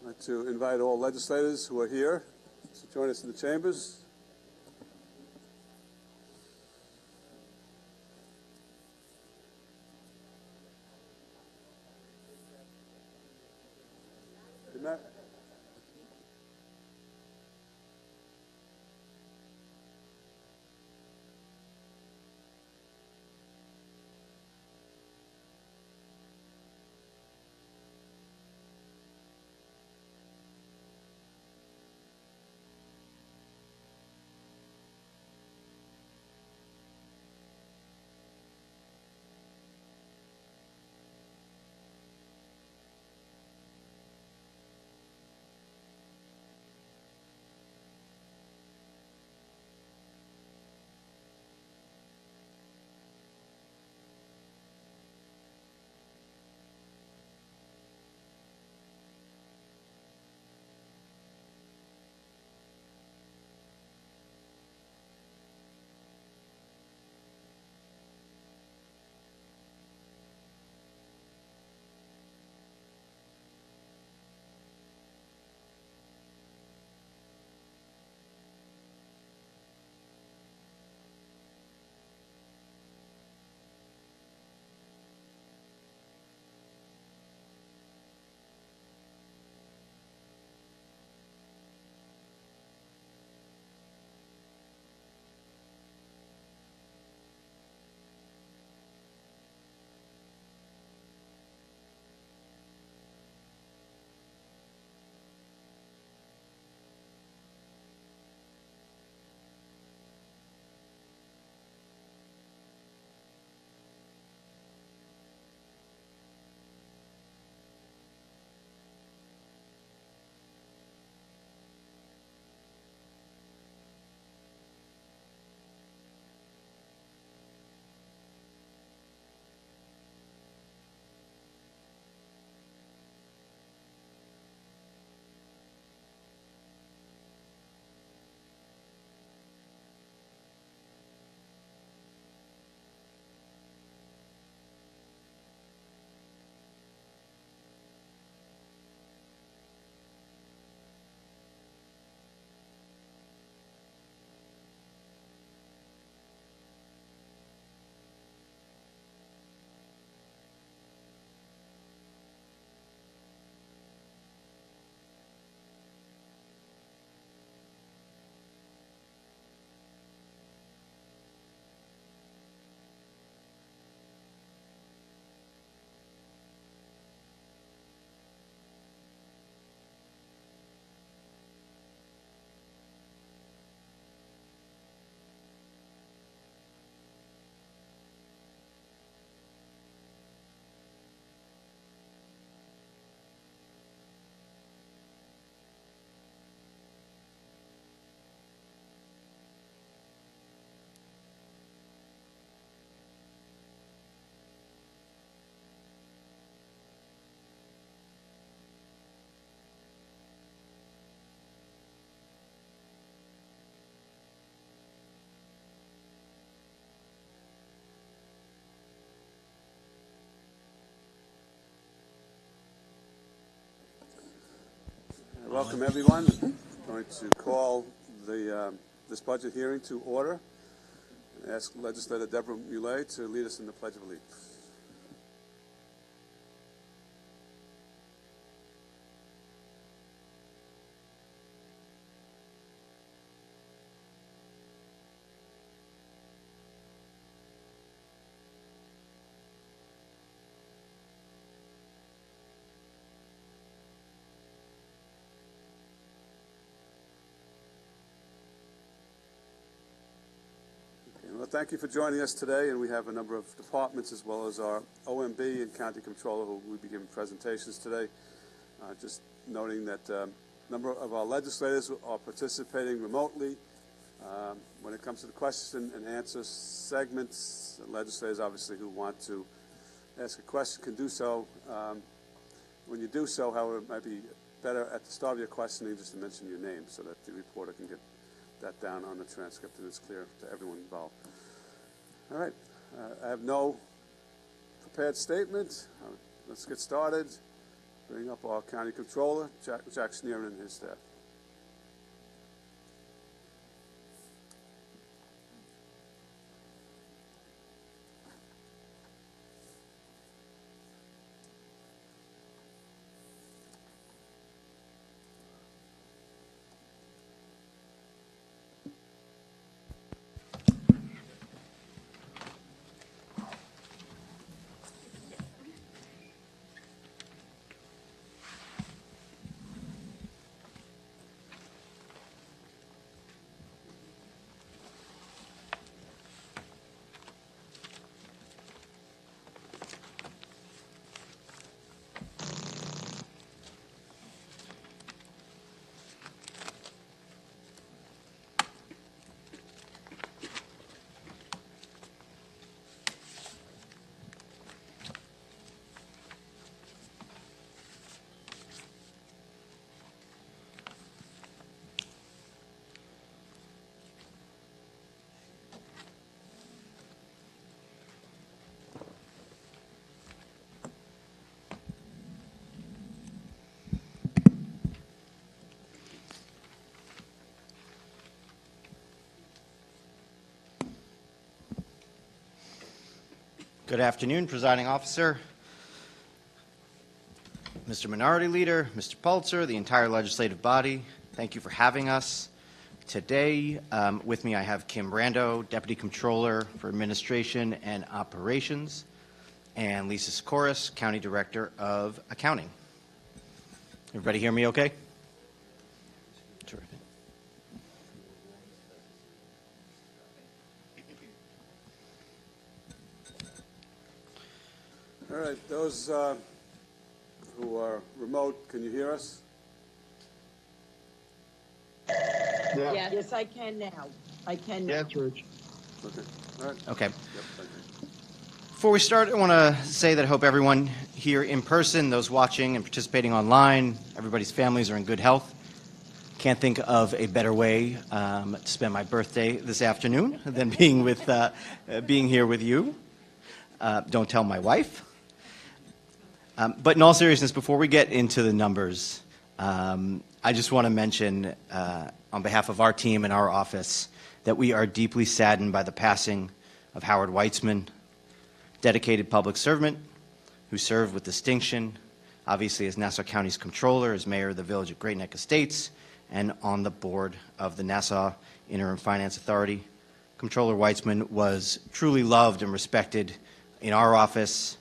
I'd like to invite all legislators who are here to join us in the chambers. Good night. Welcome, everyone. I'm going to call this budget hearing to order and ask Legislator Deborah Muley to lead us in the Pledge of Allegiance. Well, thank you for joining us today, and we have a number of departments as well as our OMB and County Controller who will be giving presentations today. Just noting that a number of our legislators are participating remotely. When it comes to the question and answer segments, the legislators obviously who want to ask a question can do so. When you do so, however, it might be better at the start of your questioning just to mention your name so that the reporter can get that down on the transcript and it's clear to everyone involved. All right, I have no prepared statement. Let's get started. bring up our County Controller, Jack Sneeran, and his staff. Good afternoon, Presiding Officer, Mr. Minority Leader, Mr. Pulitzer, the entire legislative body. Thank you for having us. Today, with me I have Kim Brando, Deputy Comptroller for Administration and Operations, and Lisa Sikoris, County Director of Accounting. Everybody hear me okay? Terrific. All right, those who are remote, can you hear us? Yeah. Yes, I can now. I can now. Yeah, George. Okay. All right. Okay. Yep, thank you. Before we start, I want to say that I hope everyone here in person, those watching and participating online, everybody's families are in good health. Can't think of a better way to spend my birthday this afternoon than being here with you. Don't tell my wife. But in all seriousness, before we get into the numbers, I just want to mention on behalf of our team and our office that we are deeply saddened by the passing of Howard Weitzman, dedicated public servant who served with distinction, obviously as Nassau County's Comptroller, as Mayor of the Village of Great Neck Estates, and on the board of the Nassau Interim Finance Authority. Comptroller Weitzman was truly loved and respected in our office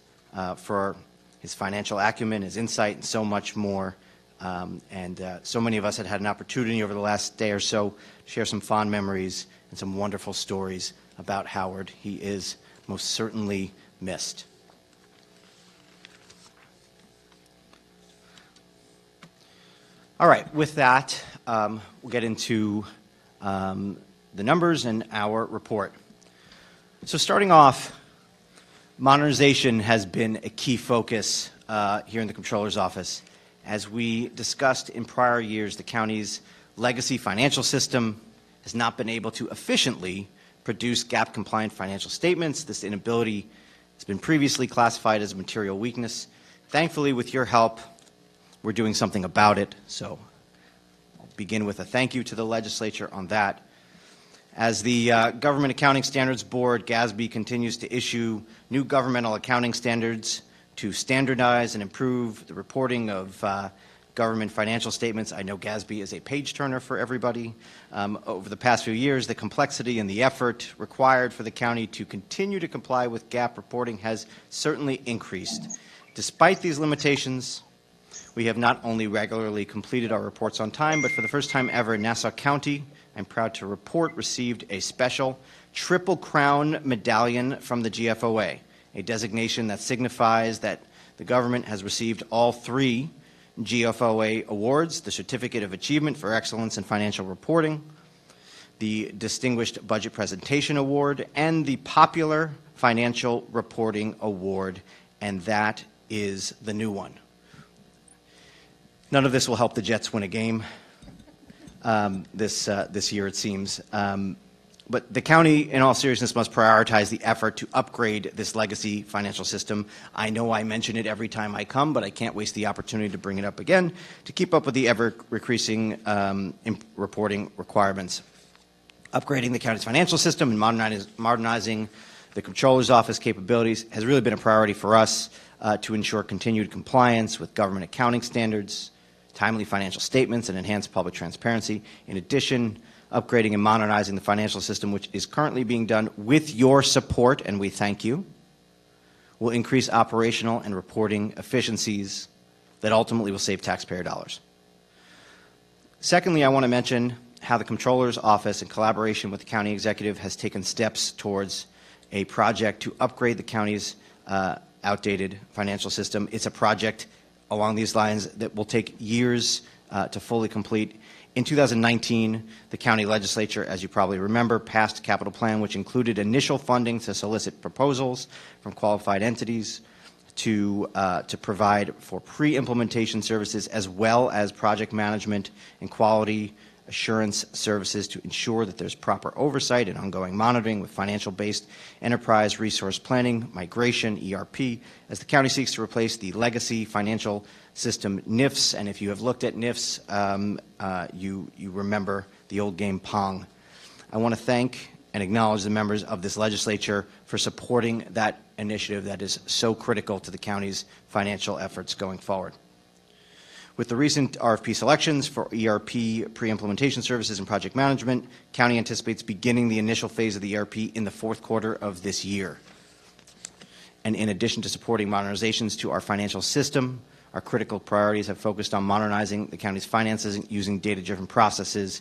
for his financial acumen, his insight, and so much more. So many of us had an opportunity over the last day or so to share some fond memories and some wonderful stories about Howard. He is most certainly missed. All right, with that, we'll get into the numbers and our report. So starting off, modernization has been a key focus here in the Comptroller's office. As we discussed in prior years, the county's legacy financial system has not been able to efficiently produce GAAP-compliant financial statements. This inability has been previously classified as a material weakness. Thankfully, with your help, we're doing something about it. So I'll begin with a thank you to the legislature on that. As the Government Accounting Standards Board, GASB, continues to issue new governmental accounting standards to standardize and improve the reporting of government financial statements. I know GASB is a page-turner for everybody. Over the past few years, the complexity and the effort required for the county to continue to comply with GAAP reporting has certainly increased. Despite these limitations, we have not only regularly completed our reports on time, but for the first time ever, Nassau County, I'm proud to report, received a special Triple Crown Medallion from the GFOA, a designation that signifies that the government has received all three GFOA awards: the Certificate of Achievement for Excellence in Financial Reporting, the Distinguished Budget Presentation Award, and the Popular Financial Reporting Award, and that is the new one. None of this will help the Jets win a game this year, it seems. But the county, in all seriousness, must prioritize the effort to upgrade this legacy financial system. I know I mention it every time I come, but I can't waste the opportunity to bring it up again to keep up with the ever-increasing reporting requirements. Upgrading the county's financial system and modernizing the Comptroller's Office capabilities has really been a priority for us to ensure continued compliance with government accounting standards, timely financial statements, and enhanced public transparency. In addition, upgrading and modernizing the financial system, which is currently being done with your support, and we thank you, will increase operational and reporting efficiencies that ultimately will save taxpayer dollars. Secondly, I want to mention how the Comptroller's Office, in collaboration with the county executive, has taken steps towards a project to upgrade the county's outdated financial system. It's a project along these lines that will take years to fully complete. In 2019, the county legislature, as you probably remember, passed a capital plan which included initial funding to solicit proposals from qualified entities to provide for pre-implementation services as well as project management and quality assurance services to ensure that there's proper oversight and ongoing monitoring with financial-based enterprise resource planning, migration, ERP, as the county seeks to replace the legacy financial system NIFS. And if you have looked at NIFS, you remember the old game Pong. I want to thank and acknowledge the members of this legislature for supporting that initiative that is so critical to the county's financial efforts going forward. With the recent RFP selections for ERP pre-implementation services and project management, county anticipates beginning the initial phase of the ERP in the fourth quarter of this year. And in addition to supporting modernizations to our financial system, our critical priorities have focused on modernizing the county's finances and using data-driven processes.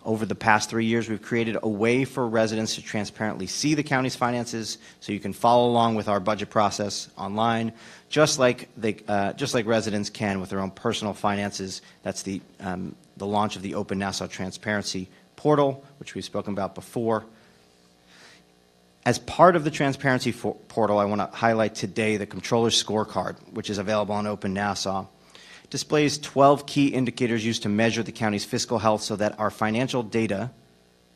Over the past 3 years, we've created a way for residents to transparently see the county's finances, so you can follow along with our budget process online, just like residents can with their own personal finances. That's the launch of the Open Nassau Transparency Portal, which we've spoken about before. As part of the Transparency Portal, I want to highlight today the Comptroller's Scorecard, which is available on Open Nassau. It displays 12 key indicators used to measure the county's fiscal health so that our financial data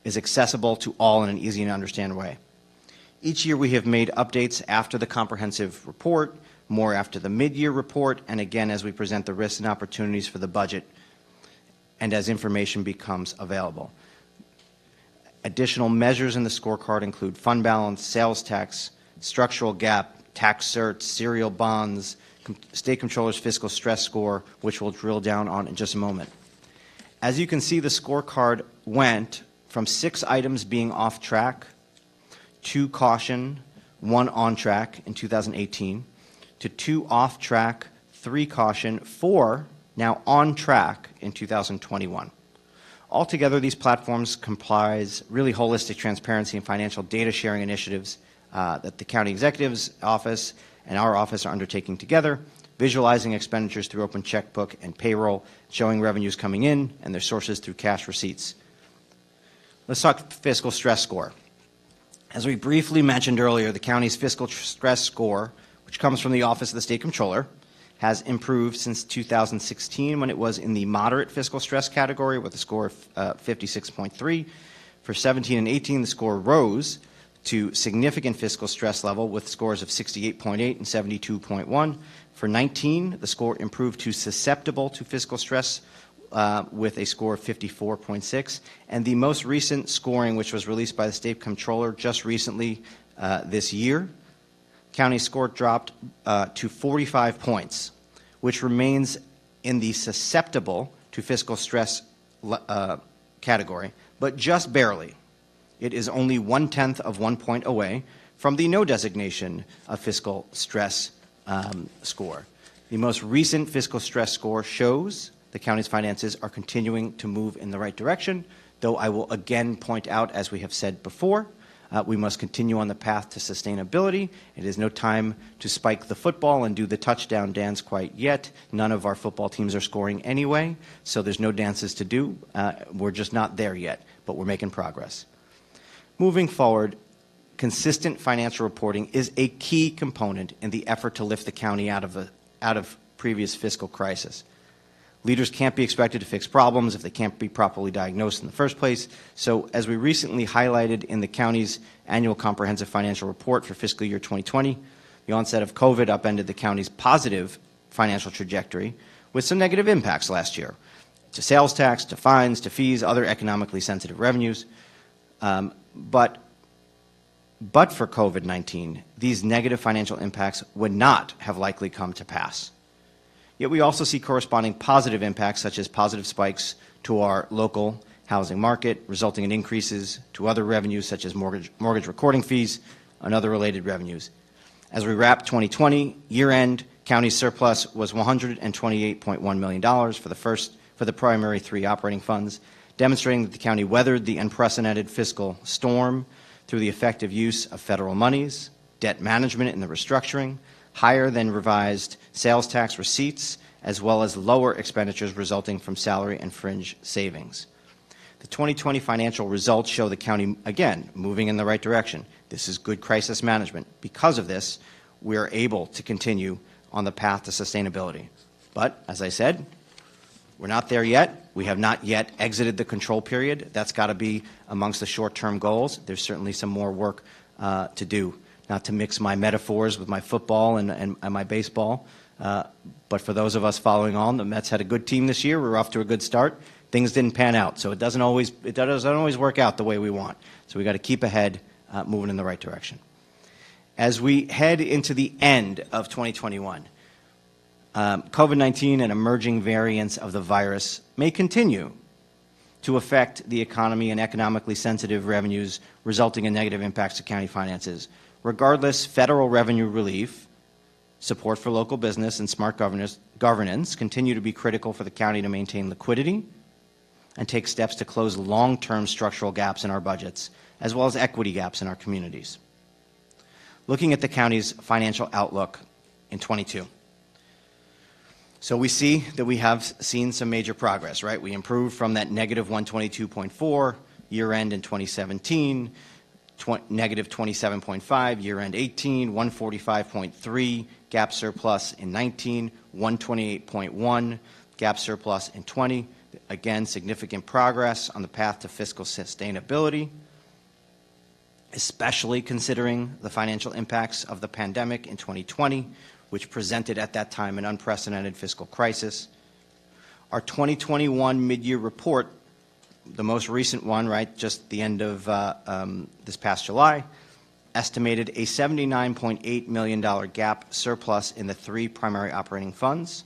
is accessible to all in an easy to understand way. Each year we have made updates after the comprehensive report, more after the mid-year report, and again as we present the risks and opportunities for the budget and as information becomes available. Additional measures in the scorecard include fund balance, sales tax, structural gap, tax certs, serial bonds, State Comptroller's fiscal stress score, which we'll drill down on in just a moment. As you can see, the scorecard went from 6 items being off track, 2 caution, 1 on track in 2018, to 2 off track, 3 caution, 4 now on track in 2021. Altogether, these platforms comprise really holistic transparency and financial data sharing initiatives that the County Executive's Office and our office are undertaking together, visualizing expenditures through open checkbook and payroll, showing revenues coming in and their sources through cash receipts. Let's talk fiscal stress score. As we briefly mentioned earlier, the county's fiscal stress score, which comes from the Office of the State Comptroller, has improved since 2016 when it was in the moderate fiscal stress category with a score of 56.3. For 17 and 18, the score rose to significant fiscal stress level with scores of 68.8 and 72.1. For 19, the score improved to susceptible to fiscal stress with a score of 54.6. And the most recent scoring, which was released by the State Comptroller just recently this year, county score dropped to 45 points, which remains in the susceptible to fiscal stress category, but just barely. It is only 1/10 of 1 point away from the no designation of fiscal stress score. The most recent fiscal stress score shows the county's finances are continuing to move in the right direction, though I will again point out, as we have said before, we must continue on the path to sustainability. It is no time to spike the football and do the touchdown dance quite yet. None of our football teams are scoring anyway, so there's no dances to do. We're just not there yet, but we're making progress. Moving forward, consistent financial reporting is a key component in the effort to lift the county out of previous fiscal crisis. Leaders can't be expected to fix problems if they can't be properly diagnosed in the first place. So as we recently highlighted in the county's annual comprehensive financial report for fiscal year 2020, the onset of COVID upended the county's positive financial trajectory with some negative impacts last year to sales tax, to fines, to fees, other economically sensitive revenues. But for COVID-19, these negative financial impacts would not have likely come to pass. Yet we also see corresponding positive impacts, such as positive spikes to our local housing market, resulting in increases to other revenues, such as mortgage recording fees and other related revenues. As we wrap 2020, year-end county surplus was $128.1 million for the primary three operating funds, demonstrating that the county weathered the unprecedented fiscal storm through the effective use of federal monies, debt management in the restructuring, higher than revised sales tax receipts, as well as lower expenditures resulting from salary and fringe savings. The 2020 financial results show the county, again, moving in the right direction. This is good crisis management. Because of this, we are able to continue on the path to sustainability. But, as I said, we're not there yet. We have not yet exited the control period. That's got to be amongst the short-term goals. There's certainly some more work to do. Not to mix my metaphors with my football and my baseball, but for those of us following on, the Mets had a good team this year. We were off to a good start. Things didn't pan out, so it doesn't always work out the way we want. So we got to keep ahead, moving in the right direction. As we head into the end of 2021, COVID-19 and emerging variants of the virus may continue to affect the economy and economically sensitive revenues, resulting in negative impacts to county finances. Regardless, federal revenue relief, support for local business, and smart governance continue to be critical for the county to maintain liquidity and take steps to close long-term structural gaps in our budgets, as well as equity gaps in our communities. Looking at the county's financial outlook in 22. So we see that we have seen some major progress, right? We improved from that negative 122.4 year-end in 2017, negative 27.5 year-end 18, 145.3 gap surplus in 19, 128.1 gap surplus in 20. Again, significant progress on the path to fiscal sustainability, especially considering the financial impacts of the pandemic in 2020, which presented at that time an unprecedented fiscal crisis. Our 2021 mid-year report, the most recent one, right, just the end of this past July, estimated a $79.8 million gap surplus in the three primary operating funds.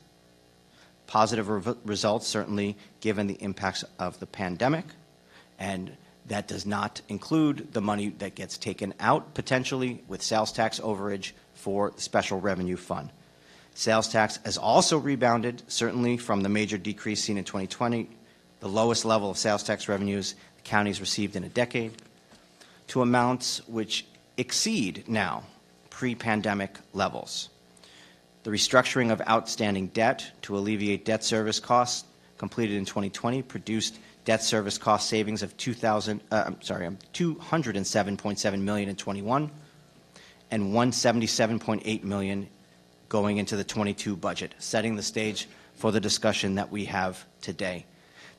Positive results, certainly, given the impacts of the pandemic, and that does not include the money that gets taken out, potentially, with sales tax overage for the Special Revenue Fund. Sales tax has also rebounded, certainly, from the major decrease seen in 2020, the lowest level of sales tax revenues the county's received in a decade, to amounts which exceed now pre-pandemic levels. The restructuring of outstanding debt to alleviate debt service costs completed in 2020 produced debt service cost savings of $207.7 million in 21 and $177.8 million going into the 22 budget, setting the stage for the discussion that we have today.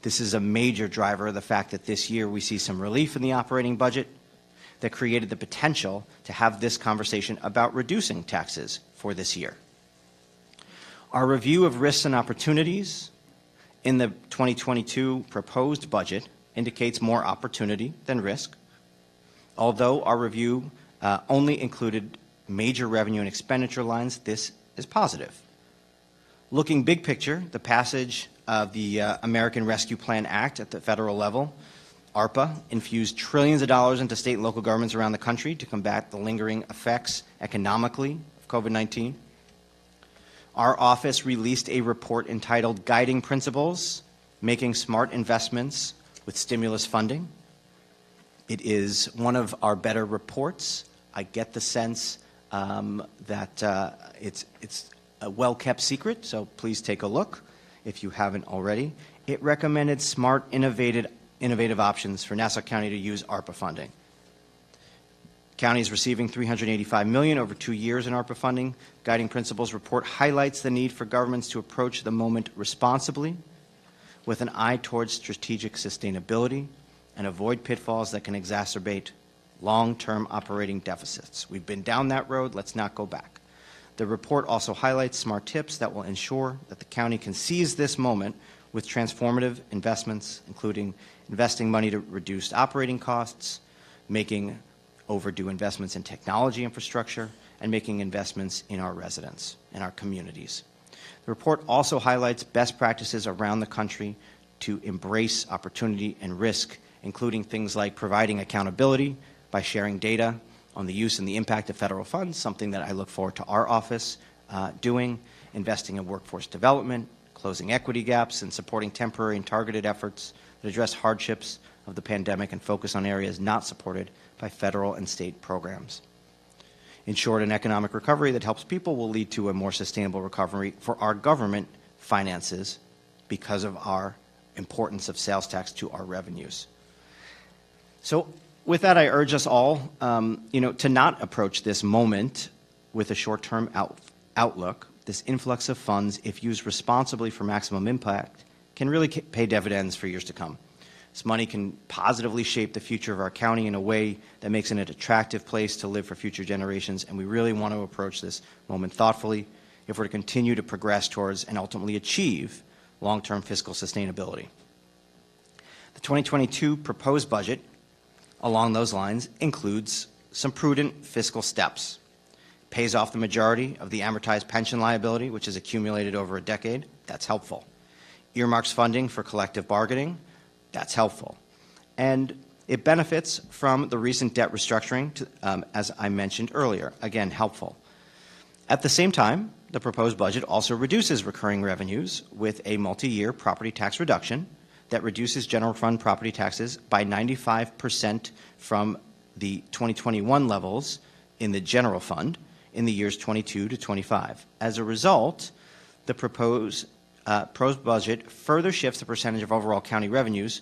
This is a major driver of the fact that this year we see some relief in the operating budget that created the potential to have this conversation about reducing taxes for this year. Our review of risks and opportunities in the 2022 proposed budget indicates more opportunity than risk, although our review only included major revenue and expenditure lines. This is positive. Looking big picture, the passage of the American Rescue Plan Act at the federal level, ARPA, infused trillions of dollars into state and local governments around the country to combat the lingering effects economically of COVID-19. Our office released a report entitled Guiding Principles, Making Smart Investments with Stimulus Funding. It is one of our better reports. I get the sense that it's a well-kept secret, so please take a look if you haven't already. It recommended smart, innovative options for Nassau County to use ARPA funding. County is receiving $385 million over 2 years in ARPA funding. Guiding Principles report highlights the need for governments to approach the moment responsibly with an eye towards strategic sustainability and avoid pitfalls that can exacerbate long-term operating deficits. We've been down that road. Let's not go back. The report also highlights smart tips that will ensure that the county can seize this moment with transformative investments, including investing money to reduce operating costs, making overdue investments in technology infrastructure, and making investments in our residents and our communities. The report also highlights best practices around the country to embrace opportunity and risk, including things like providing accountability by sharing data on the use and the impact of federal funds, something that I look forward to our office doing, investing in workforce development, closing equity gaps, and supporting temporary and targeted efforts that address hardships of the pandemic and focus on areas not supported by federal and state programs. In short, an economic recovery that helps people will lead to a more sustainable recovery for our government finances because of our importance of sales tax to our revenues. So with that, I urge us all, to not approach this moment with a short-term outlook. This influx of funds, if used responsibly for maximum impact, can really pay dividends for years to come. This money can positively shape the future of our county in a way that makes it an attractive place to live for future generations, and we really want to approach this moment thoughtfully if we're to continue to progress towards and ultimately achieve long-term fiscal sustainability. The 2022 proposed budget along those lines includes some prudent fiscal steps. Pays off the majority of the amortized pension liability, which is accumulated over a decade. That's helpful. Earmarks funding for collective bargaining. That's helpful. And it benefits from the recent debt restructuring, as I mentioned earlier. Again, helpful. At the same time, the proposed budget also reduces recurring revenues with a multi-year property tax reduction that reduces general fund property taxes by 95% from the 2021 levels in the general fund in the years 22 to 25. As a result, the proposed budget further shifts the percentage of overall county revenues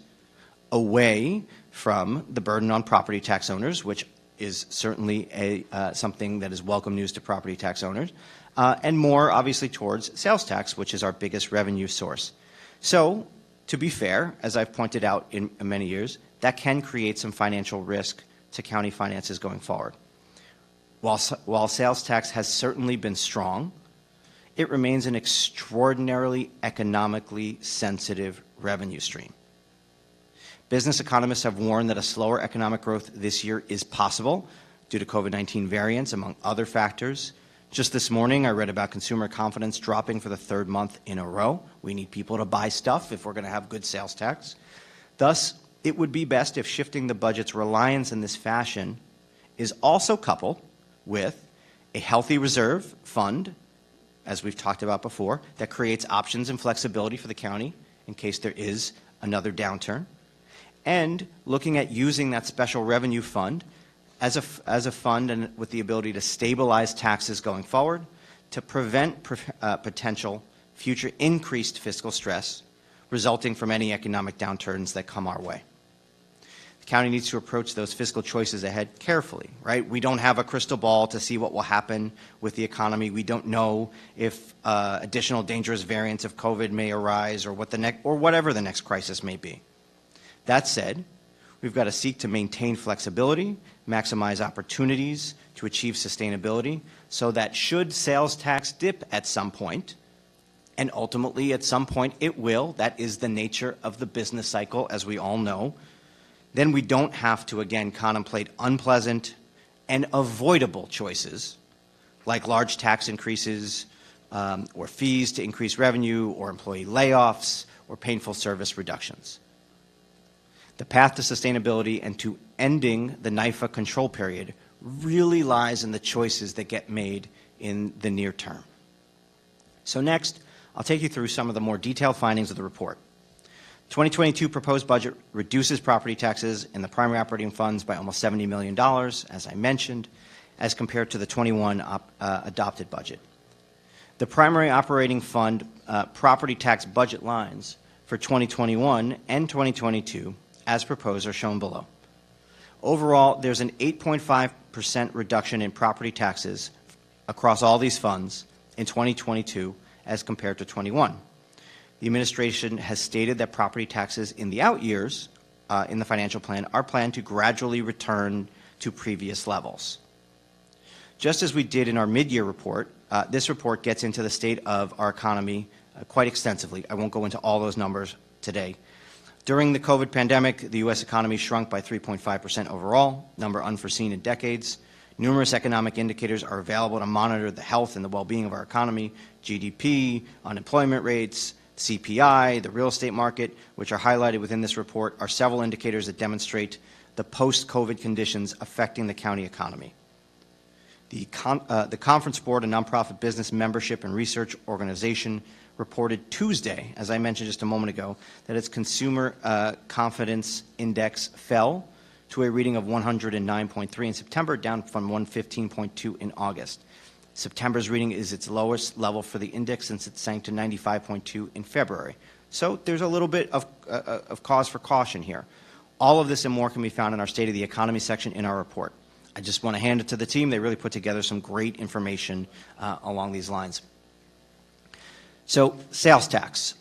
away from the burden on property tax owners, which is certainly something that is welcome news to property tax owners, and more obviously towards sales tax, which is our biggest revenue source. So, to be fair, as I've pointed out in many years, that can create some financial risk to county finances going forward. While sales tax has certainly been strong, it remains an extraordinarily economically sensitive revenue stream. Business economists have warned that a slower economic growth this year is possible due to COVID-19 variants, among other factors. Just this morning, I read about consumer confidence dropping for the third month in a row. We need people to buy stuff if we're going to have good sales tax. Thus, it would be best if shifting the budget's reliance in this fashion is also coupled with a healthy reserve fund, as we've talked about before, that creates options and flexibility for the county in case there is another downturn, and looking at using that special revenue fund as a fund and with the ability to stabilize taxes going forward to prevent potential future increased fiscal stress resulting from any economic downturns that come our way. The county needs to approach those fiscal choices ahead carefully, right? We don't have a crystal ball to see what will happen with the economy. We don't know if additional dangerous variants of COVID may arise or whatever the next crisis may be. That said, we've got to seek to maintain flexibility, maximize opportunities to achieve sustainability so that should sales tax dip at some point, and ultimately at some point it will, that is the nature of the business cycle as we all know, then we don't have to again contemplate unpleasant and avoidable choices like large tax increases or fees to increase revenue or employee layoffs or painful service reductions. The path to sustainability and to ending the NIFA control period really lies in the choices that get made in the near term. So next, I'll take you through some of the more detailed findings of the report. 2022 proposed budget reduces property taxes in the primary operating funds by almost $70 million, as I mentioned, as compared to the 21 adopted budget. The primary operating fund property tax budget lines for 2021 and 2022 as proposed are shown below. Overall, there's an 8.5 1% reduction in property taxes across all these funds in 2022 as compared to 21. The administration has stated that property taxes in the out years in the financial plan are planned to gradually return to previous levels. Just as we did in our mid-year report, this report gets into the state of our economy quite extensively. I won't go into all those numbers today. During the COVID pandemic, the U.S. economy shrunk by 3.5% overall, number unforeseen in decades. Numerous economic indicators are available to monitor the health and the well-being of our economy: GDP, unemployment rates, CPI, the real estate market, which are highlighted within this report, are several indicators that demonstrate the post-COVID conditions affecting the county economy. The Conference Board, a nonprofit business membership and research organization, reported Tuesday, as I mentioned just a moment ago, that its consumer confidence index fell to a reading of 109.3 in September, down from 115.2 in August. September's reading is its lowest level for the index since it sank to 95.2 in February. So there's a little bit of cause for caution here. All of this and more can be found in our State of the Economy section in our report. I just want to hand it to the team. They really put together some great information along these lines. So sales tax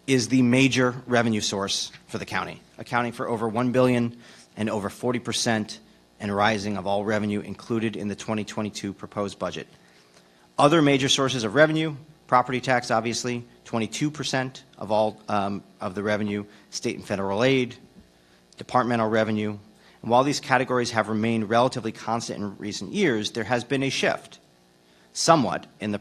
is the major revenue source for the county, accounting for over $1 billion and over 40% and rising of all revenue included in the 2022 proposed budget. Other major sources of revenue: property tax, obviously, 22% of all of the revenue, state and federal aid, departmental revenue. And while these categories have remained relatively constant in recent years, there has been a shift, somewhat, in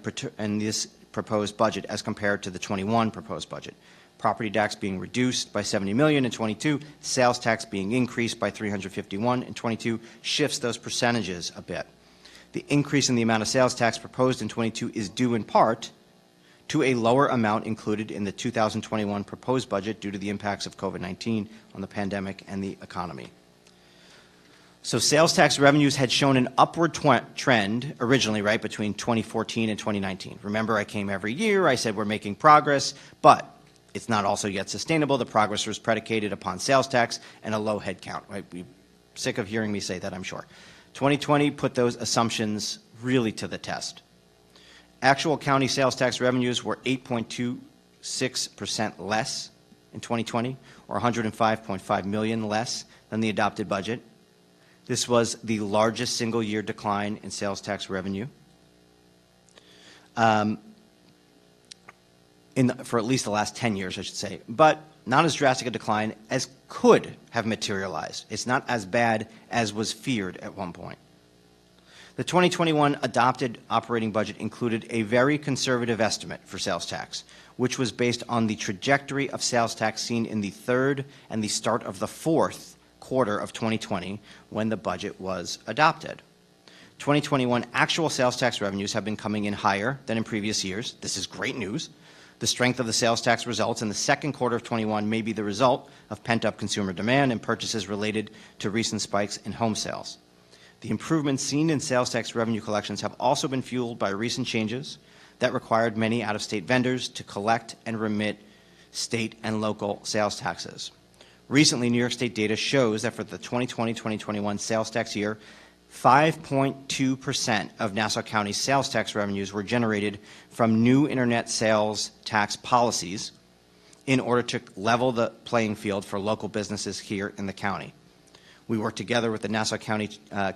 this proposed budget as compared to the 21 proposed budget. Property tax being reduced by $70 million in 22, sales tax being increased by $351 in 22, shifts those percentages a bit. The increase in the amount of sales tax proposed in 22 is due in part to a lower amount included in the 2021 proposed budget due to the impacts of COVID-19 on the pandemic and the economy. So sales tax revenues had shown an upward trend originally, right, between 2014 and 2019. Remember, I came every year, I said we're making progress, but it's not also yet sustainable. The progress was predicated upon sales tax and a low head count. Right? We're sick of hearing me say that, I'm sure. 2020 put those assumptions really to the test. Actual county sales tax revenues were 8.26% less in 2020, or $105.5 million less than the adopted budget. This was the largest single-year decline in sales tax revenue for at least the last 10 years, I should say, but not as drastic a decline as could have materialized. It's not as bad as was feared at one point. The 2021 adopted operating budget included a very conservative estimate for sales tax, which was based on the trajectory of sales tax seen in the third and the start of the fourth quarter of 2020 when the budget was adopted. 2021 actual sales tax revenues have been coming in higher than in previous years. This is great news. The strength of the sales tax results in the second quarter of 21 may be the result of pent-up consumer demand and purchases related to recent spikes in home sales. The improvements seen in sales tax revenue collections have also been fueled by recent changes that required many out-of-state vendors to collect and remit state and local sales taxes. Recently, New York State data shows that for the 2020-2021 sales tax year, 5.2% of Nassau County's sales tax revenues were generated from new internet sales tax policies in order to level the playing field for local businesses here in the county. We work together with the Nassau County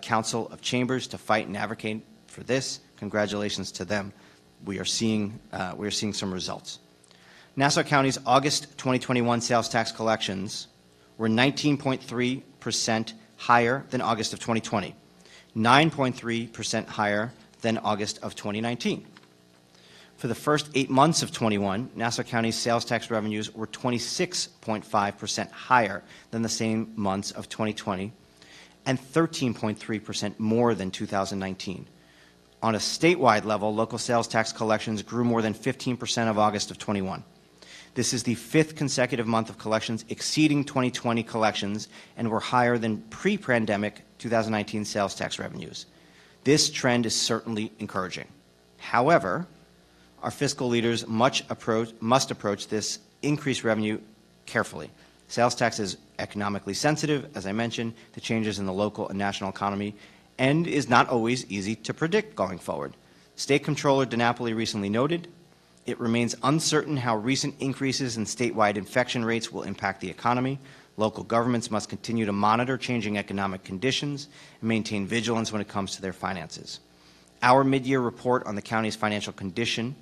Council of Chambers to fight and advocate for this. Congratulations to them. We are seeing some results. Nassau County's August 2021 sales tax collections were 19.3% higher than August of 2020. 9.3% higher than August of 2019. For the first 8 months of 21, Nassau County's sales tax revenues were 26.5% higher than the same months of 2020 and 13.3% more than 2019. On a statewide level, local sales tax collections grew more than 15% of August of 21. This is the fifth consecutive month of collections exceeding 2020 collections and were higher than pre-pandemic 2019 sales tax revenues. This trend is certainly encouraging. However, our fiscal leaders must approach this increased revenue carefully. Sales tax is economically sensitive, as I mentioned, to changes in the local and national economy, and is not always easy to predict going forward. State Comptroller DiNapoli recently noted, it remains uncertain how recent increases in statewide infection rates will impact the economy. Local governments must continue to monitor changing economic conditions and maintain vigilance when it comes to their finances. Our mid-year report on the county's financial condition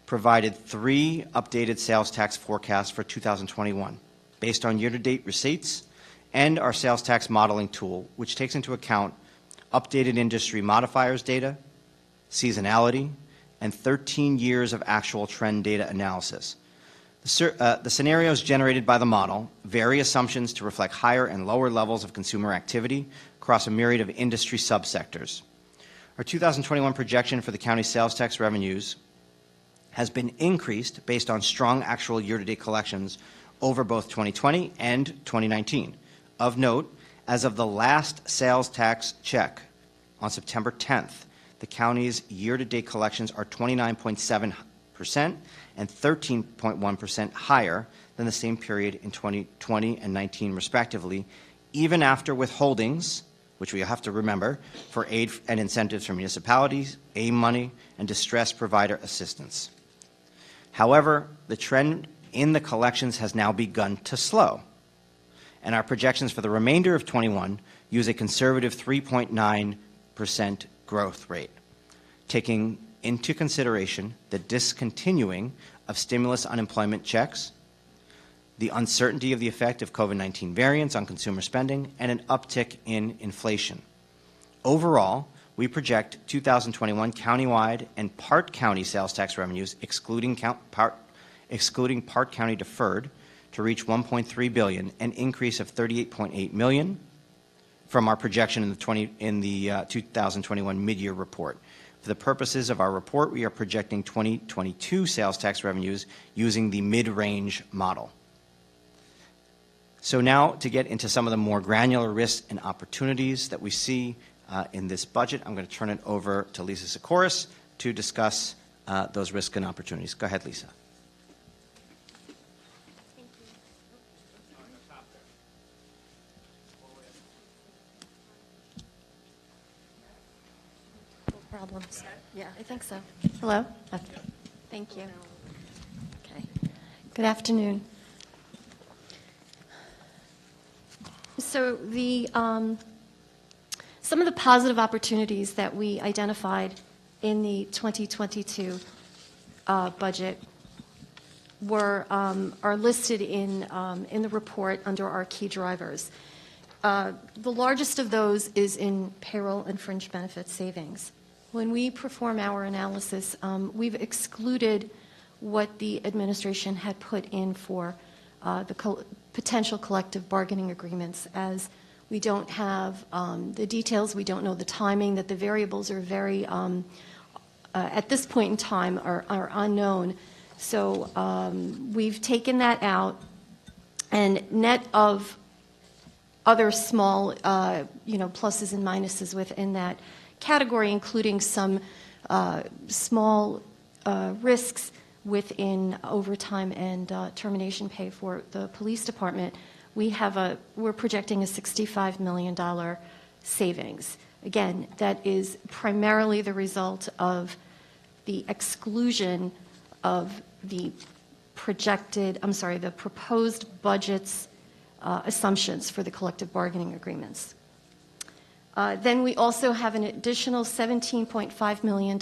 provided 3 updated sales tax forecasts for 2021 based on year-to-date receipts and our sales tax modeling tool, which takes into account updated industry modifiers data, seasonality, and 13 years of actual trend data analysis. The scenarios generated by the model vary assumptions to reflect higher and lower levels of consumer activity across a myriad of industry subsectors. Our 2021 projection for the county's sales tax revenues has been increased based on strong actual year-to-date collections over both 2020 and 2019. Of note, as of the last sales tax check on September 10th, the county's year-to-date collections are 29.7% and 13.1% higher than the same period in 2020 and 19 respectively, even after withholdings, which we have to remember, for aid and incentives for municipalities, AIM money, and distress provider assistance. However, the trend in the collections has now begun to slow, and our projections for the remainder of 21 use a conservative 3.9% growth rate, taking into consideration the discontinuing of stimulus unemployment checks, the uncertainty of the effect of COVID-19 variants on consumer spending, and an uptick in inflation. Overall, we project 2021 countywide and part county sales tax revenues, excluding part county deferred, to reach $1.3 billion, an increase of $38.8 million from our projection in the 2021 mid-year report. For the purposes of our report, we are projecting 2022 sales tax revenues using the mid-range model. So now to get into some of the more granular risks and opportunities that we see in this budget, I'm going to turn it over to Lisa Sikoris to discuss those risks and opportunities. Go ahead, Lisa. Problems. Yeah, I think so. Hello? Okay. Thank you. Okay. Good afternoon. So some of the positive opportunities that we identified in the 2022 budget are listed in the report under our key drivers. The largest of those is in payroll and fringe benefit savings. When we perform our analysis, we've excluded what the administration had put in for the potential collective bargaining agreements, as we don't have the details, we don't know the timing, that the variables are very, at this point in time, are unknown. So we've taken that out, and net of other small, pluses and minuses within that category, including some small risks within overtime and termination pay for the police department, we're projecting a $65 million savings. Again, that is primarily the result of the exclusion of the proposed budget's assumptions for the collective bargaining agreements. Then we also have an additional $17.5 million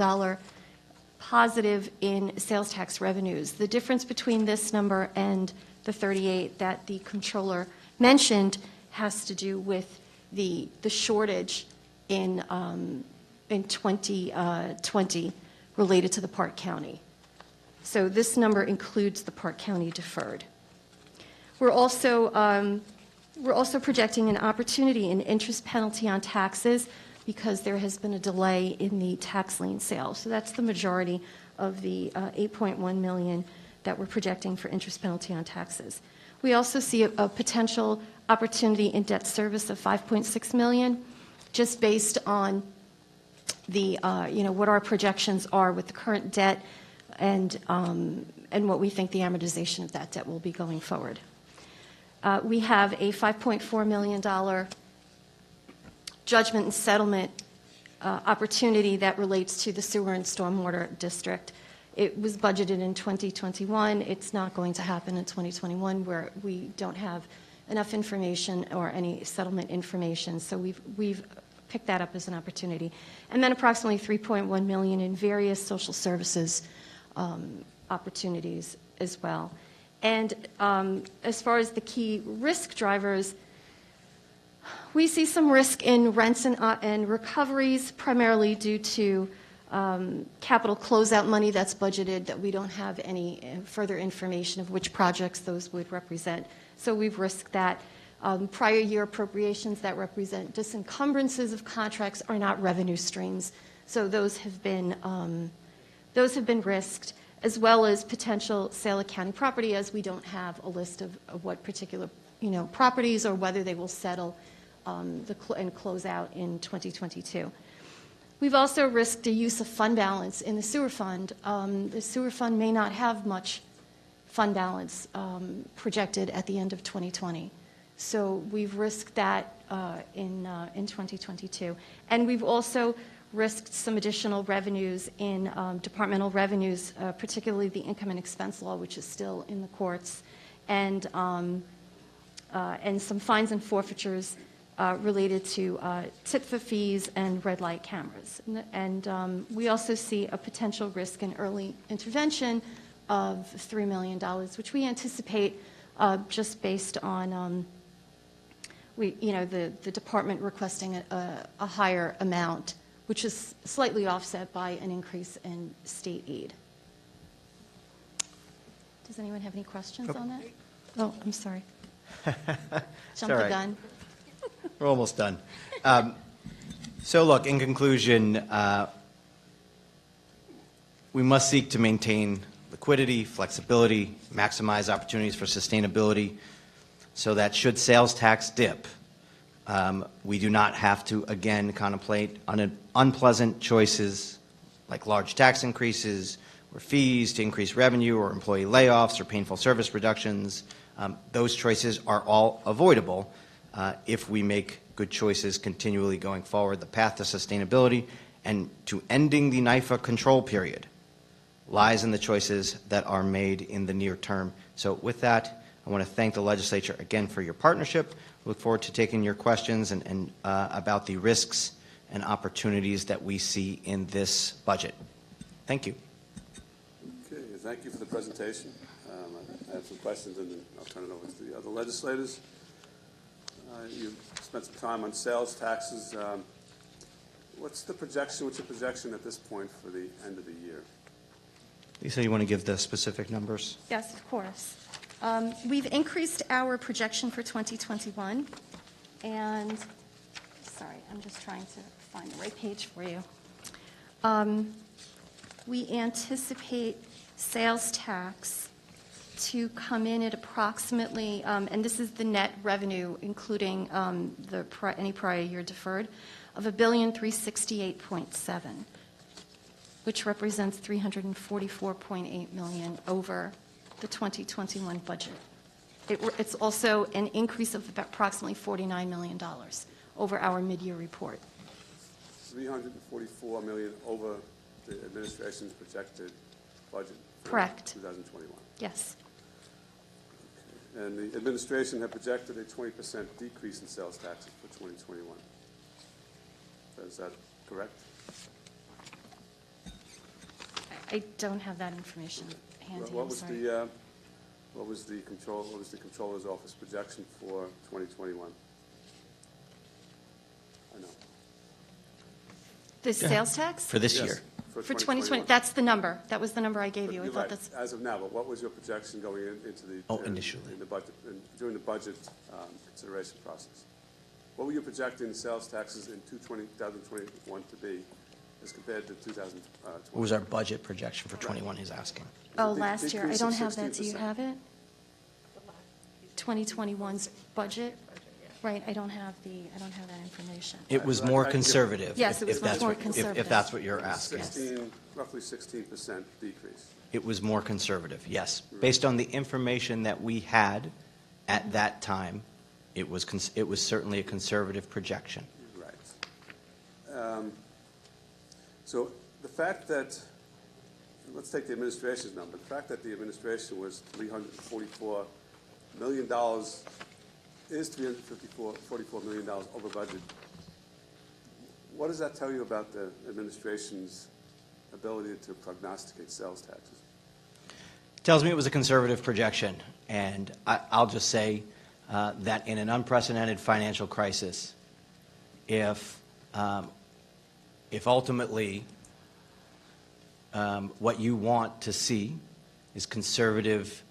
positive in sales tax revenues. The difference between this number and the 38 that the comptroller mentioned has to do with the shortage in 2020 related to the Park County. So this number includes the Park County deferred. We're also projecting an opportunity in interest penalty on taxes because there has been a delay in the tax lien sale. So that's the majority of the $8.1 million that we're projecting for interest penalty on taxes. We also see a potential opportunity in debt service of $5.6 million, just based on the what our projections are with the current debt and what we think the amortization of that debt will be going forward. We have a $5.4 million judgment and settlement opportunity that relates to the sewer and stormwater district. It was budgeted in 2021. It's not going to happen in 2021 where we don't have enough information or any settlement information. So we've picked that up as an opportunity. And then approximately $3.1 million in various social services opportunities as well. And as far as the key risk drivers, we see some risk in rents and recoveries, primarily due to capital closeout money that's budgeted that we don't have any further information of which projects those would represent. So we've risked that. Prior year appropriations that represent disencumbrances of contracts are not revenue streams. So those have been risked, as well as potential sale of county property, as we don't have a list of what particular properties or whether they will settle and close out in 2022. We've also risked a use of fund balance in the sewer fund. The sewer fund may not have much fund balance projected at the end of 2020. So we've risked that in 2022. And we've also risked some additional revenues in departmental revenues, particularly the income and expense law, which is still in the courts, and some fines and forfeitures related to TIPFA fees and red light cameras. And we also see a potential risk in early intervention of $3 million, which we anticipate just based on the department requesting a higher amount, which is slightly offset by an increase in state aid. Does anyone have any questions on that? Oh, I'm sorry. Jumped the gun. We're almost done. So look, in conclusion, we must seek to maintain liquidity, flexibility, maximize opportunities for sustainability, so that should sales tax dip, we do not have to again contemplate unpleasant choices like large tax increases or fees to increase revenue or employee layoffs or painful service reductions. Those choices are all avoidable if we make good choices continually going forward. The path to sustainability and to ending the NIFA control period lies in the choices that are made in the near term. So with that, I want to thank the legislature again for your partnership. Look forward to taking your questions and about the risks and opportunities that we see in this budget. Thank you. Okay, thank you for the presentation. I have some questions, and then I'll turn it over to the other legislators. You spent some time on sales taxes. What's your projection at this point for the end of the year? Lisa, you want to give the specific numbers? Yes, of course. We've increased our projection for 2021, and, sorry, I'm just trying to find the right page for you. We anticipate sales tax to come in at approximately, and this is the net revenue, including any prior year deferred, of $1,368.7, which represents $344.8 million over the 2021 budget. It's also an increase of approximately $49 million over our mid-year report. $344 million over the administration's projected budget for Correct. 2021. Yes. Okay. And the administration had projected a 20% decrease in sales taxes for 2021. Is that correct? I don't have that information handy. What I'm was sorry. what was the controller's office projection for 2021? I know. The sales tax? For this Yes, year. For 2020, that's the number. That was the number I gave you. I You're thought right. that's As of now, but what was your projection going into the initially. in the budget during the budget consideration process? What were you projecting sales taxes in 2021 to be as compared to 2020? What was our budget projection for 21, he's asking? last year. I decrease don't of have that. Do you 16%. have it? 2021's budget? Right, I don't have that information. It was I more can give- conservative. Yes, it was if much that's more what- conservative. If that's what you're asking. Roughly 16% decrease. It was more conservative, yes. Based on the information that we had at that time, it was certainly a conservative projection. Right. So the fact that, let's take the administration's number, the fact that the administration was $344 million is $344 million over budget. What does that tell you about the administration's ability to prognosticate sales taxes? Tells me it was a conservative projection, and I'll just say that in an unprecedented financial crisis, if ultimately what you want to see is conservative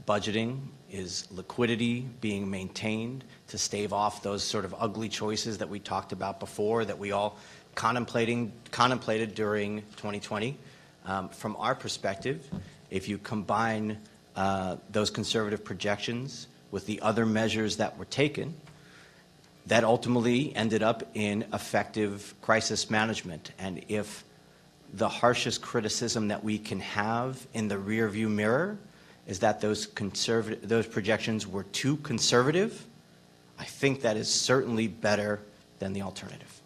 budgeting, is liquidity being maintained to stave off those sort of ugly choices that we talked about before, that we all contemplated during 2020. From our perspective, if you combine those conservative projections with the other measures that were taken, that ultimately ended up in effective crisis management. And if the harshest criticism that we can have in the rearview mirror is that those projections were too conservative, I think that is certainly better than the alternative.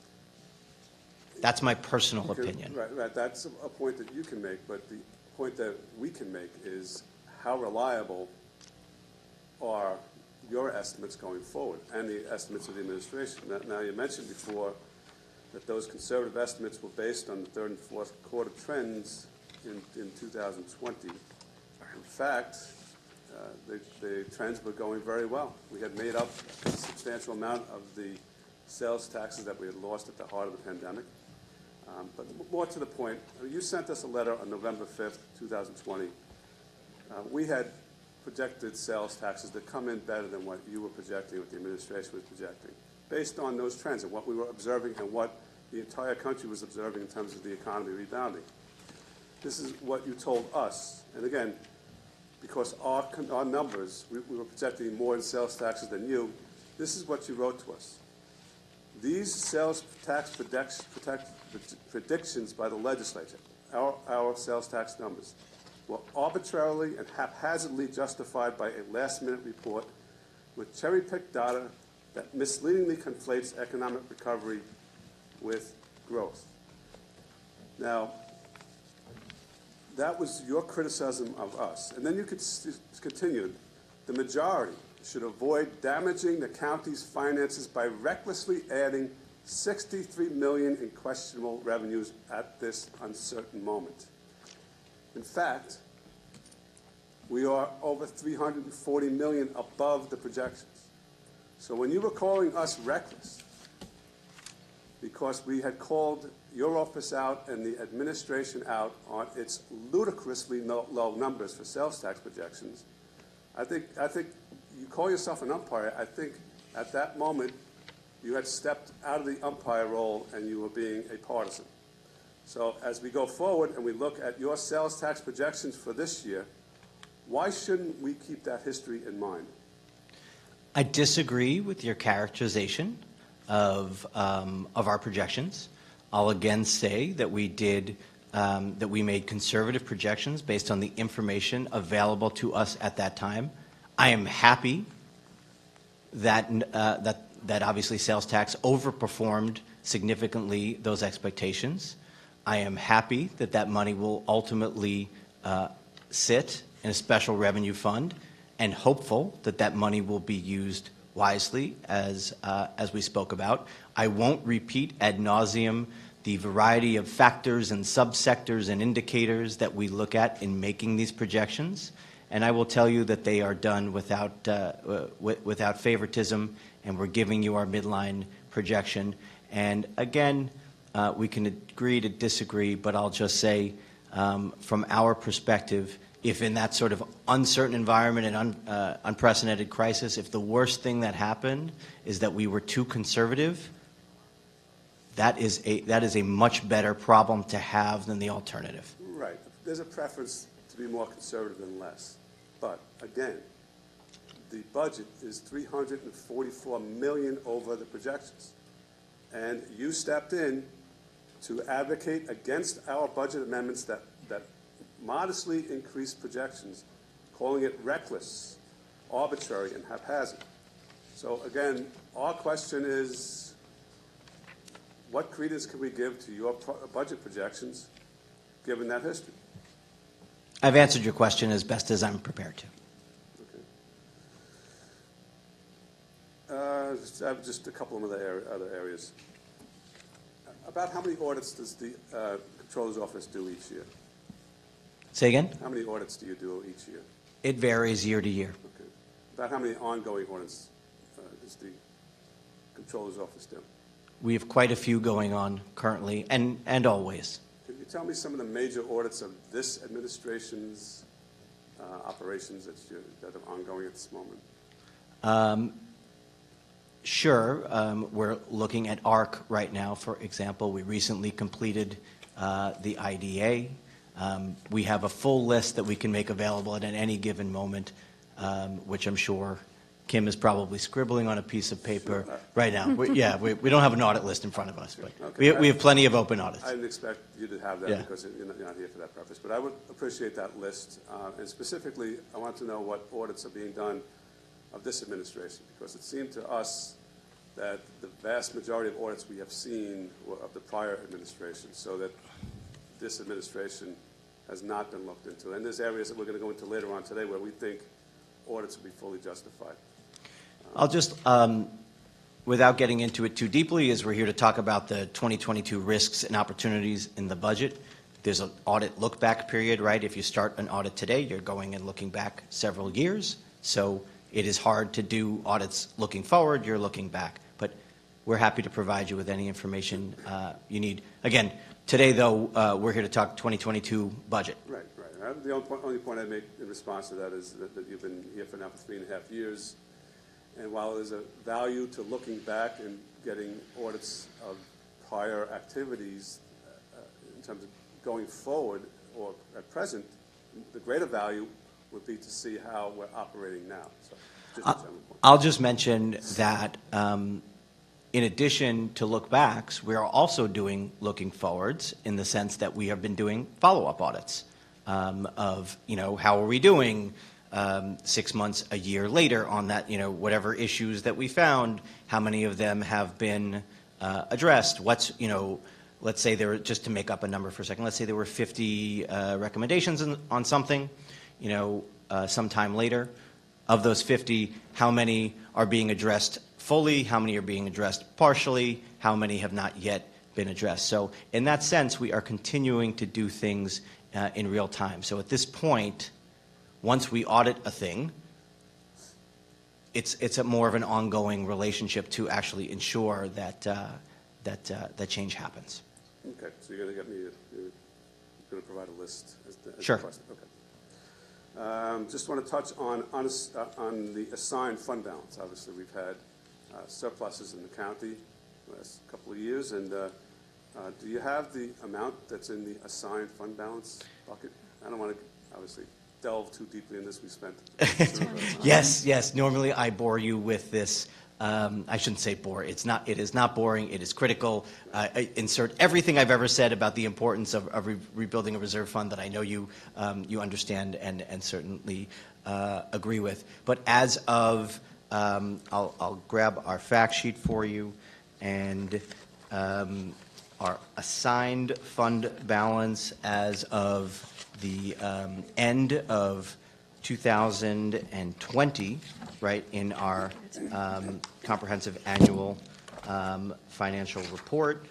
That's my personal opinion. Right. That's a point that you can make, but the point that we can make is how reliable are your estimates going forward and the estimates of the administration. Now you mentioned before that those conservative estimates were based on the third and fourth quarter trends in 2020. In fact, the trends were going very well. We had made up a substantial amount of the sales taxes that we had lost at the heart of the pandemic. But more to the point, you sent us a letter on November 5th, 2020. We had projected sales taxes that come in better than what you were projecting, what the administration was projecting, based on those trends and what we were observing and what the entire country was observing in terms of the economy rebounding. This is what you told us. And again, because our numbers, we were projecting more in sales taxes than you, this is what you wrote to us. These sales tax predictions by the legislature, our sales tax numbers, were arbitrarily and haphazardly justified by a last-minute report with cherry-picked data that misleadingly conflates economic recovery with growth. Now, that was your criticism of us. And then you could continue. The majority should avoid damaging the county's finances by recklessly adding $63 million in questionable revenues at this uncertain moment. In fact, we are over $340 million above the projections. So when you were calling us reckless, because we had called your office out and the administration out on its ludicrously low numbers for sales tax projections, I think you call yourself an umpire. I think at that moment you had stepped out of the umpire role and you were being a partisan. So as we go forward and we look at your sales tax projections for this year, why shouldn't we keep that history in mind? I disagree with your characterization of our projections. I'll again say that we made conservative projections based on the information available to us at that time. I am happy that obviously sales tax overperformed significantly those expectations. I am happy that money will ultimately sit in a special revenue fund, and hopeful that money will be used wisely, as we spoke about. I won't repeat ad nauseum the variety of factors and subsectors and indicators that we look at in making these projections, and I will tell you that they are done without favoritism, and we're giving you our midline projection. And again, we can agree to disagree, but I'll just say, from our perspective, if in that sort of uncertain environment and unprecedented crisis, if the worst thing that happened is that we were too conservative, that is a much better problem to have than the alternative. Right. There's a preference to be more conservative than less. But again, the budget is $344 million over the projections. And you stepped in to advocate against our budget amendments that modestly increased projections, calling it reckless, arbitrary, and haphazard. So again, our question is, what credence can we give to your budget projections, given that history? I've answered your question as best as I'm prepared to. I have just a couple of other areas. About how many audits does the Controller's Office do each year? Say again? How many audits do you do each year? It varies year to year. Okay. About how many ongoing audits does the Controller's Office do? We have quite a few going on currently and always. Can you tell me some of the major audits of this administration's operations that are ongoing at this moment? Sure. We're looking at ARC right now, for example. We recently completed the IDA. We have a full list that we can make available at any given moment, which I'm sure Kim is probably scribbling on a piece of paper right now. We don't have an audit list in front of us, but Okay. we have plenty of open audits. I didn't expect you to have that Yeah. because you're not here for that purpose. But I would appreciate that list. And specifically, I want to know what audits are being done of this administration, because it seemed to us that the vast majority of audits we have seen were of the prior administration, so that this administration has not been looked into. And there's areas that we're going to go into later on today where we think audits will be fully justified. I'll just, without getting into it too deeply, as we're here to talk about the 2022 risks and opportunities in the budget, there's an audit look-back period, right? If you start an audit today, you're going and looking back several years. So it is hard to do audits looking forward, you're looking back. But we're happy to provide you with any information you need. Again, today, though, we're here to talk 2022 budget. Right. The only point I make in response to that is that you've been here for now for 3.5 years. And while there's a value to looking back and getting audits of prior activities in terms of going forward or at present, the greater value would be to see how we're operating now. So, just a general point. I'll just mention that in addition to look backs, we are also doing looking forwards in the sense that we have been doing follow-up audits of, how are we doing 6 months, a year later on that, whatever issues that we found, how many of them have been addressed? What's, let's say there were, just to make up a number for a second, let's say there were 50 recommendations on something, sometime later. Of those 50, how many are being addressed fully? How many are being addressed partially? How many have not yet been addressed? So in that sense, we are continuing to do things in real time. So at this point, once we audit a thing, it's a more of an ongoing relationship to actually ensure that that change happens. Okay, so you're going to provide a list as Sure. requested. Okay. Just want to touch on the assigned fund balance. Obviously, we've had surpluses in the county the last couple of years, and do you have the amount that's in the assigned fund balance bucket? I don't want to obviously delve too deeply in this. We spent Yes. Normally, I bore you with this. I shouldn't say bore. It is not boring. It is critical. I insert everything I've ever said about the importance of rebuilding a reserve fund that I know you understand and certainly agree with. But as of, I'll grab our fact sheet for you, and our assigned fund balance as of the end of 2020, right, in our comprehensive annual financial report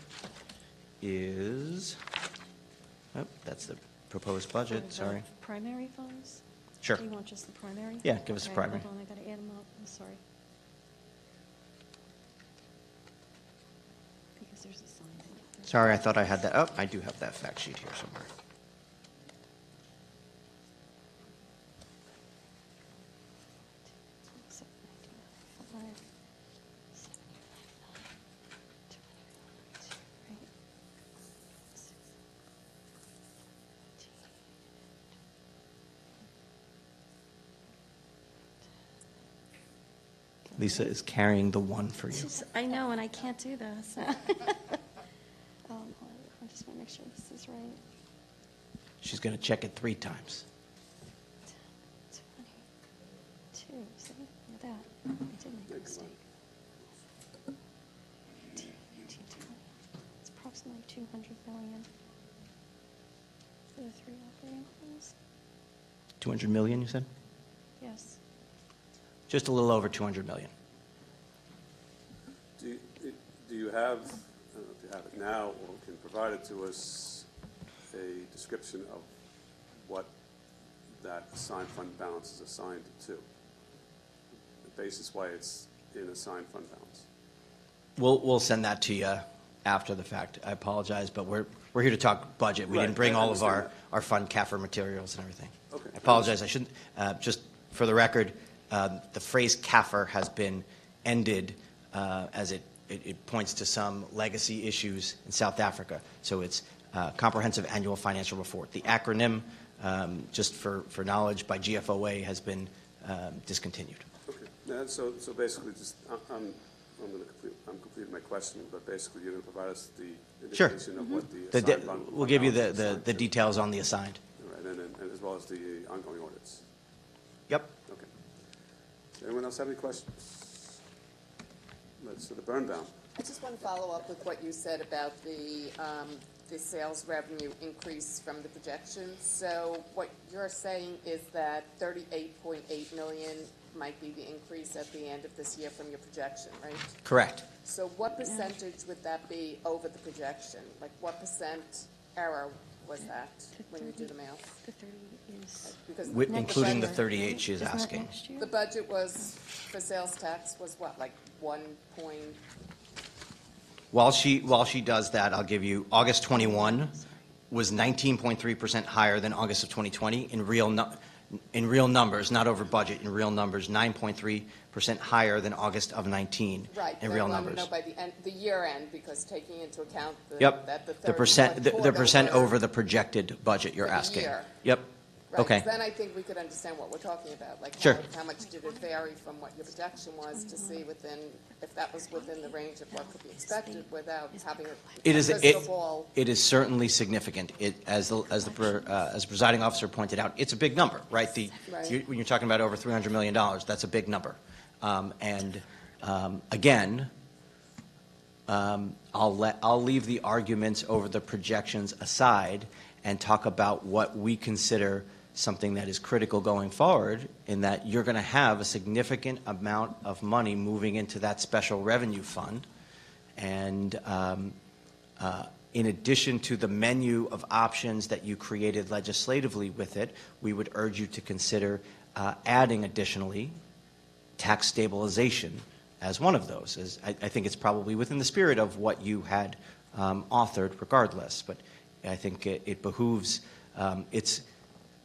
is, that's the proposed budget, sorry. Primary funds? Sure. Do you want just the primary? Yeah, give us a primary. Hold on, I got to add them up, I'm sorry. Because there's a sign in it. Sorry, I thought I had that. Oh, I do have that fact sheet here somewhere. Lisa is carrying the one for you. I know, and I can't do this. I just want to make sure this is right. She's going to check it 3 times. 22, see, look at that. I did make a mistake. 18, 20. approximately 200 million for the 3 operating funds. 200 million, you said? Yes. Just a little over 200 million. Do you have, I don't know if you have it now or can provide it to us, a description of what that assigned fund balance is assigned to? The basis why it's in assigned fund balance. We'll send that to you after the fact. I apologize, but we're here to talk budget. We Right, didn't bring I all of understand our fund CAFR materials and everything. Okay. I apologize. I shouldn't, just for the record, the phrase CAFR has been ended as it points to some legacy issues in South Africa. So it's Comprehensive Annual Financial Report. The acronym, just for knowledge, by GFOA has been discontinued. Okay. Now, so basically, just I'm completing my question, but basically, you're going to provide us the Sure. indication of what the The assigned de- fund. we'll give you balance is the assigned to. details on the assigned. All right, and as well as the ongoing audits. Yep. Okay. Anyone else have any questions? Let's the burn down. I just want to follow up with what you said about the sales revenue increase from the projections. So what you're saying is that 38.8 million might be the increase at the end of this year from your projection, right? Correct. So what percentage would that be over the projection? Like what % error was that when you do the math? The 30 is Because Including the budget- 38 she's Isn't that asking. next year? The budget was, for sales tax, was what, like 1 point? While she does that, I'll give you, August 21 was 19.3% higher than August of 2020 in real numbers, not over budget, in real numbers, 9.3% higher than August of 19 Right. in but real I want numbers. to know by the end, the year end, because taking into account Yep. that the The third percent, and the fourth percent quarter- over the projected budget you're For the asking. year. Yep. Right, Okay. 'cause then I think we could understand what we're talking about, like Sure. how much did it vary from what your projection was to see if that was within the range of what could be expected without having a crystal ball. It is certainly significant. As the presiding officer pointed out, it's a big number, right? Right. When you're talking about over $300 million, that's a big number. Again, I'll leave the arguments over the projections aside and talk about what we consider something that is critical going forward, in that you're going to have a significant amount of money moving into that special revenue fund. And in addition to the menu of options that you created legislatively with it, we would urge you to consider adding additionally tax stabilization as one of those. I think it's probably within the spirit of what you had authored regardless, but I think it behooves, it's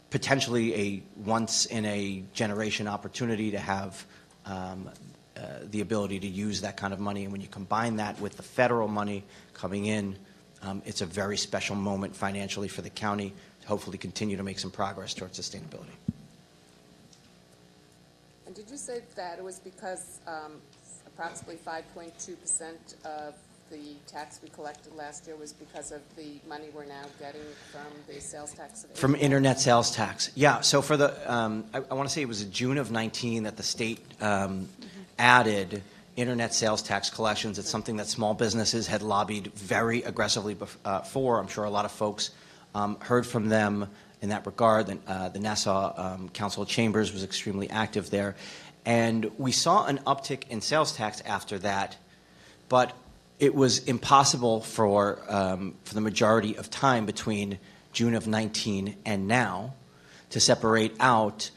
potentially a once-in-a-generation opportunity to have the ability to use that kind of money. And when you combine that with the federal money coming in, it's a very special moment financially for the county to hopefully continue to make some progress towards sustainability. And did you say that it was because approximately 5.2% of the tax we collected last year was because of the money we're now getting from the sales tax? From internet sales tax. Yeah, so for the, I want to say it was in June of 19 that the state added internet sales tax collections. It's something that small businesses had lobbied very aggressively for. I'm sure a lot of folks heard from them in that regard. The Nassau Council of Chambers was extremely active there. And we saw an uptick in sales tax after that, but it was impossible for the majority of time between June of 19 and now to separate out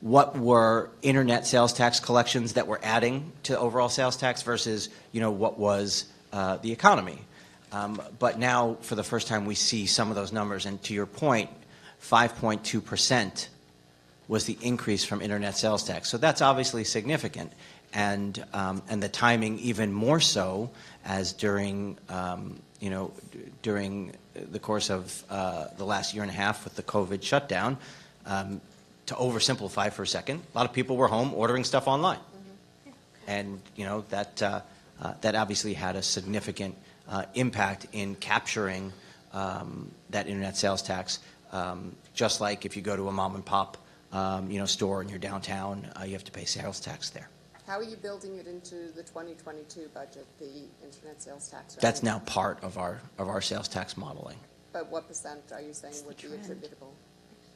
what were internet sales tax collections that were adding to overall sales tax versus, what was the economy. But now, for the first time, we see some of those numbers. And to your point, 5.2% was the increase from internet sales tax. So that's obviously significant. And the timing even more so, as during the course of the last year and a half with the COVID shutdown. To oversimplify for a second, a lot of people were home ordering stuff online, and that obviously had a significant impact in capturing that internet sales tax. Just like if you go to a mom and pop store in your downtown, you have to pay sales tax there. How are you building it into the 2022 budget, the internet sales tax revenue? That's now part of our sales tax modeling. But what percent are you saying would be trend. attributable?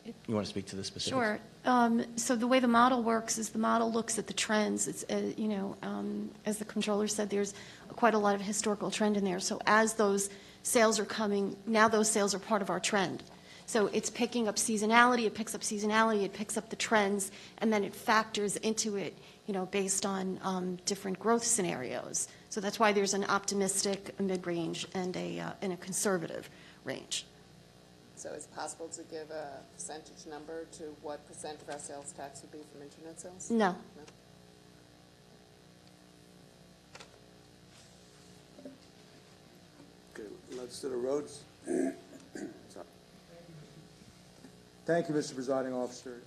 You want to speak to the specifics? Sure. So the way the model works is the model looks at the trends. It's, as the controller said, there's quite a lot of historical trend in there. So as those sales are coming, now those sales are part of our trend. So it's picking up seasonality, it picks up seasonality, it picks up the trends, and then it factors into it, based on different growth scenarios. So that's why there's an optimistic, a mid-range, and a conservative range. So is it possible to give a percentage number to what percent of our sales tax would be from internet sales? No. Okay, let's do the roads. Sorry. Thank you, Mr. Presiding Officer.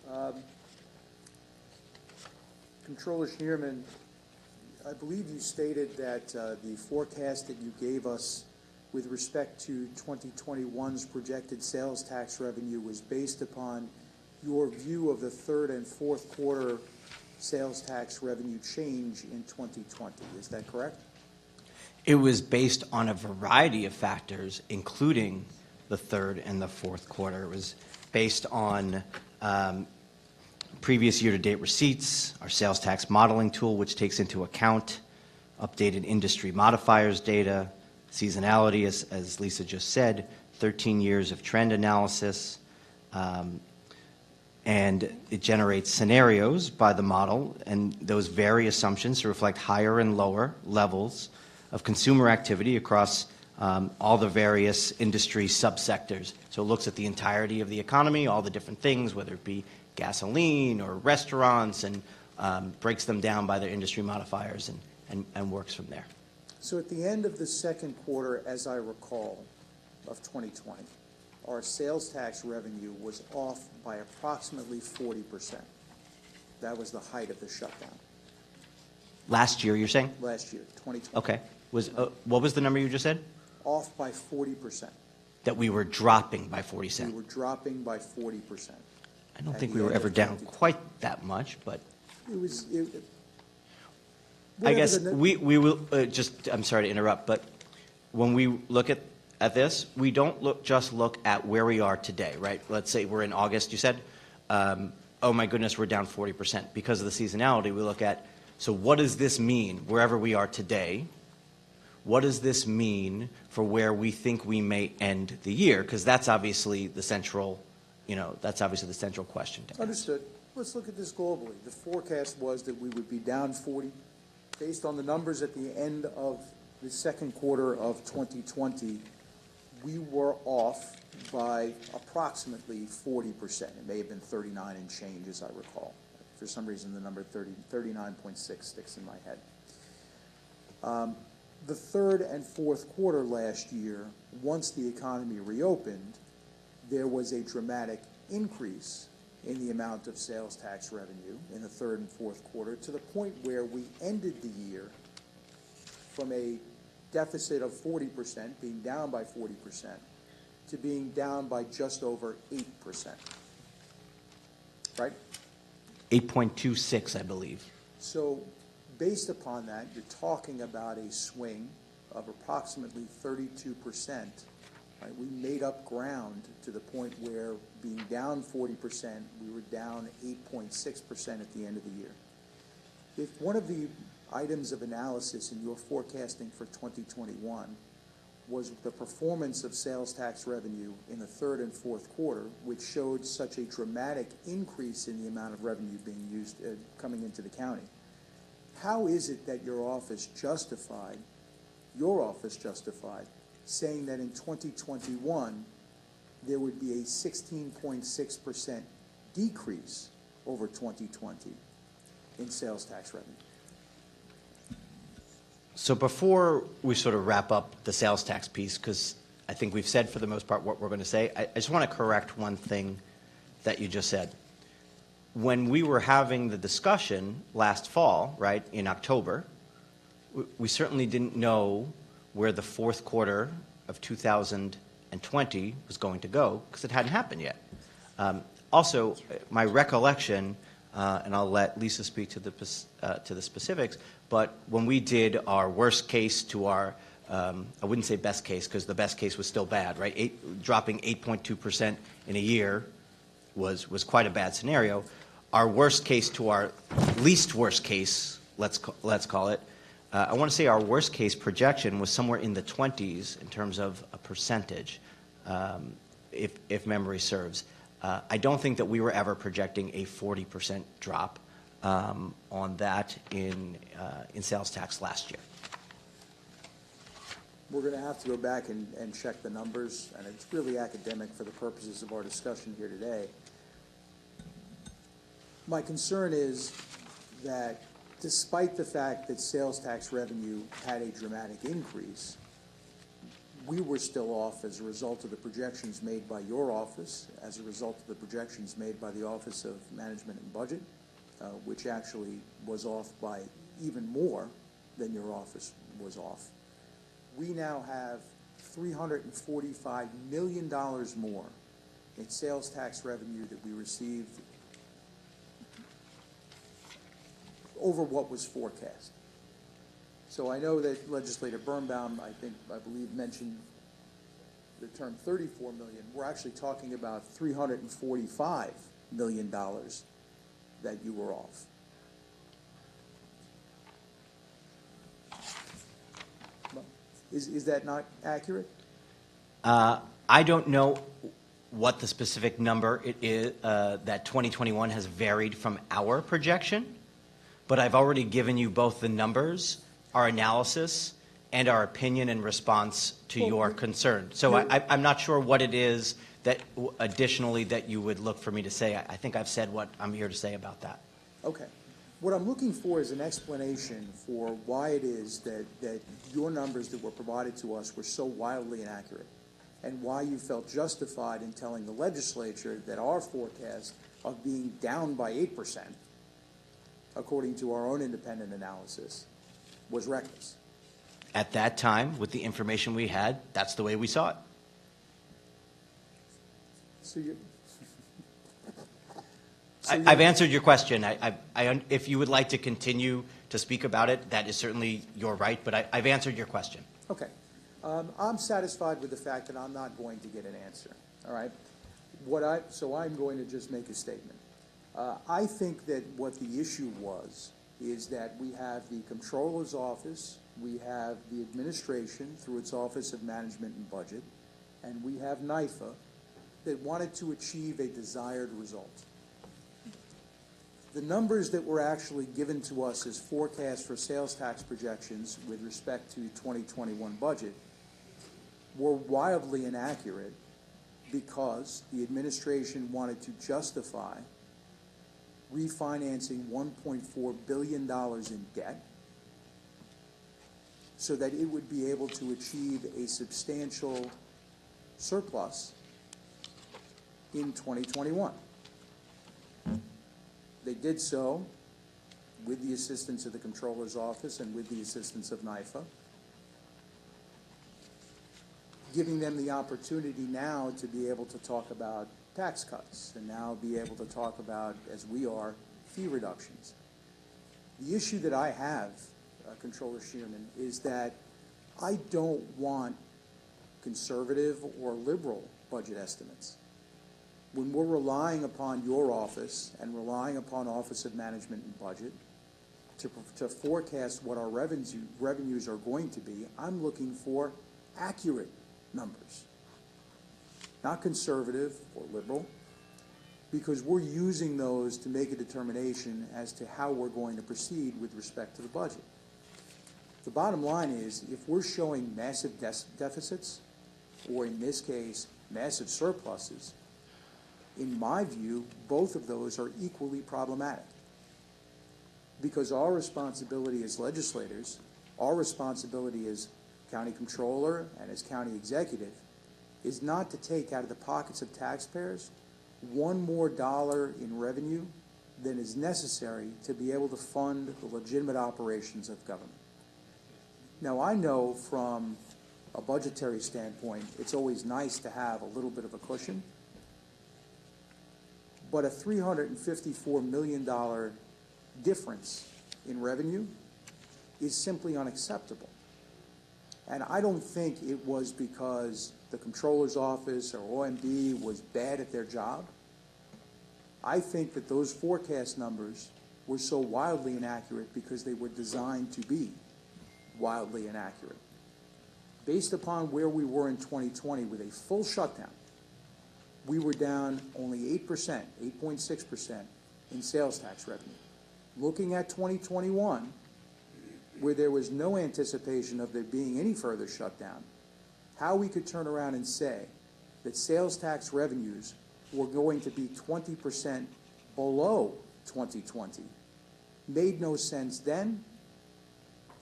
Controller Schneerman, I believe you stated that the forecast that you gave us with respect to 2021's projected sales tax revenue was based upon your view of the third and fourth quarter sales tax revenue change in 2020. Is that correct? It was based on a variety of factors, including the third and the fourth quarter. It was based on previous year-to-date receipts, our sales tax modeling tool, which takes into account updated industry modifiers data, seasonality, as Lisa just said, 13 years of trend analysis, and it generates scenarios by the model, and those vary assumptions to reflect higher and lower levels of consumer activity across all the various industry subsectors. So it looks at the entirety of the economy, all the different things, whether it be gasoline or restaurants, and breaks them down by their industry modifiers and works from there. So at the end of the second quarter, as I recall, of 2020, our sales tax revenue was off by approximately 40%. That was the height of the shutdown Last year, you're saying? last year, 2020. Okay. What was the number you just said? Off by 40%. That we were dropping by 40 We cents. were dropping by 40%. I don't at think the we were end ever of down 2020. quite that much, but It was. I guess whatever the- we will, I'm sorry to interrupt, but when we look at this, we don't just look at where we are today, right? Let's say we're in August, you said, oh my goodness, we're down 40%. Because of the seasonality, we look at, so what does this mean wherever we are today? What does this mean for where we think we may end the year? Because that's obviously the central, question to ask. Understood. Let's look at this globally. The forecast was that we would be down 40. Based on the numbers at the end of the second quarter of 2020, we were off by approximately 40%. It may have been 39 and change, as I recall. For some reason, the number 39.6 sticks in my head. The third and fourth quarter last year, once the economy reopened, there was a dramatic increase in the amount of sales tax revenue in the third and fourth quarter, to the point where we ended the year from a deficit of 40%, being down by 40%, to being down by just over 8%. Right? 8.26, I believe. So based upon that, you're talking about a swing of approximately 32%. Right? We made up ground to the point where, being down 40%, we were down 8.6% at the end of the year. If one of the items of analysis in your forecasting for 2021 was the performance of sales tax revenue in the third and fourth quarter, which showed such a dramatic increase in the amount of revenue being used coming into the county, how is it that your office justified saying that in 2021 there would be a 16.6% decrease over 2020 in sales tax revenue? So before we sort of wrap up the sales tax piece, because I think we've said for the most part what we're going to say, I just want to correct one thing that you just said. When we were having the discussion last fall, right, in October, we certainly didn't know where the fourth quarter of 2020 was going to go, because it hadn't happened yet. Also, my recollection, and I'll let Lisa speak to the specifics, but when we did our worst case to our, I wouldn't say best case, because the best case was still bad, right? Dropping 8.2% in a year was quite a bad scenario. Our worst case to our least worst case, let's call it, I want to say our worst case projection was somewhere in the 20s in terms of a percentage, if memory serves. I don't think that we were ever projecting a 40% drop on that in sales tax last year. We're going to have to go back and check the numbers, and it's really academic for the purposes of our discussion here today. My concern is that despite the fact that sales tax revenue had a dramatic increase, we were still off as a result of the projections made by your office, as a result of the projections made by the Office of Management and Budget, which actually was off by even more than your office was off. We now have $345 million more in sales tax revenue that we received over what was forecast. So I know that Legislator Birnbaum, I believe, mentioned the term $34 million. We're actually talking about $345 million that you were off. Is that not accurate? I don't know what the specific number it is that 2021 has varied from our projection, but I've already given you both the numbers, our analysis, and our opinion in response to your concern. So I'm not sure what it is that additionally that you would look for me to say. I think I've said what I'm here to say about that. Okay. What I'm looking for is an explanation for why it is that your numbers that were provided to us were so wildly inaccurate, and why you felt justified in telling the legislature that our forecast of being down by 8%, according to our own independent analysis, was reckless. At that time, with the information we had, that's the way we saw it. So you... I've answered your question. If you would like to continue to speak about it, that is certainly your right, but I've answered your question. Okay. I'm satisfied with the fact that I'm not going to get an answer, all right? So I'm going to just make a statement. I think that what the issue was is that we have the Comptroller's Office, we have the administration through its Office of Management and Budget, and we have NIFA that wanted to achieve a desired result. The numbers that were actually given to us as forecasts for sales tax projections with respect to 2021 budget were wildly inaccurate because the administration wanted to justify refinancing $1.4 billion in debt so that it would be able to achieve a substantial surplus in 2021. They did so with the assistance of the Comptroller's Office and with the assistance of NIFA, giving them the opportunity now to be able to talk about tax cuts and now be able to talk about, as we are, fee reductions. The issue that I have, Comptroller Shearman, is that I don't want conservative or liberal budget estimates. When we're relying upon your office and relying upon Office of Management and Budget to forecast what our revenues are going to be, I'm looking for accurate numbers, not conservative or liberal, because we're using those to make a determination as to how we're going to proceed with respect to the budget. The bottom line is, if we're showing massive deficits, or in this case, massive surpluses, in my view, both of those are equally problematic. Because our responsibility as legislators, our responsibility as county controller and as county executive, is not to take out of the pockets of taxpayers one more dollar in revenue than is necessary to be able to fund the legitimate operations of government. Now, I know from a budgetary standpoint, it's always nice to have a little bit of a cushion. but a $354 million difference in revenue is simply unacceptable. And I don't think it was because the Comptroller's Office or OMB was bad at their job. I think that those forecast numbers were so wildly inaccurate because they were designed to be wildly inaccurate. Based upon where we were in 2020 with a full shutdown, we were down only 8%, 8.6% in sales tax revenue. Looking at 2021, where there was no anticipation of there being any further shutdown, how we could turn around and say that sales tax revenues were going to be 20% below 2020 made no sense then.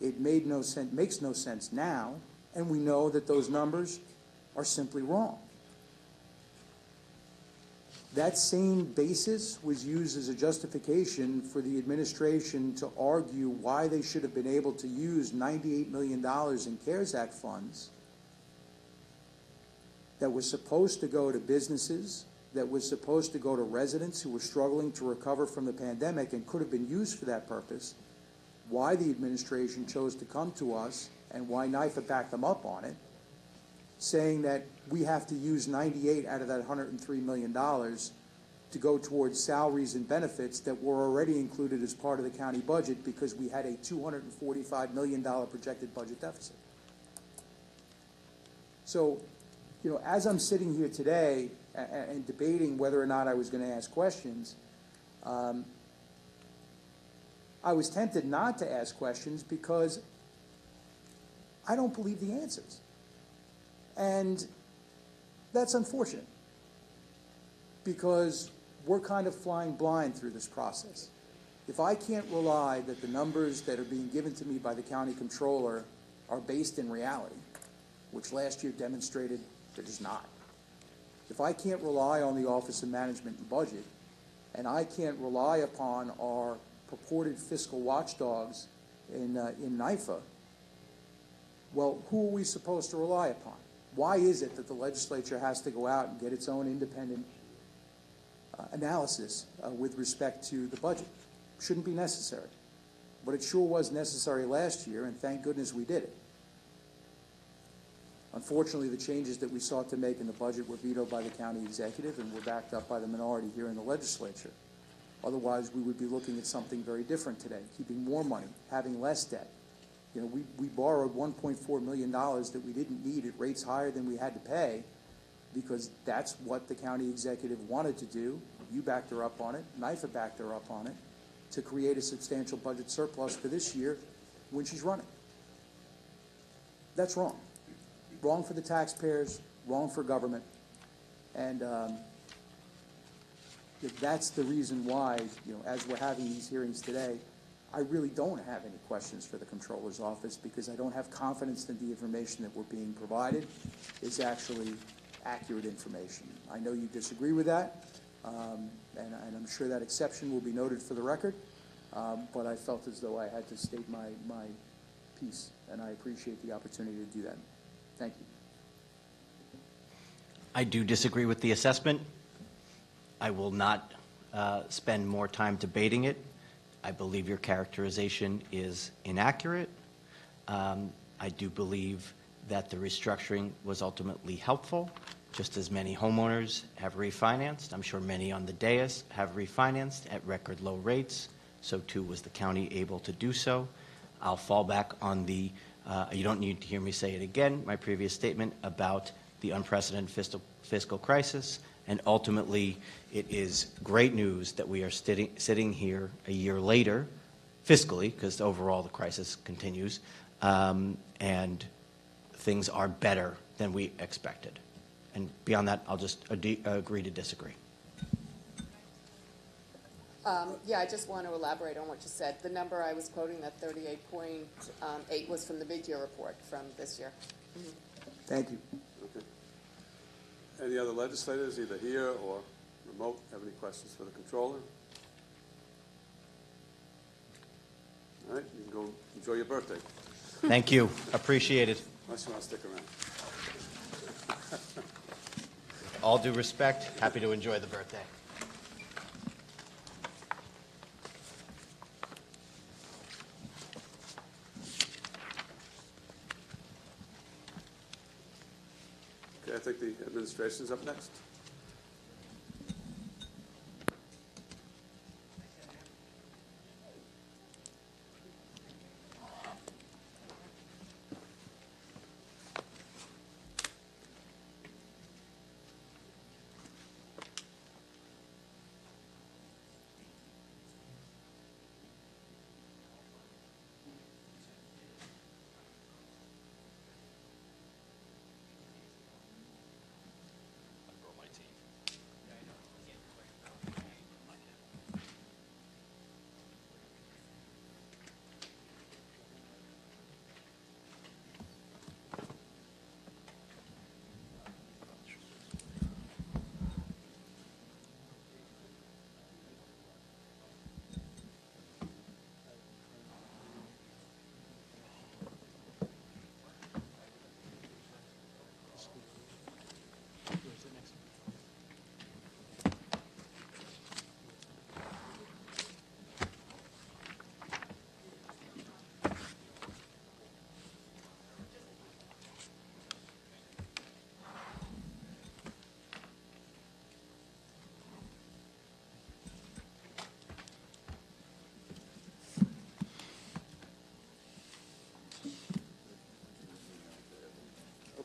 It made no sense, makes no sense now, and we know that those numbers are simply wrong. That same basis was used as a justification for the administration to argue why they should have been able to use $98 million in CARES Act funds that was supposed to go to businesses, that was supposed to go to residents who were struggling to recover from the pandemic and could have been used for that purpose, why the administration chose to come to us and why NYFA backed them up on it, saying that we have to use 98 out of that $103 million to go towards salaries and benefits that were already included as part of the county budget because we had a $245 million projected budget deficit. So, you know, as I'm sitting here today and debating whether or not I was going to ask questions, I was tempted not to ask questions because I don't believe the answers. And that's unfortunate because we're kind of flying blind through this process. If I can't rely that the numbers that are being given to me by the county controller are based in reality, which last year demonstrated that it's not. If I can't rely on the Office of Management and Budget, and I can't rely upon our purported fiscal watchdogs in NYFA, well, who are we supposed to rely upon? Why is it that the legislature has to go out and get its own independent analysis with respect to the budget? Shouldn't be necessary. But it sure was necessary last year, and thank goodness we did it. Unfortunately, the changes that we sought to make in the budget were vetoed by the county executive and were backed up by the minority here in the legislature. Otherwise, we would be looking at something very different today, keeping more money, having less debt. You know, we borrowed $1.4 million that we didn't need at rates higher than we had to pay because that's what the county executive wanted to do. You backed her up on it. NYFA backed her up on it to create a substantial budget surplus for this year when she's running. That's wrong. Wrong for the taxpayers, wrong for government. And that's the reason why, you know, as we're having these hearings today, I really don't have any questions for the Comptroller's Office because I don't have confidence that the information that we're being provided is actually accurate information. I know you disagree with that, and I'm sure that exception will be noted for the record, but I felt as though I had to state my piece, and I appreciate the opportunity to do that. Thank you. I do disagree with the assessment. I will not spend more time debating it. I believe your characterization is inaccurate. I do believe that the restructuring was ultimately helpful, just as many homeowners have refinanced. I'm sure many on the dais have refinanced at record low rates. So too was the county able to do so. I'll fall back on the, you don't need to hear me say it again, my previous statement about the unprecedented fiscal crisis. And ultimately, it is great news that we are sitting here a year later, fiscally, because overall the crisis continues, and things are better than we expected. And beyond that, I'll just agree to disagree. Yeah, I just want to elaborate on what you said. The number I was quoting, that 38.8, was from the mid-year report from this year. Mm-hmm. Thank you. Okay. Any other legislators, either here or remote, have any questions for the controller? All right, you can go enjoy your birthday. Thank you. Appreciate it. Unless you want to stick around. All due respect, happy to enjoy the birthday. Okay, I think the administration is up next.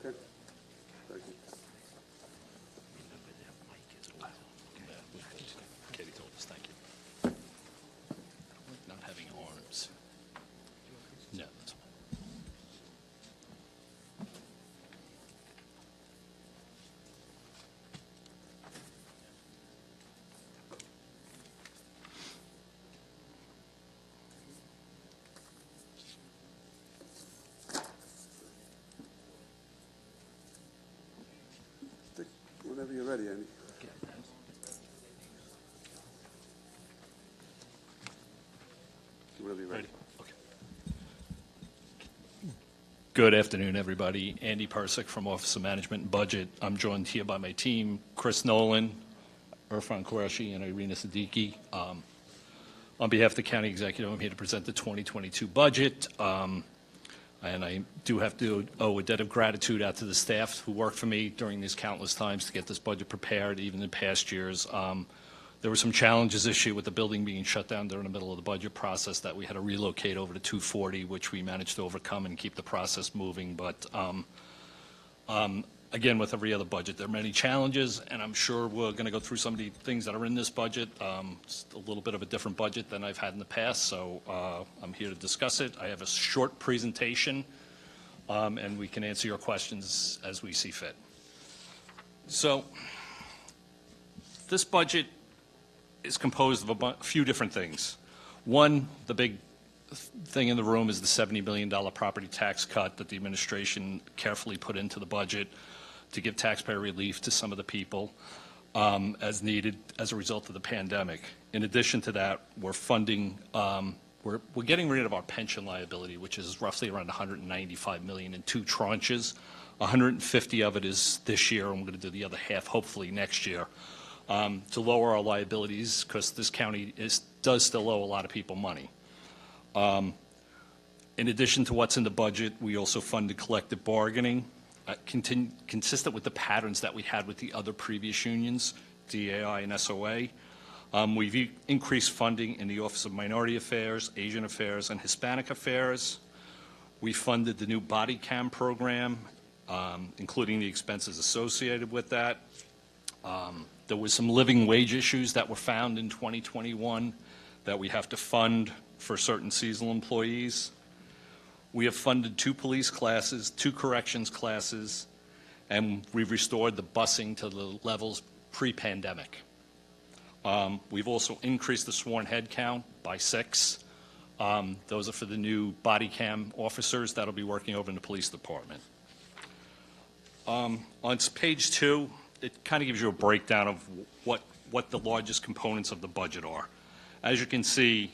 Okay. Thank you. Katie told us, thank you. Not having arms. No, that's fine. Whenever you're ready, Andy. Whenever you're ready. Okay. Good afternoon, everybody. Andy Persick from Office of Management and Budget. I'm joined here by my team, Chris Nolan, Irfan Qureshi, and Irina Siddiqui. On behalf of the County Executive, I'm here to present the 2022 budget. And I do have to owe a debt of gratitude out to the staff who worked for me during these countless times to get this budget prepared, even in past years. There were some challenges this year with the building being shut down during the middle of the budget process that we had to relocate over to 240, which we managed to overcome and keep the process moving. But again, with every other budget, there are many challenges, and I'm sure we're going to go through some of the things that are in this budget. It's a little bit of a different budget than I've had in the past, so I'm here to discuss it. I have a short presentation, and we can answer your questions as we see fit. So this budget is composed of a few different things. One, the big thing in the room is the $70 million property tax cut that the administration carefully put into the budget to give taxpayer relief to some of the people as needed as a result of the pandemic. In addition to that, we're funding, we're getting rid of our pension liability, which is roughly around $195 million in two tranches. 150 of it is this year, and we're going to do the other half hopefully next year. To lower our liabilities, because this county does still owe a lot of people money. In addition to what's in the budget, we also funded collective bargaining, consistent with the patterns that we had with the other previous unions, DAI and SOA. We've increased funding in the Office of Minority Affairs, Asian Affairs, and Hispanic Affairs. We funded the new body cam program, including the expenses associated with that. There was some living wage issues that were found in 2021 that we have to fund for certain seasonal employees. We have funded 2 police classes, 2 corrections classes, and we've restored the busing to the levels pre-pandemic. We've also increased the sworn head count by 6. Those are for the new body cam officers that'll be working over in the police department. On page 2, it kind of gives you a breakdown of what the largest components of the budget are. As you can see,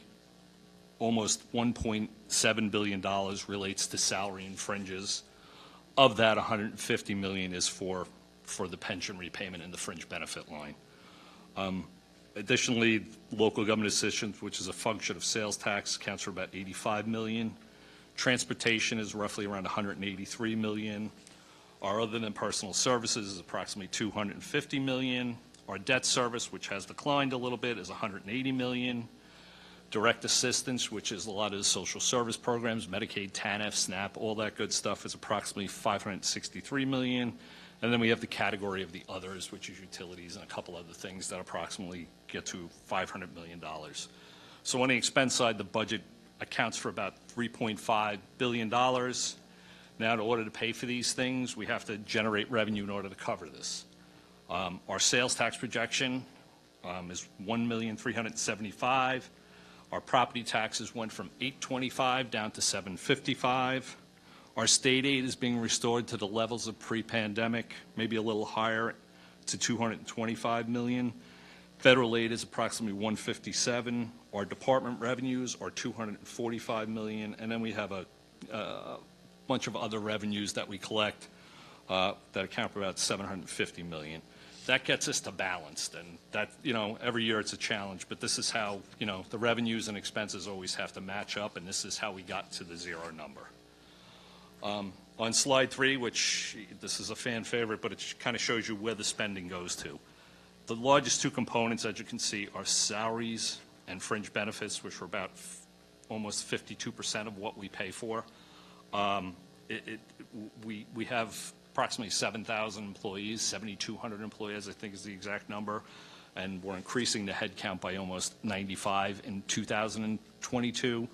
almost $1.7 billion relates to salary and fringes. Of that, $150 million is for the pension repayment and the fringe benefit line. Additionally, local government assistance, which is a function of sales tax, accounts for about $85 million. Transportation is roughly around $183 million. Our other than personal services is approximately $250 million. Our debt service, which has declined a little bit, is $180 million. Direct assistance, which is a lot of the social service programs, Medicaid, TANF, SNAP, all that good stuff, is approximately $563 million. And then we have the category of the others, which is utilities and a couple other things that approximately get to $500 million. So on the expense side, the budget accounts for about $3.5 billion. Now, in order to pay for these things, we have to generate revenue in order to cover this. Our sales tax projection is $1,375,000. Our property taxes went from $825 down to $755. Our state aid is being restored to the levels of pre-pandemic, maybe a little higher, to $225 million. Federal aid is approximately $157. Our department revenues are $245 million, and then we have a bunch of other revenues that we collect that account for about $750 million. That gets us to balanced, and that, every year it's a challenge, but this is how, the revenues and expenses always have to match up, and this is how we got to the zero number. On slide 3, which this is a fan favorite, but it kind of shows you where the spending goes to. The largest two components, as you can see, are salaries and fringe benefits, which are about almost 52% of what we pay for. We have approximately 7,000 employees, 7,200 employees, I think is the exact number, and we're increasing the headcount by almost 95 in 2022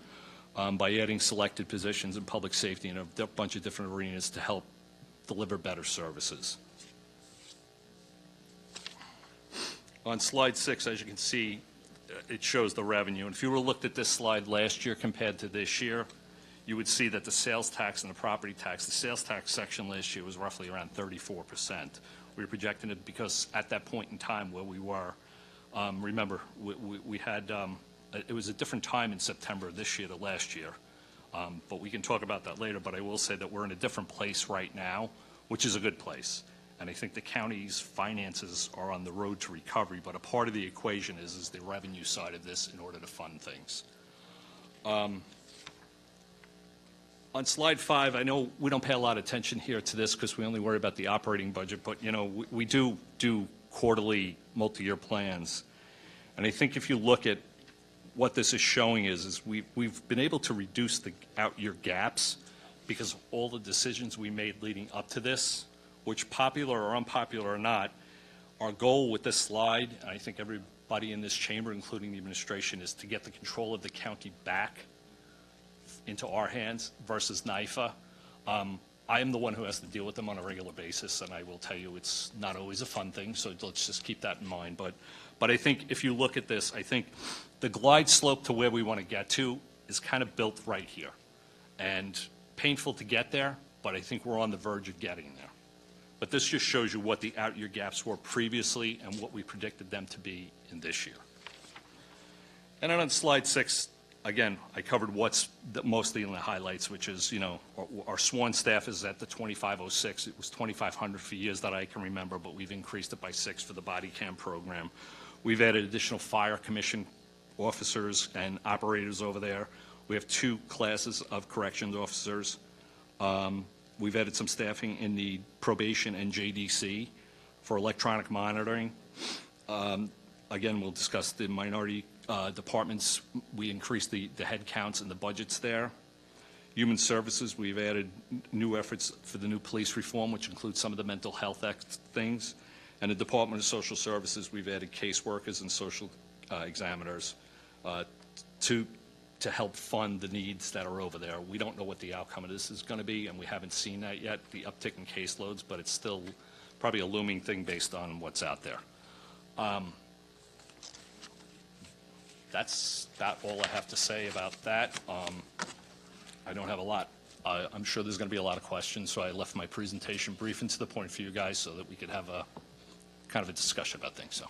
by adding selected positions in public safety in a bunch of different arenas to help deliver better services. On slide 6, as you can see, it shows the revenue. And if you were looked at this slide last year compared to this year, you would see that the sales tax and the property tax, the sales tax section last year was roughly around 34%. We were projecting it because at that point in time where we were, remember, we had, it was a different time in September this year to last year. But we can talk about that later, but I will say that we're in a different place right now, which is a good place. And I think the county's finances are on the road to recovery, but a part of the equation is the revenue side of this in order to fund things. On slide 5, I know we don't pay a lot of attention here to this because we only worry about the operating budget, but we do quarterly multi-year plans. And I think if you look at what this is showing is we've been able to reduce the out-year gaps because of all the decisions we made leading up to this, which popular or unpopular or not, our goal with this slide, and I think everybody in this chamber, including the administration, is to get the control of the county back into our hands versus NIFA. I am the one who has to deal with them on a regular basis, and I will tell you it's not always a fun thing, so let's just keep that in mind. But I think if you look at this, I think the glide slope to where we want to get to is kind of built right here. And painful to get there, but I think we're on the verge of getting there. But this just shows you what the out-year gaps were previously and what we predicted them to be in this year. And then on slide 6, again, I covered what's mostly in the highlights, which is, our sworn staff is at the 2,506. It was 2,500 for years that I can remember, but we've increased it by 6 for the body cam program. We've added additional fire commission officers and operators over there. We have 2 classes of corrections officers. We've added some staffing in the probation and JDC for electronic monitoring. Again, we'll discuss the minority departments. We increased the head counts and the budgets there. Human Services, we've added new efforts for the new police reform, which includes some of the mental health things. And the Department of Social Services, we've added caseworkers and social examiners to help fund the needs that are over there. We don't know what the outcome of this is going to be, and we haven't seen that yet, the uptick in caseloads, but it's still probably a looming thing based on what's out there. That's about all I have to say about that. I don't have a lot. I'm sure there's going to be a lot of questions, so I left my presentation brief and to the point for you guys so that we could have a kind of a discussion about things. So,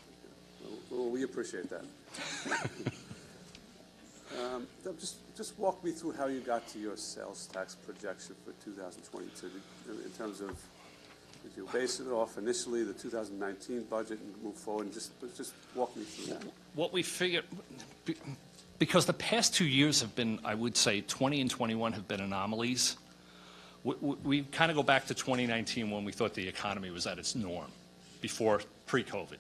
well, we appreciate that. Just walk me through how you got to your sales tax projection for 2022 in terms of, did you base it off initially the 2019 budget and move forward, and just walk me through that. What we figured, because the past 2 years have been, I would say 20 and 21 have been anomalies, we kind of go back to 2019 when we thought the economy was at its norm, before pre-COVID.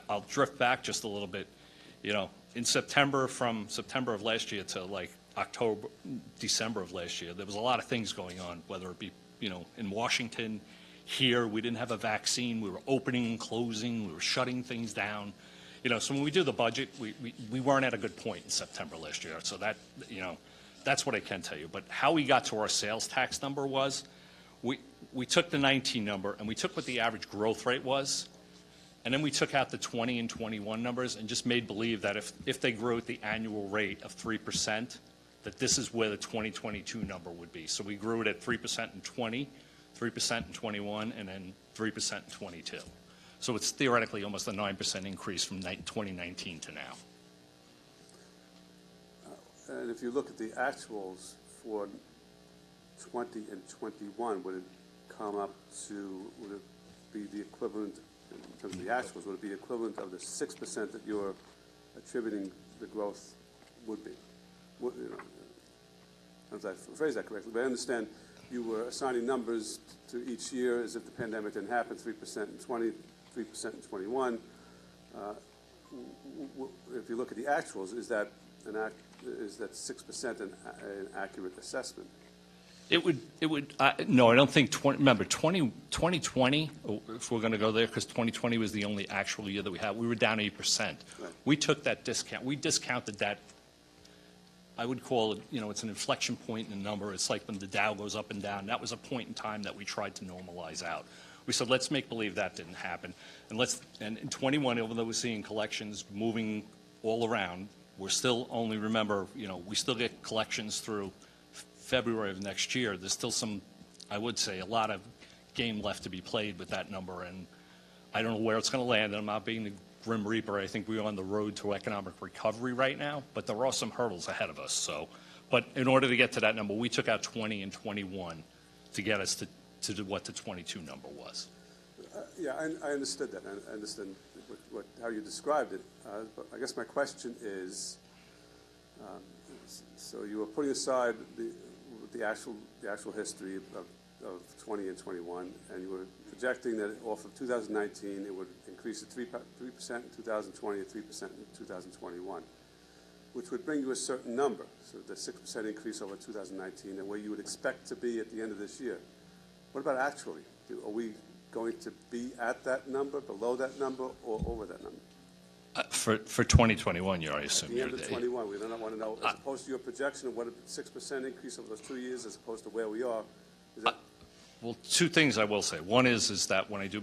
I'll drift back just a little bit. In September, from September of last year to like October, December of last year, there was a lot of things going on, whether it be, in Washington, here, we didn't have a vaccine, we were opening and closing, we were shutting things down. So when we do the budget, we weren't at a good point in September last year. So that, that's what I can tell you. But how we got to our sales tax number was, we took the 19 number and we took what the average growth rate was, and then we took out the 20 and 21 numbers and just made believe that if they grew at the annual rate of 3%, that this is where the 2022 number would be. So we grew it at 3% in 20, 3% in 21, and then 3% in 22. So it's theoretically almost a 9% increase from 2019 to now. And if you look at the actuals for 20 and 21, would it come up to, would it be the equivalent, in terms of the actuals, would it be equivalent of the 6% that you're attributing the growth would be? I don't know if I phrased that correctly, but I understand you were assigning numbers to each year as if the pandemic didn't happen, 3% in 20, 3% in 21. If you look at the actuals, is that 6% an accurate assessment? It would, no, I don't think, remember, 2020, if we're going to go there, because 2020 was the only actual year that we had, we were down 8%. Right. We took that discount. We discounted that. I would call it, it's an inflection point in the number. It's like when the Dow goes up and down. That was a point in time that we tried to normalize out. We said, let's make believe that didn't happen. And in 21, although we're seeing collections moving all around, we're still only, remember, we still get collections through February of next year. There's still some, I would say, a lot of game left to be played with that number. And I don't know where it's going to land. And I'm not being the Grim Reaper. I think we're on the road to economic recovery right now, but there are some hurdles ahead of us. So, but in order to get to that number, we took out 20 and 21 to get us to what the 22 number was. Yeah, I understood that. I understand how you described it. But I guess my question is, so you were putting aside the actual history of 20 and 21, and you were projecting that off of 2019 it would increase to 3% in 2020 and 3% in 2021, which would bring you a certain number, so the 6% increase over 2019, and where you would expect to be at the end of this year. What about actually? Are we going to be at that number, below that number, or over that number? For 2021, I assume. At the end of 21, we don't want to know, as opposed to your projection of what a 6% increase over those 2 years, as opposed to where we are. Is that well, two things I will say. One is that when I do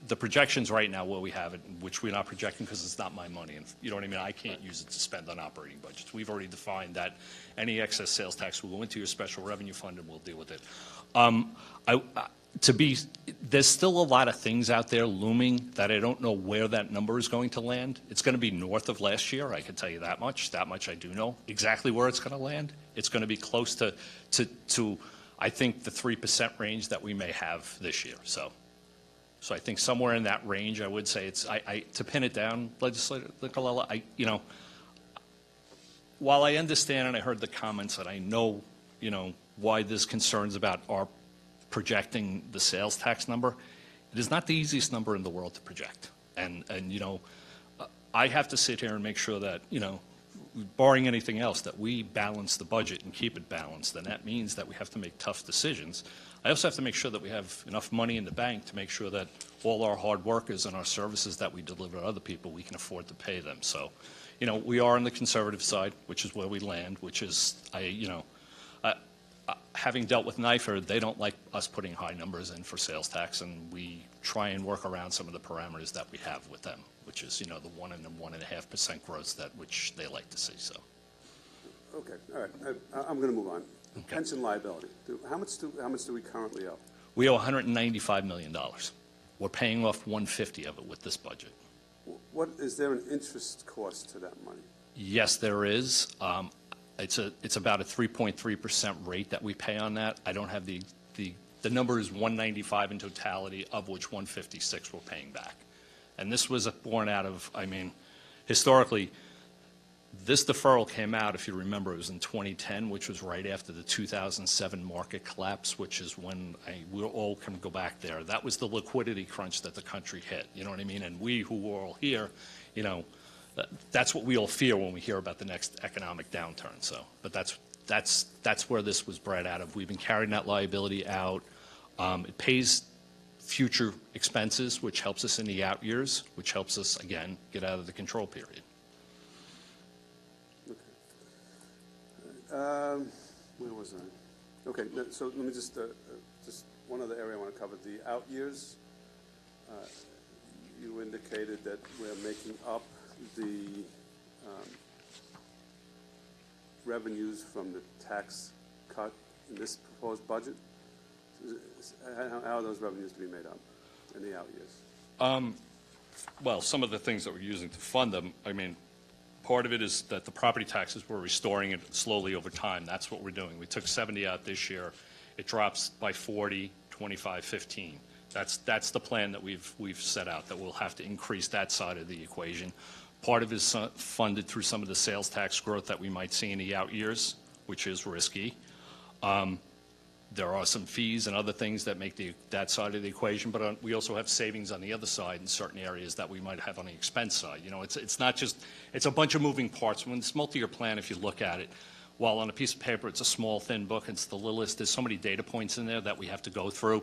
the projections right now where we have it, which we're not projecting because it's not my money, and you know what I mean, I can't use it to spend on operating budgets. We've already defined that any excess sales tax will go into your special revenue fund and we'll deal with it. There's still a lot of things out there looming that I don't know where that number is going to land. It's going to be north of last year, I can tell you that much. That much I do know. Exactly where it's going to land, it's going to be close to I think the 3% range that we may have this year. So I think somewhere in that range, I would say it's to pin it down, Legislator Nicolella, while I understand and I heard the comments and I know, why there's concerns about our projecting the sales tax number, it is not the easiest number in the world to project. And I have to sit here and make sure that, barring anything else, that we balance the budget and keep it balanced. And that means that we have to make tough decisions. I also have to make sure that we have enough money in the bank to make sure that all our hard workers and our services that we deliver to other people, we can afford to pay them. So, we are on the conservative side, which is where we land, which is, having dealt with NYFER, they don't like us putting high numbers in for sales tax, and we try and work around some of the parameters that we have with them, which is, the 1 and the 1.5% growth which they like to see. So. Okay, all right. I'm going to move on. Okay. Pension liability. How much do we currently owe? We owe $195 million. We're paying off $150 of it with this budget. Is there an interest cost to that money? Yes, there is. It's about a 3.3% rate that we pay on that. I don't have the number is 195 in totality, of which 156 we're paying back. And this was born out of, historically, This deferral came out, if you remember, it was in 2010, which was right after the 2007 market collapse, which is when we all can go back there. That was the liquidity crunch that the country hit, you know what I mean? And we who were all here, you know, that's what we all fear when we hear about the next economic downturn. So, but that's where this was bred out of. We've been carrying that liability out. It pays future expenses, which helps us in the out years, which helps us, again, get out of the control period. Where was I? Okay, so let me just one other area I want to cover, the out years. You indicated that we're making up the revenues from the tax cut in this proposed budget. How are those revenues to be made up in the out years? Well, some of the things that we're using to fund them, I mean, part of it is that the property taxes, we're restoring it slowly over time. That's what we're doing. We took 70 out this year. It drops by 40, 25, 15. That's the plan that we've set out, that we'll have to increase that side of the equation. Part of it is funded through some of the sales tax growth that we might see in the out years, which is risky. There are some fees and other things that make that side of the equation, but we also have savings on the other side in certain areas that we might have on the expense side. You know, it's not just, it's a bunch of moving parts. When this multi-year plan, if you look at it, while on a piece of paper it's a small, thin book, it's the littlest, there's so many data points in there that we have to go through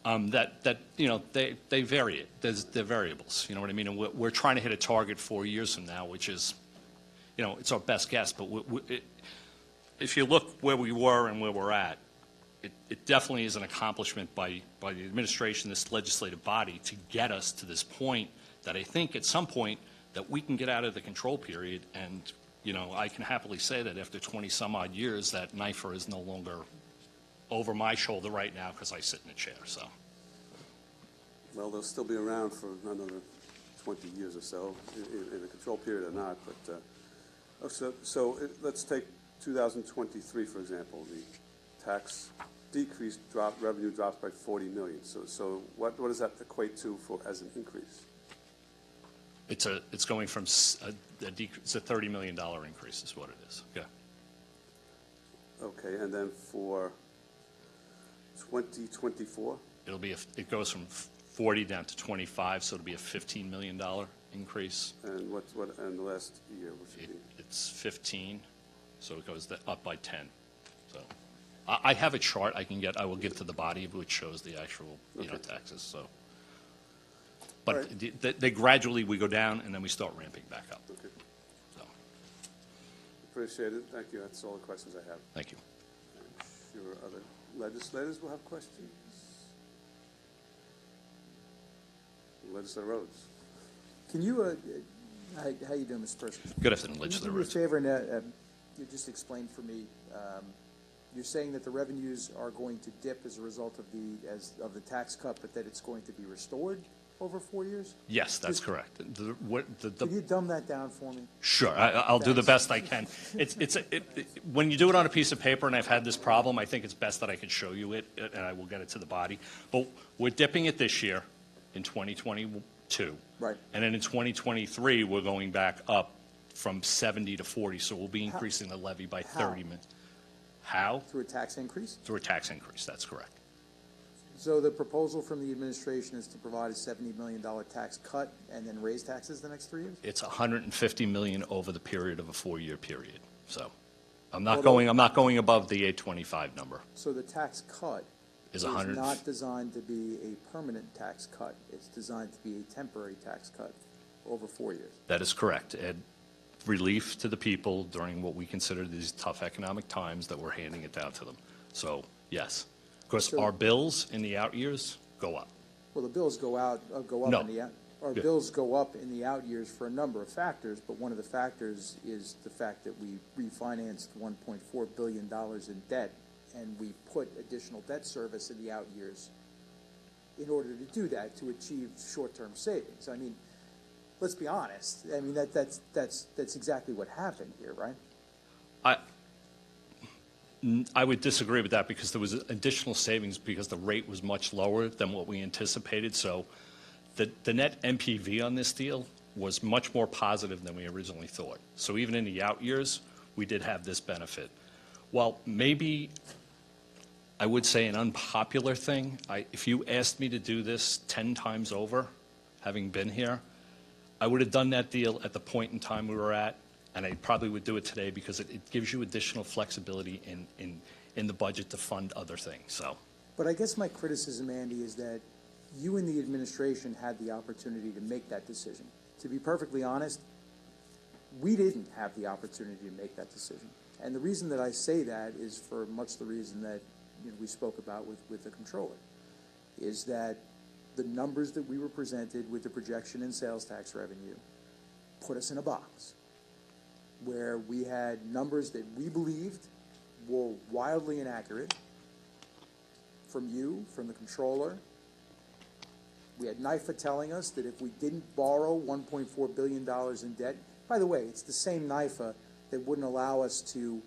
that you know, they vary it. They're variables, you know what I mean? And we're trying to hit a target 4 years from now, which is, you know, it's our best guess. But if you look where we were and where we're at, it definitely is an accomplishment by the administration, this legislative body, to get us to this point that I think at some point that we can get out of the control period. And, you know, I can happily say that after 20 some odd years, that NIFR is no longer over my shoulder right now because I sit in a chair. So, Well, they'll still be around for another 20 years or so, in a control period or not. But let's take 2023, for example. The tax decrease revenue drops by 40 million. So what does that equate to as an increase? it's going from it's a $30 million increase is what it is. Yeah. Okay, and then for 2024? It goes from 40 down to 25, so it'll be a $15 million increase. And and the last year was It's 15, so it goes up by 10. So I have a chart I will give to the body which shows the actual taxes. So, but right. they gradually we go down and then we start ramping back up. Okay. So Appreciate it. Thank you. That's all the questions I have. thank you. I'm sure other legislators will have questions. Legislator Rhodes. Can you, how you doing, Mr. President? Good afternoon, Can you Legislator do me a Rhodes. favor and you just explain for me, you're saying that the revenues are going to dip as a result of the tax cut, but that it's going to be restored over 4 years? Yes, that's Just- correct. Can you dumb that down for me? Sure, I'll do the Thanks. best I can. When you do it on a piece of paper, and I've had this problem, I think it's best that I could show you it, and I will get it to the body. But we're dipping it this year in 2022. Right. And then in 2023, we're going back up from 70 to 40, so we'll be increasing the levy by 30 million. How? Through a tax increase? Through a tax increase, that's correct. So the proposal from the administration is to provide a $70 million tax cut and then raise taxes the next 3 years? It's 150 million over the period of a 4-year period. So I'm Although- not going above the 825 number. So the tax cut Is is 100 not designed to be a permanent tax cut. It's designed to be a temporary tax cut over 4 years. That is correct. And relief to the people during what we consider these tough economic times that we're handing it down to them. So, yes. Of course, So- our bills in the out years go up. Well, the bills go up No. in the out, or Yeah. bills go up in the out years for a number of factors, but one of the factors is the fact that we refinanced $1.4 billion in debt, and we put additional debt service in the out years in order to do that, to achieve short-term savings. I mean, let's be honest. I mean, that's exactly what happened here, right? I would disagree with that because there was additional savings because the rate was much lower than what we anticipated. So the net NPV on this deal was much more positive than we originally thought. So even in the out years, we did have this benefit. While maybe I would say an unpopular thing, if you asked me to do this 10 times over, having been here, I would have done that deal at the point in time we were at, and I probably would do it today because it gives you additional flexibility in the budget to fund other things, so. But I guess my criticism, Andy, is that you and the administration had the opportunity to make that decision. To be perfectly honest, we didn't have the opportunity to make that decision. And the reason that I say that is for much the reason that we spoke about with the controller, is that the numbers that we were presented with the projection in sales tax revenue put us in a box where we had numbers that we believed were wildly inaccurate from you, from the controller. We had NYFA telling us that if we didn't borrow $1.4 billion in debt, by the way, it's the same NYFA that wouldn't allow us to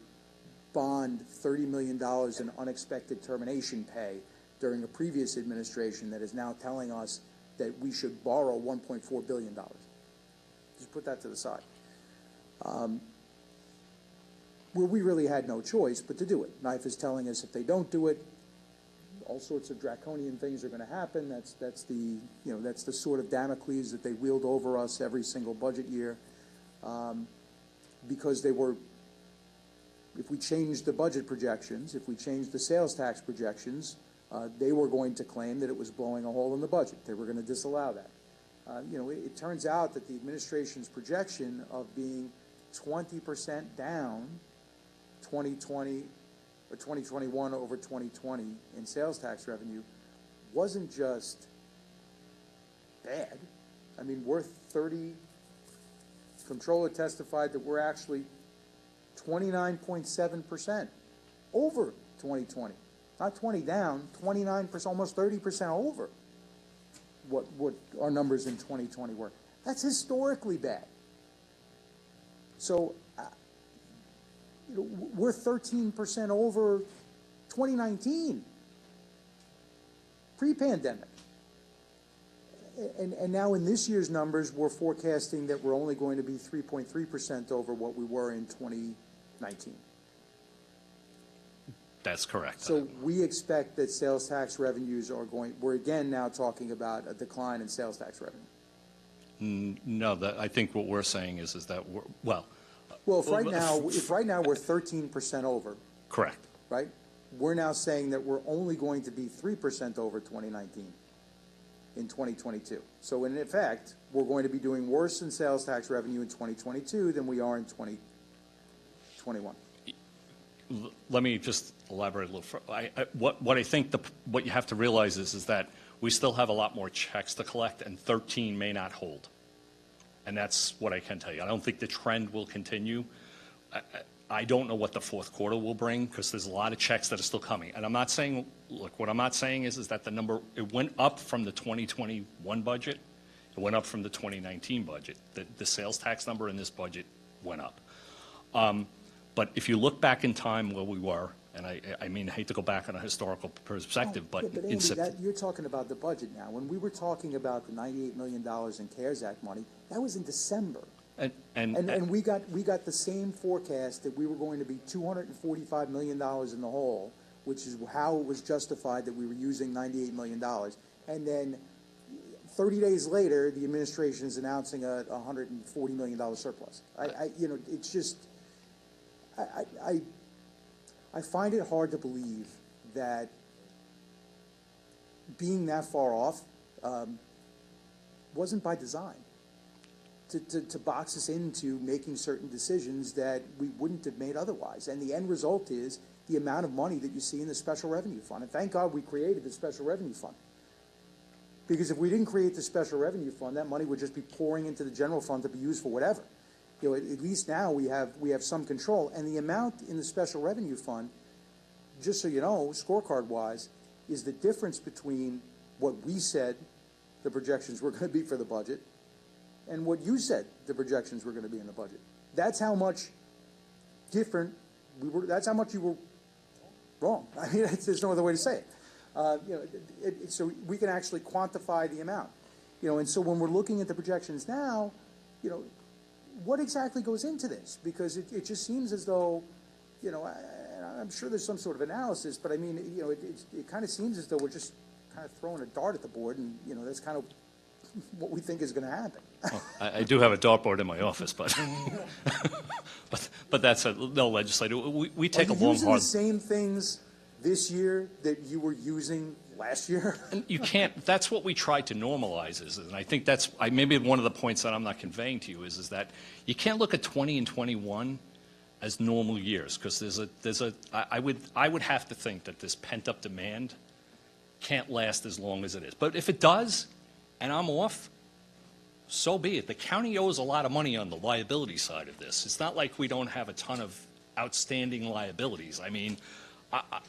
bond $30 million in unexpected termination pay during a previous administration that is now telling us that we should borrow $1.4 billion. Just put that to the side. Where we really had no choice but to do it. NYFA is telling us if they don't do it, all sorts of draconian things are going to happen. That's the sword of Damocles that they wield over us every single budget year, because they were. If we changed the budget projections, if we changed the sales tax projections, they were going to claim that it was blowing a hole in the budget. They were going to disallow that. It turns out that the administration's projection of being 20% down 2020 or 2021 over 2020 in sales tax revenue wasn't just bad. I mean, we're 30, controller testified that we're actually 29.7% over 2020. Not 20 down, 29%, almost 30% over what our numbers in 2020 were. That's historically bad. So, we're 13% over 2019, pre-pandemic. And now in this year's numbers, we're forecasting that we're only going to be 3.3% over what we were in 2019. That's correct. So we expect that sales tax revenues are we're again now talking about a decline in sales tax revenue. No, I think what we're saying is that well, if right now we're 13% over. Correct. Right? We're now saying that we're only going to be 3% over 2019 in 2022. So in effect, we're going to be doing worse in sales tax revenue in 2022 than we are in 2021. Let me just elaborate a little further. What I think what you have to realize is that we still have a lot more checks to collect, and 13 may not hold. And that's what I can tell you. I don't think the trend will continue. I don't know what the fourth quarter will bring because there's a lot of checks that are still coming. And I'm not saying, look, what I'm not saying is that the number, it went up from the 2021 budget. It went up from the 2019 budget. The sales tax number in this budget went up. But if you look back in time where we were, and I mean, I hate to go back on a historical perspective, but Andy, you're talking about the budget now. When we were talking about the $98 million in CARES Act money, that was in December. And we got the same forecast that we were going to be $245 million in the hole, which is how it was justified that we were using $98 million. And then 30 days later, the administration is announcing a $140 million surplus. It's just, I find it hard to believe that being that far off wasn't by design. To box us into making certain decisions that we wouldn't have made otherwise. And the end result is the amount of money that you see in the Special Revenue Fund. And thank God we created the Special Revenue Fund. Because if we didn't create the Special Revenue Fund, that money would just be pouring into the general fund to be used for whatever. At least now we have some control. And the amount in the Special Revenue Fund, just so you know, scorecard-wise, is the difference between what we said the projections were going to be for the budget and what you said the projections were going to be in the budget. That's how much different we were. That's how much you were wrong. I mean, there's no other way to say it. So we can actually quantify the amount. And so when we're looking at the projections now, you know, what exactly goes into this? Because it just seems as though, you know, I'm sure there's some sort of analysis, but I mean, you know, it kind of seems as though we're just kind of throwing a dart at the board, and, you know, that's kind of what we think is going to happen. Well, I do have a dartboard in my office, but but that's no legislator. We take a Are you long, using hard. the same things this year that you were using last year? And you can't. That's what we try to normalize, and I think that's maybe one of the points that I'm not conveying to you is that you can't look at 20 and 21 as normal years, because I would have to think that this pent up demand can't last as long as it is. But if it does, and I'm off, so be it. The county owes a lot of money on the liability side of this. It's not like we don't have a ton of outstanding liabilities. I mean,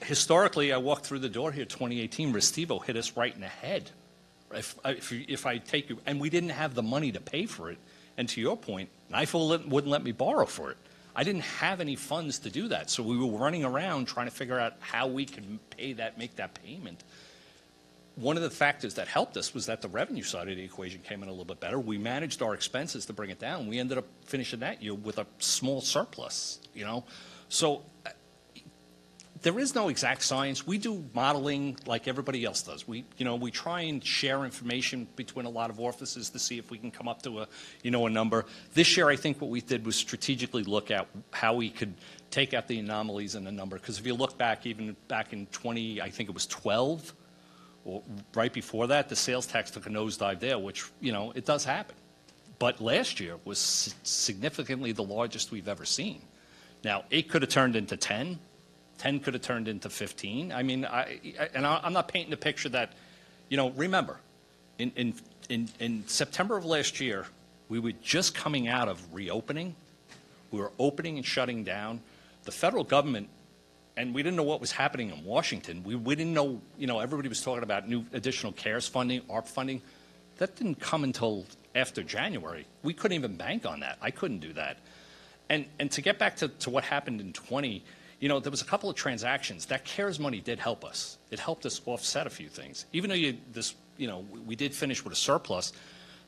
historically, I walked through the door here 2018, Restivo hit us right in the head. If I take you, and we didn't have the money to pay for it. And to your point, NIFO wouldn't let me borrow for it. I didn't have any funds to do that. So we were running around trying to figure out how we could make that payment. One of the factors that helped us was that the revenue side of the equation came in a little bit better. We managed our expenses to bring it down. We ended up finishing that year with a small surplus, you know. So there is no exact science. We do modeling like everybody else does. We try and share information between a lot of offices to see if we can come up to a number. This year, I think what we did was strategically look at how we could take out the anomalies in the number. Because if you look back, even back in 20, I think it was 12, or right before that, the sales tax took a nosedive there, which, it does happen. But last year was significantly the largest we've ever seen. Now, 8 could have turned into 10. 10 could have turned into 15. I mean, I'm not painting a picture that, remember, in September of last year, we were just coming out of reopening. We were opening and shutting down. The federal government, and we didn't know what was happening in Washington. We didn't know, everybody was talking about new additional CARES funding, ARP funding. That didn't come until after January. We couldn't even bank on that. I couldn't do that. And to get back to what happened in 20, there was a couple of transactions. That CARES money did help us. It helped us offset a few things. Even though we did finish with a surplus,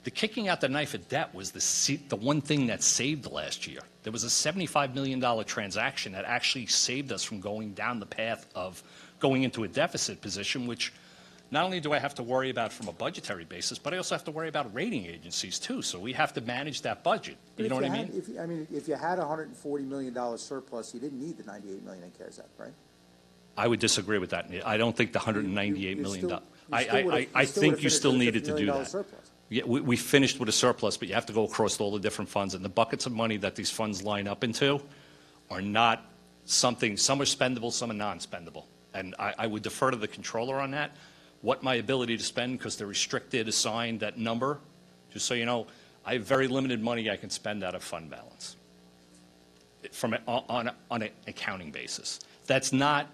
the kicking out the knife of debt was the one thing that saved last year. There was a $75 million transaction that actually saved us from going down the path of going into a deficit position, which not only do I have to worry about from a budgetary basis, but I also have to worry about rating agencies too. So we have to manage that budget. You know what I mean? If you had a $140 million surplus, you didn't need the $98 million in CARES Act, right? I would disagree with that. I don't think the $198 million. I think you still needed to do that. Surplus. Yeah, we finished with a surplus, but you have to go across all the different funds, and the buckets of money that these funds line up into are not something. Some are spendable, some are non-spendable, and I would defer to the controller on that. What my ability to spend, because they're restricted, assigned that number, just so you know, I have very limited money I can spend out of fund balance on an accounting basis. That's not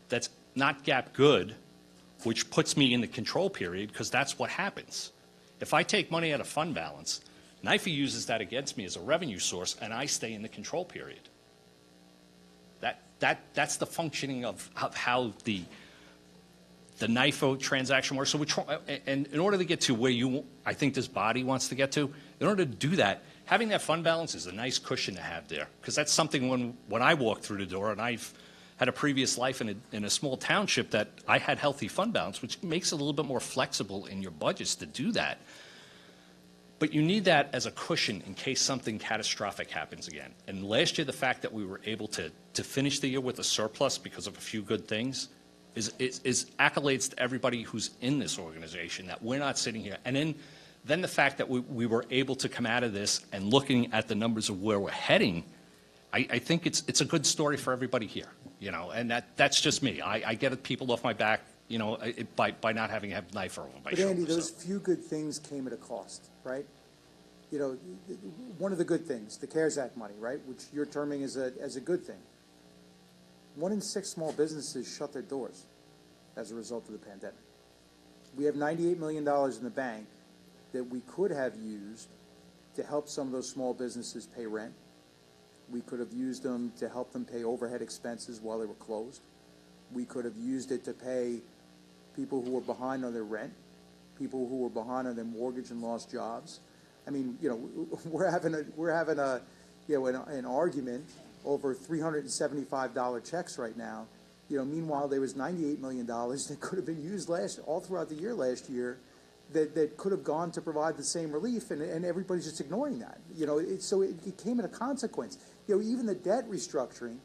GAAP good, which puts me in the control period, because that's what happens. If I take money out of fund balance, NIFE uses that against me as a revenue source, and I stay in the control period. That's the functioning of how the NIFO transaction works. So and in order to get to where I think this body wants to get to, in order to do that, having that fund balance is a nice cushion to have there, because that's something when I walk through the door, and I've had a previous life in a small township that I had healthy fund balance, which makes it a little bit more flexible in your budgets to do that. But you need that as a cushion in case something catastrophic happens again. And last year, the fact that we were able to finish the year with a surplus because of a few good things is accolades to everybody who's in this organization, that we're not sitting here. And then the fact that we were able to come out of this and looking at the numbers of where we're heading, I think it's a good story for everybody here, and that's just me. I get people off my back, by not having a knife over my shoulder. But Andy, those few good things came at a cost, right? One of the good things, the CARES Act money, right, which you're terming as a good thing. 1 in 6 small businesses shut their doors as a result of the pandemic. We have $98 million in the bank that we could have used to help some of those small businesses pay rent. We could have used them to help them pay overhead expenses while they were closed. We could have used it to pay people who were behind on their rent, people who were behind on their mortgage and lost jobs. I mean, you know, we're having a, you know, an argument over $375 checks right now. You know, meanwhile, there was $98 million that could have been used all throughout the year last year that could have gone to provide the same relief, and everybody's just ignoring that. You know, it came at a consequence. You know, even the debt restructuring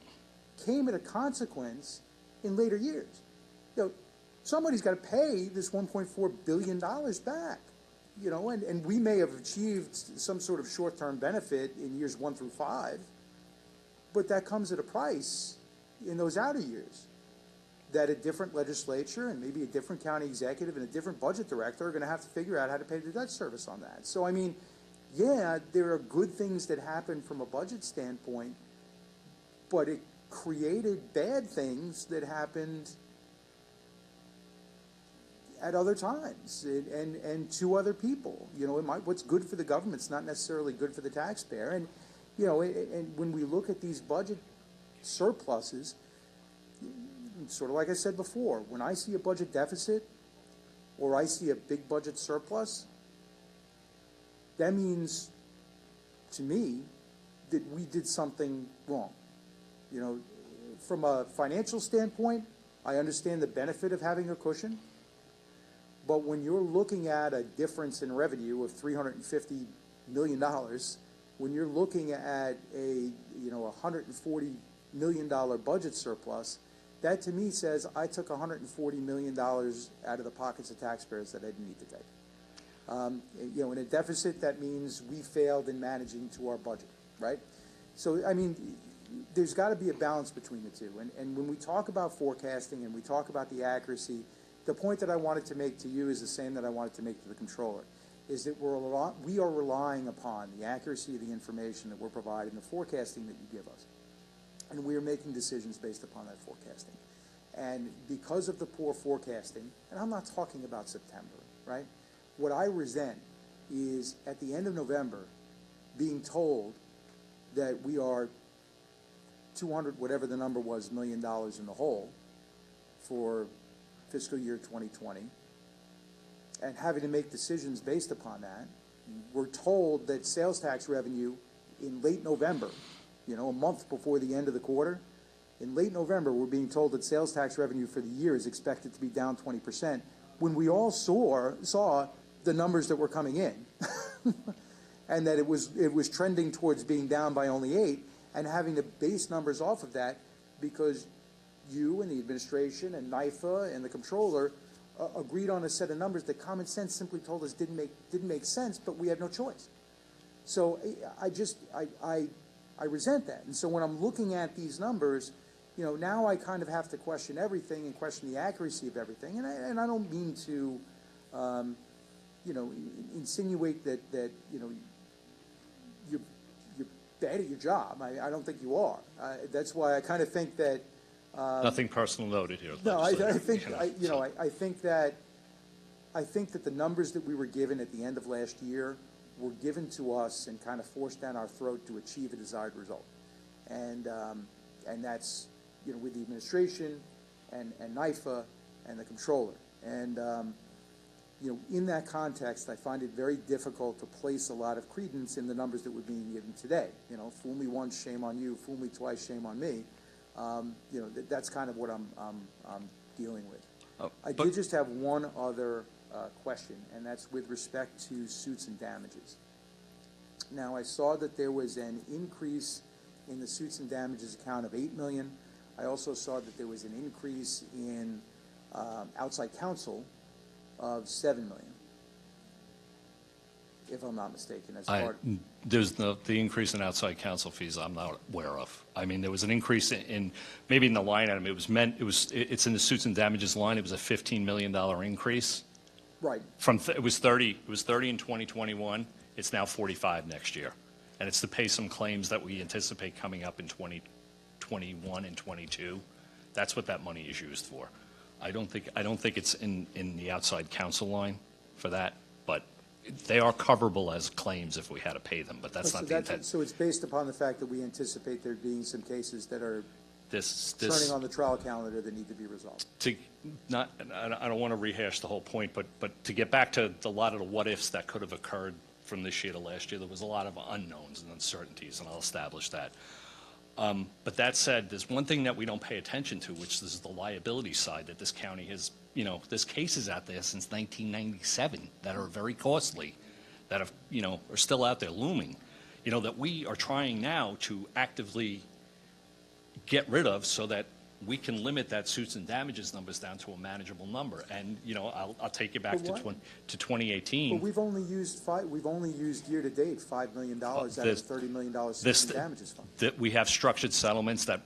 came at a consequence in later years. You know, somebody's got to pay this $1.4 billion back. You know, and we may have achieved some sort of short-term benefit in years 1 through 5, but that comes at a price in those outer years that a different legislature and maybe a different county executive and a different budget director are going to have to figure out how to pay the debt service on that. So, I mean, yeah, there are good things that happen from a budget standpoint, but it created bad things that happened at other times and to other people. You know, what's good for the government's not necessarily good for the taxpayer. And, you know, and when we look at these budget surpluses, sort of like I said before, when I see a budget deficit or I see a big budget surplus, that means to me that we did something wrong. You know, from a financial standpoint, I understand the benefit of having a cushion, but when you're looking at a difference in revenue of $350 million, when you're looking at a, you know, $140 million budget surplus, that to me says I took $140 million out of the pockets of taxpayers that I didn't need to take. You know, in a deficit, that means we failed in managing to our budget, right? So, I mean, there's got to be a balance between the two. And when we talk about forecasting and we talk about the accuracy, the point that I wanted to make to you is the same that I wanted to make to the controller, is that we are relying upon the accuracy of the information that we're providing, the forecasting that you give us. And we are making decisions based upon that forecasting. And because of the poor forecasting, and I'm not talking about September, right? What I resent is at the end of November being told that we are 200, whatever the number was, $1 million in the hole for fiscal year 2020, and having to make decisions based upon that. We're told that sales tax revenue in late November, you know, a month before the end of the quarter, in late November, we're being told that sales tax revenue for the year is expected to be down 20%, when we all saw the numbers that were coming in, and that it was trending towards being down by only 8%, and having to base numbers off of that because you and the administration and NYFA and the controller agreed on a set of numbers that common sense simply told us didn't make sense, but we had no choice. So I resent that. And so when I'm looking at these numbers, you know, now I kind of have to question everything and question the accuracy of everything. And I don't mean to, you know, insinuate that you know, you're bad at your job. I don't think you are. That's why I kind of think that. Nothing personal noted here. No, I think I think that the numbers that we were given at the end of last year were given to us and kind of forced down our throat to achieve a desired result, and that's, you know, with the administration and NYFA and the controller, and you know, in that context, I find it very difficult to place a lot of credence in the numbers that were being given today. You know, fool me once, shame on you. Fool me twice, shame on me. You know, that's kind of what I'm dealing with. I did just have one other question, and that's with respect to suits and damages. Now, I saw that there was an increase in the suits and damages account of $8 million. I also saw that there was an increase in outside counsel of $7 million, if I'm not mistaken. There's the increase in outside counsel fees I'm not aware of. I mean, there was an increase in maybe in the line item. It's in the suits and damages line. It was a $15 million increase. Right. It was 30 in 2021. It's now 45 next year, and it's to pay some claims that we anticipate coming up in 2021 and 22. That's what that money is used for. I don't think it's in the outside counsel line for that, but they are coverable as claims if we had to pay them, but that's not the intent. So it's based upon the fact that we anticipate there being some cases that are turning on the trial calendar that need to be resolved. I don't want to rehash the whole point, but to get back to a lot of the what-ifs that could have occurred from this year to last year. There was a lot of unknowns and uncertainties, and I'll establish that. But that said, there's one thing that we don't pay attention to, which is the liability side that this county has, there's cases out there since 1997 that are very costly, that have, are still out there looming, that we are trying now to actively get rid of so that we can limit that suits and damages numbers down to a manageable number. And, I'll take you back But to what? to 2018. But we've only used year to date $5 million out of There's- $30 million this- suits and damages fund. That we have structured settlements that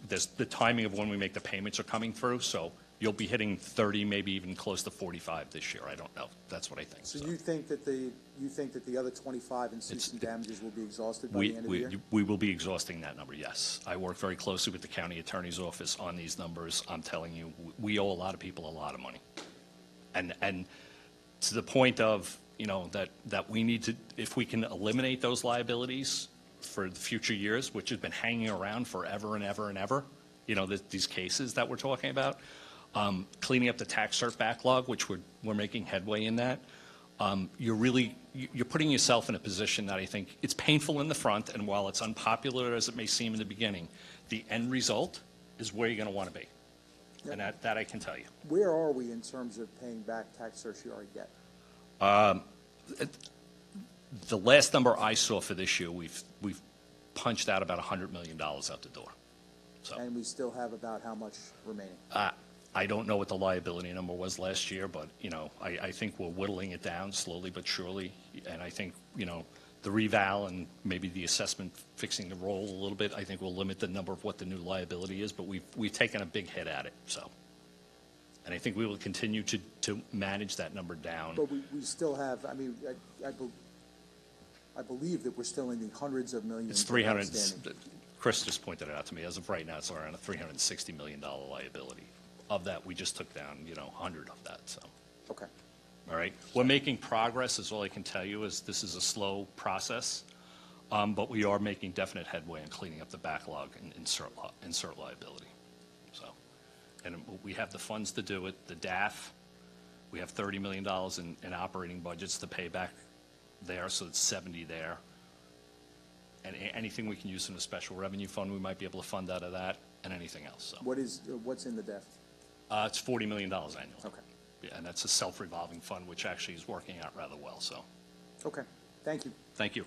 there's the timing of when we make the payments are coming through, so you'll be hitting 30, maybe even close to 45 this year. I don't know. That's what I think. So you think that the other 25 in suits and damages will be exhausted by We, the end of the year? we will be exhausting that number, yes. I work very closely with the county attorney's office on these numbers. I'm telling you, we owe a lot of people a lot of money. And to the point of, that we need to, if we can eliminate those liabilities for the future years, which have been hanging around forever and ever and ever, these cases that we're talking about, cleaning up the tax cert backlog, which we're making headway in that, you're putting yourself in a position that I think it's painful in the front, and while it's unpopular as it may seem in the beginning, the end result is where you're going to want to be. Yep. And that I can tell you. Where are we in terms of paying back tax certiorari debt? The last number I saw for this year, we've punched out about $100 million out the door. So And we still have about how much remaining? I don't know what the liability number was last year, but, I think we're whittling it down slowly but surely. And I think, the reval and maybe the assessment fixing the roll a little bit, I think will limit the number of what the new liability is, but we've taken a big hit at it, so. And I think we will continue to manage that number down. But we still have, I believe that we're still in the hundreds of millions. It's of 300, outstanding. Chris just pointed it out to me, as of right now, it's around a $360 million liability. Of that, we just took down, 100 of that, so. Okay. All right, we're making progress, is all I can tell you, is this is a slow process, but we are making definite headway in cleaning up the backlog and insert liability, so. And we have the funds to do it, the DAF, we have $30 million in operating budgets to pay back there, so it's 70 there. And anything we can use in the special revenue fund, we might be able to fund out of that, and anything else, so. What's in the DEF? It's $40 million annually. Okay. Yeah, and that's a self-revolving fund, which actually is working out rather well, so, Okay, thank you. thank you.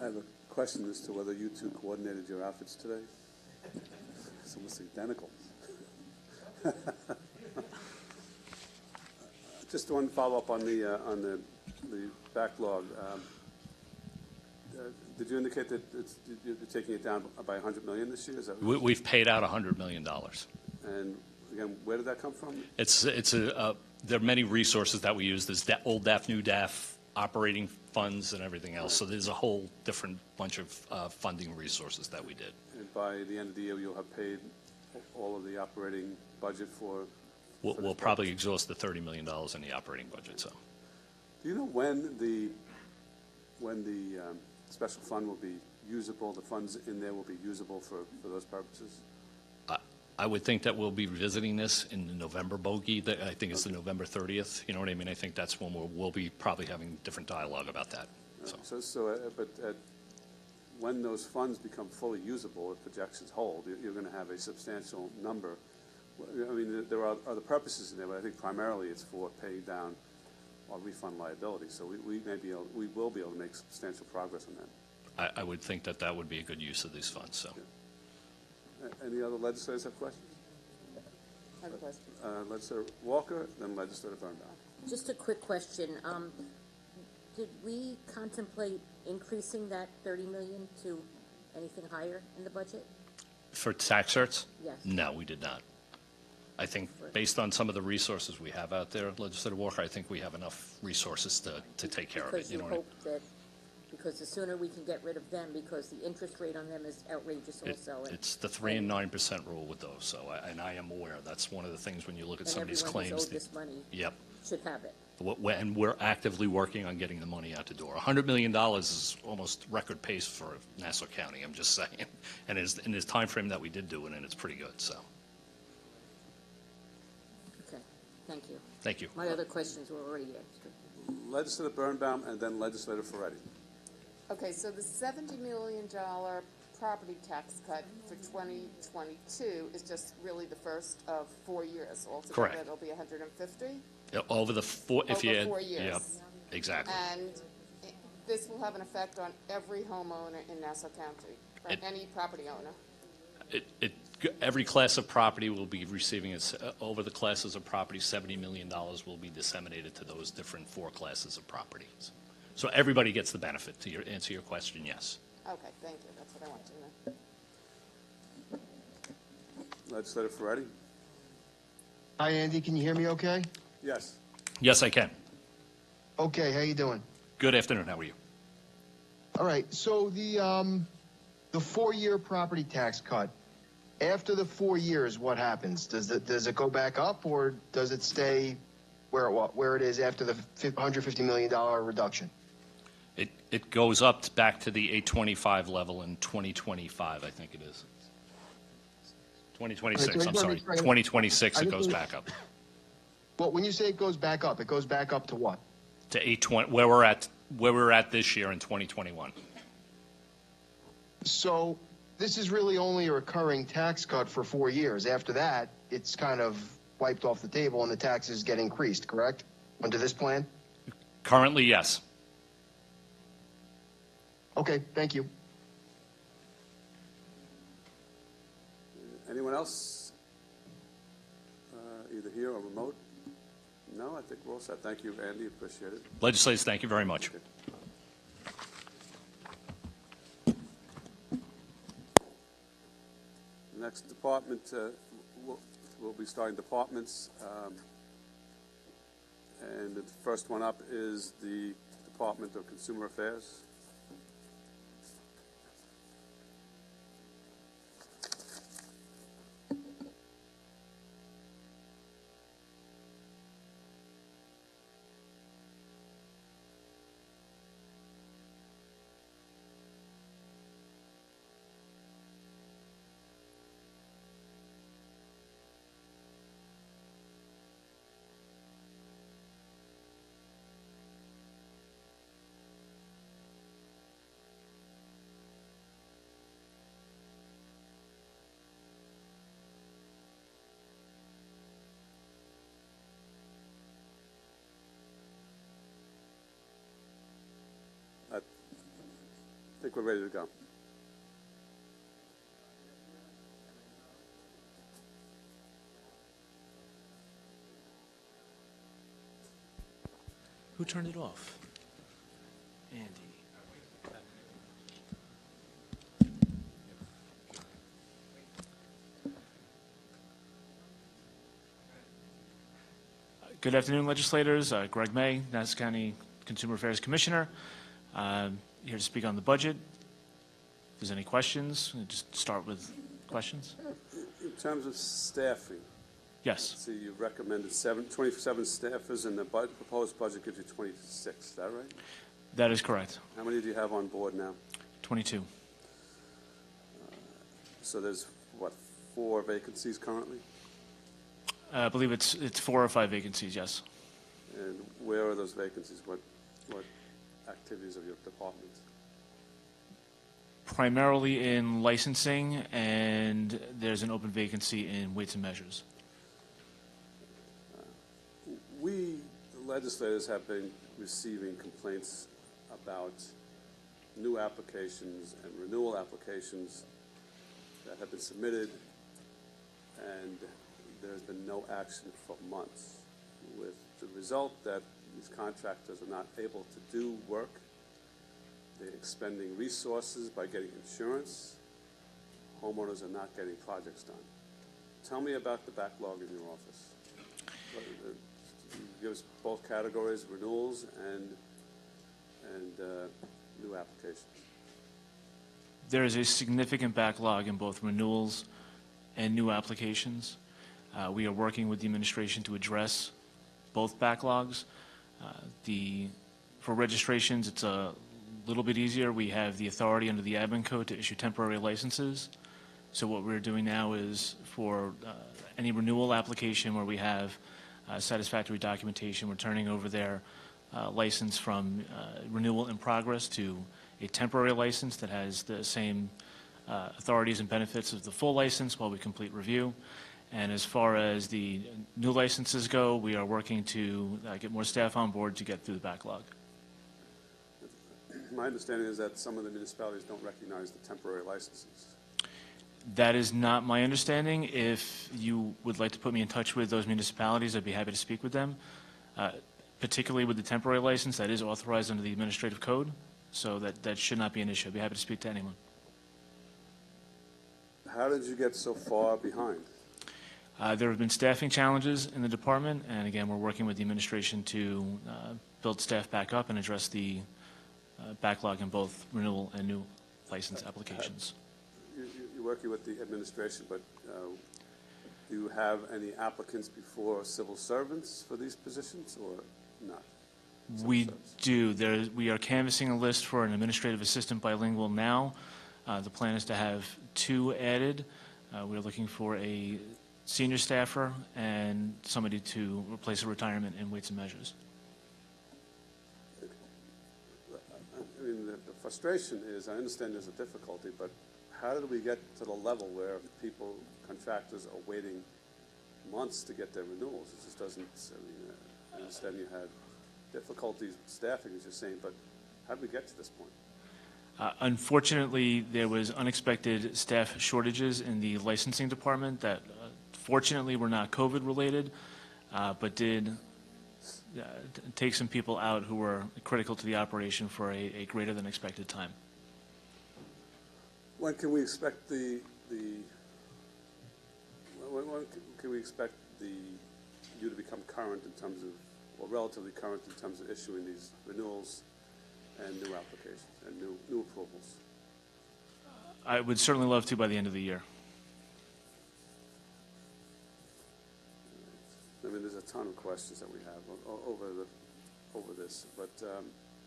I have a question as to whether you two coordinated your outfits today. It's almost identical. Just one follow-up on the backlog. Did you indicate that you're taking it down by $100 million this year? Is that We've paid out $100 million. And again, where did that come from? There are many resources that we use. There's old DAF, new DAF, operating funds and everything else. So there's a whole different bunch of funding resources that we did. And by the end of the year, you'll have paid all of the operating budget for We'll probably exhaust the $30 million in the operating budget, so. Do you know when the special fund will be usable, the funds in there will be usable for those purposes? I would think that we'll be revisiting this in the November bogey. I think it's the November 30th. You know what I mean? I think that's when we'll be probably having different dialogue about that. So. But when those funds become fully usable, if projections hold, you're going to have a substantial number. I mean, there are other purposes in there, but I think primarily it's for paying down our refund liability. So we will be able to make substantial progress on that. I would think that would be a good use of these funds, so. Yeah. Any other legislators have questions? I have a question. Legislator Walker, then Legislator Birnbaum. Just a quick question. Did we contemplate increasing that 30 million to anything higher in the budget? For tax certs? Yes. No, we did not. I think based on some of the resources we have out there, Legislator Walker, I think we have enough resources to take care of it. Because you hope that, because the sooner we can get rid of them, because the interest rate on them is outrageous also. It's the 3% and 9% rule with those, so, and I am aware, that's one of the things when you look at some of these And everyone claims. who's owed this money Yep. should have it. And we're actively working on getting the money out the door. $100 million is almost record pace for Nassau County, I'm just saying. And in this time frame that we did do it, and it's pretty good, so, Okay, thank you. thank you. My other questions were already answered. Legislator Birnbaum and then Legislator Ferretti. Okay, so the $70 million property tax cut for 2022 is just really the first of 4 years. Altogether, Correct. it'll be 150 Over the four, if you over add, 4 years. Yep, exactly. And this will have an effect on every homeowner in Nassau County, or any property owner. Every class of property will be receiving, over the classes of property, $70 million will be disseminated to those different 4 classes of properties. So everybody gets the benefit. To answer your question, yes. Okay, thank you. That's what I want to know. Legislator Ferretti? Hi, Andy. Can you hear me okay? Yes. Yes, I can. Okay, how you doing? Good afternoon. How are you? All right, so the 4-year property tax cut, after the 4 years, what happens? Does it go back up, or does it stay where it is after the $150 million reduction? It goes up back to the 825 level in 2025, I think it is. 2026, I'm sorry. 2026, it goes back up. Well, when you say it goes back up to what? To 820, where we're at this year in 2021. So this is really only a recurring tax cut for 4 years. After that, it's kind of wiped off the table and the taxes get increased, correct? Under this plan? Currently, yes. Okay, thank you. Anyone else? Either here or remote? No, I think we're all set. Thank you, Andy. Appreciate it. Legislators, thank you very much. Next department, we'll be starting departments. And the first one up is the Department of Consumer Affairs. I think we're ready to go. Who turned it off? Andy. Good afternoon, legislators. Greg May, Nassau County Consumer Affairs Commissioner. Here to speak on the budget. If there's any questions, we'll just start with questions. In terms of staffing, Yes, see, you recommended 27 staffers, and the proposed budget gives you 26. Is that right? that is correct. How many do you have on board now? 22. So there's, what, 4 vacancies currently? I believe it's 4 or 5 vacancies, yes. And where are those vacancies? What activities of your department? Primarily in licensing, and there's an open vacancy in weights and measures. We, the legislators, have been receiving complaints about new applications and renewal applications that have been submitted, and there's been no action for months, with the result that these contractors are not able to do work. They're expending resources by getting insurance. Homeowners are not getting projects done. Tell me about the backlog in your office. Give us both categories, renewals and new applications. There is a significant backlog in both renewals and new applications. We are working with the administration to address both backlogs. For registrations, it's a little bit easier. We have the authority under the admin code to issue temporary licenses. So what we're doing now is for any renewal application where we have satisfactory documentation, we're turning over their license from renewal in progress to a temporary license that has the same authorities and benefits of the full license while we complete review. And as far as the new licenses go, we are working to get more staff on board to get through the backlog. My understanding is that some of the municipalities don't recognize the temporary licenses. That is not my understanding. If you would like to put me in touch with those municipalities, I'd be happy to speak with them. Particularly with the temporary license, that is authorized under the administrative code, so that should not be an issue. I'd be happy to speak to anyone. How did you get so far behind? There have been staffing challenges in the department, and again, we're working with the administration to build staff back up and address the backlog in both renewal and new license applications. You're working with the administration, but do you have any applicants before civil servants for these positions, or not? We do. We are canvassing a list for an administrative assistant bilingual now. The plan is to have 2 added. We're looking for a senior staffer and somebody to replace a retirement in weights and measures. I mean, the frustration is, I understand there's a difficulty, but how did we get to the level where people, contractors, are waiting months to get their renewals? It just doesn't, I mean, I understand you had difficulties with staffing, as you're saying, but how did we get to this point? Unfortunately, there was unexpected staff shortages in the licensing department that fortunately were not COVID related, but did take some people out who were critical to the operation for a greater than expected time. When can we expect when can we expect you to become current in terms of, or relatively current in terms of issuing these renewals and new applications and new approvals? I would certainly love to by the end of the year. I mean, there's a ton of questions that we have over this, but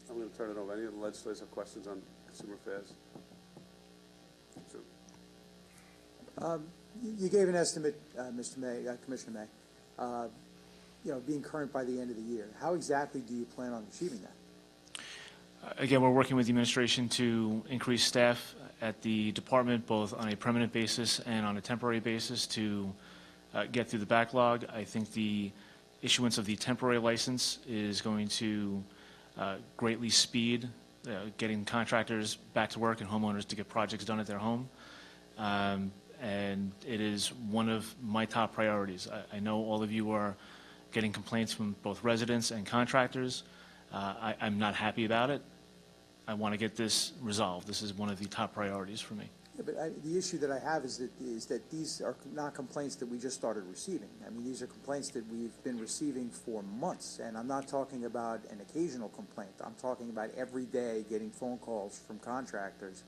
I'm going to turn it over. Any of the legislators have questions on consumer affairs? Sure. You gave an estimate, Mr. May, Commissioner May, being current by the end of the year. How exactly do you plan on achieving that? Again, we're working with the administration to increase staff at the department, both on a permanent basis and on a temporary basis, to get through the backlog. I think the issuance of the temporary license is going to greatly speed getting contractors back to work and homeowners to get projects done at their home. And it is one of my top priorities. I know all of you are getting complaints from both residents and contractors. I'm not happy about it. I want to get this resolved. This is one of the top priorities for me. Yeah, but the issue that I have is that these are not complaints that we just started receiving. I mean, these are complaints that we've been receiving for months, and I'm not talking about an occasional complaint. I'm talking about every day getting phone calls from contractors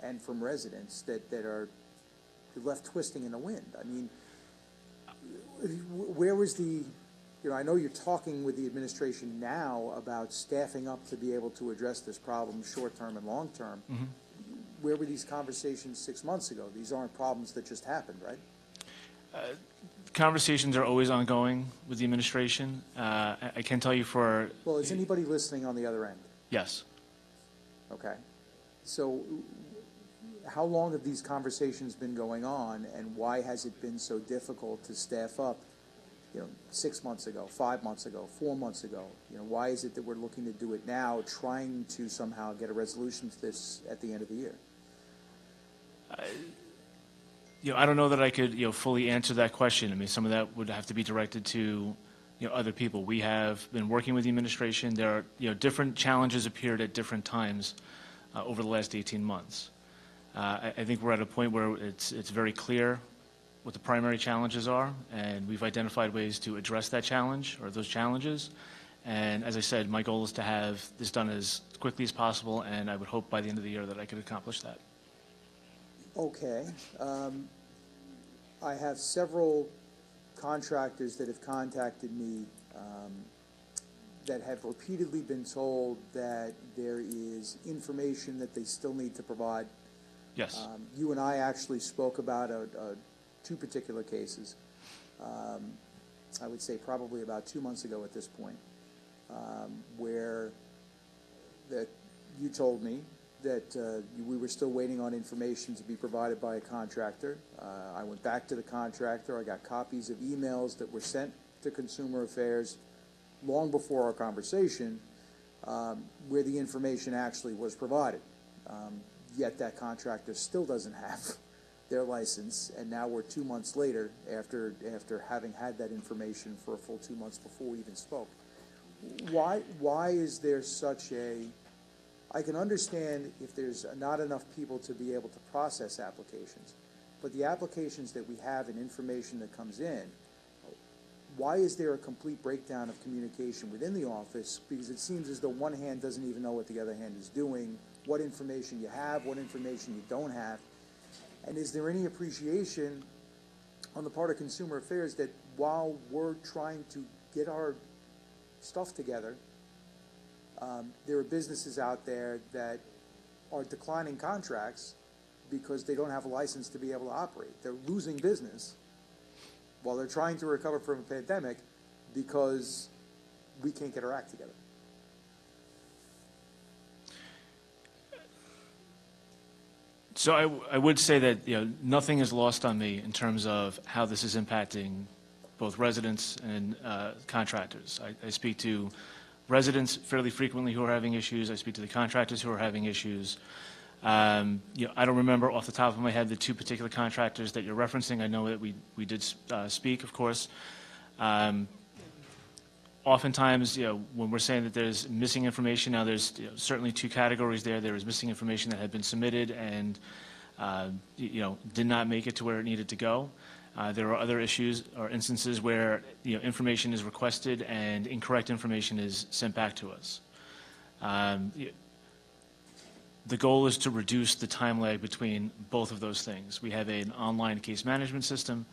and from residents that are left twisting in the wind. I mean, where was the... I know you're talking with the administration now about staffing up to be able to address this problem short-term and long-term. Mm-hmm. Where were these conversations 6 months ago? These aren't problems that just happened, right? Conversations are always ongoing with the administration. I can tell you for... Well, is anybody listening on the other end? Yes. Okay. So how long have these conversations been going on, and why has it been so difficult to staff up 6 months ago, 5 months ago, 4 months ago? Why is it that we're looking to do it now, trying to somehow get a resolution to this at the end of the year? I don't know that I could, fully answer that question. I mean, some of that would have to be directed to, other people. We have been working with the administration. There are, different challenges appeared at different times over the last 18 months. I think we're at a point where it's very clear what the primary challenges are, and we've identified ways to address that challenge or those challenges. And as I said, my goal is to have this done as quickly as possible, and I would hope by the end of the year that I could accomplish that. Okay. I have several contractors that have contacted me that have repeatedly been told that there is information that they still need to provide. Yes. You and I actually spoke about two particular cases, I would say probably about 2 months ago at this point. where that you told me that we were still waiting on information to be provided by a contractor. I went back to the contractor. I got copies of emails that were sent to Consumer Affairs long before our conversation, where the information actually was provided. Yet that contractor still doesn't have their license, and now we're 2 months later after having had that information for a full 2 months before we even spoke. Why is there such a, I can understand if there's not enough people to be able to process applications, but the applications that we have and information that comes in, why is there a complete breakdown of communication within the office? Because it seems as though one hand doesn't even know what the other hand is doing, what information you have, what information you don't have. And is there any appreciation on the part of Consumer Affairs that while we're trying to get our stuff together, there are businesses out there that are declining contracts because they don't have a license to be able to operate. They're losing business while they're trying to recover from a pandemic because we can't get our act together. So I would say that nothing is lost on me in terms of how this is impacting both residents and contractors. I speak to residents fairly frequently who are having issues. I speak to the contractors who are having issues. I don't remember off the top of my head the two particular contractors that you're referencing. I know that we did speak, of course. Oftentimes, when we're saying that there's missing information, now there's certainly two categories there. There is missing information that had been submitted and did not make it to where it needed to go. There are other issues or instances where information is requested and incorrect information is sent back to us. The goal is to reduce the time lag between both of those things. We have an online case management system.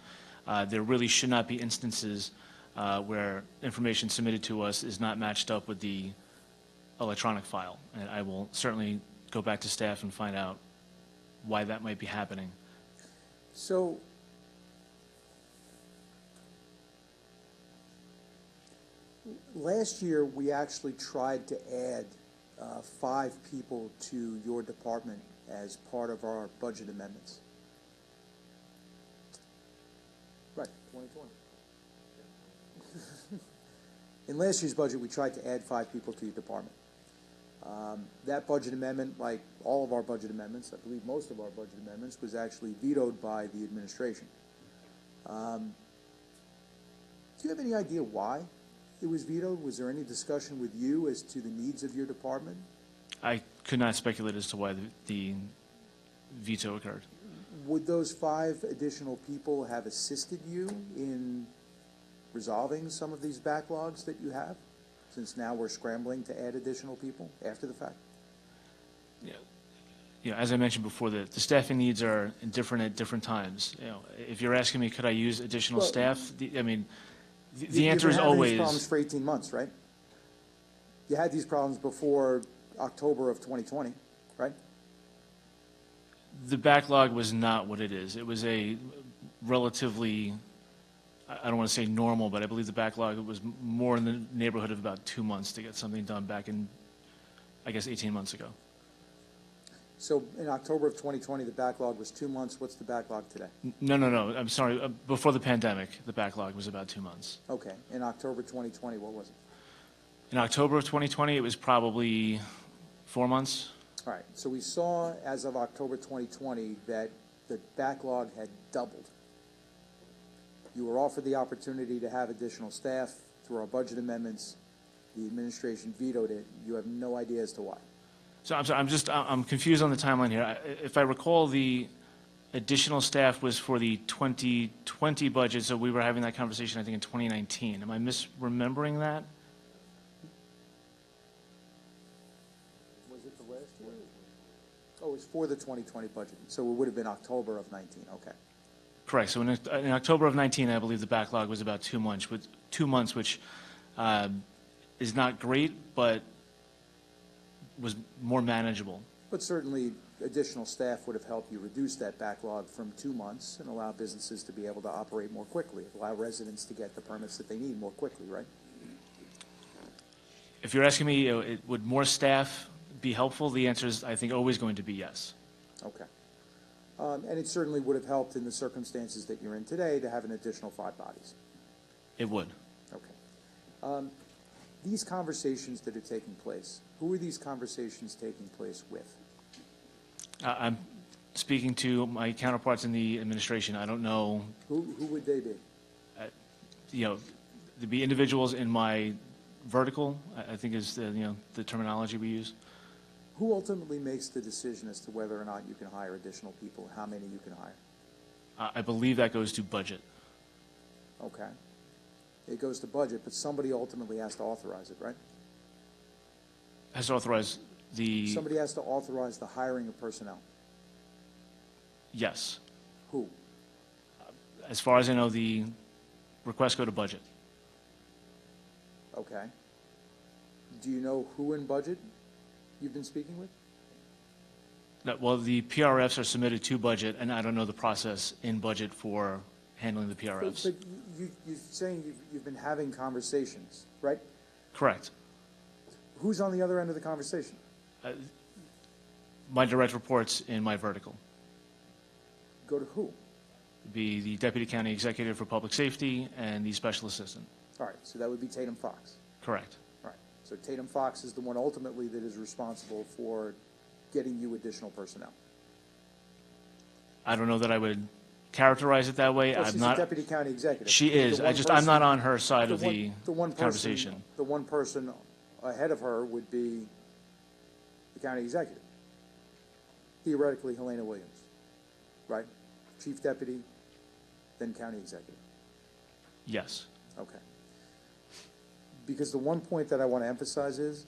There really should not be instances where information submitted to us is not matched up with the electronic file. And I will certainly go back to staff and find out why that might be happening. So, last year we actually tried to add 5 people to your department as part of our budget amendments. Right, 2020. In last year's budget, we tried to add 5 people to your department. That budget amendment, like all of our budget amendments, I believe most of our budget amendments, was actually vetoed by the administration. Do you have any idea why it was vetoed? Was there any discussion with you as to the needs of your department? I could not speculate as to why the veto occurred. Would those 5 additional people have assisted you in resolving some of these backlogs that you have, since now we're scrambling to add additional people after the fact? Yeah, as I mentioned before, the staffing needs are different at different times. If you're asking me, could I use additional staff? The answer is always. You've had these problems for 18 months, right? You had these problems before October of 2020, right? The backlog was not what it is. It was a relatively, I don't want to say normal, but I believe the backlog was more in the neighborhood of about 2 months to get something done back in, I guess, 18 months ago. So in October of 2020, the backlog was 2 months. What's the backlog today? No. I'm sorry. Before the pandemic, the backlog was about 2 months. Okay. In October 2020, what was it? In October of 2020, it was probably 4 months. All right. So we saw, as of October 2020, that the backlog had doubled. You were offered the opportunity to have additional staff through our budget amendments. The administration vetoed it. You have no idea as to why. So I'm sorry, I'm confused on the timeline here. If I recall, the additional staff was for the 2020 budget, so we were having that conversation, I think, in 2019. Am I misremembering that? Was it the last year? Oh, it was for the 2020 budget. So it would have been October of 19. Okay. Correct. So in October of 19, I believe the backlog was about 2 months, which is not great, but was more manageable. But certainly, additional staff would have helped you reduce that backlog from 2 months and allow businesses to be able to operate more quickly, allow residents to get the permits that they need more quickly, right? If you're asking me, would more staff be helpful, the answer is, I think, always going to be yes. Okay. And it certainly would have helped in the circumstances that you're in today to have an additional 5 bodies. It would. Okay. These conversations that are taking place, who are these conversations taking place with? I'm speaking to my counterparts in the administration. I don't know, Who would they be? there'd be individuals in my vertical, I think is the terminology we use. Who ultimately makes the decision as to whether or not you can hire additional people, how many you can hire? I believe that goes to budget. Okay. It goes to budget, but somebody ultimately has to authorize it, right? Has to authorize the, Somebody has to authorize the hiring of personnel. yes. Who? As far as I know, the requests go to budget. Okay. Do you know who in budget you've been speaking with? Well, the PRFs are submitted to budget, and I don't know the process in budget for handling the PRFs. But you're saying you've been having conversations, right? Correct. Who's on the other end of the conversation? My direct reports in my vertical Go to who? would be the Deputy County Executive for Public Safety and the Special Assistant. All right, so that would be Tatum Fox. Correct. All right, so Tatum Fox is the one ultimately that is responsible for getting you additional personnel. I don't know that I would characterize it that way. Well, I'm she's not. the Deputy County Executive. She The is. one I'm not person- on her side of the one conversation. The one person ahead of her would be the county executive. Theoretically, Helena Williams, right? Chief deputy, then county executive. Yes. Okay. Because the one point that I want to emphasize is,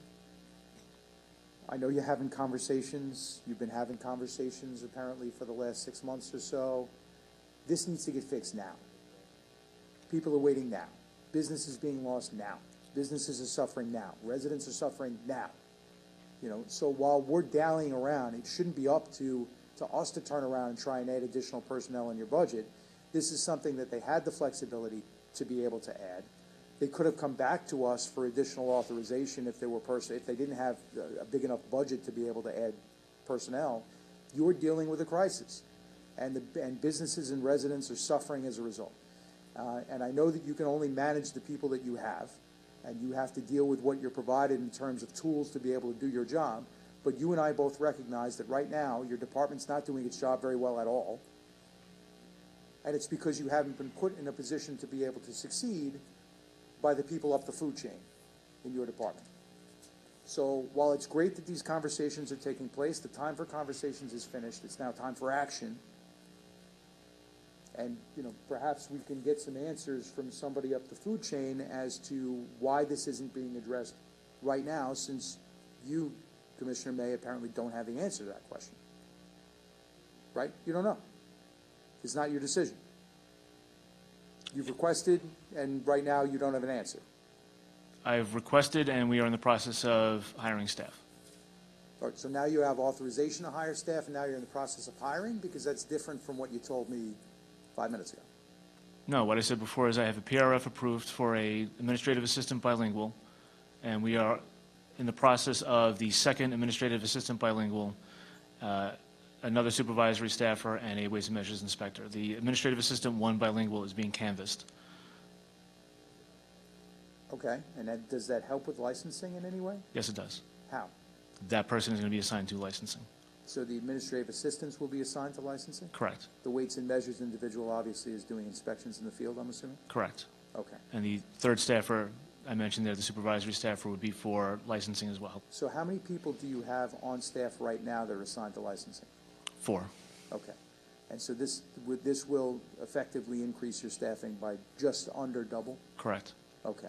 I know you're having conversations, you've been having conversations apparently for the last 6 months or so. This needs to get fixed now. People are waiting now. Business is being lost now. Businesses are suffering now. Residents are suffering now. So while we're dallying around, it shouldn't be up to us to turn around and try and add additional personnel in your budget. This is something that they had the flexibility to be able to add. They could have come back to us for additional authorization if they didn't have a big enough budget to be able to add personnel. You're dealing with a crisis, and businesses and residents are suffering as a result. And I know that you can only manage the people that you have, and you have to deal with what you're provided in terms of tools to be able to do your job. But you and I both recognize that right now, your department's not doing its job very well at all. And it's because you haven't been put in a position to be able to succeed by the people up the food chain in your department. So while it's great that these conversations are taking place, the time for conversations is finished. It's now time for action. And, perhaps we can get some answers from somebody up the food chain as to why this isn't being addressed right now, since you, Commissioner May, apparently don't have the answer to that question. Right? You don't know. It's not your decision. You've requested, and right now you don't have an answer. I've requested, and we are in the process of hiring staff. All right, so now you have authorization to hire staff, and now you're in the process of hiring? Because that's different from what you told me 5 minutes ago. No, what I said before is I have a PRF approved for a administrative assistant bilingual, and we are in the process of the second administrative assistant bilingual, another supervisory staffer, and a Ways and Measures inspector. The administrative assistant, one bilingual, is being canvassed. Okay, and does that help with licensing in any way? Yes, it does. How? That person is going to be assigned to licensing. So the administrative assistants will be assigned to licensing? Correct. The Weights and Measures individual obviously is doing inspections in the field, I'm assuming? Correct. Okay. And the third staffer, I mentioned there, the supervisory staffer, would be for licensing as well. So how many people do you have on staff right now that are assigned to licensing? 4. Okay. And so this will effectively increase your staffing by just under double? Correct. Okay.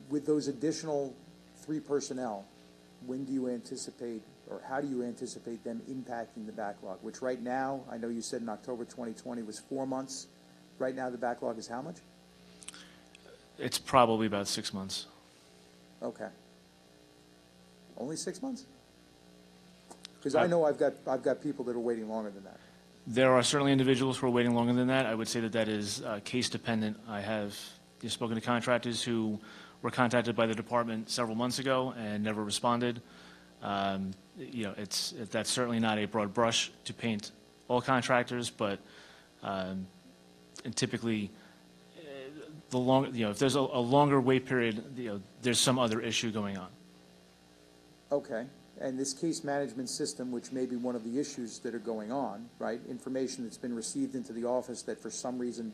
With those additional 3 personnel, when do you anticipate, or how do you anticipate them impacting the backlog? Which right now, I know you said in October 2020 was 4 months. Right now, the backlog is how much? It's probably about 6 months. Okay. Only 6 months? Because I know I've got people that are waiting longer than that. There are certainly individuals who are waiting longer than that. I would say that that is case dependent. I have spoken to contractors who were contacted by the department several months ago and never responded. That's certainly not a broad brush to paint all contractors, but and typically, if there's a longer wait period, there's some other issue going on. Okay, and this case management system, which may be one of the issues that are going on, right? Information that's been received into the office that for some reason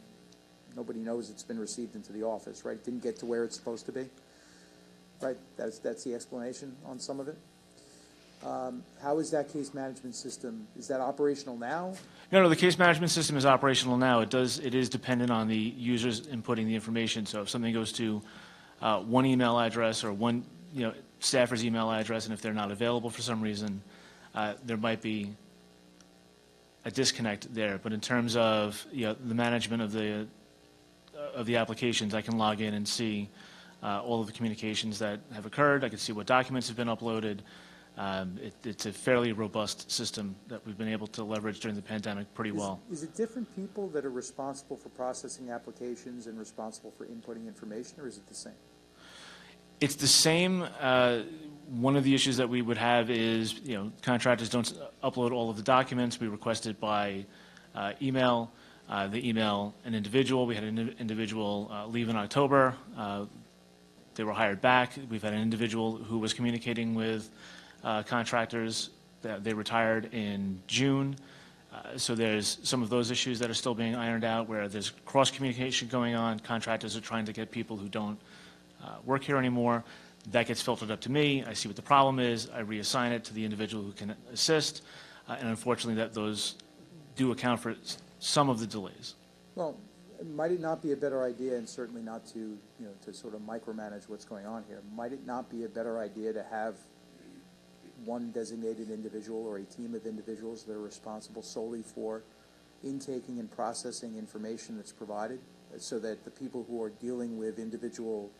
nobody knows it's been received into the office, right? Didn't get to where it's supposed to be, right? That's the explanation on some of it. How is that case management system? Is that operational now? No, the case management system is operational now. It is dependent on the users inputting the information. So if something goes to one email address or one staffer's email address, and if they're not available for some reason, there might be a disconnect there. But in terms of the management of the applications, I can log in and see all of the communications that have occurred. I can see what documents have been uploaded. It's a fairly robust system that we've been able to leverage during the pandemic pretty well. Is it different people that are responsible for processing applications and responsible for inputting information, or is it the same? It's the same. One of the issues that we would have is, contractors don't upload all of the documents. We request it by email. They email an individual. We had an individual leave in October. They were hired back. We've had an individual who was communicating with contractors. They retired in June. So there's some of those issues that are still being ironed out where there's cross-communication going on. Contractors are trying to get people who don't work here anymore. That gets filtered up to me. I see what the problem is. I reassign it to the individual who can assist. And unfortunately, those do account for some of the delays. Well, might it not be a better idea, and certainly not to, to sort of micromanage what's going on here, might it not be a better idea to have one designated individual or a team of individuals that are responsible solely for intaking and processing information that's provided, so that the people who are dealing with individual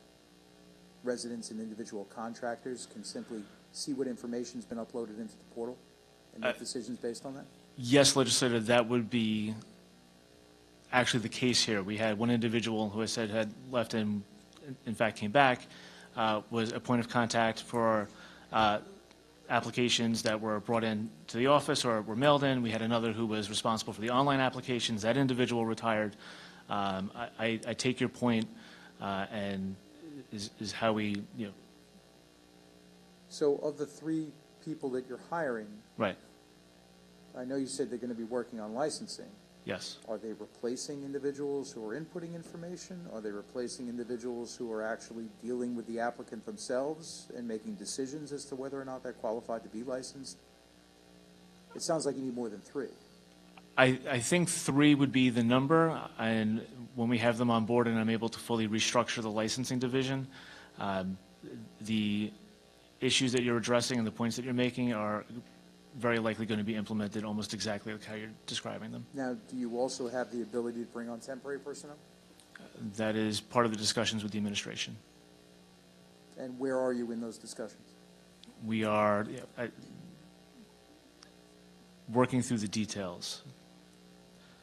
residents and individual contractors can simply see what information's been uploaded into the portal and make decisions based on that? Yes, legislator, that would be actually the case here. We had one individual who I said had left and in fact came back, was a point of contact for applications that were brought in to the office or were mailed in. We had another who was responsible for the online applications. That individual retired. I take your point, and is how we, So of the 3 people that you're hiring, Right. I know you said they're going to be working on licensing. Yes. Are they replacing individuals who are inputting information? Are they replacing individuals who are actually dealing with the applicant themselves and making decisions as to whether or not they're qualified to be licensed? It sounds like you need more than 3. I think 3 would be the number, and when we have them on board and I'm able to fully restructure the licensing division, the issues that you're addressing and the points that you're making are very likely going to be implemented almost exactly like how you're describing them. Now, do you also have the ability to bring on temporary personnel? That is part of the discussions with the administration. And where are you in those discussions? We are working through the details.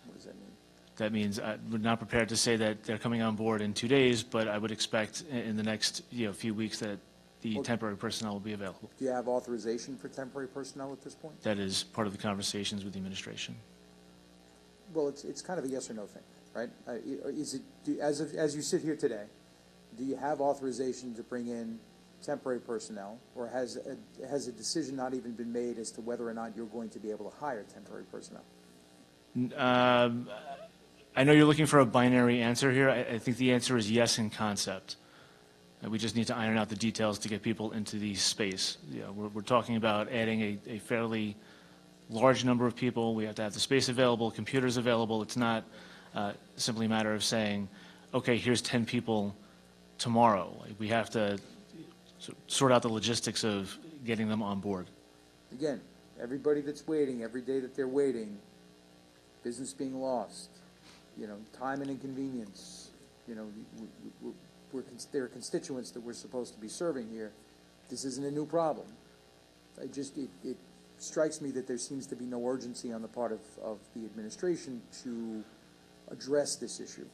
What does that mean? That means we're not prepared to say that they're coming on board in 2 days, but I would expect in the next few weeks that the temporary personnel will be available. Do you have authorization for temporary personnel at this point? That is part of the conversations with the administration. Well, it's kind of a yes or no thing, right? Is it, as you sit here today, do you have authorization to bring in temporary personnel, or has a decision not even been made as to whether or not you're going to be able to hire temporary personnel? I know you're looking for a binary answer here. I think the answer is yes in concept. We just need to iron out the details to get people into the space. We're talking about adding a fairly large number of people. We have to have the space available, computers available. It's not simply a matter of saying, okay, here's 10 people tomorrow. We have to sort out the logistics of getting them on board. Again, Everybody that's waiting, every day that they're waiting, business being lost, time and inconvenience, there are constituents that we're supposed to be serving here. This isn't a new problem. It strikes me that there seems to be no urgency on the part of the administration to address this issue.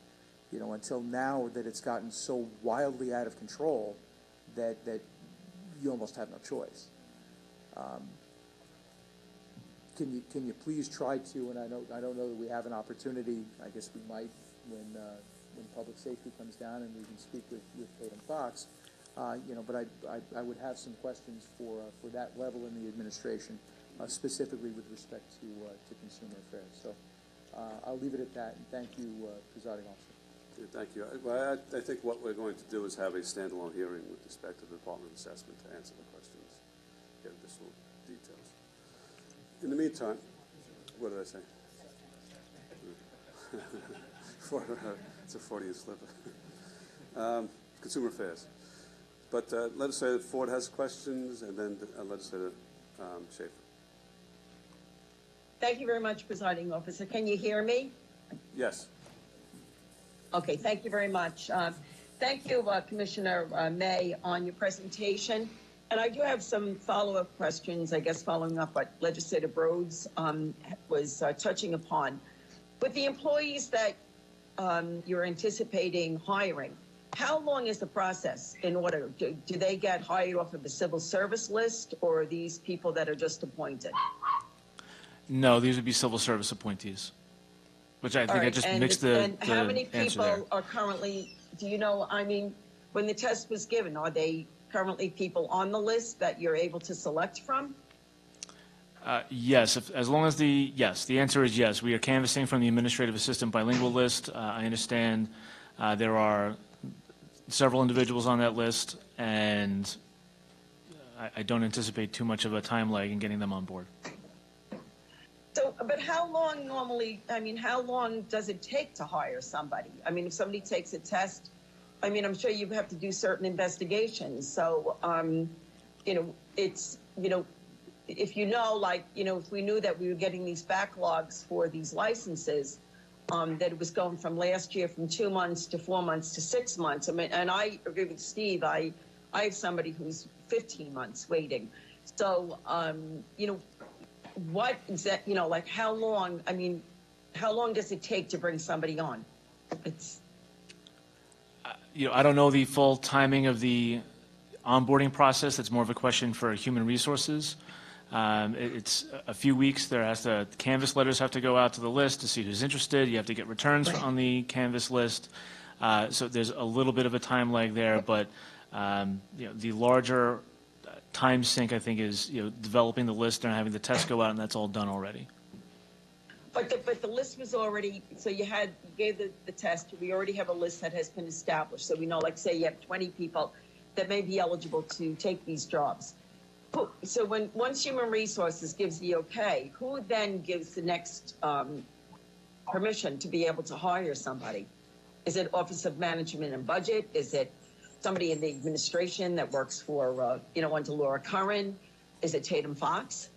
until now that it's gotten so wildly out of control that you almost have no choice. Can you please try to, and I don't know that we have an opportunity, I guess we might when public safety comes down and we can speak with Tatum Fox, but I would have some questions for that level in the administration, specifically with respect to consumer affairs. So I'll leave it at that, and thank you, Presiding Officer. Yeah, thank you. Well, I think what we're going to do is have a standalone hearing with respect to the Department of Assessment to answer the questions, get additional details. In the meantime, what did I say? It's a 40-year slip. Consumer Affairs. But Legislator Ford has questions, and then Legislator Schaefer. Thank you very much, Presiding Officer. Can you hear me? Yes. Okay, thank you very much. Thank you, Commissioner May, on your presentation. And I do have some follow-up questions, I guess, following up what Legislator Rhodes was touching upon. With the employees that you're anticipating hiring, how long is the process in order? Do they get hired off of the civil service list, or are these people that are just appointed? No, these would be civil service appointees, which I think I just mixed the and how many answer people there. are currently, do you know, I mean, when the test was given, are they currently people on the list that you're able to select from? Yes, as long as the answer is yes. We are canvassing from the administrative assistant bilingual list. I understand there are several individuals on that list, and I don't anticipate too much of a time lag in getting them on board. So, but how long normally, I mean, how long does it take to hire somebody? I mean, if somebody takes a test, I mean, I'm sure you have to do certain investigations. So, it's, if if we knew that we were getting these backlogs for these licenses, that it was going from last year from 2 months to 4 months to 6 months. I mean, and I agree with Steve. I have somebody who's 15 months waiting. So, what is that, like how long, I mean, how long does it take to bring somebody on? It's, I don't know the full timing of the onboarding process. That's more of a question for human resources. It's a few weeks. Canvas letters have to go out to the list to see who's interested. You have to get returns on the Canvas list. So there's a little bit of a time lag there, but the larger time sink, I think, is developing the list and having the test go out, and that's all done already. But the list was already, so you gave the test. We already have a list that has been established. So we know, like, say you have 20 people that may be eligible to take these jobs. So once Human Resources gives the okay, who then gives the next permission to be able to hire somebody? Is it Office of Management and Budget? Is it somebody in the administration that works for, under Laura Curran? Is it Tatum Fox?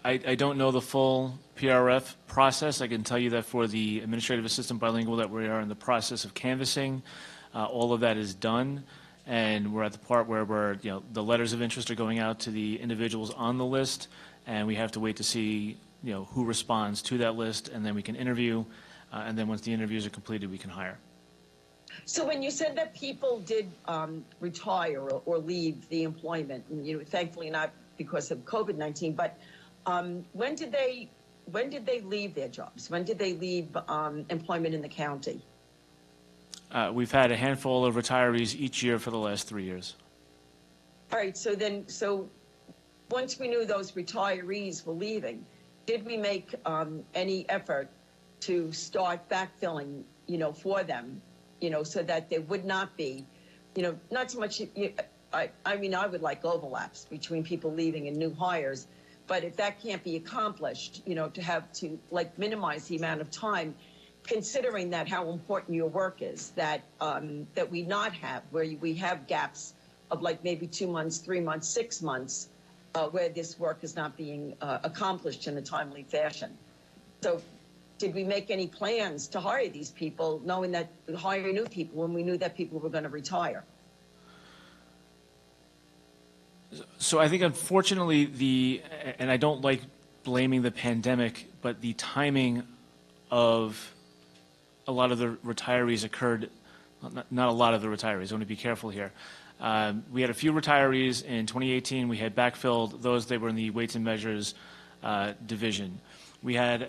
I don't know the full PRF process. I can tell you that for the administrative assistant bilingual that we are in the process of canvassing, all of that is done. And we're at the part where the letters of interest are going out to the individuals on the list, and we have to wait to see, who responds to that list, and then we can interview, and then once the interviews are completed, we can hire. So when you said that people did retire or leave the employment, and, thankfully not because of COVID-19, but when did they leave their jobs? When did they leave employment in the county? We've had a handful of retirees each year for the last 3 years. All right, so once we knew those retirees were leaving, did we make any effort to start backfilling, for them, so that there would not be, not so much, I mean, I would like overlaps between people leaving and new hires, but if that can't be accomplished, to have to, minimize the amount of time, considering that how important your work is, that we not have, where we have gaps of maybe 2 months, 3 months, 6 months, where this work is not being accomplished in a timely fashion. So did we make any plans to hire these people, knowing that hire new people when we knew that people were going to retire? So I think, unfortunately, and I don't like blaming the pandemic, but the timing of a lot of the retirees occurred not a lot of the retirees. I want to be careful here. We had a few retirees in 2018. We had backfilled those. They were in the weights and measures division. We had,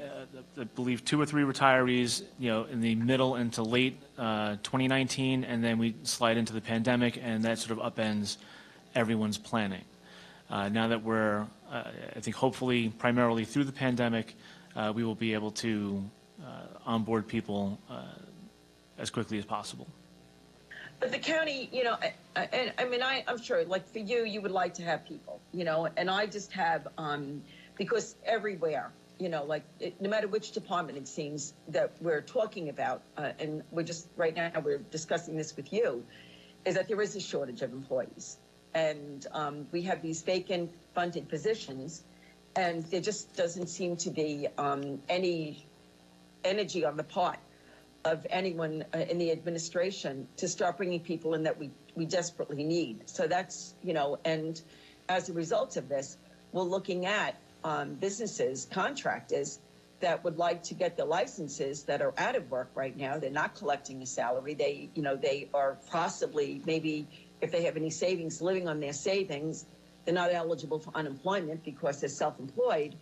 I believe, 2 or 3 retirees, in the middle into late 2019, and then we slide into the pandemic, and that sort of upends everyone's planning. Now that we're, I think, hopefully, primarily through the pandemic, we will be able to onboard people as quickly as possible. But the county, I'm sure, like for you, you would like to have people, and I just have, because everywhere, no matter which department it seems that we're talking about, and right now we're discussing this with you, is that there is a shortage of employees. And we have these vacant funded positions, and there just doesn't seem to be any energy on the part of anyone in the administration to start bringing people in that we desperately need. So that's, and as a result of this, we're looking at businesses, contractors that would like to get the licenses that are out of work right now. They're not collecting a salary. They are possibly, maybe if they have any savings, living on their savings. They're not eligible for unemployment because they're self-employed.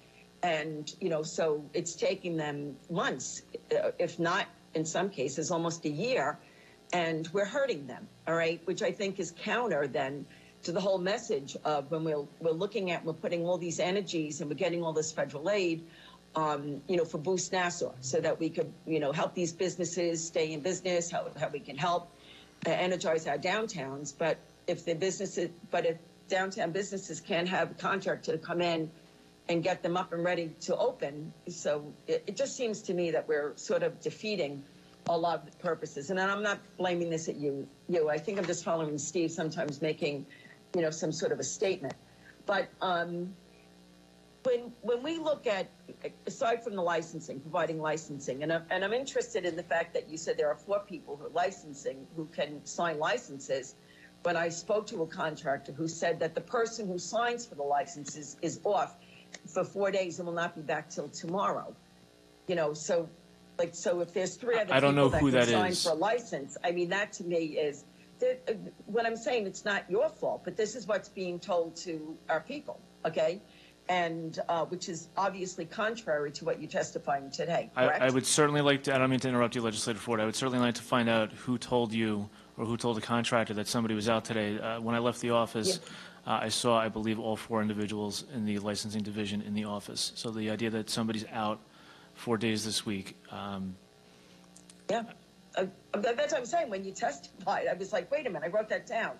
And, so it's taking them months, if not in some cases almost a year, and we're hurting them, all right, which I think is counter then to the whole message of when we're looking at, we're putting all these energies and we're getting all this federal aid, for Boost Nassau, so that we could, help these businesses stay in business, how we can help energize our downtowns. But if downtown businesses can't have a contractor to come in and get them up and ready to open, so it just seems to me that we're sort of defeating a lot of the purposes. And I'm not blaming this at you. I think I'm just following Steve, sometimes making, some sort of a statement. But when we look at, aside from the licensing, providing licensing, and I'm interested in the fact that you said there are 4 people who are licensing, who can sign licenses. When I spoke to a contractor who said that the person who signs for the licenses is off for 4 days and will not be back till tomorrow. So if there's 3 other people that can sign for a license, I mean, that to me is, what I'm saying, it's not your fault, but this is what's being told to our people, okay? And which is obviously contrary to what you're testifying today, correct? I would certainly like to, I don't mean to interrupt you, Legislator Ford, I would certainly like to find out who told you or who told the contractor that somebody was out today. When I left the office, I saw, I believe, all 4 individuals in the licensing division in the office. So the idea that somebody's out 4 days this week. That's what I'm saying. When you testified, I was like, wait a minute, I wrote that down.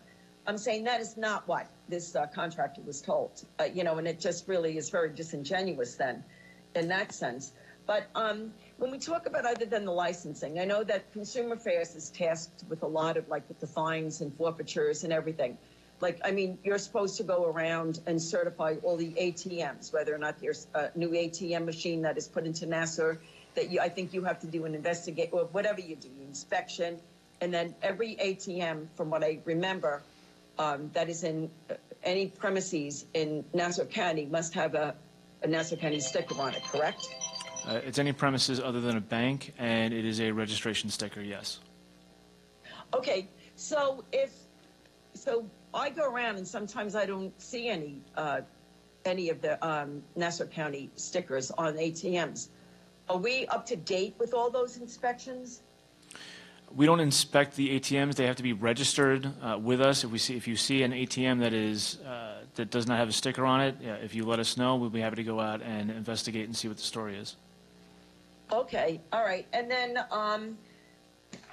I'm saying that is not what this contractor was told, and it just really is very disingenuous then in that sense. But when we talk about other than the licensing, I know that Consumer Affairs is tasked with a lot of with the fines and forfeitures and everything. You're supposed to go around and certify all the ATMs, whether or not there's a new ATM machine that is put into Nassau, that I think you have to do an investigate, or whatever you do, inspection. And then every ATM, from what I remember, that is in any premises in Nassau County must have a Nassau County sticker on it, correct? It's any premises other than a bank, and it is a registration sticker, yes. Okay, so I go around and sometimes I don't see any of the Nassau County stickers on ATMs. Are we up to date with all those inspections? We don't inspect the ATMs. They have to be registered with us. If you see an ATM that does not have a sticker on it, if you let us know, we'll be happy to go out and investigate and see what the story is. Okay, all right. And then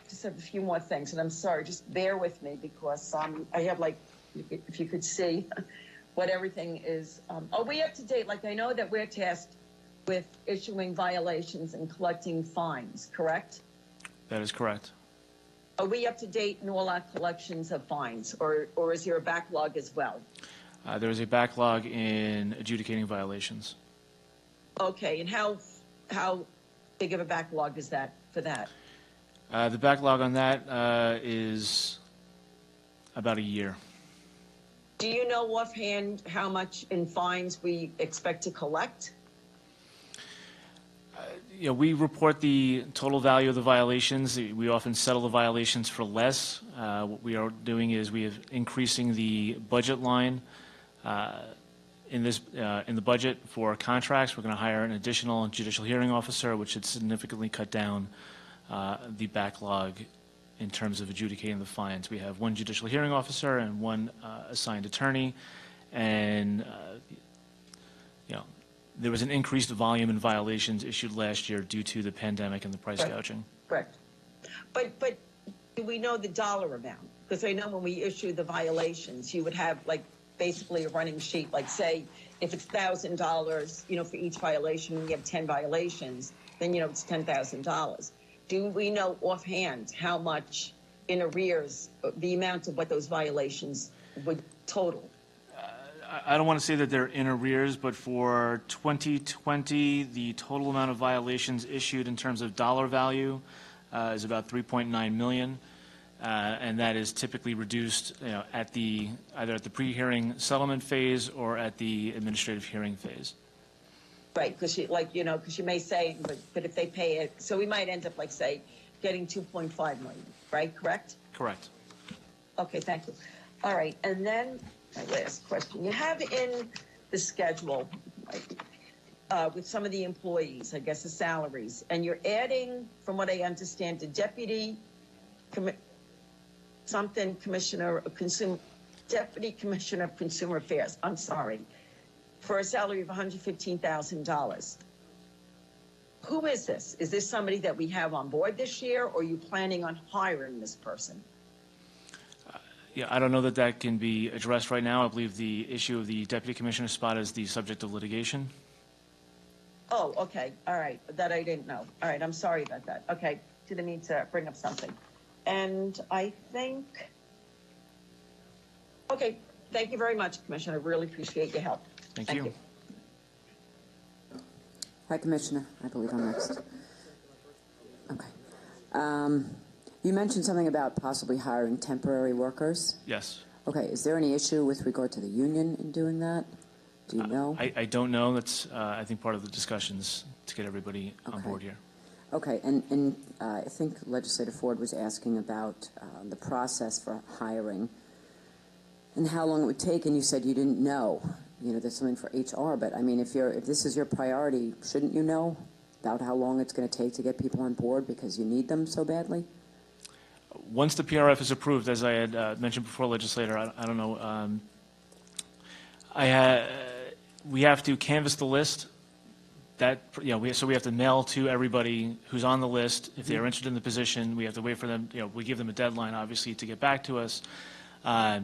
just have a few more things, and I'm sorry, just bear with me because I have if you could see what everything is. Are we up to date? I know that we're tasked with issuing violations and collecting fines, correct? That is correct. Are we up to date in all our collections of fines, or is there a backlog as well? There is a backlog in adjudicating violations. Okay, and how big of a backlog is that for that? The backlog on that is about a year. Do you know offhand how much in fines we expect to collect? We report the total value of the violations. We often settle the violations for less. What we are doing is we are increasing the budget line in the budget for contracts. We're going to hire an additional judicial hearing officer, which should significantly cut down the backlog in terms of adjudicating the fines. We have one judicial hearing officer and one assigned attorney, and there was an increased volume in violations issued last year due to the pandemic and the price gouging. Correct. But do we know the dollar amount? Because I know when we issue the violations, you would have like basically a running sheet, like say if it's $1,000, for each violation, and you have 10 violations, then it's $10,000. Do we know offhand how much in arrears, the amount of what those violations would total? I don't want to say that they're in arrears, but for 2020, the total amount of violations issued in terms of dollar value is about $3.9 million, and that is typically reduced, at either at the pre-hearing settlement phase or at the administrative hearing phase. Right, because you may say, but if they pay it, so we might end up say getting 2.5 million, right? Correct? Correct. Okay, thank you. All right, and then my last question. You have in the schedule, with some of the employees, I guess the salaries, and you're adding, from what I understand, the deputy commissioner of consumer affairs. I'm sorry, for a salary of $115,000. Who is this? Is this somebody that we have on board this year, or are you planning on hiring this person? I don't know that can be addressed right now. I believe the issue of the deputy commissioner spot is the subject of litigation. Oh, okay. All right. That I didn't know. All right. I'm sorry about that. Okay. Didn't mean to bring up something. And I think, okay. Thank you very much, Commissioner. I really appreciate your help. Thank you. Hi, Commissioner. I believe I'm next. Okay. You mentioned something about possibly hiring temporary workers. Yes. Okay. Is there any issue with regard to the union in doing that? Do you know? I don't know. That's, I think, part of the discussions to get everybody on board here. Okay. And I think Legislator Ford was asking about the process for hiring and how long it would take, and you said you didn't know. There's something for HR, but I mean, if this is your priority, shouldn't you know about how long it's going to take to get people on board because you need them so badly? Once the PRF is approved, as I had mentioned before, Legislator, I don't know, we have to canvass the list. So we have to mail to everybody who's on the list. If they're interested in the position, we have to wait for them. We give them a deadline, obviously, to get back to us.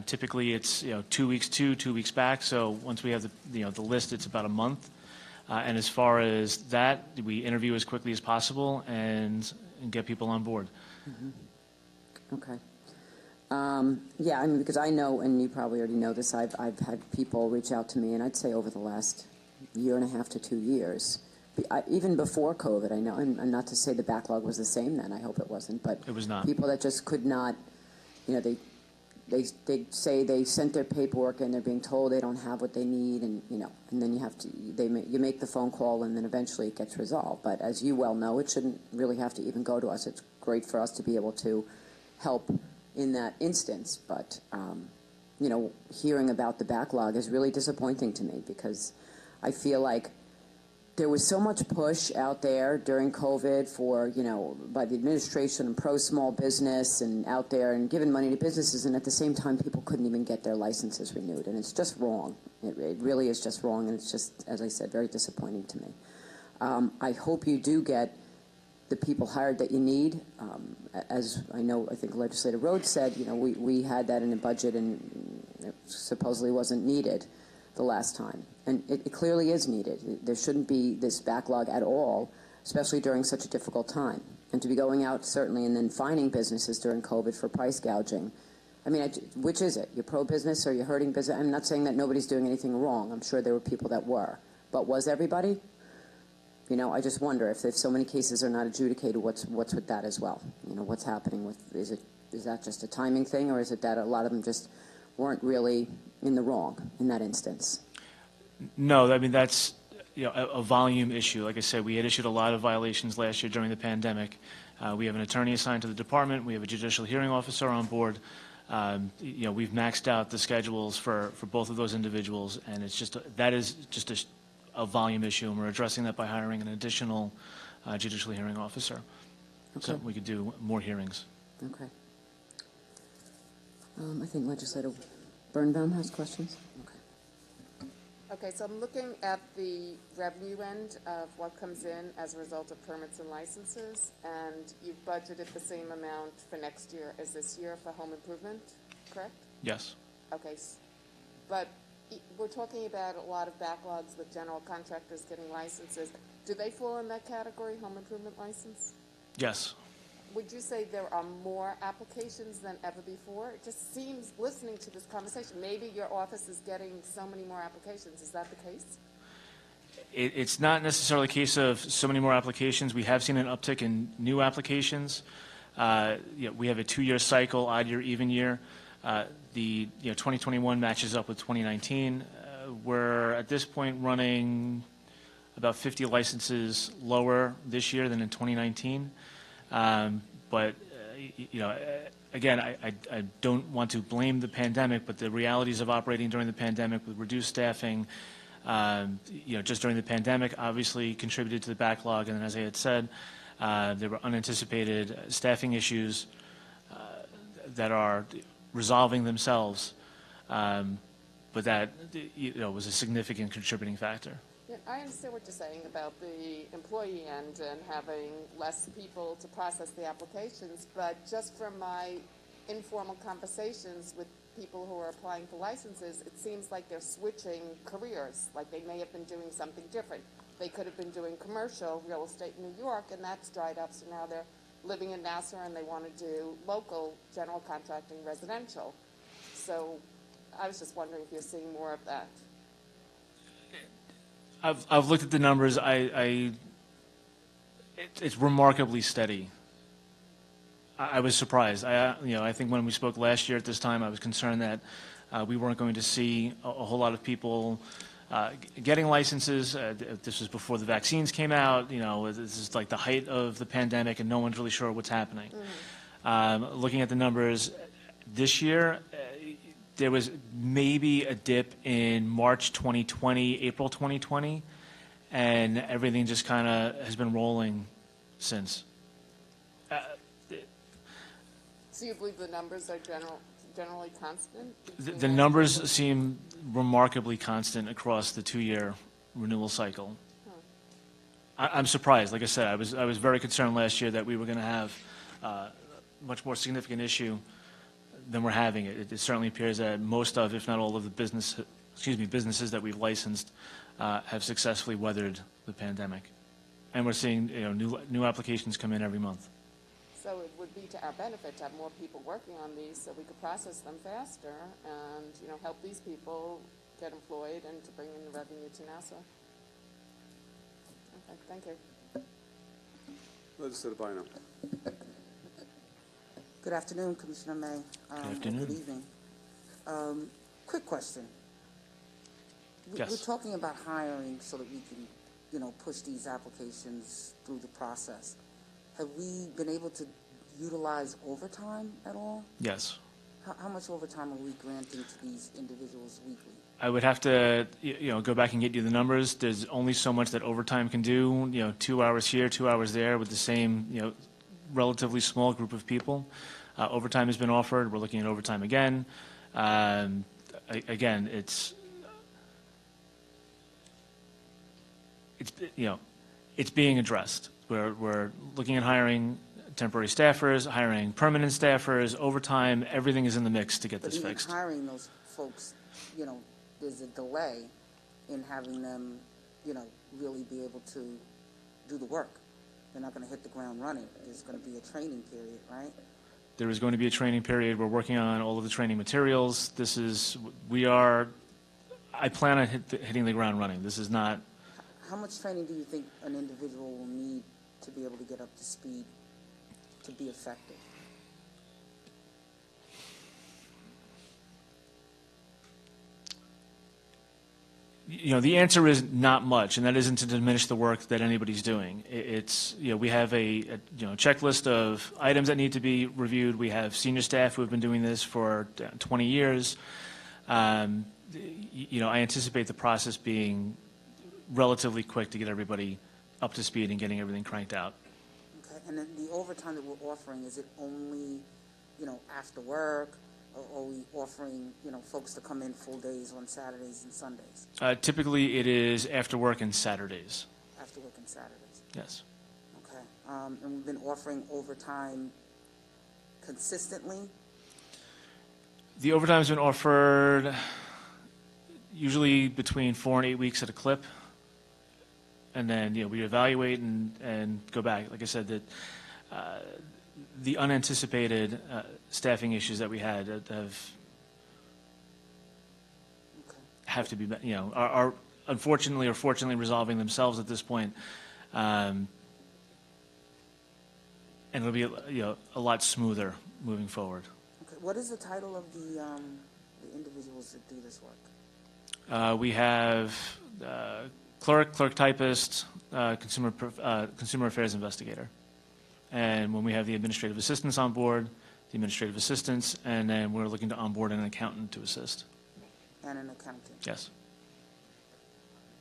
Typically, it's 2 weeks 2 weeks back. So once we have the list, it's about a month. And as far as that, we interview as quickly as possible and get people on board. Mm-hmm. Okay. Yeah, I mean, because I know, and you probably already know this, I've had people reach out to me, and I'd say over the last 1.5 to 2 years, even before COVID, I know, and not to say the backlog was the same then, I hope it wasn't, but it was not. People that just could not, they say they sent their paperwork and they're being told they don't have what they need, and and then you make the phone call, and then eventually it gets resolved. But as you well know, it shouldn't really have to even go to us. It's great for us to be able to help in that instance, but hearing about the backlog is really disappointing to me, because I feel like there was so much push out there during COVID for, by the administration and pro-small business and out there and giving money to businesses, and at the same time people couldn't even get their licenses renewed, and it's just wrong. It really is just wrong, and it's just, as I said, very disappointing to me. I hope you do get the people hired that you need. As I think Legislator Rhodes said, we had that in the budget, and it supposedly wasn't needed the last time. And it clearly is needed. There shouldn't be this backlog at all, especially during such a difficult time. And to be going out, certainly, and then fining businesses during COVID for price gouging. I mean, which is it? You're pro-business or you're hurting business? I'm not saying that nobody's doing anything wrong. I'm sure there were people that were. But was everybody? I just wonder if so many cases are not adjudicated, what's with that as well? What's happening with, is that just a timing thing, or is it that a lot of them just weren't really in the wrong in that instance? No, I mean, a volume issue. Like I said, we had issued a lot of violations last year during the pandemic. We have an attorney assigned to the department. We have a judicial hearing officer on board. We've maxed out the schedules for both of those individuals, and that is just a volume issue, and we're addressing that by hiring an additional judicial hearing officer. So Okay. we could do more hearings. Okay. I think Legislator Birnbaum has questions. Okay. Okay, so I'm looking at the revenue end of what comes in as a result of permits and licenses, and you've budgeted the same amount for next year as this year for home improvement, correct? Yes. Okay, but we're talking about a lot of backlogs with general contractors getting licenses. Do they fall in that category, home improvement license? Yes. Would you say there are more applications than ever before? It just seems, listening to this conversation, maybe your office is getting so many more applications. Is that the case? It's not necessarily a case of so many more applications. We have seen an uptick in new applications. We have a 2-year cycle, odd year, even year. The 2021 matches up with 2019. We're at this point running about 50 licenses lower this year than in 2019. But again, I don't want to blame the pandemic, but the realities of operating during the pandemic with reduced staffing, just during the pandemic obviously contributed to the backlog. And then, as I had said, there were unanticipated staffing issues that are resolving themselves, but that was a significant contributing factor. Yeah, I understand what you're saying about the employee end and having less people to process the applications, but just from my informal conversations with people who are applying for licenses, it seems like they're switching careers, like they may have been doing something different. They could have been doing commercial real estate in New York, and that's dried up, so now they're living in Nassau and they want to do local general contracting residential. So I was just wondering if you're seeing more of that. I've looked at the numbers. It's remarkably steady. I was surprised. I think when we spoke last year at this time, I was concerned that we weren't going to see a whole lot of people getting licenses. This was before the vaccines came out. This is like the height of the pandemic, and no one's really sure what's happening. Mm-hmm. Looking at the numbers this year, there was maybe a dip in March 2020, April 2020, and everything just kind of has been rolling since. So you believe the numbers are generally constant? The numbers seem remarkably constant across the 2-year renewal cycle. I'm surprised. Like I said, I was very concerned last year that we were going to have a much more significant issue than we're having. It certainly appears that most of, if not all of the businesses that we've licensed have successfully weathered the pandemic. And we're seeing new applications come in every month. So it would be to our benefit to have more people working on these so we could process them faster and help these people get employed and to bring in the revenue to Nassau. Okay, thank you. Legislator Bino. Good afternoon, Commissioner May. Good afternoon. Good evening. Quick question. Yes. We're talking about hiring so that we can, push these applications through the process. Have we been able to utilize overtime at all? Yes. How much overtime are we granting to these individuals weekly? I would have to, go back and get you the numbers. There's only so much that overtime can do. 2 hours here, 2 hours there, with the same, relatively small group of people. Overtime has been offered. We're looking at overtime again. Again, it's being addressed. We're looking at hiring temporary staffers, hiring permanent staffers, overtime. Everything is in the mix to get this fixed. But even hiring those folks, there's a delay in having them, really be able to do the work. They're not going to hit the ground running. There's going to be a training period, right? There is going to be a training period. We're working on all of the training materials. I plan on hitting the ground running. This is not. How much training do you think an individual will need to be able to get up to speed to be effective? The answer is not much, and that isn't to diminish the work that anybody's doing. It's, we have a checklist of items that need to be reviewed. We have senior staff who have been doing this for 20 years. I anticipate the process being relatively quick to get everybody up to speed and getting everything cranked out. Okay, and then the overtime that we're offering, is it only, after work? Or are we offering, folks to come in full days on Saturdays and Sundays? Typically, it is after work and Saturdays. After work and Saturdays? Yes. Okay. And we've been offering overtime consistently? The overtime's been offered usually between 4 and 8 weeks at a clip. And then, we evaluate and go back. Like I said, that the unanticipated staffing issues that we had have to be, are unfortunately or fortunately resolving themselves at this point. And it'll be, a lot smoother moving forward. Okay. What is the title of the individuals that do this work? We have clerk typist, consumer affairs investigator. And when we have the administrative assistants on board, the administrative assistants, and then we're looking to onboard an accountant to assist. And an accountant? Yes.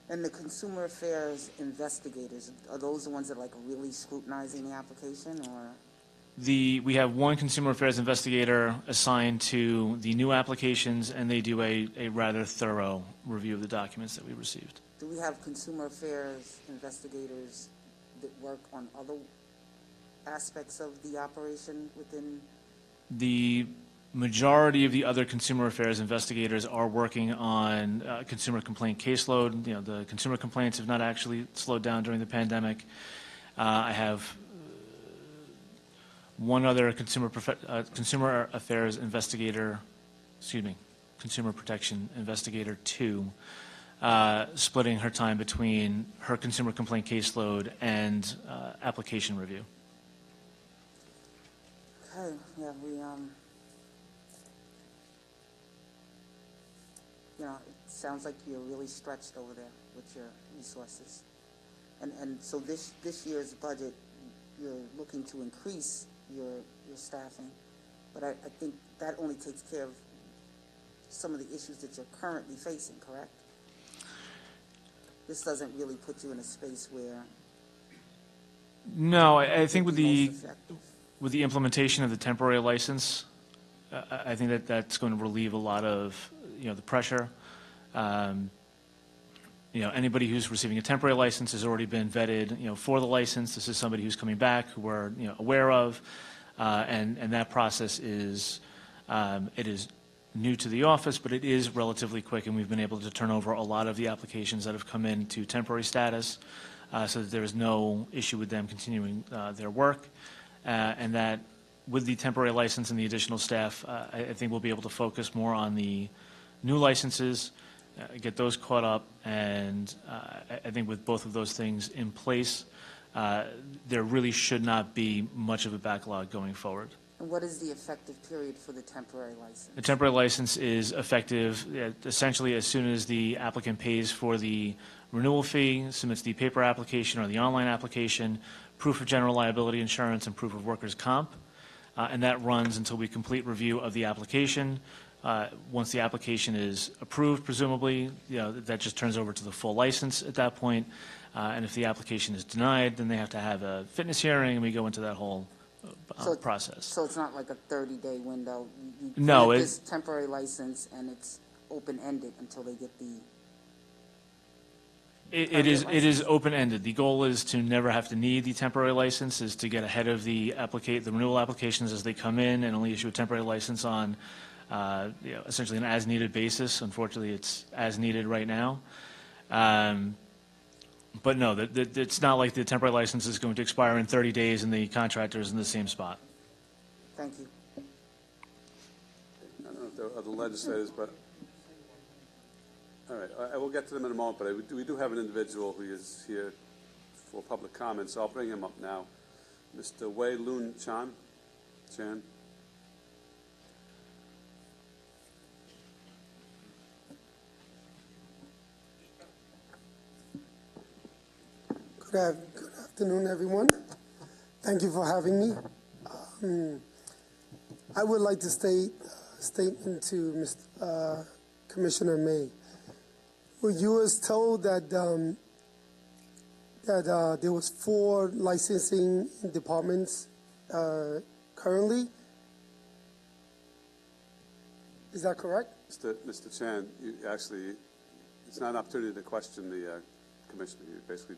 And the consumer affairs investigators, are those the ones that are really scrutinizing the application, or? We have one consumer affairs investigator assigned to the new applications, and they do a rather thorough review of the documents that we received. Do we have consumer affairs investigators that work on other aspects of the operation within? The majority of the other consumer affairs investigators are working on consumer complaint caseload. The consumer complaints have not actually slowed down during the pandemic. I have one other consumer affairs investigator, consumer protection investigator 2, splitting her time between her consumer complaint caseload and application review. Okay, yeah, it sounds like you're really stretched over there with your resources. And so this year's budget, you're looking to increase your staffing, but I think that only takes care of some of the issues that you're currently facing, correct? This doesn't really put you in a space where... No, I think with the implementation of the temporary license, I think that's going to relieve a lot of, the pressure. Anybody who's receiving a temporary license has already been vetted, for the license. This is somebody who's coming back, who we're, aware of, and that process is, it is new to the office, but it is relatively quick, and we've been able to turn over a lot of the applications that have come in to temporary status, so that there is no issue with them continuing their work. And that with the temporary license and the additional staff, I think we'll be able to focus more on the new licenses, get those caught up, and I think with both of those things in place, there really should not be much of a backlog going forward. And what is the effective period for the temporary license? The temporary license is effective essentially as soon as the applicant pays for the renewal fee, submits the paper application or the online application, proof of general liability insurance, and proof of workers' comp. And that runs until we complete review of the application. Once the application is approved, presumably, that just turns over to the full license at that point. And if the application is denied, then they have to have a fitness hearing, and we go into that whole process. So it's not like a 30-day window? No. Get this temporary license, and it's open-ended until they get the... It is open-ended. The goal is to never have to need the temporary license, is to get ahead of the renewal applications as they come in, and only issue a temporary license on essentially an as-needed basis. Unfortunately, it's as needed right now. But no, it's not like the temporary license is going to expire in 30 days and the contractor is in the same spot. Thank you. I don't know if there are other legislators, but... All right, I will get to them in a moment, but we do have an individual who is here for public comment, so I'll bring him up now. Mr. Wei Lun Chan. Good afternoon, everyone. Thank you for having me. I would like to state a statement to Mr. Commissioner May. Well, you was told that there was 4 licensing departments currently. Is that correct? Mr. Chan, you actually, it's not an opportunity to question the commissioner. You basically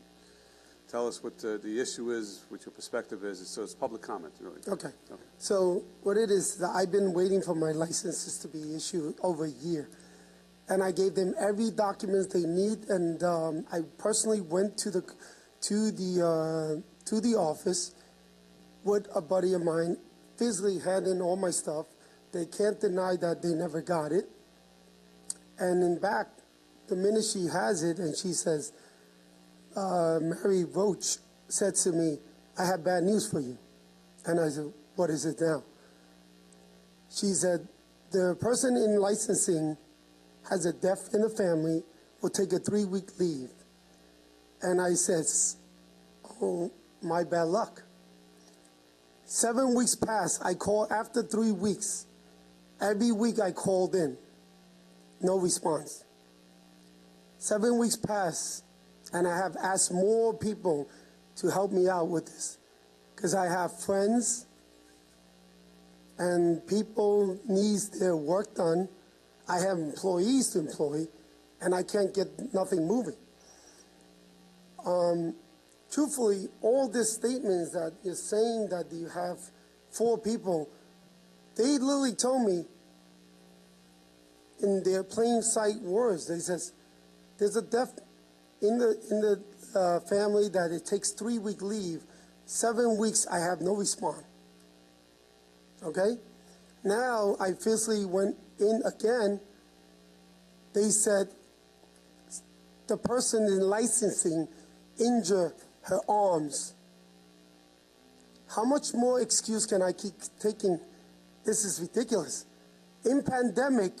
tell us what the issue is, what your perspective is, so it's public comment, really. Okay. So what it is, that I've been waiting for my licenses to be issued over a year. And I gave them every document they need, and I personally went to the office with a buddy of mine, physically handed in all my stuff. They can't deny that they never got it. And in back, the minute she has it, and she says, Mary Roach said to me, I have bad news for you. And I said, what is it now? She said, the person in licensing has a death in the family, will take a 3-week leave. And I said, oh, my bad luck. 7 weeks passed. I called after 3 weeks. Every week I called in. No response. 7 weeks passed, and I have asked more people to help me out with this, because I have friends and people need their work done. I have employees to employ, and I can't get nothing moving. Truthfully, all these statements that you're saying that you have 4 people, they literally told me in their plain sight words, they says, there's a death in the family that it takes 3-week leave. 7 weeks, I have no response. Okay? Now, I physically went in again. They said the person in licensing injured her arms. How much more excuse can I keep taking? This is ridiculous. In pandemic,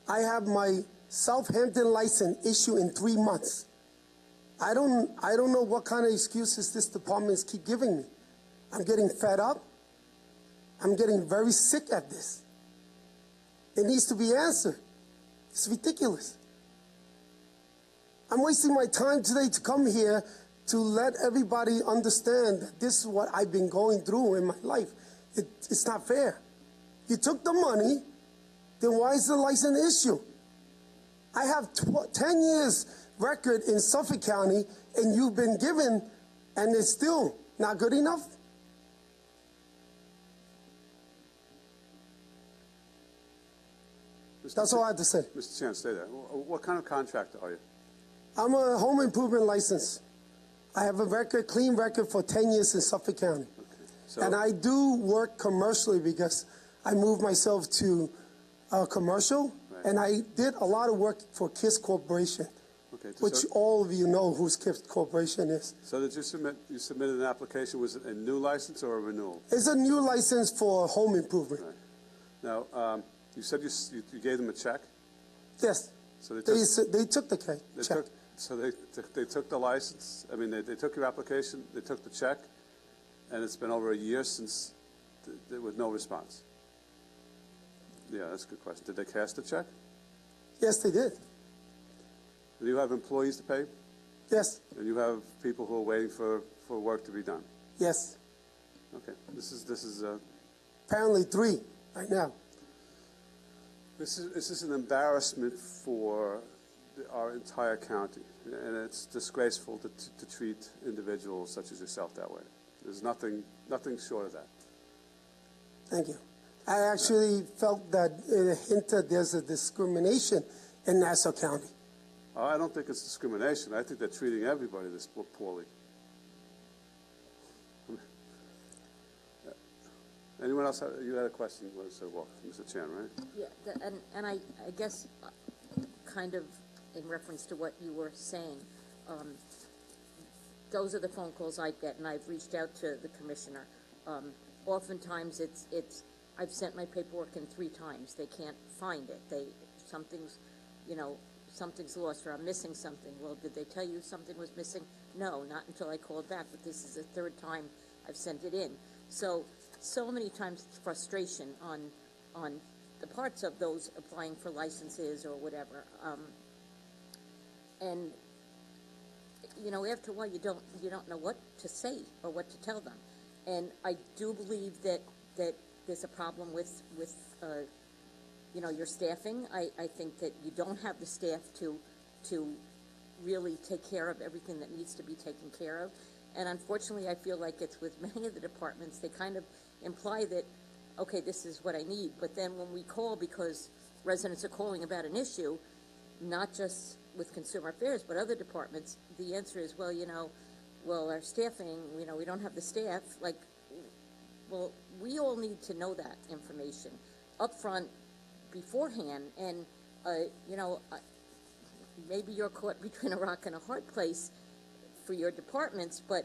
I have my Southampton license issued in 3 months. I don't know what kind of excuses this department keep giving me. I'm getting fed up. I'm getting very sick at this. It needs to be answered. It's ridiculous. I'm wasting my time today to come here to let everybody understand that this is what I've been going through in my life. It's not fair. You took the money, then why is the license issue? I have 10 years record in Suffolk County, and you've been given, and it's still not good enough? That's all I have to say. Mr. Chan, stay there. What kind of contractor are you? I'm a home improvement license. I have a record, clean record for 10 years in Suffolk County. Okay. And I do work commercially because I moved myself to commercial, right. And I did a lot of work for KISS Corporation, okay, which all of you know who KISS Corporation is. So did you submitted an application, was it a new license or a renewal? It's a new license for home improvement. Right. Now, you said you gave them a check? Yes. So they took the check. They took the license. I mean, they took your application. They took the check, and it's been over a year since with no response. Yeah, that's a good question. Did they cash the check? Yes, they did. Do you have employees to pay? Yes. And you have people who are waiting for work to be done? Yes. Okay. This is apparently 3 right now. This is an embarrassment for our entire county, and it's disgraceful to treat individuals such as yourself that way. There's nothing short of that. Thank you. I actually felt that it hinted there's a discrimination in Nassau County. I don't think it's discrimination. I think they're treating everybody this poorly. Anyone else? You had a question, Mr. Chan, right? Yeah, and I guess kind of in reference to what you were saying, those are the phone calls I get, and I've reached out to the commissioner. Oftentimes I've sent my paperwork in 3 times. They can't find it. Something's lost, or I'm missing something. Well, did they tell you something was missing? know, not until I called back, but this is the third time I've sent it in. So many times it's frustration on the parts of those applying for licenses or whatever. And, you know, after a while, you don't know what to say or what to tell them. And I do believe that there's a problem with you know, your staffing. I think that you don't have the staff to really take care of everything that needs to be taken care of. And unfortunately, I feel like it's with many of the departments, they kind of imply that, okay, this is what I need. But then when we call, because residents are calling about an issue, not just with Consumer Affairs, but other departments, the answer is, well, you know, well, our staffing, you know, we don't have the staff. Like, well, we all need to know that information up front beforehand. And, you know, maybe you're caught between a rock and a hard place for your departments, but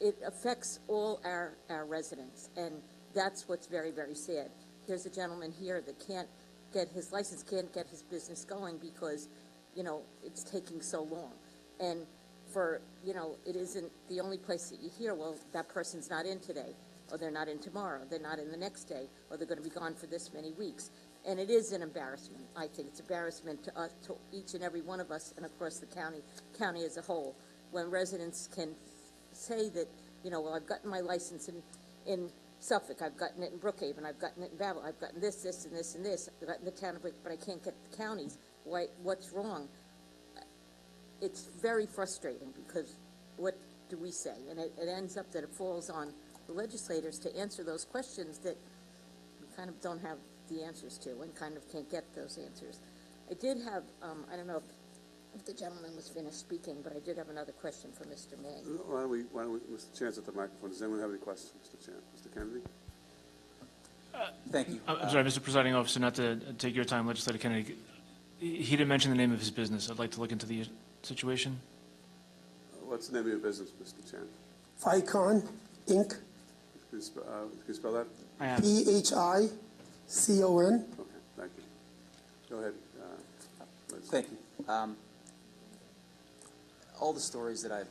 it affects all our residents, and that's what's very, very sad. Here's a gentleman here that can't get his license, can't get his business going because, you know, it's taking so long. And for, you know, it isn't the only place that you hear, well, that person's not in today, or they're not in tomorrow, they're not in the next day, or they're going to be gone for this many weeks. And it is an embarrassment. I think it's embarrassment to us, to each and every one of us, and across the county as a whole, when residents can say that, you know, well, I've gotten my license in Suffolk, I've gotten it in Brookhaven, I've gotten it in Babel, I've gotten this, and this, and this, I've gotten the town of but I can't get the counties. Why? What's wrong? It's very frustrating because what do we say? And it ends up that it falls on the legislators to answer those questions that we kind of don't have the answers to and kind of can't get those answers. I did have, I don't know if the gentleman was finished speaking, but I did have another question for Mr. May. Why don't we, Mr. Chan's at the microphone. Does anyone have any questions, Mr. Chan? Mr. Kennedy? Thank you. I'm sorry, Mr. Presiding Officer, not to take your time, Legislator Kennedy. He didn't mention the name of his business. I'd like to look into the situation. What's the name of your business, Mr. Chan? Ficon Inc. Can you spell that? I am. PHICON. Okay, thank you. Go ahead. Liz. Thank you. All the stories that I've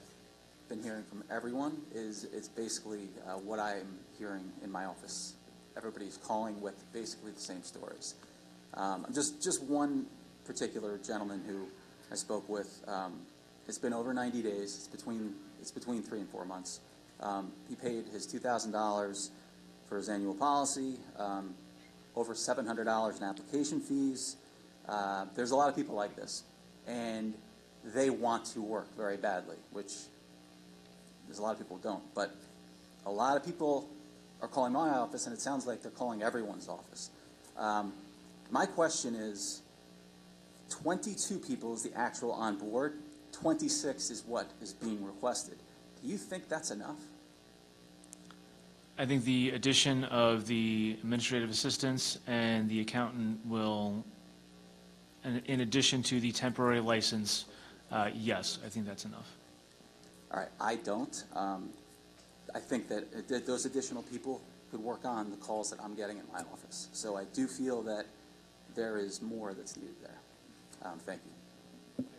been hearing from everyone is basically what I'm hearing in my office. Everybody's calling with basically the same stories. Just one particular gentleman who I spoke with. It's been over 90 days. It's between 3 and 4 months. He paid his $2,000 for his annual policy. Over $700 in application fees. There's a lot of people like this, and they want to work very badly, which there's a lot of people who don't. But a lot of people are calling my office, and it sounds like they're calling everyone's office. My question is, 22 people is the actual on board. 26 is what is being requested. Do you think that's enough? I think the addition of the administrative assistants and the accountant will, in addition to the temporary license, yes, I think that's enough. All right, I don't. I think that those additional people could work on the calls that I'm getting in my office. So I do feel that there is more that's needed there. Thank you.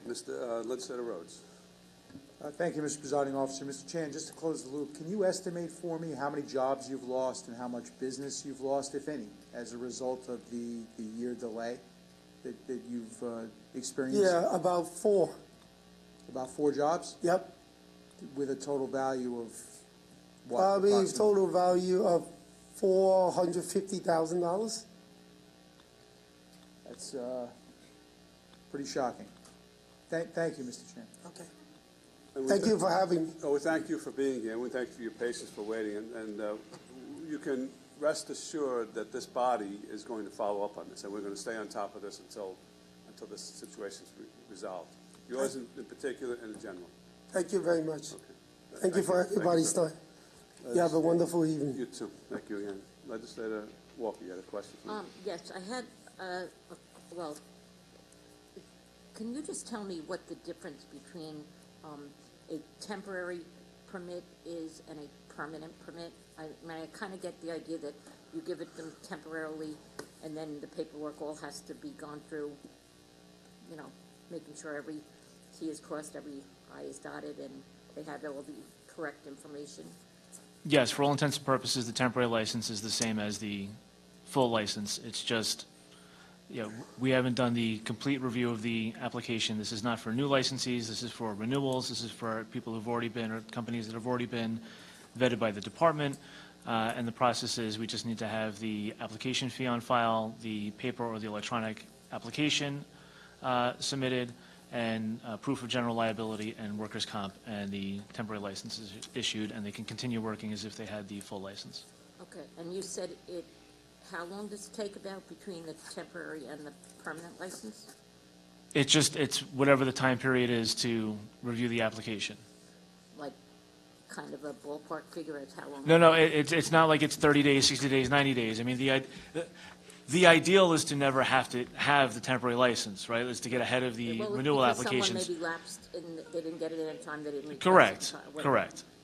Mr. Legislator Rhodes. Thank you, Mr. Presiding Officer. Mr. Chan, just to close the loop, can you estimate for me how many jobs you've lost and how much business you've lost, if any, as a result of the year delay that you've experienced? Yeah, about 4. About 4 jobs? Yep. With a total value of what? Probably approximately? total value of $450,000. That's pretty shocking. Thank you, Mr. Chan. Okay. Thank you for having me. Oh, we thank you for being here. We thank you for your patience for waiting. And you can rest assured that this body is going to follow up on this, and we're going to stay on top of this until this situation is resolved. Yours in particular and in general. Thank you very much. Okay. Thank you for everybody's time. You have a wonderful evening. You too. Thank you again. Legislator Walker, you had a question for me? Yes, I had, well, can you just tell me what the difference between a temporary permit is and a permanent permit? I kind of get the idea that you give it them temporarily and then the paperwork all has to be gone through, you know, making sure every T is crossed, every i's dotted and they had all the correct information? Yes, for all intents and purposes, the temporary license is the same as the full license. It's just, we haven't done the complete review of the application. This is not for new licensees. This is for renewals. This is for people who've already been, or companies that have already been vetted by the department. And the process is we just need to have the application fee on file, the paper or the electronic application submitted, and proof of general liability and workers' comp, and the temporary license is issued, and they can continue working as if they had the full license. Okay, and you said how long does it take about between the temporary and the permanent license? It's whatever the time period is to review the application. Like, kind of a ballpark figure as how long? No, it's not like it's 30 days, 60 days, 90 days. I mean, the ideal is to never have to have the temporary license, right? Is to get ahead of the renewal applications. Someone maybe lapsed and they didn't get it in time, they didn't. Correct.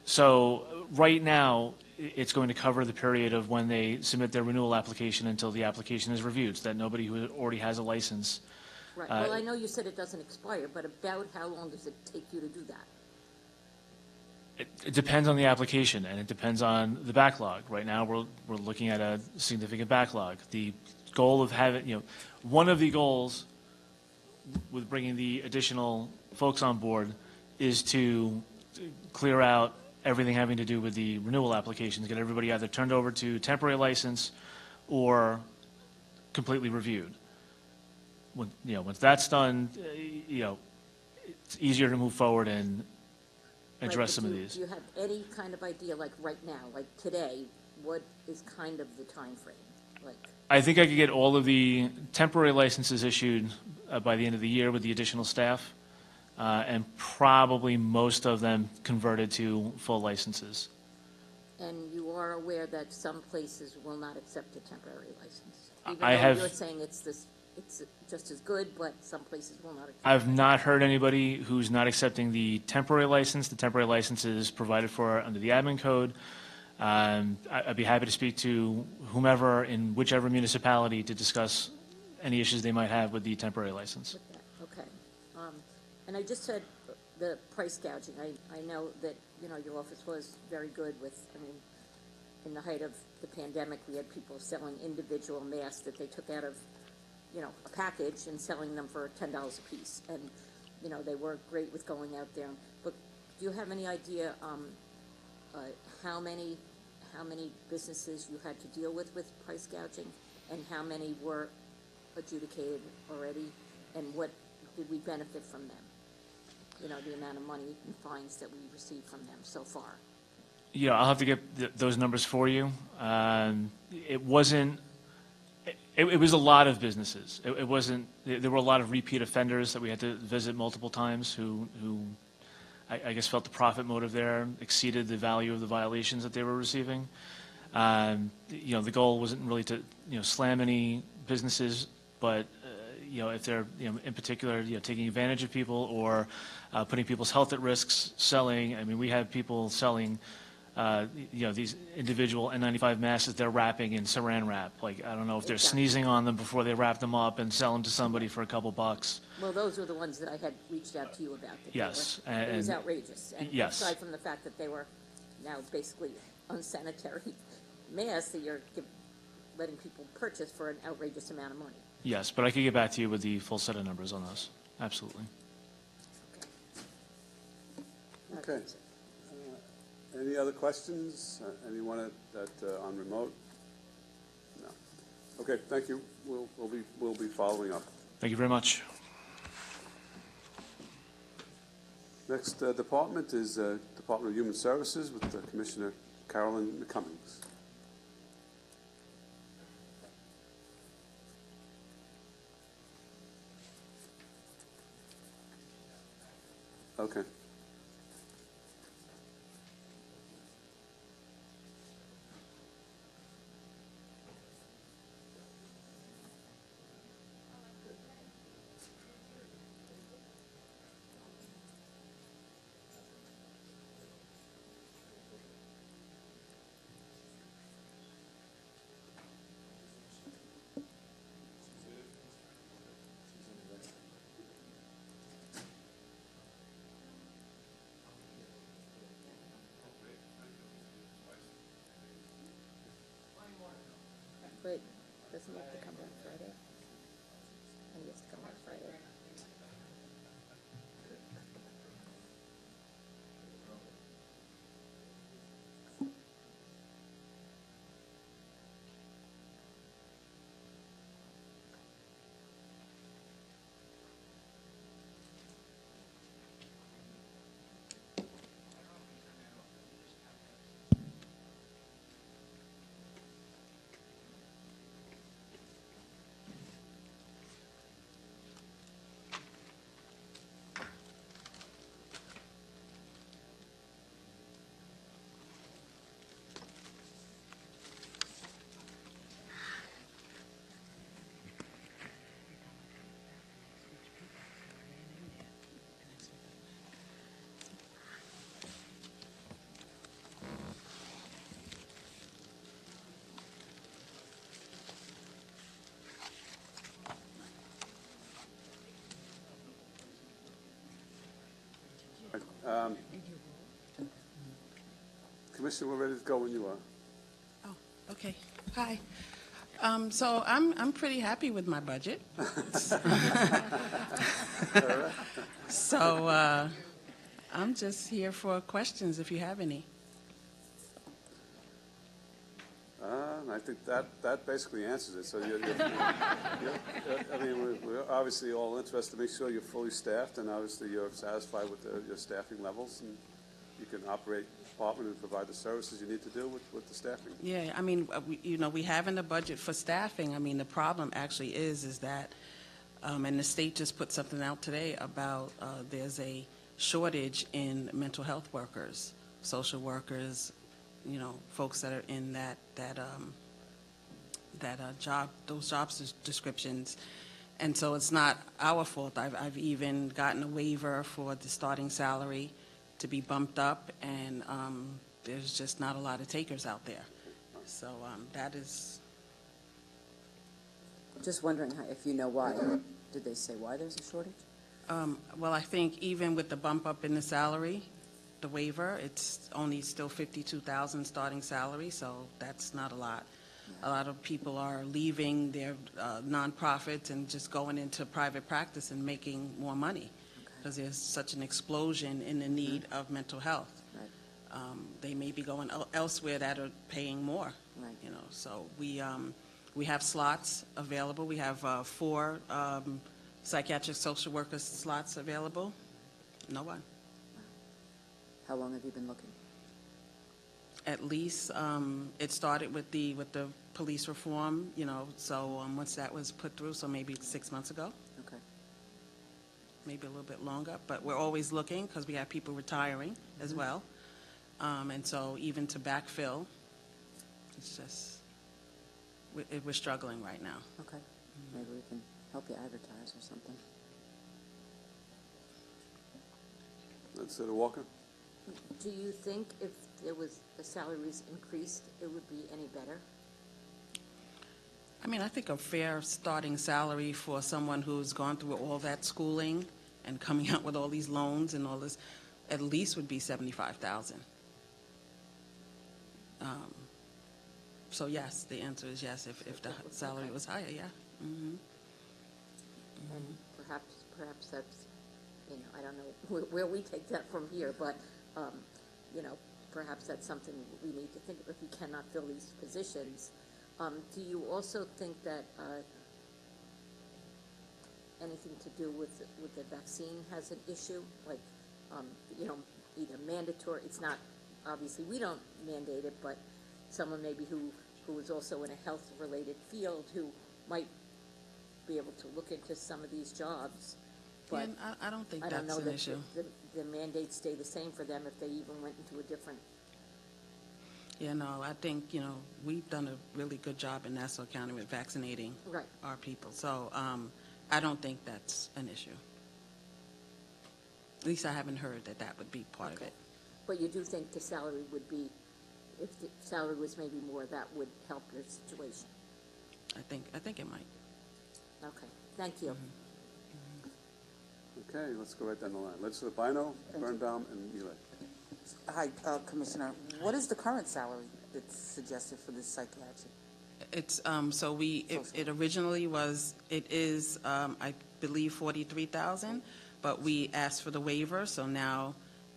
So right now, it's going to cover the period of when they submit their renewal application until the application is reviewed, so that nobody who already has a license. Right, well, I know you said it doesn't expire, but about how long does it take you to do that? It depends on the application, and it depends on the backlog. Right now, we're looking at a significant backlog. The goal of having, one of the goals with bringing the additional folks on board is to clear out everything having to do with the renewal applications, get everybody either turned over to temporary license or completely reviewed. Once that's done, it's easier to move forward and address some of these. Do you have any kind of idea, like right now, like today, what is kind of the time frame? Like, I think I could get all of the temporary licenses issued by the end of the year with the additional staff, and probably most of them converted to full licenses. and you are aware that some places will not accept a temporary license? I have. You're saying it's just as good, but some places will not accept. I've not heard anybody who's not accepting the temporary license. The temporary license is provided for under the admin code. I'd be happy to speak to whomever in whichever municipality to discuss any issues they might have with the temporary license. Okay. And I just said the price gouging. I know that, your office was very good with, in the height of the pandemic, we had people selling individual masks that they took out of, a package and selling them for $10 a piece. And, they were great with going out there. But do you have any idea how many businesses you had to deal with price gouging, and how many were adjudicated already, and what did we benefit from them? The amount of money and fines that we received from them so far. Yeah, I'll have to get those numbers for you. It wasn't. It was a lot of businesses. It wasn't. There were a lot of repeat offenders that we had to visit multiple times who I guess felt the profit motive there exceeded the value of the violations that they were receiving. The goal wasn't really to slam any businesses, but if they're in particular taking advantage of people or putting people's health at risk, selling. I mean, we had people selling these individual N95 masks that they're wrapping in saran wrap. Like, I don't know if they're sneezing on them before they wrap them up and sell them to somebody for a couple bucks. Well, those were the ones that I had reached out to you about. Yes. It was outrageous. And yes. Aside from the fact that they were now basically unsanitary masks that you're letting people purchase for an outrageous amount of money. Yes, but I could get back to you with the full set of numbers on those. Absolutely. Okay. Any other questions? Anyone on remote? No. Okay. Thank you. We'll be following up. Thank you very much. Next department is Department of Human Services with Commissioner Carolyn McCummings. Okay. Doesn't he have to come on Friday? And he has to come on Friday. Commissioner, we're ready to go when you are. Oh, okay. Hi. So I'm pretty happy with my budget. So I'm just here for questions if you have any. I think that basically answers it. So I mean, we're obviously all interested to make sure you're fully staffed, and obviously you're satisfied with your staffing levels, and you can operate the department and provide the services you need to do with the staffing. Yeah, I mean, we have in the budget for staffing. I mean, the problem actually is that, and the state just put something out today about there's a shortage in mental health workers, social workers, folks that are in those job descriptions. And so it's not our fault. I've even gotten a waiver for the starting salary to be bumped up, and there's just not a lot of takers out there. So that is. Just wondering if you know why. Did they say why there's a shortage? Well, I think even with the bump up in the salary, the waiver, it's only still $52,000 starting salary, so that's not a lot. A lot of people are leaving their nonprofits and just going into private practice and making more money because there's such an explosion in the need of mental health. Right. They may be going elsewhere that are paying more. Right. So we have slots available. We have 4 psychiatric social worker slots available. No one. How long have you been looking? At least it started with the police reform, so once that was put through, so maybe 6 months ago. Okay. Maybe a little bit longer, but we're always looking because we have people retiring as well. And so even to backfill, it's just, we're struggling right now. Okay. Maybe we can help you advertise or something. Senator Walker? Do you think if the salaries increased, it would be any better? I mean, I think a fair starting salary for someone who's gone through all that schooling and coming out with all these loans and all this, at least would be $75,000. So yes, the answer is yes. If the salary was higher, yeah. Mm-hmm. And perhaps that's, I don't know where we take that from here, but perhaps that's something we need to think of if we cannot fill these positions. Do you also think that anything to do with the vaccine has an issue? Like, either mandatory, it's not, obviously we don't mandate it, but someone maybe who is also in a health-related field who might be able to look into some of these jobs. But yeah, I don't think I that's don't know an that issue. The mandates stay the same for them if they even went into a different. Yeah, no, I think, we've done a really good job in Nassau County with vaccinating our people. So I don't think that's an issue. At least I haven't heard that would be part of it. But you do think the salary would be, if the salary was maybe more, that would help your situation? I think it might. Okay, thank you. Okay, let's go right down the line. Legislator Bino, Birnbaum, and Ely. Hi, Commissioner. What is the current salary that's suggested for this psychiatric? It's, it originally was, it is, I believe 43,000, but we asked for the waiver, so now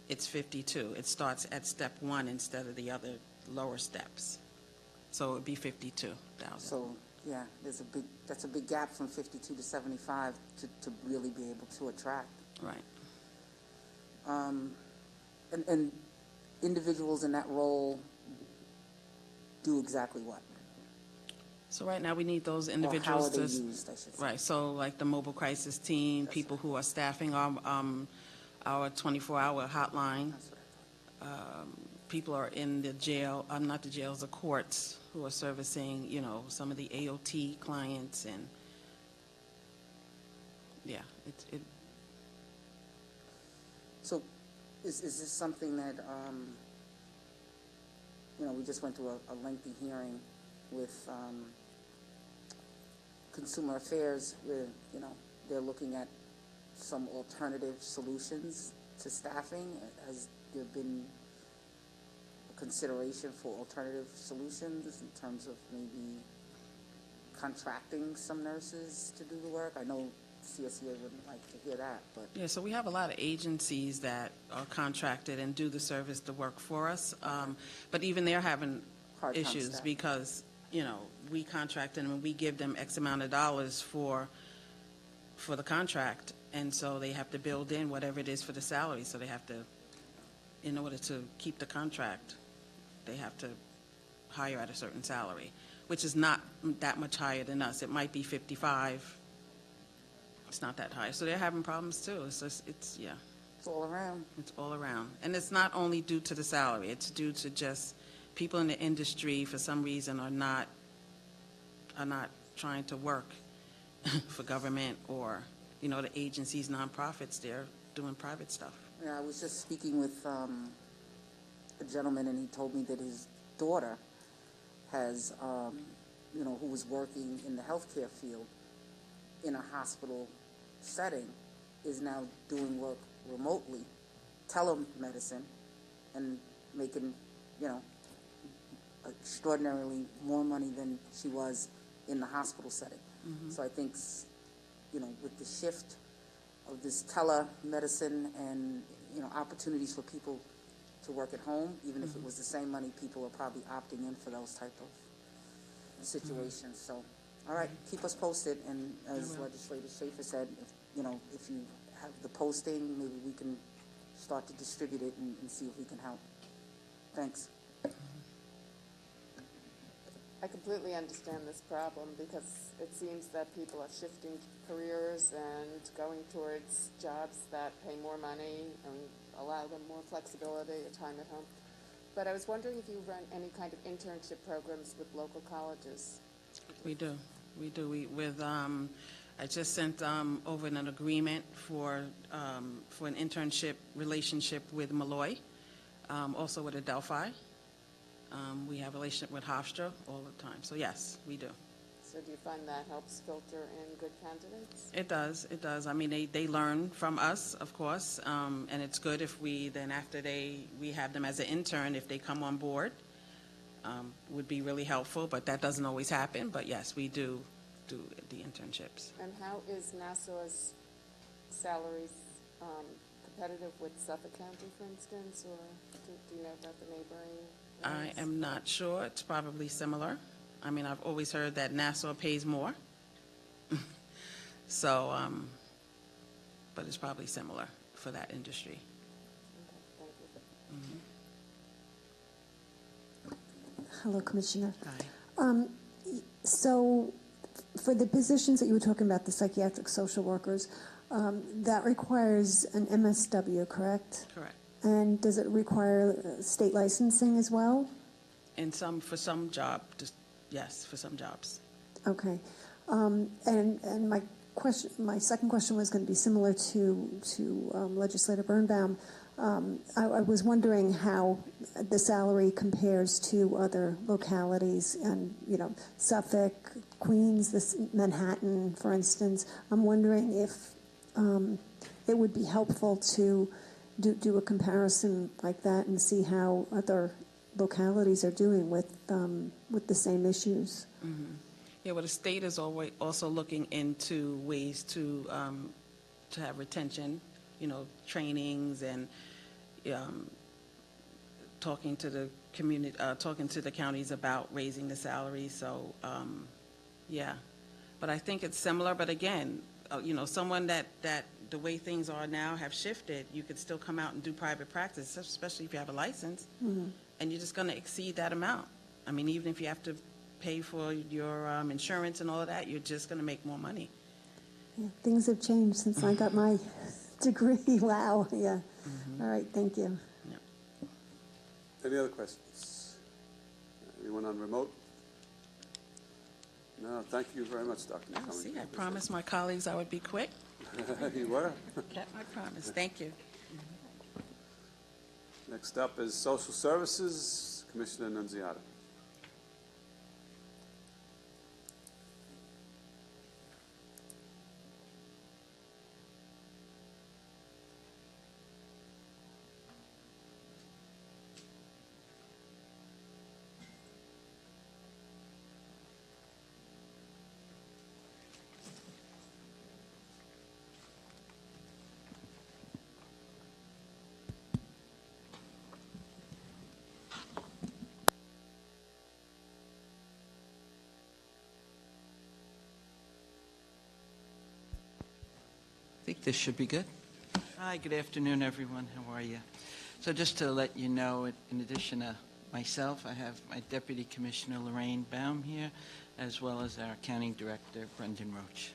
it's 52. It starts at step 1 instead of the other lower steps. So it'd be 52,000. So, yeah, that's a big gap from 52 to 75 to really be able to attract. Right. And individuals in that role do exactly what? So right now, we need those Or individuals how are they to... used, I should say. Right, so like the mobile crisis team, people who are staffing our 24-hour hotline. That's what I thought. People are in the jail, not the jails, the courts, who are servicing, some of the AOT clients, and, yeah, So is this something that, we just went through a lengthy hearing with Consumer Affairs where, they're looking at some alternative solutions to staffing. Has there been a consideration for alternative solutions in terms of maybe contracting some nurses to do the work? I know CSEA wouldn't like to hear that, but... Yeah, so we have a lot of agencies that are contracted and do the service, the work for us. But even they're having Hard time issues staffing. because, we contract them and we give them X amount of dollars for the contract. And so they have to build in whatever it is for the salary. So they have to, in order to keep the contract, they have to hire at a certain salary, which is not that much higher than us. It might be 55. It's not that high. So they're having problems too. It's just, It's all around. It's all around. And it's not only due to the salary. It's due to just people in the industry, for some reason, are not trying to work for government or, the agencies, nonprofits. They're doing private stuff. Yeah, I was just speaking with a gentleman, and he told me that his daughter has, who was working in the healthcare field in a hospital setting, is now doing work remotely, telemedicine, and making, extraordinarily more money than she was in the hospital setting. Mm-hmm. So I think, with the shift of this telemedicine and, opportunities for people to work at home, even if it was the same money, people are probably opting in for those type of situations. So, all right, keep us posted. And as Legislator Schaefer said, if you have the posting, maybe we can start to distribute it and see if we can help. Thanks. I completely understand this problem because it seems that people are shifting careers and going towards jobs that pay more money and allow them more flexibility or time at home. But I was wondering if you run any kind of internship programs with local colleges. We do. I just sent over an agreement for an internship relationship with Malloy, also with Adelphi. We have a relationship with Hofstra all the time. So yes, we do. So do you find that helps filter in good candidates? It does. I mean, they learn from us, of course, and it's good if we have them as an intern, if they come on board, would be really helpful, but that doesn't always happen. But yes, we do the internships. And how is Nassau's salaries competitive with Suffolk County, for instance, or do you know about the neighboring areas? I am not sure. It's probably similar. I mean, I've always heard that Nassau pays more. So, but it's probably similar for that industry. Okay, thank you. Hello, Commissioner. Hi. So for the positions that you were talking about, the psychiatric social workers, that requires an MSW, correct? Correct. And does it require state licensing as well? For some job, yes, for some jobs. Okay. And my second question was going to be similar to Legislator Birnbaum. I was wondering how the salary compares to other localities, and Suffolk, Queens, Manhattan, for instance. I'm wondering if it would be helpful to do a comparison like that and see how other localities are doing with the same issues. Yeah, well, the state is always also looking into ways to have retention, trainings and talking to the community, talking to the counties about raising the salary. So, yeah, but I think it's similar. But again, someone that the way things are now have shifted, you could still come out and do private practice, especially if you have a license, and you're just going to exceed that amount. I mean, even if you have to pay for your insurance and all of that, you're just going to make more money. Yeah, things have changed since I got my degree. Wow. Yeah. All right. Thank you. Any other questions? Anyone on remote? No, thank you very much, Dr. McCullum. See, I promised my colleagues I would be quick. You were. Kept my promise. Thank you. Next up is Social Services, Commissioner Nunziata. I think this should be good. Hi, good afternoon, everyone. How are you? So just to let you know, in addition to myself, I have my Deputy Commissioner Lorraine Baum here, as well as our Accounting Director, Brendan Roach.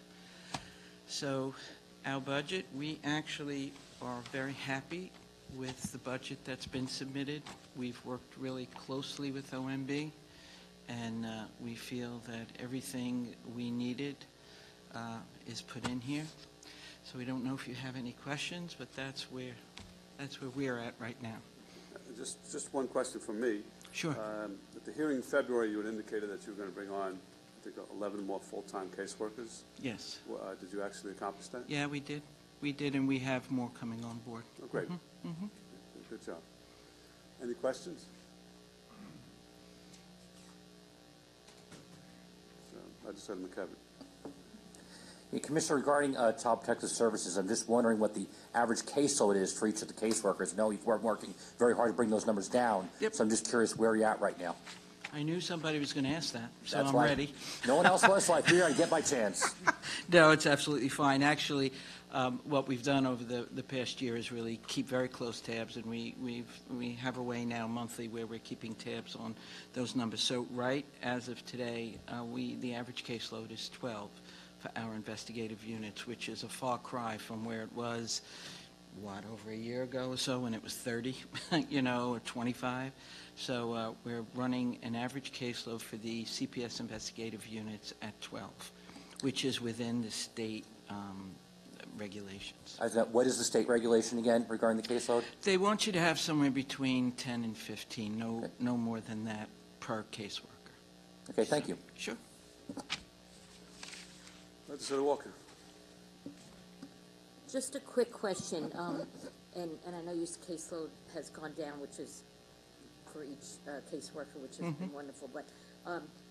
So our budget, we actually are very happy with the budget that's been submitted. We've worked really closely with OMB, and we feel that everything we needed is put in here. So we don't know if you have any questions, but that's where we're at right now. Just one question from me. Sure. At the hearing in February, you had indicated that you were going to bring on, I think, 11 more full-time caseworkers. Yes. Did you actually accomplish that? Yeah, we did. We did, and we have more coming on board. Oh, great. Mm-hmm. Good job. Any questions? Legislator McKevitt. Yeah, Commissioner, regarding Child Protective Services, I'm just wondering what the average caseload is for each of the caseworkers. I know you've worked working very hard to bring those numbers down, so I'm just curious where you're at right now. I knew somebody was going to ask that, so That's I'm why ready. No one else was, so I figured I'd get my chance. No, it's absolutely fine. Actually, what we've done over the past year is really keep very close tabs, and we have a way now monthly where we're keeping tabs on those numbers. So right as of today, the average caseload is 12 for our investigative units, which is a far cry from where it was, over a year ago or so when it was 30, or 25. So we're running an average caseload for the CPS investigative units at 12, which is within the state regulations. What is the state regulation again regarding the caseload? They want you to have somewhere between 10 and 15, no more than that per caseworker. Okay, thank you. Sure. Legislator Walker. Just a quick question, and I know your caseload has gone down, which is for each caseworker, which has been wonderful. But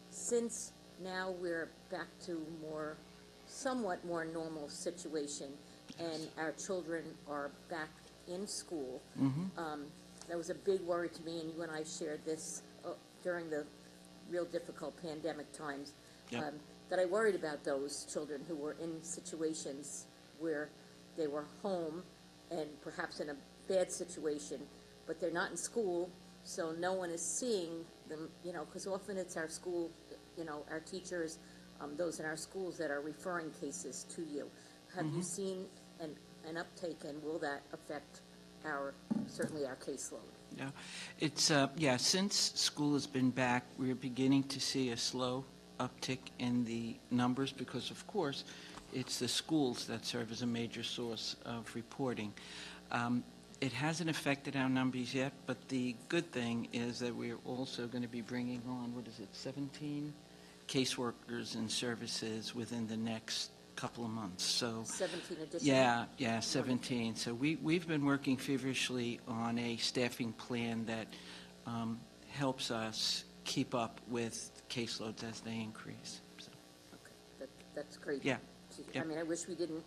since now we're back to somewhat more normal situation, and our children are back in school, that was a big worry to me, and you and I shared this during the real difficult pandemic times. Yep. That I worried about those children who were in situations where they were home and perhaps in a bad situation, but they're not in school, so no one is seeing them, because often it's our school, our teachers, those in our schools that are referring cases to you. Have you seen an uptake, and will that affect certainly our caseload? Yeah, it's since school has been back, we're beginning to see a slow uptick in the numbers because, of course, it's the schools that serve as a major source of reporting. It hasn't affected our numbers yet, but the good thing is that we're also going to be bringing on, 17 caseworkers and services within the next couple of months. So 17 additional? Yeah, 17. So we've been working feverishly on a staffing plan that helps us keep up with caseloads as they increase. So, That's great. Yeah. I mean, I wish we didn't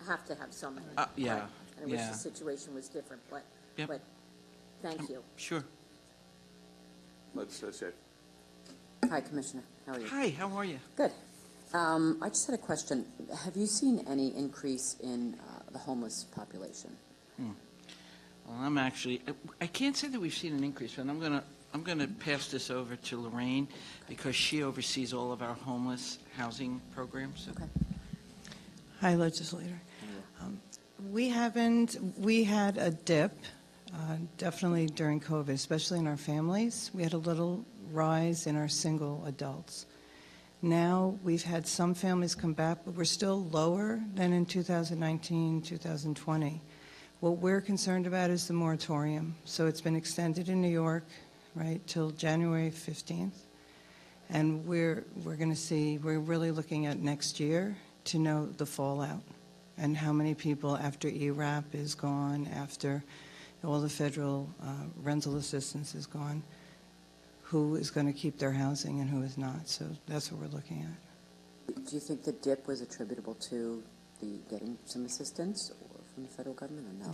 have to have so many. yeah, right? And I wish yeah. the situation was different, but, Yep. but thank you. Sure. Legislator Schaefer. Hi, Commissioner. How are you? Hi, how are you? Good. I just had a question. Have you seen any increase in the homeless population? Well, I'm actually, I can't say that we've seen an increase, but I'm gonna pass this over to Lorraine because she oversees all of our homeless housing programs. Okay. Hi, legislator. We had a dip, definitely during COVID, especially in our families. We had a little rise in our single adults. Now we've had some families come back, but we're still lower than in 2019, 2020. What we're concerned about is the moratorium. So it's been extended in New York, right, till January 15th. And we're going to see, we're really looking at next year to know the fallout and how many people after ERAP is gone, after all the federal rental assistance is gone, who is going to keep their housing and who is not. So that's what we're looking at. Do you think the dip was attributable to the getting some assistance or from the federal government or no?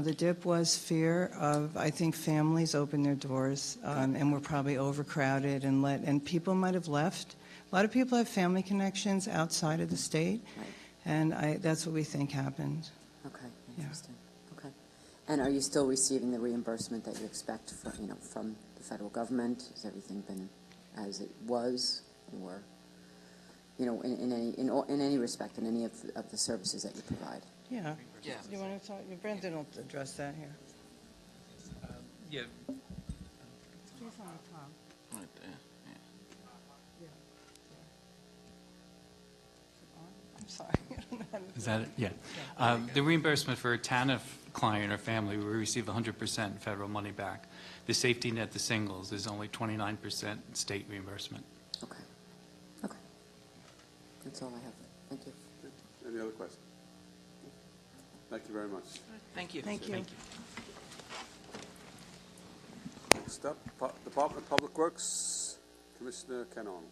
The dip was fear of, I think families opened their doors and were probably overcrowded and people might have left. A lot of people have family connections outside of the state, Right. and that's what we think happened. Okay, interesting. Okay. And are you still receiving the reimbursement that you expect from the federal government? Has everything been as it was, or in any respect, in any of the services that you provide? Yeah. Yeah. You want to talk? Brandon will address that here. Yeah. He's on the top. Right there. Yeah. I'm sorry. I don't know how to Is do that it? Yeah. The reimbursement for a TANF client or family, we receive 100% federal money back. The safety net, the singles, is only 29% state reimbursement. Okay. Okay. That's all I have. Thank you. Any other questions? Thank you very much. Thank you. Thank you. Thank you. Next up, Department of Public Works, Commissioner Ken Arnold.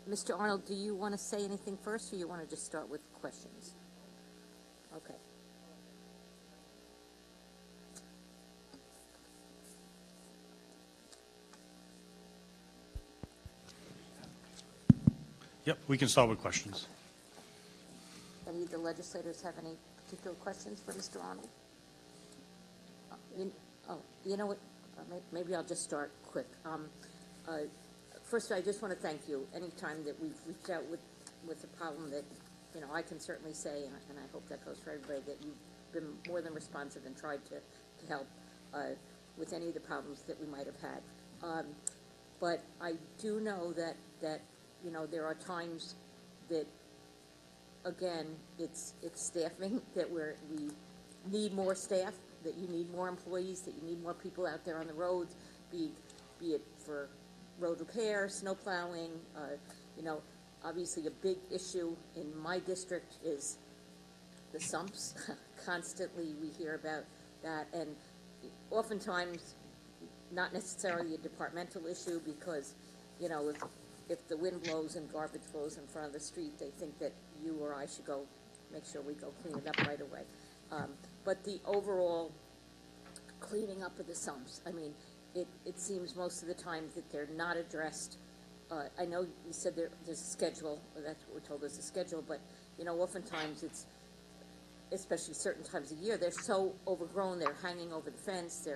Mr. Arnold, do you want to say anything first, or you want to just start with questions? Okay. Yep, we can start with questions. Any of the legislators have any particular questions for Mr. Arnold? You know what? Maybe I'll just start quick. First, I just want to thank you. Anytime that we've reached out with a problem that, I can certainly say, and I hope that goes for everybody, that you've been more than responsive and tried to help with any of the problems that we might have had. But I do know that there are times that, again, it's staffing, that we need more staff, that you need more employees, that you need more people out there on the roads, be it for road repair, snow plowing. Obviously a big issue in my district is the sumps. Constantly we hear about that, and oftentimes not necessarily a departmental issue because, if the wind blows and garbage flows in front of the street, they think that you or I should go make sure we go clean it up right away. But the overall cleaning up of the sumps, it seems most of the time that they're not addressed. I know you said there's a schedule, or that's what we're told there's a schedule, but, oftentimes it's, especially certain times of year, they're so overgrown, they're hanging over the fence,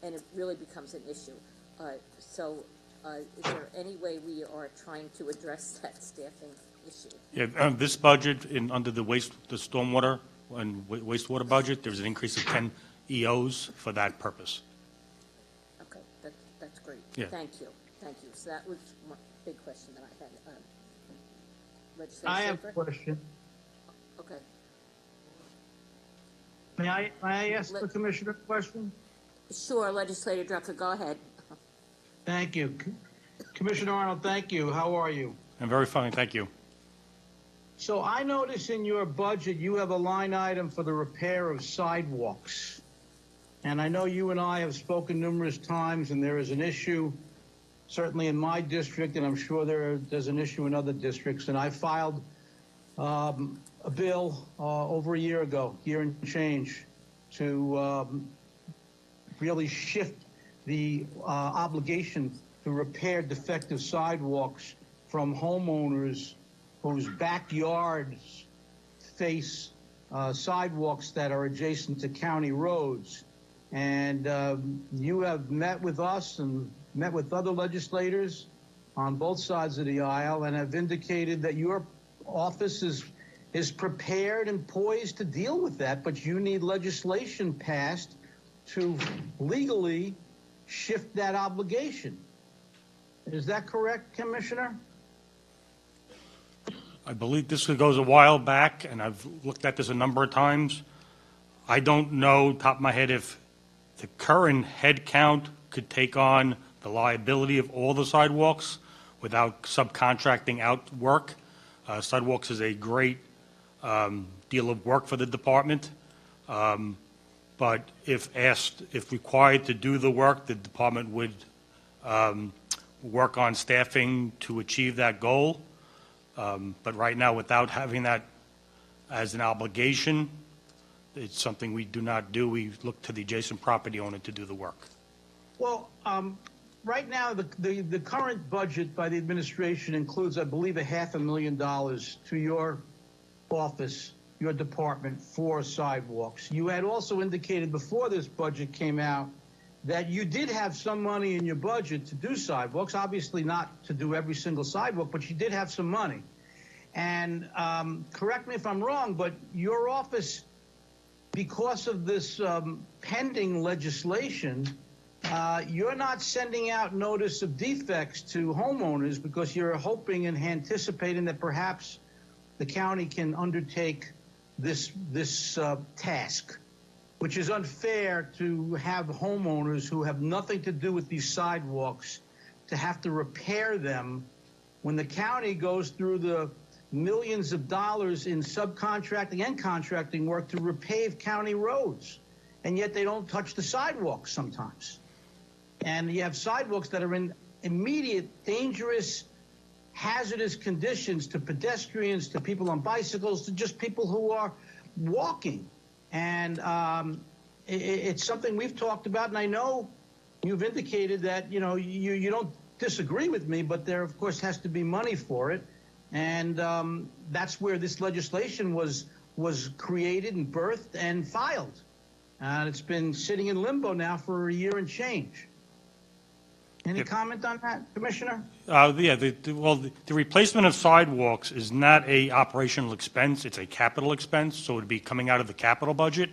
and it really becomes an issue. So is there any way we are trying to address that staffing issue? Yeah, this budget, under the stormwater and wastewater budget, there's an increase of 10 EOs for that purpose. Okay, that's great. Yeah. Thank you. So that was my big question that I had. Legislator I have Schaefer? a question. Okay. May I ask the commissioner a question? Sure, Legislator Drucker, go ahead. Thank you. Commissioner Arnold, thank you. How are you? I'm very fine, thank you. So I notice in your budget, you have a line item for the repair of sidewalks. And I know you and I have spoken numerous times, and there is an issue, certainly in my district, and I'm sure there's an issue in other districts. And I filed a bill over a year ago, year and change, to really shift the obligation to repair defective sidewalks from homeowners whose backyards face sidewalks that are adjacent to county roads. And you have met with us and met with other legislators on both sides of the aisle and have indicated that your office is prepared and poised to deal with that, but you need legislation passed to legally shift that obligation. Is that correct, Commissioner? I believe this goes a while back, and I've looked at this a number of times. I don't know, top of my head, if the current head count could take on the liability of all the sidewalks without subcontracting out work. Sidewalks is a great deal of work for the department. But if required to do the work, the department would work on staffing to achieve that goal. But right now, without having that as an obligation, it's something we do not do. We look to the adjacent property owner to do the work. Well, right now, the current budget by the administration includes, I believe, $500,000 to your office, your department, for sidewalks. You had also indicated before this budget came out that you did have some money in your budget to do sidewalks, obviously not to do every single sidewalk, but you did have some money. And correct me if I'm wrong, but your office, because of this pending legislation, you're not sending out notice of defects to homeowners because you're hoping and anticipating that perhaps the county can undertake this task, which is unfair to have homeowners who have nothing to do with these sidewalks to have to repair them when the county goes through the millions of dollars in subcontracting and contracting work to repave county roads, and yet they don't touch the sidewalks sometimes. And you have sidewalks that are in immediate, dangerous, hazardous conditions to pedestrians, to people on bicycles, to just people who are walking. And it's something we've talked about, and I know you've indicated that, you don't disagree with me, but there, of course, has to be money for it. And that's where this legislation was created and birthed and filed. And it's been sitting in limbo now for a year and change. Any comment on that, Commissioner? The replacement of sidewalks is not a operational expense, it's a capital expense, so it would be coming out of the capital budget.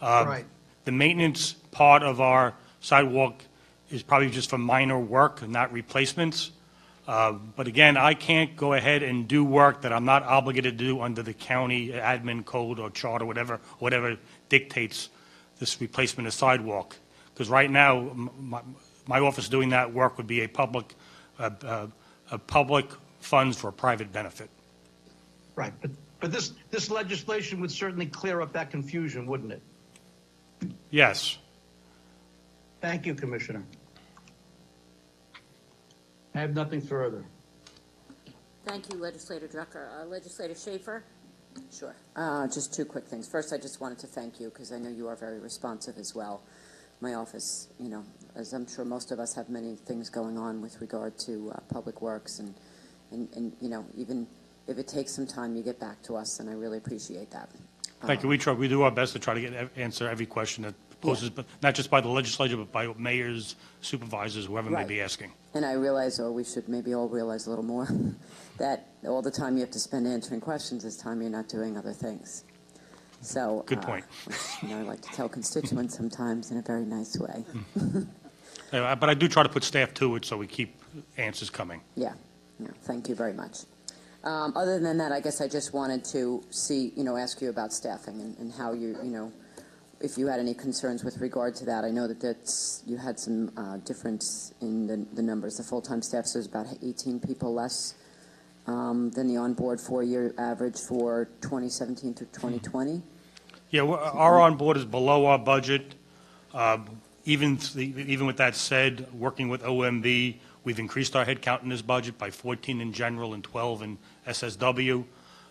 Right. The maintenance part of our sidewalk is probably just for minor work and not replacements. But again, I can't go ahead and do work that I'm not obligated to do under the county admin code or charter, whatever dictates this replacement of sidewalk. Because right now, my office doing that work would be a public funds for a private benefit. Right, but this legislation would certainly clear up that confusion, wouldn't it? Yes. Thank you, Commissioner. I have nothing further. Thank you, Legislator Drucker. Legislator Schaefer? Sure. Just two quick things. First, I just wanted to thank you because I know you are very responsive as well. My office, as I'm sure most of us have many things going on with regard to public works and even if it takes some time, you get back to us, and I really appreciate that. Thank you. We do our best to try to answer every question that posted, but not just by the legislature, but by mayors, supervisors, whoever may Right. be asking. And I realize, or we should maybe all realize a little more, that all the time you have to spend answering questions is time you're not doing other things. So, Good point. Which, I like to tell constituents sometimes in a very nice way. But I do try to put staff to it so we keep answers coming. Yeah, thank you very much. Other than that, I guess I just wanted to see, ask you about staffing and how if you had any concerns with regard to that. I know that you had some difference in the numbers. The full-time staff, so there's about 18 people less than the on-board 4-year average for 2017 through 2020. Yeah, our on-board is below our budget. Even with that said, working with OMB, we've increased our headcount in this budget by 14 in general and 12 in SSW.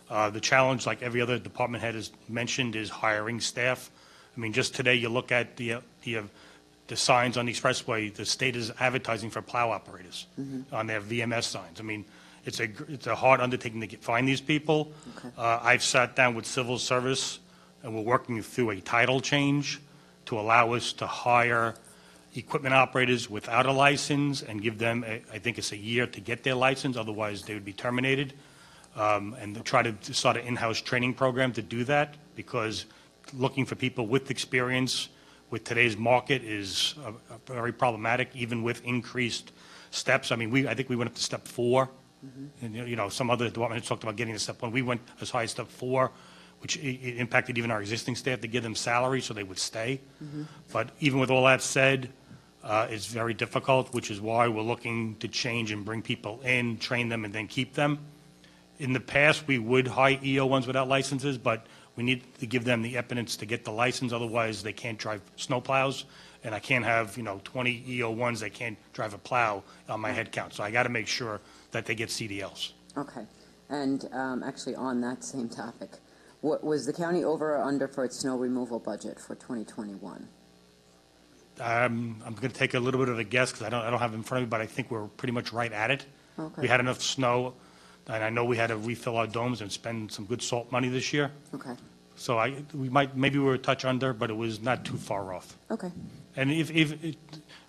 The challenge, like every other department head has mentioned, is hiring staff. I mean, just today, you look at the signs on the expressway, the state is advertising for plow operators on their VMS signs. I mean, it's a hard undertaking to find these people. Okay. I've sat down with civil service, and we're working through a title change to allow us to hire equipment operators without a license and give them, I think it's a year to get their license, otherwise they would be terminated. And to try to start an in-house training program to do that, because looking for people with experience with today's market is very problematic, even with increased steps. I mean, I think we went up to step 4. And, some other department had talked about getting to step 1. We went as high as step 4, which it impacted even our existing staff to give them salary so they would stay. But even with all that said, it's very difficult, which is why we're looking to change and bring people in, train them, and then keep them. In the past, we would hire EO1s without licenses, but we need to give them the evidence to get the license, otherwise they can't drive snowplows, and I can't have, 20 EO1s that can't drive a plow on my head count. So I got to make sure that they get CDLs. Okay. And actually, on that same topic, what was the county over or under for its snow removal budget for 2021? I'm going to take a little bit of a guess because I don't have it in front of me, but I think we're pretty much right at it. Okay. We had enough snow, and I know we had to refill our domes and spend some good salt money this year. Okay. So maybe we were a touch under, but it was not too far off. Okay. And if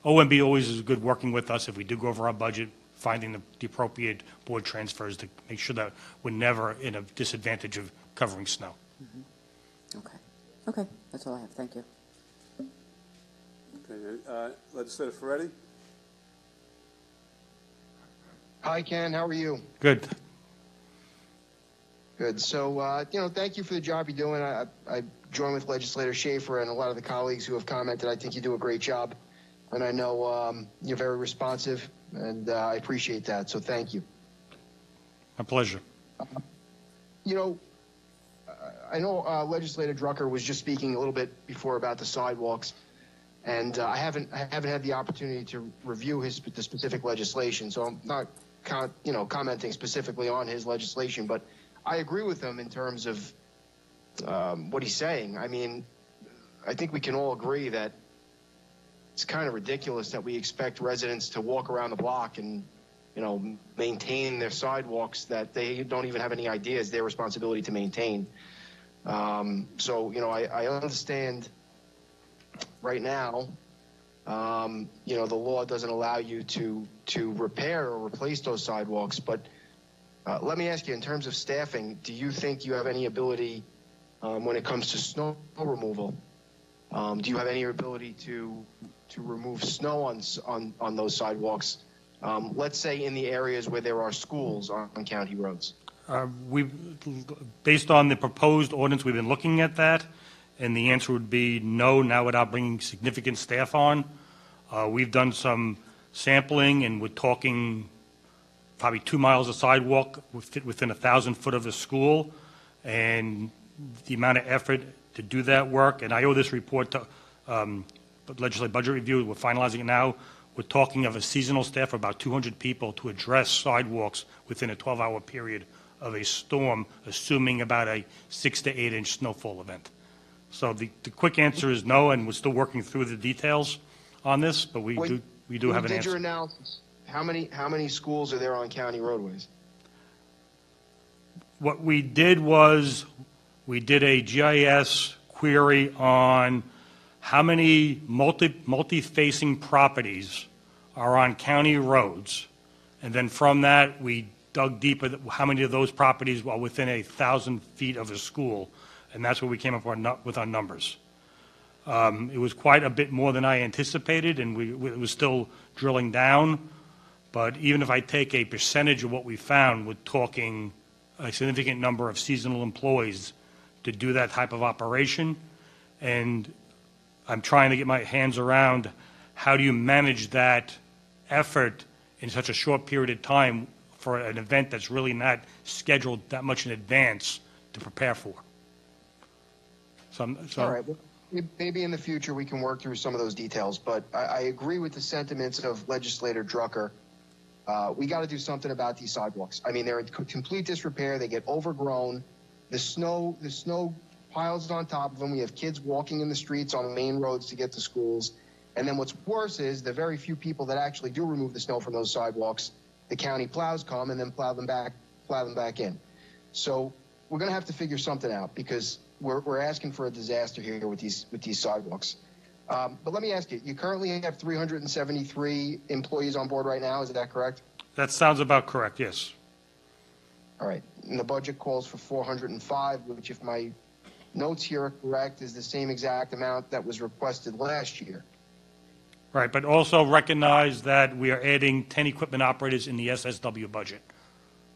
OMB always is good working with us if we do go over our budget, finding the appropriate board transfers to make sure that we're never in a disadvantage of covering snow. Okay. Okay, that's all I have. Thank you. Okay, Legislator Ferretti? Hi, Ken. How are you? Good. Good. So, thank you for the job you're doing. I join with Legislator Schaefer and a lot of the colleagues who have commented. I think you do a great job, and I know you're very responsive, and I appreciate that. So, thank you. My pleasure. I know Legislator Drucker was just speaking a little bit before about the sidewalks, and I haven't had the opportunity to review the specific legislation, so I'm not commenting specifically on his legislation, but I agree with him in terms of what he's saying. I mean, I think we can all agree that it's kind of ridiculous that we expect residents to walk around the block and, maintain their sidewalks that they don't even have any idea is their responsibility to maintain. I understand right now, the law doesn't allow you to repair or replace those sidewalks, but let me ask you, in terms of staffing, do you think you have any ability when it comes to snow removal? Do you have any ability to remove snow on those sidewalks? Let's say in the areas where there are schools on county roads. Based on the proposed ordinance, we've been looking at that, and the answer would be no, now without bringing significant staff on. We've done some sampling, and we're talking probably 2 miles of sidewalk within 1,000 foot of a school, and the amount of effort to do that work, and I owe this report to Legislative Budget Review, we're finalizing it now. We're talking of a seasonal staff of about 200 people to address sidewalks within a 12-hour period of a storm, assuming about a 6 to 8 inch snowfall event. So the quick answer is no, and we're still working through the details on this, but we do have an answer. Did your analysis? How many schools are there on county roadways? What we did was we did a GIS query on how many multi-facing properties are on county roads, and then from that, we dug deeper, how many of those properties are within 1,000 feet of a school, and that's where we came up with our numbers. It was quite a bit more than I anticipated, and it was still drilling down, but even if I take a percentage of what we found, we're talking a significant number of seasonal employees to do that type of operation, and I'm trying to get my hands around how do you manage that effort in such a short period of time for an event that's really not scheduled that much in advance to prepare for. All right. Well, maybe in the future we can work through some of those details, but I agree with the sentiments of Legislator Drucker. We got to do something about these sidewalks. I mean, they're in complete disrepair. They get overgrown. The snow piles on top of them. We have kids walking in the streets on main roads to get to schools. And then what's worse is the very few people that actually do remove the snow from those sidewalks, the county plows come and then plow them back in. So we're going to have to figure something out because we're asking for a disaster here with these sidewalks. But let me ask you, you currently have 373 employees on board right now, is that correct? That sounds about correct, yes. All right. And the budget calls for 405, which if my notes here are correct, is the same exact amount that was requested last year. Right, but also recognize that we are adding 10 equipment operators in the SSW budget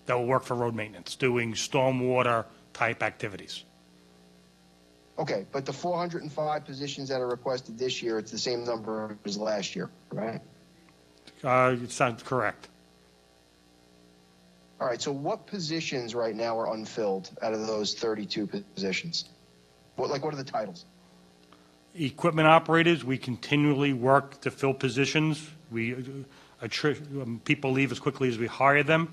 that will work for road maintenance, doing stormwater type activities. Okay, but the 405 positions that are requested this year, it's the same number as last year, right? It sounds correct. All right, so what positions right now are unfilled out of those 32 positions? What are the titles? Equipment operators, we continually work to fill positions. People leave as quickly as we hire them.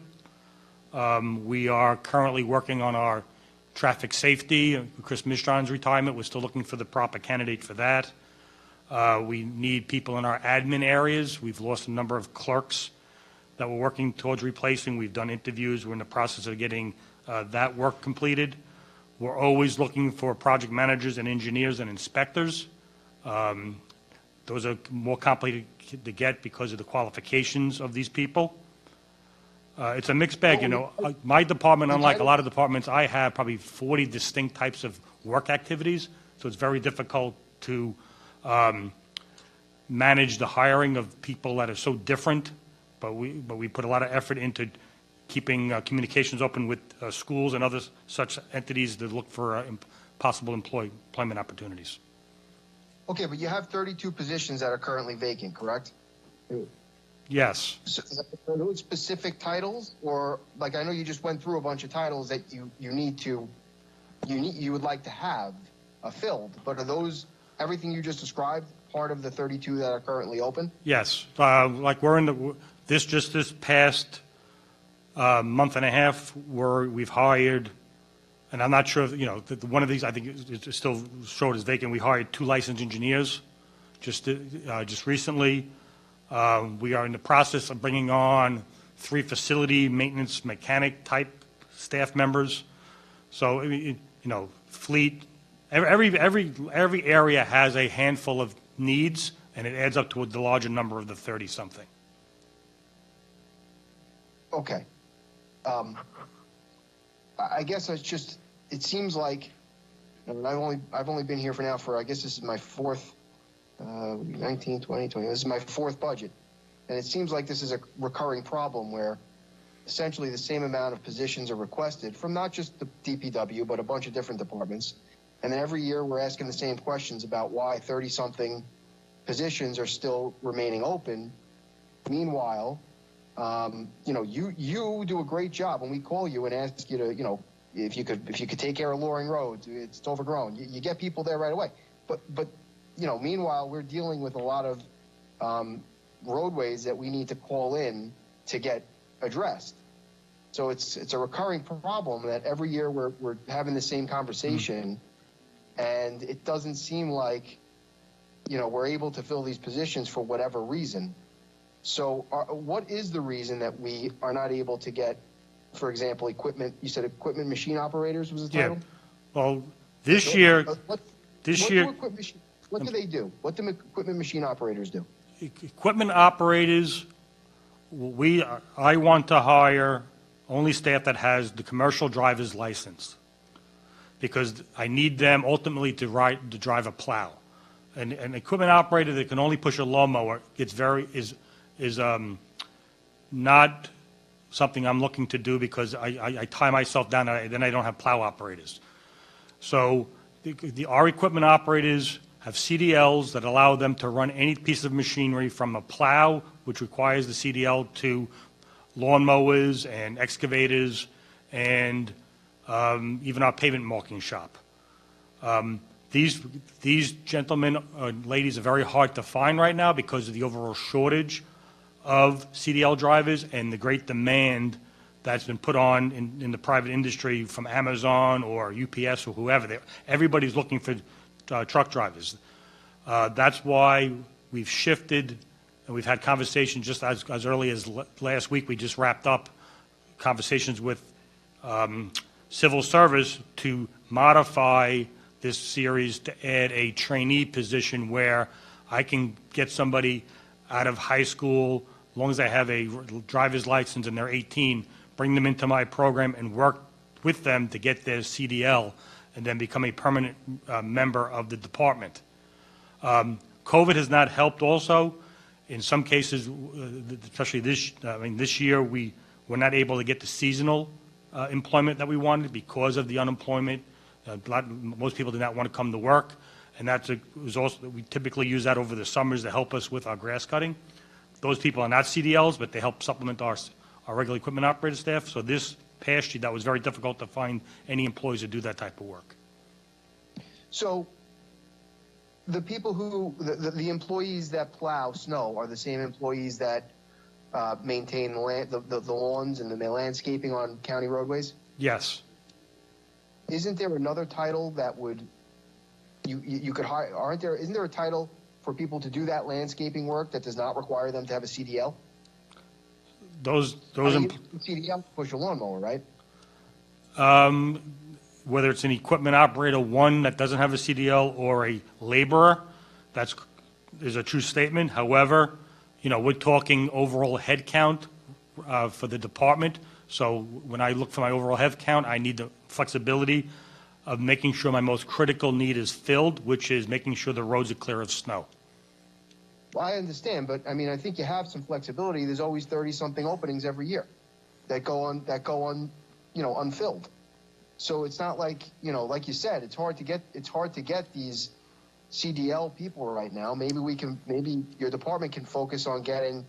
We are currently working on our traffic safety. Chris Mistron's retirement, we're still looking for the proper candidate for that. We need people in our admin areas. We've lost a number of clerks that we're working towards replacing. We've done interviews. We're in the process of getting that work completed. We're always looking for project managers and engineers and inspectors. Those are more complicated to get because of the qualifications of these people. It's a mixed bag, you know. My department, unlike a lot of departments, I have probably 40 distinct types of work activities, so it's very difficult to manage the hiring of people that are so different, but we put a lot of effort into keeping communications open with schools and other such entities that look for possible employment opportunities. Okay, but you have 32 positions that are currently vacant, correct? Yes. So are those specific titles, or I know you just went through a bunch of titles that you would like to have filled, but are those everything you just described part of the 32 that are currently open? Yes, we're in this past month and a half where we've hired, and I'm not sure if, one of these I think is still showed as vacant. We hired 2 licensed engineers just recently. We are in the process of bringing on 3 facility maintenance mechanic type staff members. So, fleet, every area has a handful of needs, and it adds up to the larger number of the 30-something. Okay. I guess it seems like, and I've only been here I guess this is my 4th 19, 20, 20. This is my 4th budget. And it seems like this is a recurring problem where essentially the same amount of positions are requested from not just the DPW, but a bunch of different departments. And then every year we're asking the same questions about why 30-something positions are still remaining open. Meanwhile, you do a great job when we call you and ask you to, if you could take care of Loring Road, it's overgrown. You get people there right away. But meanwhile, we're dealing with a lot of roadways that we need to call in to get addressed. So it's a recurring problem that every year we're having the same conversation, and it doesn't seem like we're able to fill these positions for whatever reason. So what is the reason that we are not able to get, for example, equipment? You said equipment machine operators was the title? Yeah. Well, this year. What do they do? What do equipment machine operators do? Equipment operators, I want to hire only staff that has the commercial driver's license, because I need them ultimately to drive a plow. An equipment operator that can only push a lawnmower is not something I'm looking to do, because I tie myself down and then I don't have plow operators. So our equipment operators have CDLs that allow them to run any piece of machinery, from a plow, which requires the CDL, to lawnmowers and excavators, and even our pavement marking shop. These gentlemen, ladies, are very hard to find right now because of the overall shortage of CDL drivers and the great demand that's been put on in the private industry from Amazon or UPS or whoever. Everybody's looking for truck drivers. That's why we've shifted, and we've had conversations just as early as last week. We just wrapped up conversations with civil service to modify this series to add a trainee position where I can get somebody out of high school, as long as they have a driver's license and they're 18, bring them into my program and work with them to get their CDL, and then become a permanent member of the department. COVID has not helped also. In some cases, especially this year, we were not able to get the seasonal employment that we wanted because of the unemployment. Most people did not want to come to work, and we typically use that over the summers to help us with our grass cutting. Those people are not CDLs, but they help supplement our regular equipment operator staff. So this past year, that was very difficult to find any employees to do that type of work. So the people the employees that plow snow are the same employees that maintain the lawns and the landscaping on county roadways? Yes. Isn't there another title that you could hire? Isn't there a title for people to do that landscaping work that does not require them to have a CDL? CDL push a lawnmower, right? Whether it's an equipment operator, one that doesn't have a CDL, or a laborer, is a true statement. However, we're talking overall head count for the department. So when I look for my overall head count, I need the flexibility of making sure my most critical need is filled, which is making sure the roads are clear of snow. Well, I understand, but I think you have some flexibility. There's always 30-something openings every year that go on, unfilled. So it's not like, like you said, it's hard to get these CDL people right now. Maybe your department can focus on getting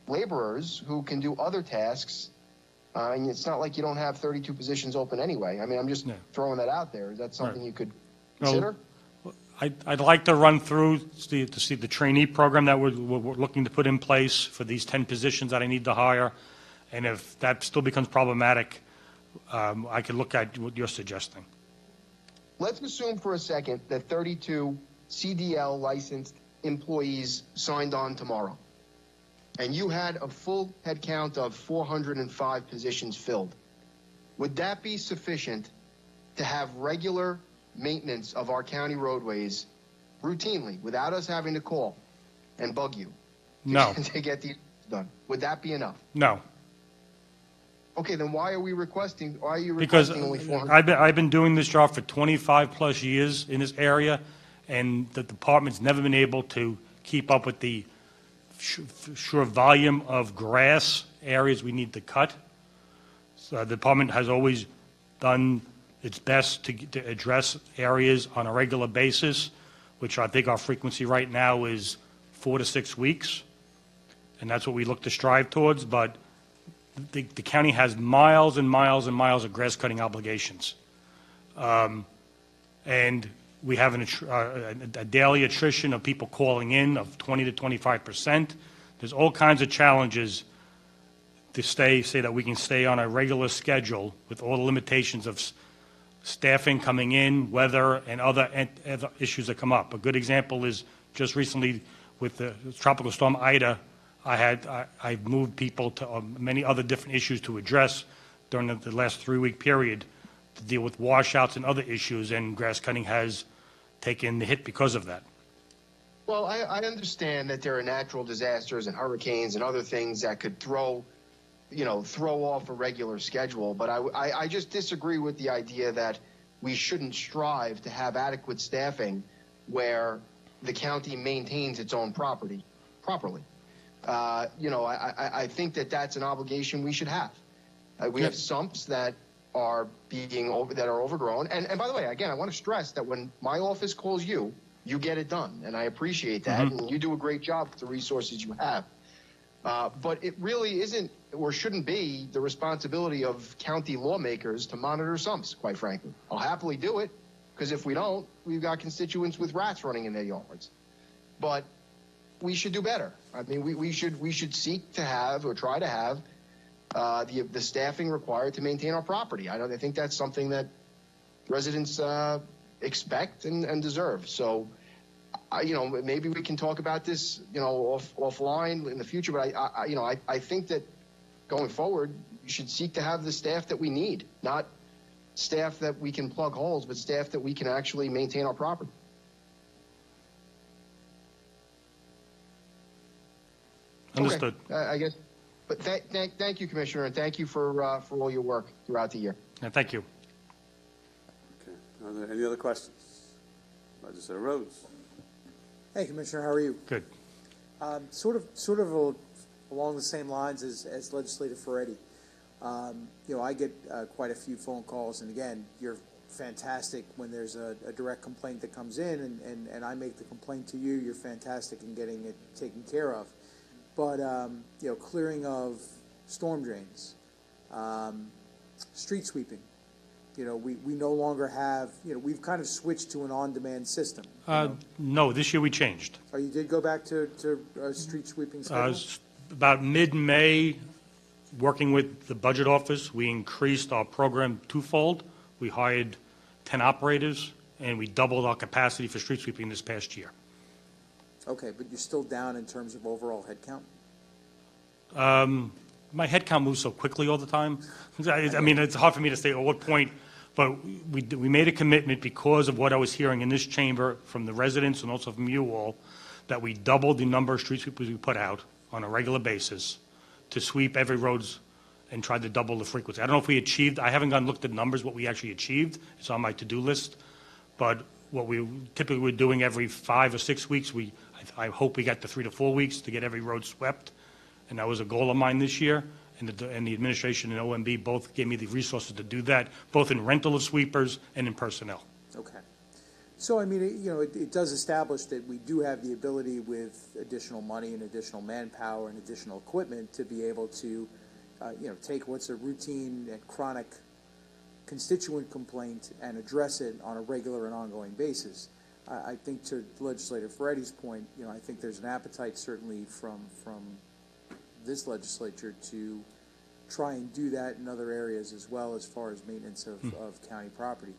laborers who can do other tasks. And it's not like you don't have 32 positions open anyway. I'm just throwing that out there. Is that something you could consider? I'd like to run through to see the trainee program that we're looking to put in place for these 10 positions that I need to hire. And if that still becomes problematic, I could look at what you're suggesting. Let's assume for a second that 32 CDL licensed employees signed on tomorrow, and you had a full head count of 405 positions filled. Would that be sufficient to have regular maintenance of our county roadways routinely without us having to call and bug you to get these done? Would that be enough? No. Okay, then why are you requesting Because only 400? I've been doing this job for 25 plus years in this area, and the department's never been able to keep up with the sheer volume of grass areas we need to cut. So the department has always done its best to address areas on a regular basis, which I think our frequency right now is 4 to 6 weeks, and that's what we look to strive towards. But the county has miles and miles and miles of grass cutting obligations. And we have a daily attrition of people calling in of 20 to 25%. There's all kinds of challenges to say that we can stay on a regular schedule with all the limitations of staffing coming in, weather, and other issues that come up. A good example is just recently with the Tropical Storm Ida, I moved people to many other different issues to address during the last 3-week period to deal with washouts and other issues, and grass cutting has taken the hit because of that. Well, I understand that there are natural disasters and hurricanes and other things that could throw off a regular schedule. But I just disagree with the idea that we shouldn't strive to have adequate staffing where the county maintains its own property properly. I think that that's an obligation we should have. We have sumps that are overgrown. And by the way, again, I want to stress that when my office calls you, you get it done. And I appreciate that. And you do a great job with the resources you have. But it really isn't or shouldn't be the responsibility of county lawmakers to monitor sumps, quite frankly. I'll happily do it, because if we don't, we've got constituents with rats running in their yards. But we should do better. I mean, we should seek to have or try to have the staffing required to maintain our property. I think that's something that residents expect and deserve. So, maybe we can talk about this, offline in the future. But I think that going forward, we should seek to have the staff that we need, not staff that we can plug holes, but staff that we can actually maintain our property. Understood. Okay, I guess. But thank you, Commissioner, and thank you for all your work throughout the year. Thank you. Okay. Are there any other questions? Legislator Rhodes. Hey, Commissioner, how are you? Good. Sort of along the same lines as Legislator Ferretti. I get quite a few phone calls, and again, you're fantastic when there's a direct complaint that comes in, and I make the complaint to you. You're fantastic in getting it taken care of. But, clearing of storm drains, street sweeping, we no longer have, we've kind of switched to an on-demand system. No, this year we changed. Oh, you did go back to street sweeping schedule? About mid-May, working with the budget office, we increased our program twofold. We hired 10 operators, and we doubled our capacity for street sweeping this past year. Okay, but you're still down in terms of overall headcount? My headcount moves so quickly all the time. I mean, it's hard for me to say at what point, but we made a commitment because of what I was hearing in this chamber from the residents and also from you all, that we doubled the number of street sweepers we put out on a regular basis to sweep every roads and try to double the frequency. I don't know if we achieved, I haven't gone and looked at numbers, what we actually achieved. It's on my to-do list. But what we typically were doing every 5 or 6 weeks, I hope we got to 3 to 4 weeks to get every road swept. And that was a goal of mine this year. And the administration and OMB both gave me the resources to do that, both in rental of sweepers and in personnel. Okay. So, I mean, it does establish that we do have the ability with additional money and additional manpower and additional equipment to be able to, take what's a routine and chronic constituent complaint and address it on a regular and ongoing basis. I think to Legislator Ferretti's point, I think there's an appetite certainly from this legislature to try and do that in other areas as well, as far as maintenance of county property.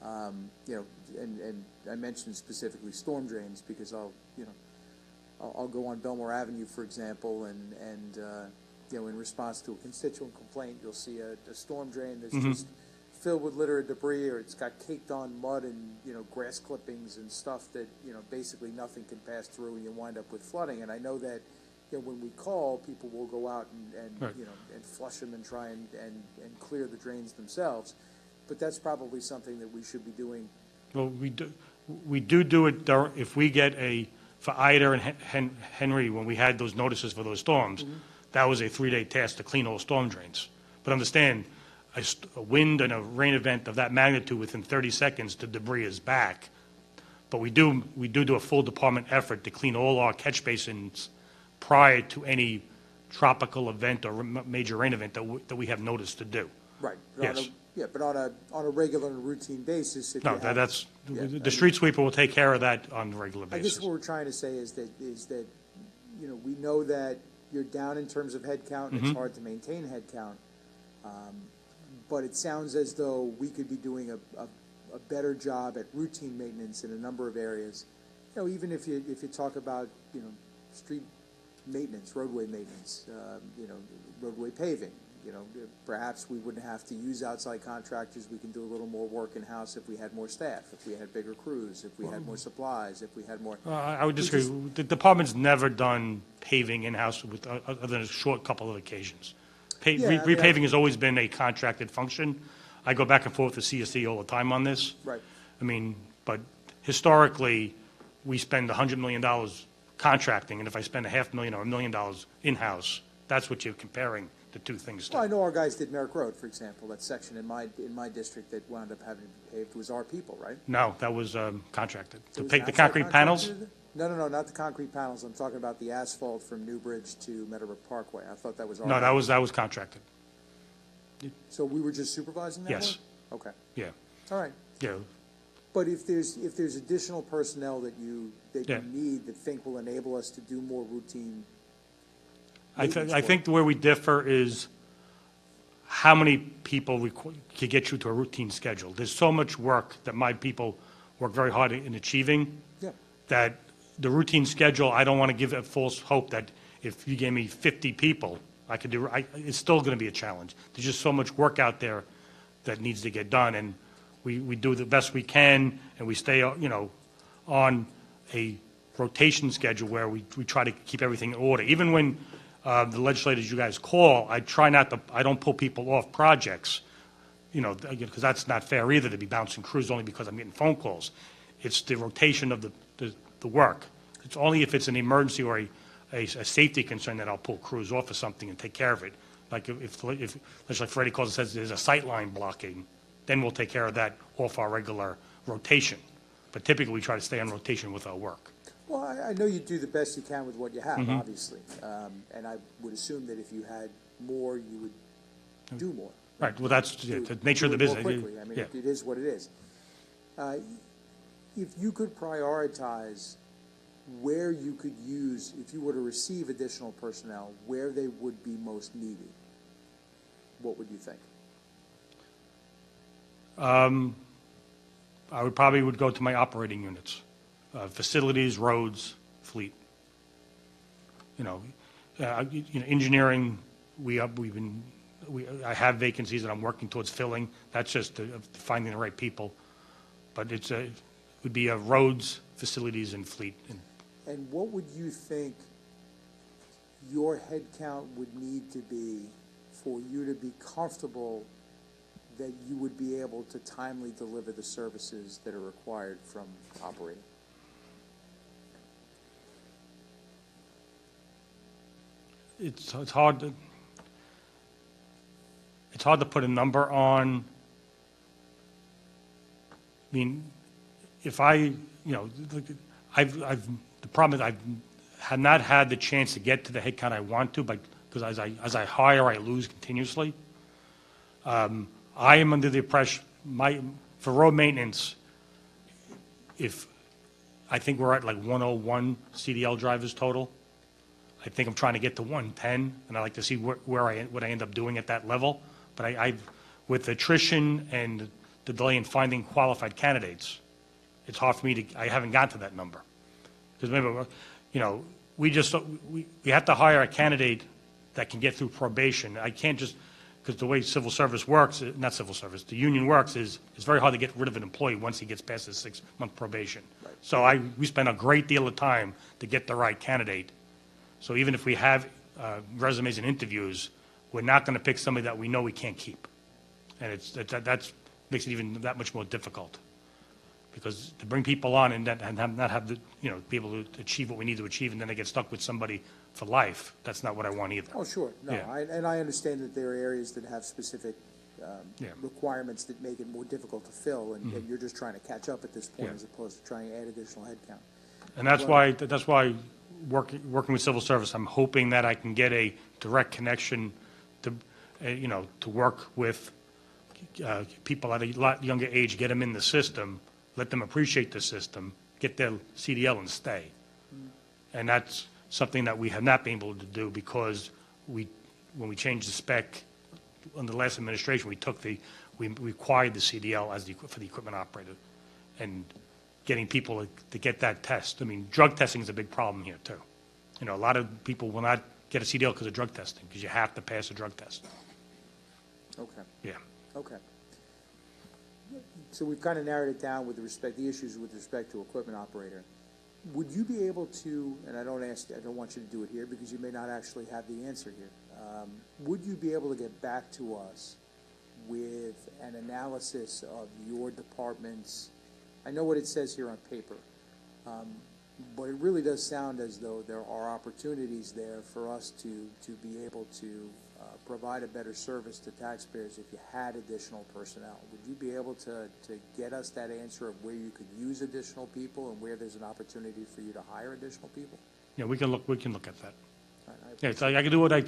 And I mentioned specifically storm drains because I'll go on Belmore Avenue, for example, and in response to a constituent complaint, you'll see a storm drain that's just filled with litter and debris, or it's got caked on mud and grass clippings and stuff that basically nothing can pass through, and you wind up with flooding. And I know that when we call, people will go out and Right. And flush them and try and clear the drains themselves. But that's probably something that we should be doing. Well, we do it if we get for Ida and Henry, when we had those notices for those storms, that was a 3-day task to clean all storm drains. But understand, a wind and a rain event of that magnitude, within 30 seconds, the debris is back. But we do a full department effort to clean all our catch basins prior to any tropical event or major rain event that we have notice to do. Right. Yes. But on a regular and routine basis. The street sweeper will take care of that on a regular basis. I guess what we're trying to say is that we know that you're down in terms of headcount, and it's hard to maintain headcount. But it sounds as though we could be doing a better job at routine maintenance in a number of areas. Even if you talk about street maintenance, roadway maintenance, roadway paving, You know, perhaps we wouldn't have to use outside contractors. We can do a little more work in-house if we had more staff, if we had bigger crews, if we had more supplies, if we had more. I would disagree. The department's never done paving in-house with, other than a short couple of occasions. Yeah, I mean, Repaving has always been a contracted function. I go back and forth with CSE all the time on this. Right. I mean, but historically, we spend $100 million contracting, and if I spend $500,000 or $1 million in-house, that's what you're comparing the two things to. Well, I know our guys did Merrick Road, for example. That section in my district that wound up having to be paved was our people, right? No, that was contracted. It To was take an the outside concrete panels? contractor? No, not the concrete panels. I'm talking about the asphalt from Newbridge to Meadowbrook Parkway. I thought that was our. No, that was contracted. So we were just supervising that Yes. work? Okay. Yeah. All right. Yeah. But if there's additional personnel that you Yeah. need that think will enable us to do more routine. I maintenance think where we differ is how many people can get you to a routine schedule. There's so much work that my people work very hard in achieving. Yeah. That the routine schedule, I don't want to give a false hope that if you gave me 50 people, I could do, it's still going to be a challenge. There's just so much work out there that needs to get done, and we do the best we can, and we stay, on a rotation schedule where we try to keep everything in order. Even when the legislators you guys call, I don't pull people off projects, because that's not fair either to be bouncing crews only because I'm getting phone calls. It's the rotation of the work. It's only if it's an emergency or a safety concern that I'll pull crews off of something and take care of it. Like if like Freddie calls and says there's a sight line blocking, then we'll take care of that off our regular rotation. But typically, we try to stay on rotation with our work. Well, I know you do the best you can with what you have, Mhm. obviously. And I would assume that if you had more, you would do more. Right, well, that's the nature of the Do it more business. quickly. I mean, Yeah. it is what it is. If you could prioritize where you could use, if you were to receive additional personnel, where they would be most needed, what would you think? I would probably go to my operating units, facilities, roads, fleet. Engineering, I have vacancies that I'm working towards filling. That's just finding the right people. But it would be roads, facilities, and fleet. And what would you think your headcount would need to be for you to be comfortable that you would be able to timely deliver the services that are required from operating? It's hard to put a number on. I mean, if the problem is I have not had the chance to get to the headcount I want to, because as I hire, I lose continuously. I am under the impression, for road maintenance, I think we're at like 101 CDL drivers total. I think I'm trying to get to 110, and I'd like to see what I end up doing at that level. But with attrition and the delay in finding qualified candidates, it's hard for me I haven't gotten to that number. Because remember, we have to hire a candidate that can get through probation. I can't just, because the way civil service works, not civil service, the union works is it's very hard to get rid of an employee once he gets past his 6-month probation. Right. So we spend a great deal of time to get the right candidate. So even if we have resumes and interviews, we're not going to pick somebody that we know we can't keep. And that makes it even that much more difficult. Because to bring people on and not have the, be able to achieve what we need to achieve, and then they get stuck with somebody for life, that's not what I want either. Oh, sure. No, Yeah. I understand that there are areas that have specific requirements that make it more difficult to fill, and you're just trying to catch up at this point as opposed to trying to add additional headcount. And that's why working with civil service, I'm hoping that I can get a direct connection to work with people at a lot younger age, get them in the system, let them appreciate the system, get their CDL and stay. And that's something that we have not been able to do because when we changed the spec under the last administration, we required the CDL for the equipment operator. And getting people to get that test. I mean, drug testing is a big problem here, too. A lot of people will not get a CDL because of drug testing, because you have to pass a drug test. Okay. Yeah. Okay. So we've kind of narrowed it down with the issues with respect to equipment operator. Would you be able to, and I don't want you to do it here because you may not actually have the answer here. Would you be able to get back to us with an analysis of your department's, I know what it says here on paper, but it really does sound as though there are opportunities there for us to be able to provide a better service to taxpayers if you had additional personnel. Would you be able to get us that answer of where you could use additional people and where there's an opportunity for you to hire additional people? Yeah, we can look at that. I Yeah, so I can do what I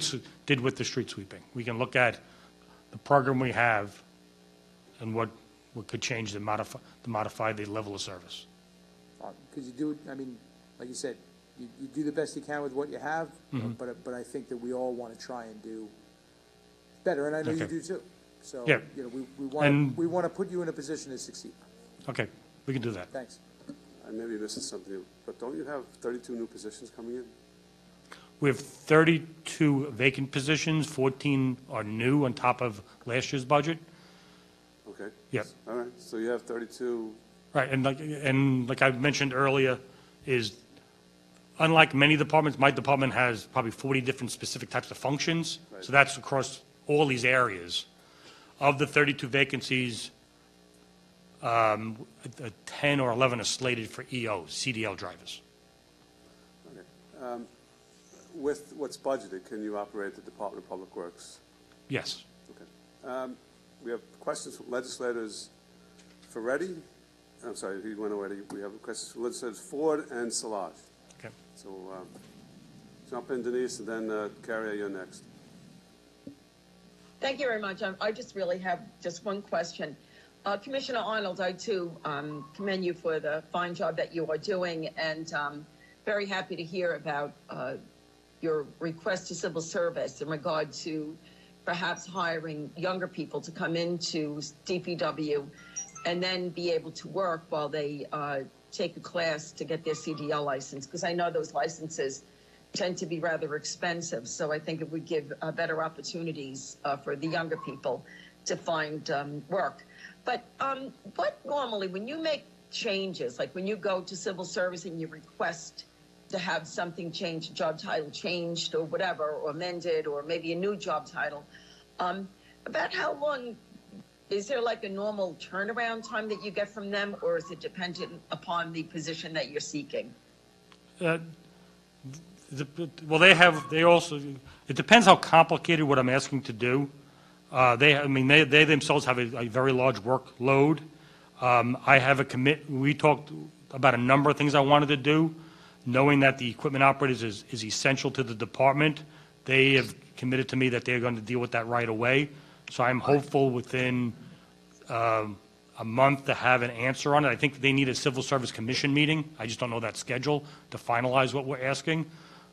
did with the street sweeping. We can look at the program we have and what could change to modify the level of service. Because you do, I mean, like you said, you do the best you can with what you have, Mhm. but I think that we all want to try and do better, and I know you Okay. do too. So, Yeah. we want to put you in a position to succeed. Okay, we can do that. Thanks. I may be missing something, but don't you have 32 new positions coming in? We have 32 vacant positions, 14 are new on top of last year's budget. Okay. Yep. All right, so you have 32. Right, and like I mentioned earlier, is unlike many departments, my department has probably 40 different specific types of functions. Right. So that's across all these areas. Of the 32 vacancies, 10 or 11 are slated for EOs, CDL drivers. Okay. With what's budgeted, can you operate the Department of Public Works? Yes. Okay. We have questions from legislators Ferretti. I'm sorry, he went already. We have questions from legislators Ford and Salage. Okay. So jump in, Denise, and then Carrie, you're next. Thank you very much. I just really have just one question. Commissioner Arnold, I too commend you for the fine job that you are doing, and very happy to hear about your request to civil service in regard to perhaps hiring younger people to come into DPW and then be able to work while they take a class to get their CDL license, because I know those licenses tend to be rather expensive. So I think it would give better opportunities for the younger people to find work. But what normally, when you make changes, like when you go to civil service and you request to have something changed, job title changed or whatever, or amended, or maybe a new job title, about how long, is there like a normal turnaround time that you get from them, or is it dependent upon the position that you're seeking? Well, it depends how complicated what I'm asking to do. They themselves have a very large workload. I have we talked about a number of things I wanted to do, knowing that the equipment operators is essential to the department. They have committed to me that they're going to deal with that right away. So I'm hopeful within a month to have an answer on it. I think they need a Civil Service Commission meeting. I just don't know that schedule to finalize what we're asking.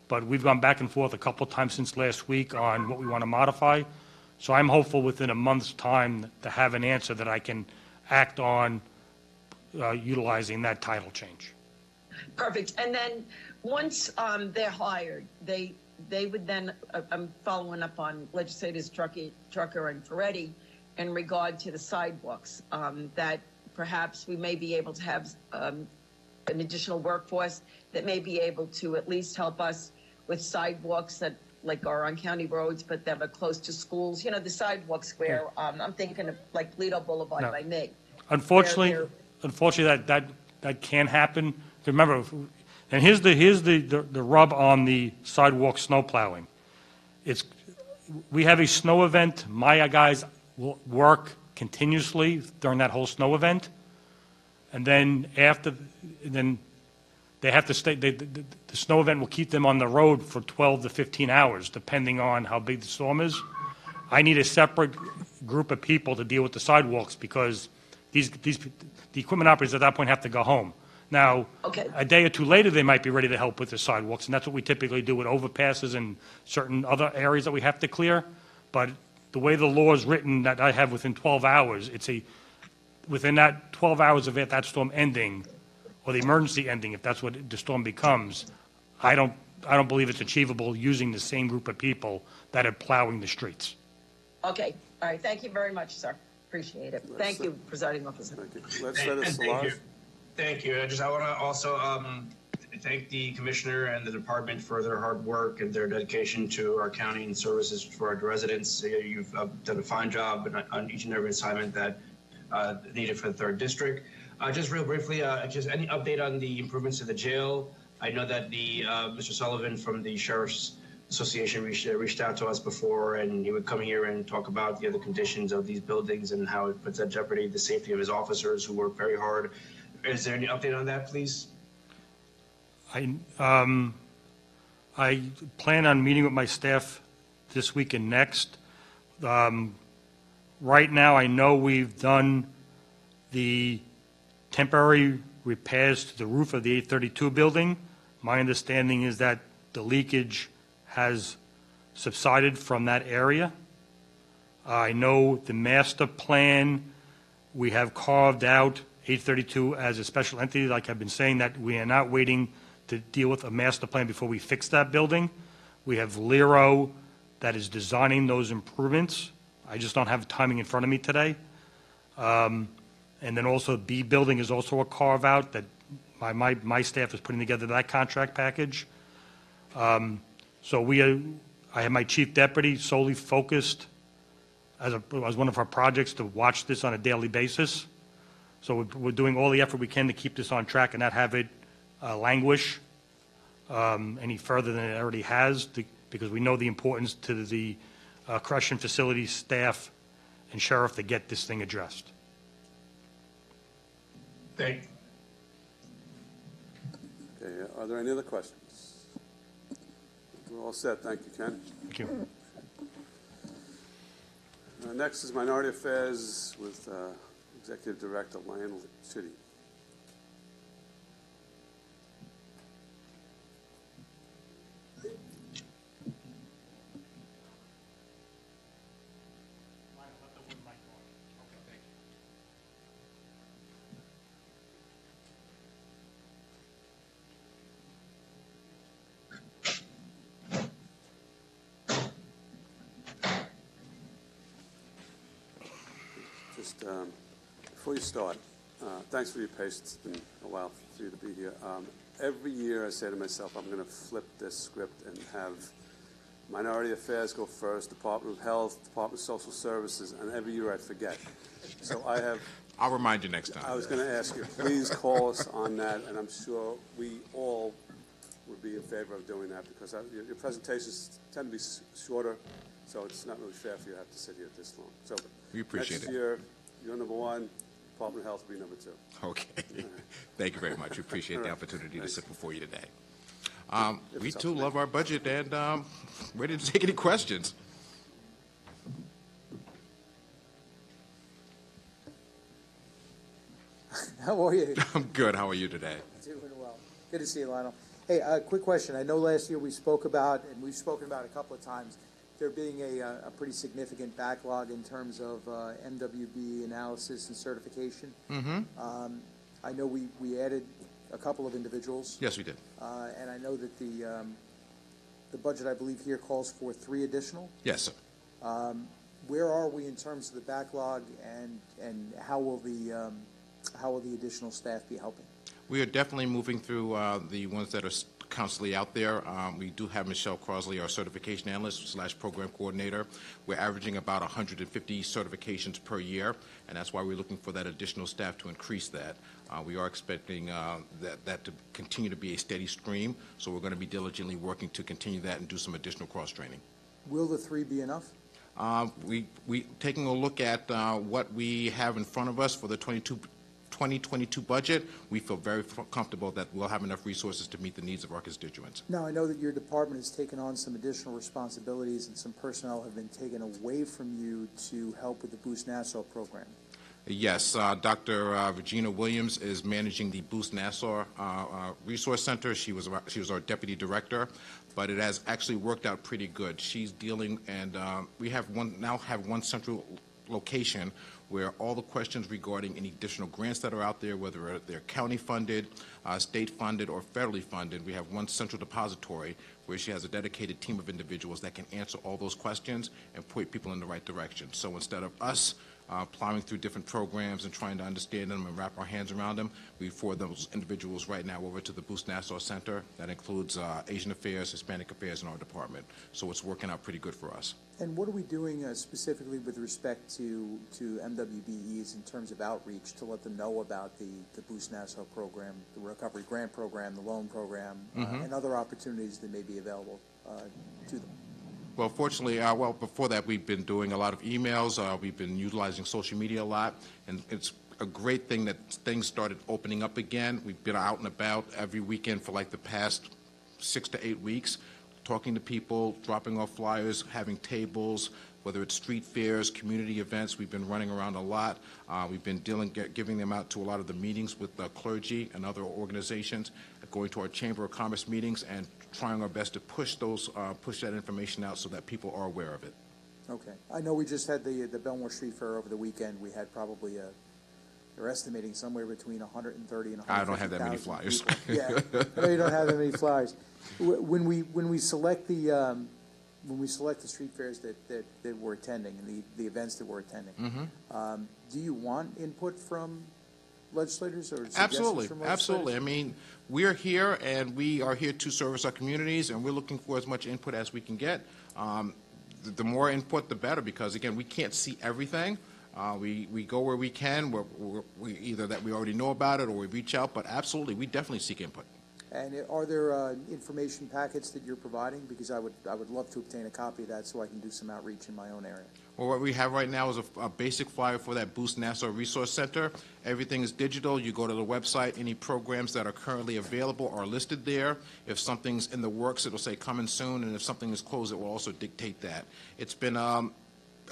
But we've gone back and forth a couple of times since last week on what we want to modify. So I'm hopeful within a month's time to have an answer that I can act on utilizing that title change. Perfect. And then once they're hired, they would then, I'm following up on legislators Drucker and Ferretti in regard to the sidewalks, that perhaps we may be able to have an additional workforce that may be able to at least help us with sidewalks that like are on county roads, but that are close to schools. You know, the sidewalks where I'm thinking of like Lido Boulevard by me. Unfortunately, that can happen. Remember, and here's the rub on the sidewalk snow plowing. We have a snow event. My guys will work continuously during that whole snow event, and then they have to stay. The snow event will keep them on the road for 12 to 15 hours, depending on how big the storm is. I need a separate group of people to deal with the sidewalks because the equipment operators at that point have to go home. Now, a day or two later, they might be ready to help with the sidewalks, and that's what we typically do with overpasses and certain other areas that we have to clear. But the way the law is written, that I have within 12 hours, within that 12 hours of that storm ending, or the emergency ending, if that's what the storm becomes, I don't believe it's achievable using the same group of people that are plowing the streets. Okay. All right, thank you very much, sir. Appreciate it. Thank you, Presiding Officer. Thank you. Legislator Solage. Thank you. I want to also thank the commissioner and the department for their hard work and their dedication to our county and services for our residents. You've done a fine job on each and every assignment that needed for the 3rd District. Just real briefly, just any update on the improvements to the jail? I know that the Mr. Sullivan from the Sheriff's Association reached out to us before, and he would come here and talk about the conditions of these buildings and how it puts at jeopardy the safety of his officers who work very hard. Is there any update on that, please? I plan on meeting with my staff this week and next. Right now, I know we've done the temporary repairs to the roof of the 832 building. My understanding is that the leakage has subsided from that area. I know the master plan, we have carved out 832 as a special entity, like I've been saying, that we are not waiting to deal with a master plan before we fix that building. We have Lero that is designing those improvements. I just don't have timing in front of me today. And then also B building is also a carve-out that my staff is putting together that contract package. So I have my chief deputy solely focused as one of our projects to watch this on a daily basis. So we're doing all the effort we can to keep this on track and not have it languish any further than it already has, because we know the importance to the correction facility staff and sheriff to get this thing addressed. Thank you. Okay, are there any other questions? We're all set. Thank you, Ken. Thank you. Next is Minority Affairs with Executive Director Lionel Chitty. Just before you start, thanks for your patience. It's been a while for you to be here. Every year I say to myself, I'm going to flip this script and have Minority Affairs go first, Department of Health, Department of Social Services, and every year I forget. So I'll remind you next time. I was going to ask you, please call us on that, and I'm sure we all would be in favor of doing that, because your presentations tend to be shorter, so it's not really fair for you to have to sit here this long. So we appreciate next it. year, you're number one, Department of Health will be number two. Okay. Thank you very much. We appreciate the opportunity to sit before you today. We too love our budget, and ready to take any questions. How are you? I'm good. How are you today? Doing well. Good to see you, Lionel. Hey, quick question. I know last year we spoke about, and we've spoken about a couple of times, there being a pretty significant backlog in terms of MWB analysis and certification. Mm-hmm. I know we added a couple of individuals. Yes, we did. And I know that the budget, I believe, here calls for 3 additional. Yes, sir. Where are we in terms of the backlog, and how will the additional staff be helping? We are definitely moving through the ones that are constantly out there. We do have Michelle Crosley, our certification analyst / program coordinator. We're averaging about 150 certifications per year, and that's why we're looking for that additional staff to increase that. We are expecting that to continue to be a steady stream, so we're going to be diligently working to continue that and do some additional cross-training. Will the 3 be enough? We taking a look at what we have in front of us for the 2022 budget, we feel very comfortable that we'll have enough resources to meet the needs of our constituents. Now, I know that your department has taken on some additional responsibilities, and some personnel have been taken away from you to help with the Boost Nassau program. Yes, Dr. Regina Williams is managing the Boost Nassau Resource Center. She was our deputy director, but it has actually worked out pretty good. She's dealing, and we now have one central location where all the questions regarding any additional grants that are out there, whether they're county funded, state funded, or federally funded, we have one central depository where she has a dedicated team of individuals that can answer all those questions and point people in the right direction. So instead of us plowing through different programs and trying to understand them and wrap our hands around them, we forward those individuals right now over to the Boost Nassau Center. That includes Asian Affairs, Hispanic Affairs in our department. So it's working out pretty good for us. And what are we doing specifically with respect to MWBEs in terms of outreach to let them know about the Boost Nassau program, the Recovery Grant Program, the loan program, and other opportunities that may be available to them? Well, fortunately, before that, we've been doing a lot of emails. We've been utilizing social media a lot, and it's a great thing that things started opening up again. We've been out and about every weekend for like the past 6 to 8 weeks, talking to people, dropping off flyers, having tables, whether it's street fairs, community events. We've been running around a lot. We've been giving them out to a lot of the meetings with clergy and other organizations, going to our Chamber of Commerce meetings, and trying our best to push that information out so that people are aware of it. Okay. I know we just had the Belmore Street Fair over the weekend. We had probably they're estimating somewhere between 130 and 150,000 I don't have that many flyers. Yeah, I know you don't have that many flyers. When we select the street fairs that we're attending and the events that we're attending, do you want input from legislators or suggestions Absolutely, from legislators? absolutely. I mean, we're here and we are here to service our communities, and we're looking for as much input as we can get. The more input, the better, because again, we can't see everything. We go where we can. We either that we already know about it or we reach out. But absolutely, we definitely seek input. And are there information packets that you're providing? Because I would love to obtain a copy of that so I can do some outreach in my own area. Well, what we have right now is a basic flyer for that Boost Nassau Resource Center. Everything is digital. You go to the website. Any programs that are currently available are listed there. If something's in the works, it'll say coming soon. And if something is closed, it will also dictate that. It's been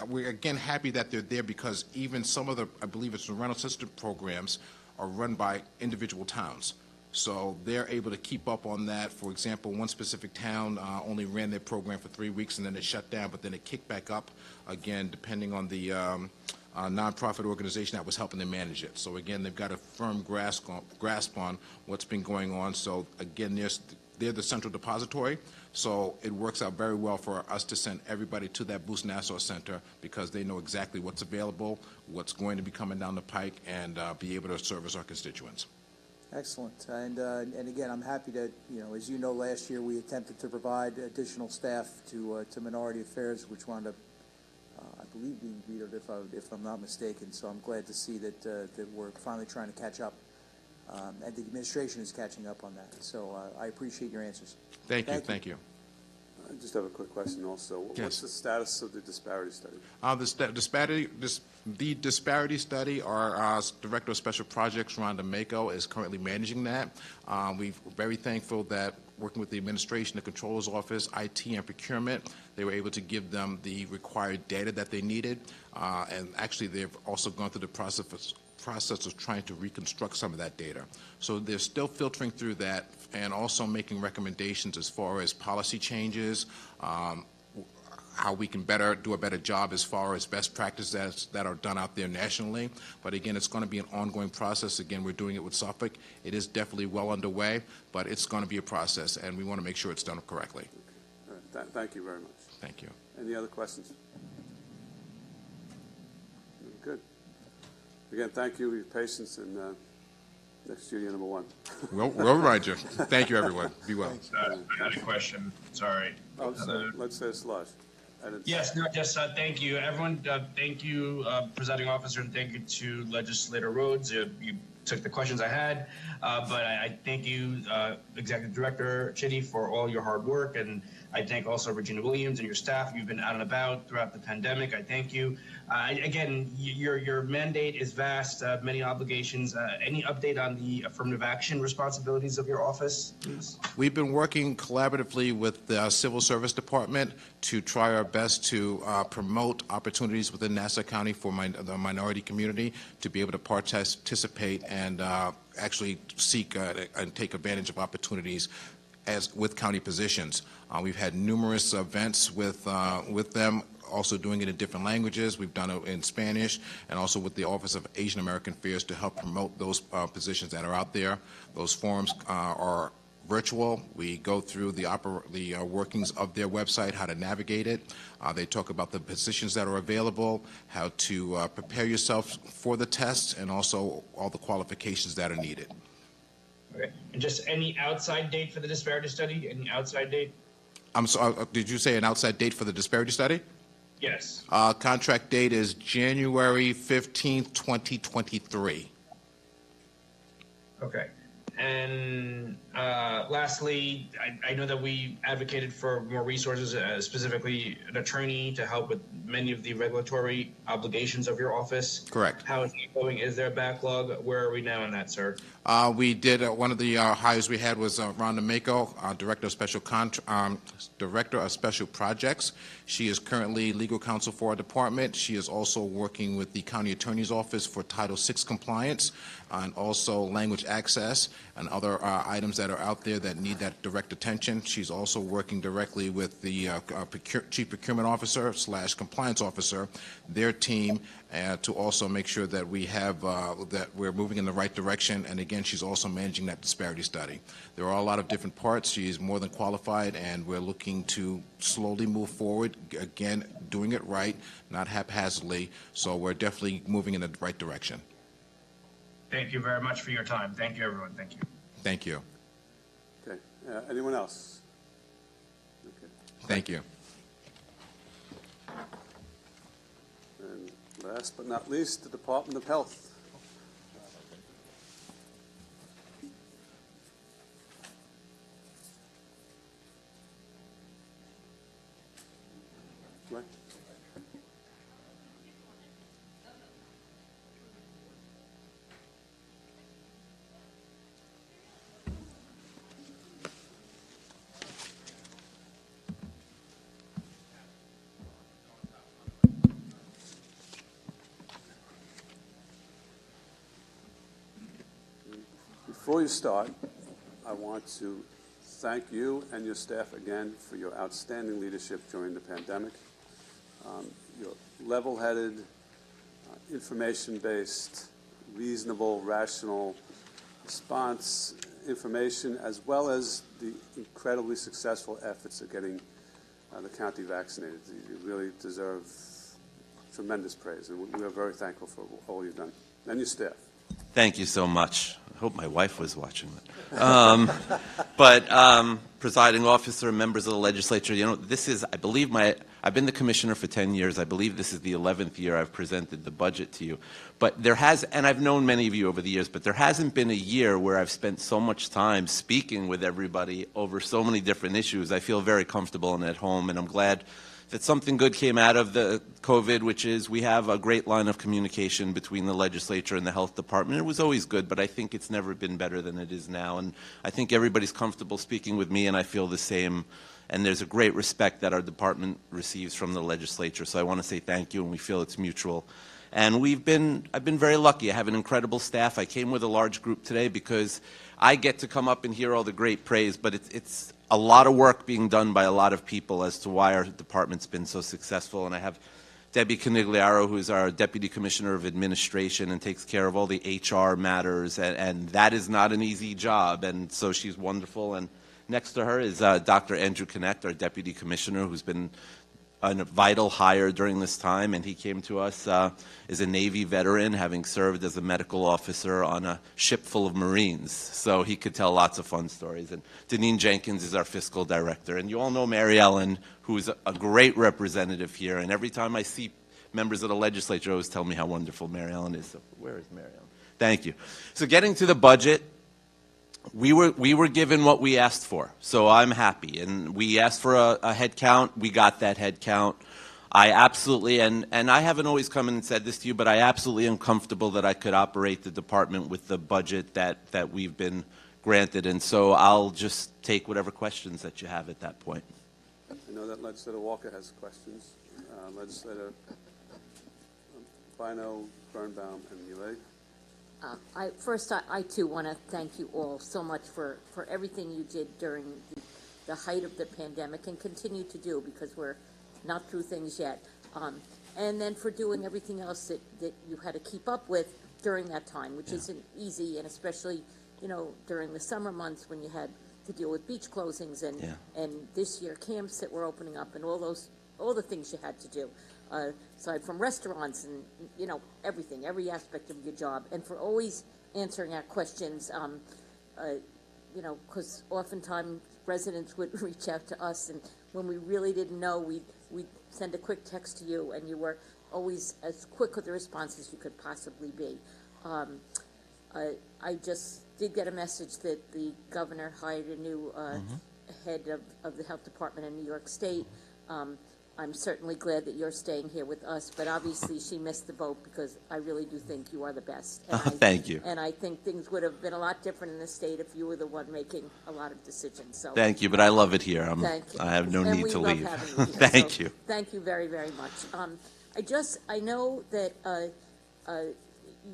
we're again happy that they're there, because even some of the, I believe it's the rental system programs, are run by individual towns. So they're able to keep up on that. For example, one specific town only ran their program for 3 weeks and then it shut down, but then it kicked back up again, depending on the nonprofit organization that was helping them manage it. So again, they've got a firm grasp on what's been going on. So again, they're the central depository. So it works out very well for us to send everybody to that Boost Nassau Center, because they know exactly what's available, what's going to be coming down the pike, and be able to service our constituents. Excellent. And again, I'm happy to, as you know, last year we attempted to provide additional staff to Minority Affairs, which wound up, I believe, being vetoed, if I'm not mistaken. So I'm glad to see that we're finally trying to catch up, and the administration is catching up on that. So I appreciate your answers. Thank you. I just have a quick question also. Yes. What's the status of the disparity study? The disparity study, our Director of Special Projects, Rhonda Mako, is currently managing that. We're very thankful that working with the administration, the Controller's Office, IT, and procurement, they were able to give them the required data that they needed. And actually, they've also gone through the process of trying to reconstruct some of that data. So they're still filtering through that and also making recommendations as far as policy changes, how we can do a better job as far as best practices that are done out there nationally. But again, it's going to be an ongoing process. Again, we're doing it with Suffolk. It is definitely well underway, but it's going to be a process, and we want to make sure it's done correctly. Okay. All right. Thank you very much. Thank you. Any other questions? Good. Again, thank you for your patience, and next year you're number one. We'll remind you. Thank you, everyone. Be well. I had a question. Sorry. Oh, so let's say slush. Yes, no, just thank you, everyone. Thank you, presiding officer, and thank you to Legislator Rhodes. You took the questions I had, but I thank you, Executive Director Chitty, for all your hard work, and I thank also Regina Williams and your staff. You've been out and about throughout the pandemic. I thank you. Again, your mandate is vast, many obligations. Any update on the affirmative action responsibilities of your office, please? We've been working collaboratively with the Civil Service Department to try our best to promote opportunities within Nassau County for the minority community to be able to participate and actually seek and take advantage of opportunities with county positions. We've had numerous events with them also doing it in different languages. We've done it in Spanish and also with the Office of Asian American Affairs to help promote those positions that are out there. Those forums are virtual. We go through the workings of their website, how to navigate it. They talk about the positions that are available, how to prepare yourself for the test, and also all the qualifications that are needed. Okay. And just any outside date for the disparity study? Any outside date? I'm sorry, did you say an outside date for the disparity study? Yes. Contract date is January 15th, 2023. Okay. And lastly, I know that we advocated for more resources, specifically an attorney to help with many of the regulatory obligations of your office. Correct. How is it going? Is there a backlog? Where are we now on that, sir? We did, one of the hires we had was Rhonda Mako, Director of Special Projects. She is currently legal counsel for our department. She is also working with the County Attorney's Office for Title VI compliance and also language access and other items that are out there that need that direct attention. She's also working directly with the Chief Procurement Officer / Compliance Officer, their team, to also make sure that we have that we're moving in the right direction. And again, she's also managing that disparity study. There are a lot of different parts. She's more than qualified, and we're looking to slowly move forward. Again, doing it right, not haphazardly. So we're definitely moving in the right direction. Thank you very much for your time. Thank you, everyone. Thank you. Thank you. Okay. Anyone else? Okay. Thank you. And last but not least, the Department of Health. Right. Before you start, I want to thank you and your staff again for your outstanding leadership during the pandemic. Your level-headed, information-based, reasonable, rational response information, as well as the incredibly successful efforts of getting the county vaccinated. You really deserve tremendous praise, and we are very thankful for all you've done, and your staff. Thank you so much. I hope my wife was watching that. But presiding officer, members of the legislature, you know, this is, I believe, I've been the commissioner for 10 years. I believe this is the 11th year I've presented the budget to you. But there has, and I've known many of you over the years, but there hasn't been a year where I've spent so much time speaking with everybody over so many different issues. I feel very comfortable and at home, and I'm glad that something good came out of the COVID, which is we have a great line of communication between the legislature and the health department. It was always good, but I think it's never been better than it is now. And I think everybody's comfortable speaking with me, and I feel the same. And there's a great respect that our department receives from the legislature. So I want to say thank you, and we feel it's mutual. And I've been very lucky. I have an incredible staff. I came with a large group today because I get to come up and hear all the great praise, but it's a lot of work being done by a lot of people as to why our department's been so successful. And I have Debbie Canigliaro, who's our Deputy Commissioner of Administration and takes care of all the HR matters, and that is not an easy job, and so she's wonderful. And next to her is Dr. Andrew Connect, our Deputy Commissioner, who's been a vital hire during this time, and he came to us as a Navy veteran, having served as a medical officer on a ship full of Marines, so he could tell lots of fun stories. And Deneen Jenkins is our fiscal director, and you all know Mary Ellen, who is a great representative here, and every time I see members of the legislature, always tell me how wonderful Mary Ellen is. So where is Mary Ellen? Thank you. So getting to the budget, we were given what we asked for, so I'm happy. And we asked for a head count. We got that head count. I absolutely, and I haven't always come in and said this to you, but I absolutely am comfortable that I could operate the department with the budget that we've been granted. And so I'll just take whatever questions that you have at that point. I know that Legislator Walker has questions. Legislator Bino, Birnbaum, and Millet. I too want to thank you all so much for everything you did during the height of the pandemic and continue to do, because we're not through things yet. And then for doing everything else that you had to keep up with during that time, which isn't easy, and especially, during the summer months when you had to deal with beach closings and this year camps that were opening up and all the things you had to do, aside from restaurants and, everything, every aspect of your job, and for always answering our questions, because oftentimes residents would reach out to us, and when we really didn't know, we'd send a quick text to you, and you were always as quick with the response as you could possibly be. I just did get a message that the governor hired a new head of the health department in New York State. I'm certainly glad that you're staying here with us, but obviously she missed the boat, because I really do think you are the best. Thank you. And I think things would have been a lot different in the state if you were the one making a lot of decisions. So Thank you, but I love it here. thank you. I have no And need we to love leave. having you here. Thank So you. Thank you very, very much. I know that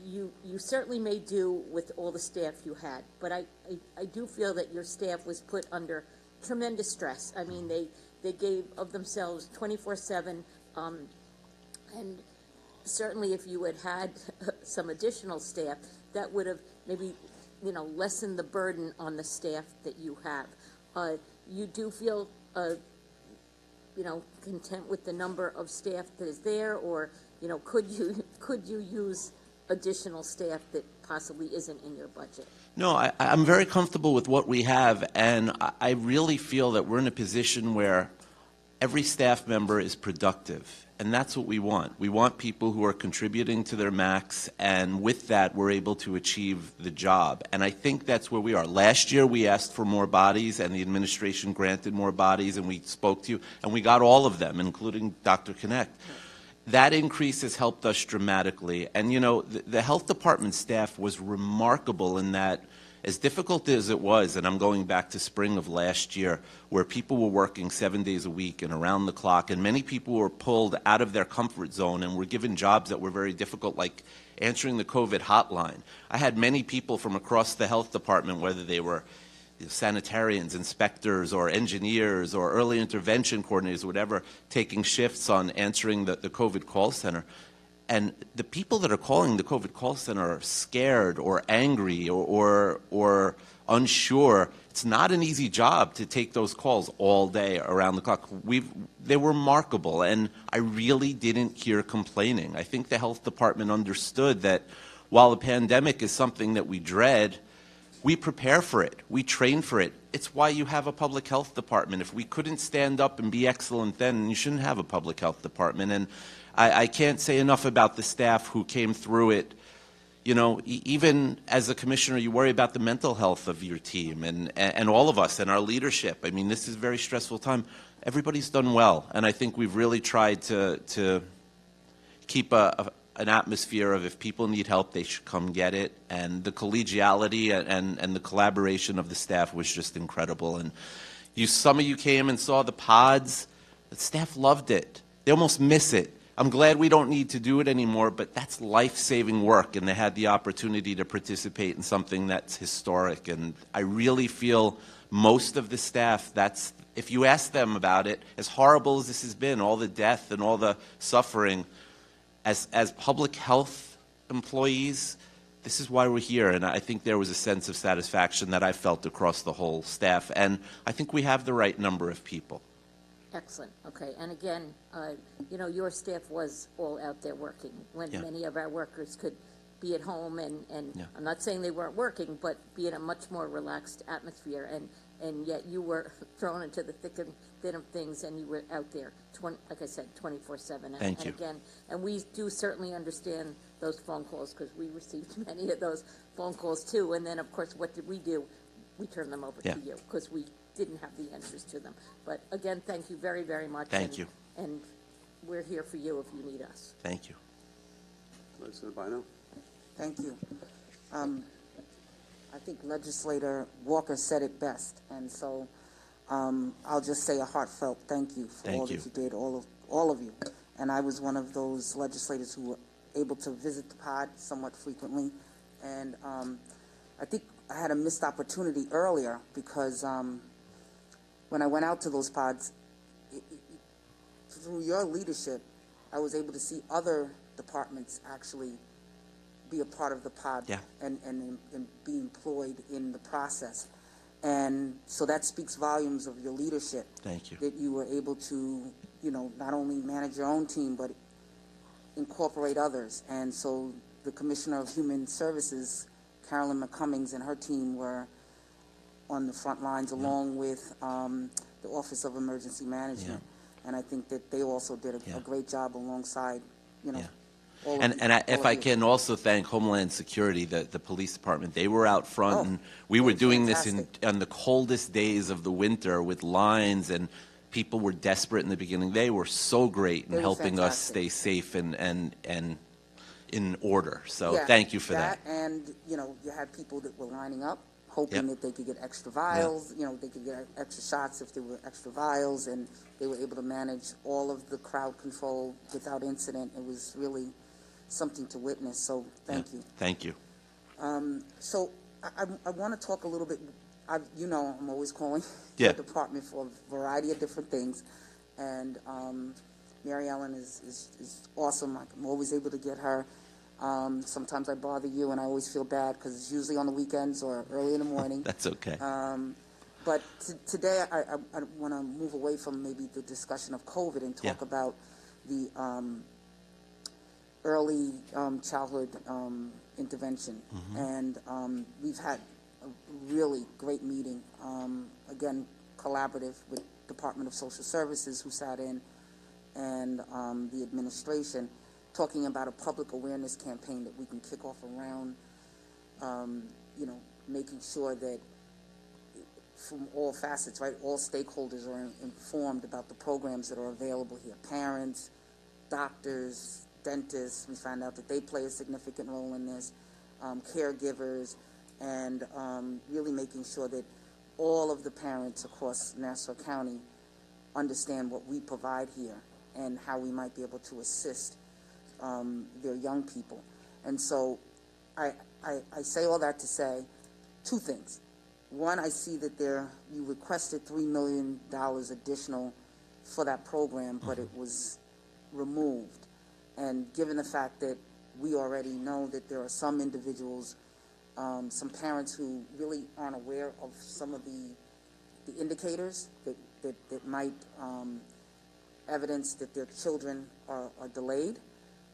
you certainly made do with all the staff you had, but I do feel that your staff was put under tremendous stress. I mean, they gave of themselves 24/7, and certainly if you had some additional staff, that would have maybe, lessened the burden on the staff that you have. You do feel, content with the number of staff that is there, or, could you use additional staff that possibly isn't in your budget? No, I'm very comfortable with what we have, and I really feel that we're in a position where every staff member is productive, and that's what we want. We want people who are contributing to their max, and with that, we're able to achieve the job. And I think that's where we are. Last year, we asked for more bodies, and the administration granted more bodies, and we spoke to you, and we got all of them, including Dr. Connect. That increase has helped us dramatically. And, the health department staff was remarkable in that, as difficult as it was, and I'm going back to spring of last year, where people were working 7 days a week and around the clock, and many people were pulled out of their comfort zone and were given jobs that were very difficult, like answering the COVID hotline. I had many people from across the health department, whether they were sanitarians, inspectors, or engineers, or early intervention coordinators, whatever, taking shifts on answering the COVID call center. And the people that are calling the COVID call center are scared or angry or unsure. It's not an easy job to take those calls all day around the clock. They were remarkable, and I really didn't hear complaining. I think the health department understood that while the pandemic is something that we dread, we prepare for it. We train for it. It's why you have a public health department. If we couldn't stand up and be excellent then, you shouldn't have a public health department. And I can't say enough about the staff who came through it. Even as a commissioner, you worry about the mental health of your team and all of us and our leadership. I mean, this is a very stressful time. Everybody's done well, and I think we've really tried to keep an atmosphere of if people need help, they should come get it. And the collegiality and the collaboration of the staff was just incredible. And some of you came and saw the pods. The staff loved it. They almost miss it. I'm glad we don't need to do it anymore, but that's life-saving work, and they had the opportunity to participate in something that's historic. And I really feel most of the staff, if you ask them about it, as horrible as this has been, all the death and all the suffering, as public health employees, this is why we're here. And I think there was a sense of satisfaction that I felt across the whole staff, and I think we have the right number of people. Excellent. Okay. And again, your staff was all out there working when many of our workers could be at home, and I'm not saying they weren't working, but be in a much more relaxed atmosphere. And yet you were thrown into the thick and thin of things, and you were out there, like I said, 24/7. Thank you. And we do certainly understand those phone calls, because we received many of those phone calls too. And then, of course, what did we do? We turned them over to you, because we didn't have the answers to them. But again, thank you very, very much. Thank you. And we're here for you if you need us. Thank you. Legislator Bino. Thank you. I think Legislator Walker said it best, and so I'll just say a heartfelt thank you for all that you did, all of you. And I was one of those legislators who were able to visit the pod somewhat frequently, and I think I had a missed opportunity earlier, because when I went out to those pods, through your leadership, I was able to see other departments actually be a part of the pod and be employed in the process. And so that speaks volumes of your leadership. Thank you. That you were able to, not only manage your own team, but incorporate others. And so the Commissioner of Human Services, Carolyn McCummings, and her team were on the front lines along with the Office of Emergency Management. And I think that they also did a great job alongside, all of If I you. can also thank Homeland Security, the police department. They were out front, and we were doing this on the coldest days of the winter with lines, and people were desperate in the beginning. They were so great in helping us stay safe and in order. So thank you for that. And, you had people that were lining up, hoping that they could get extra vials, they could get extra shots if there were extra vials, and they were able to manage all of the crowd control without incident. It was really something to witness, so thank you. Thank you. So I want to talk a little bit, I'm always calling the department for a variety of different things, and Mary Ellen is awesome. I'm always able to get her. Sometimes I bother you, and I always feel bad because it's usually on the weekends or early in the morning. That's okay. But today I want to move away from maybe the discussion of COVID and talk about the early childhood intervention. And we've had a really great meeting, again, collaborative with Department of Social Services, who sat in, and the administration, talking about a public awareness campaign that we can kick off around, making sure that from all facets, right, all stakeholders are informed about the programs that are available here. Parents, doctors, dentists, we find out that they play a significant role in this, caregivers, and really making sure that all of the parents across Nassau County understand what we provide here and how we might be able to assist their young people. And so I say all that to say two things. One, I see that you requested $3 million additional for that program, but it was removed. And given the fact that we already know that there are some individuals, some parents who really aren't aware of some of the indicators that might evidence that their children are delayed.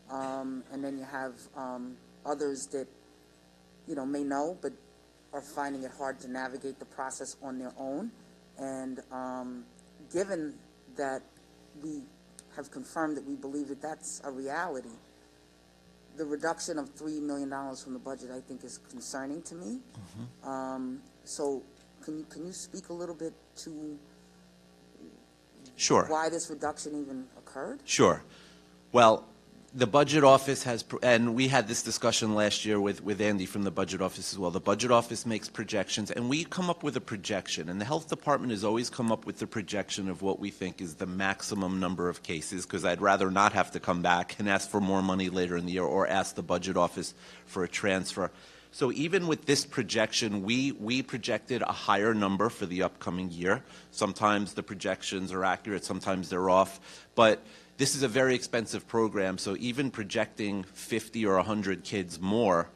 And then you have others that, may know, but are finding it hard to navigate the process on their own. And given that we have confirmed that we believe that that's a reality, the reduction of $3 million from the budget, I think, is concerning to me. So can you speak a little bit to why this reduction even occurred? Sure. Well, the budget office has, and we had this discussion last year with Andy from the budget office as well. The budget office makes projections, and we come up with a projection. And the health department has always come up with the projection of what we think is the maximum number of cases, because I'd rather not have to come back and ask for more money later in the year or ask the budget office for a transfer. So even with this projection, we projected a higher number for the upcoming year. Sometimes the projections are accurate, sometimes they're off. But this is a very expensive program, so even projecting 50 or 100 kids more,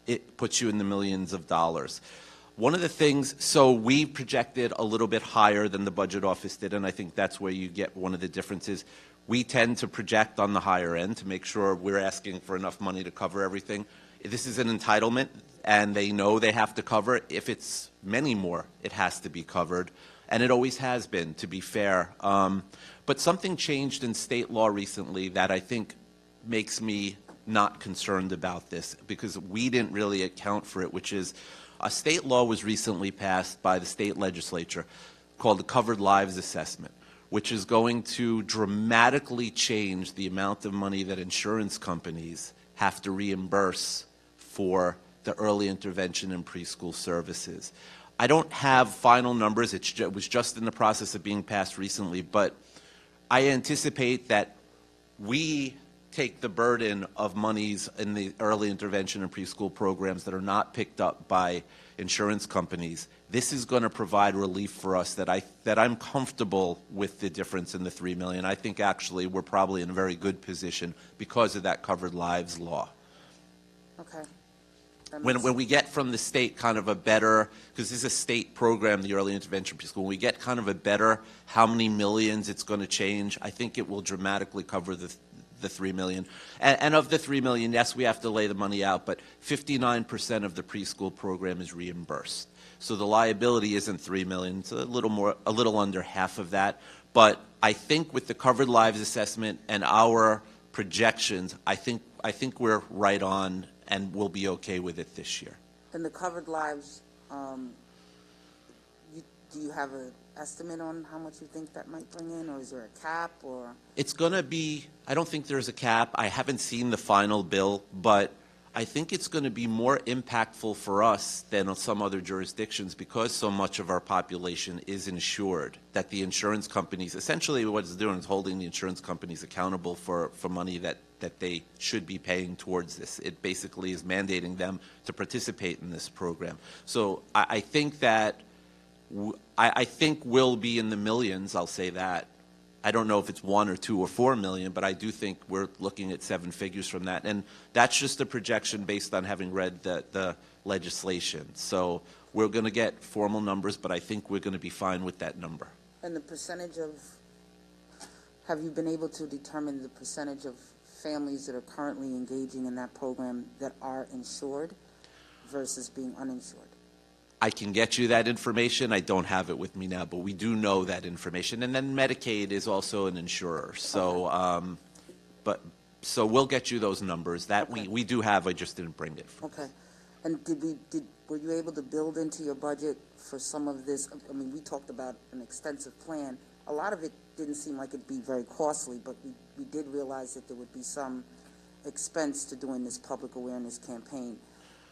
it puts you in the millions of dollars. One of the things, so we projected a little bit higher than the budget office did, and I think that's where you get one of the differences. We tend to project on the higher end to make sure we're asking for enough money to cover everything. This is an entitlement, and they know they have to cover it. If it's many more, it has to be covered, and it always has been, to be fair. But something changed in state law recently that I think makes me not concerned about this, because we didn't really account for it, which is a state law was recently passed by the state legislature called the Covered Lives Assessment, which is going to dramatically change the amount of money that insurance companies have to reimburse for the early intervention and preschool services. I don't have final numbers. It was just in the process of being passed recently, but I anticipate that we take the burden of monies in the early intervention and preschool programs that are not picked up by insurance companies, this is going to provide relief for us that I'm comfortable with the difference in the $3 million. I think actually we're probably in a very good position because of that covered lives law. Okay. When we get from the state kind of a better, because this is a state program, the early intervention preschool, when we get kind of a better how many millions it's going to change, I think it will dramatically cover the $3 million. And of the $3 million, yes, we have to lay the money out, but 59% of the preschool program is reimbursed. So the liability isn't $3 million. It's a little under half of that. But I think with the covered lives assessment and our projections, I think we're right on and we'll be okay with it this year. And the covered lives, do you have an estimate on how much you think that might bring in, or is there a cap, or? It's going to be, I don't think there's a cap. I haven't seen the final bill, but I think it's going to be more impactful for us than some other jurisdictions because so much of our population is insured, that the insurance companies, essentially what it's doing is holding the insurance companies accountable for money that they should be paying towards this. It basically is mandating them to participate in this program. So I think that, I think we'll be in the millions, I'll say that. I don't know if it's 1 or 2 or 4 million, but I do think we're looking at 7 figures from that. And that's just a projection based on having read the legislation. So we're going to get formal numbers, but I think we're going to be fine with that number. And the percentage of, have you been able to determine the percentage of families that are currently engaging in that program that are insured versus being uninsured? I can get you that information. I don't have it with me now, but we do know that information. And then Medicaid is also an insurer. So, okay. So we'll get you those numbers. That okay. we do have. I just didn't bring it. Okay. And were you able to build into your budget for some of this? I mean, we talked about an extensive plan. A lot of it didn't seem like it'd be very costly, but we did realize that there would be some expense to doing this public awareness campaign.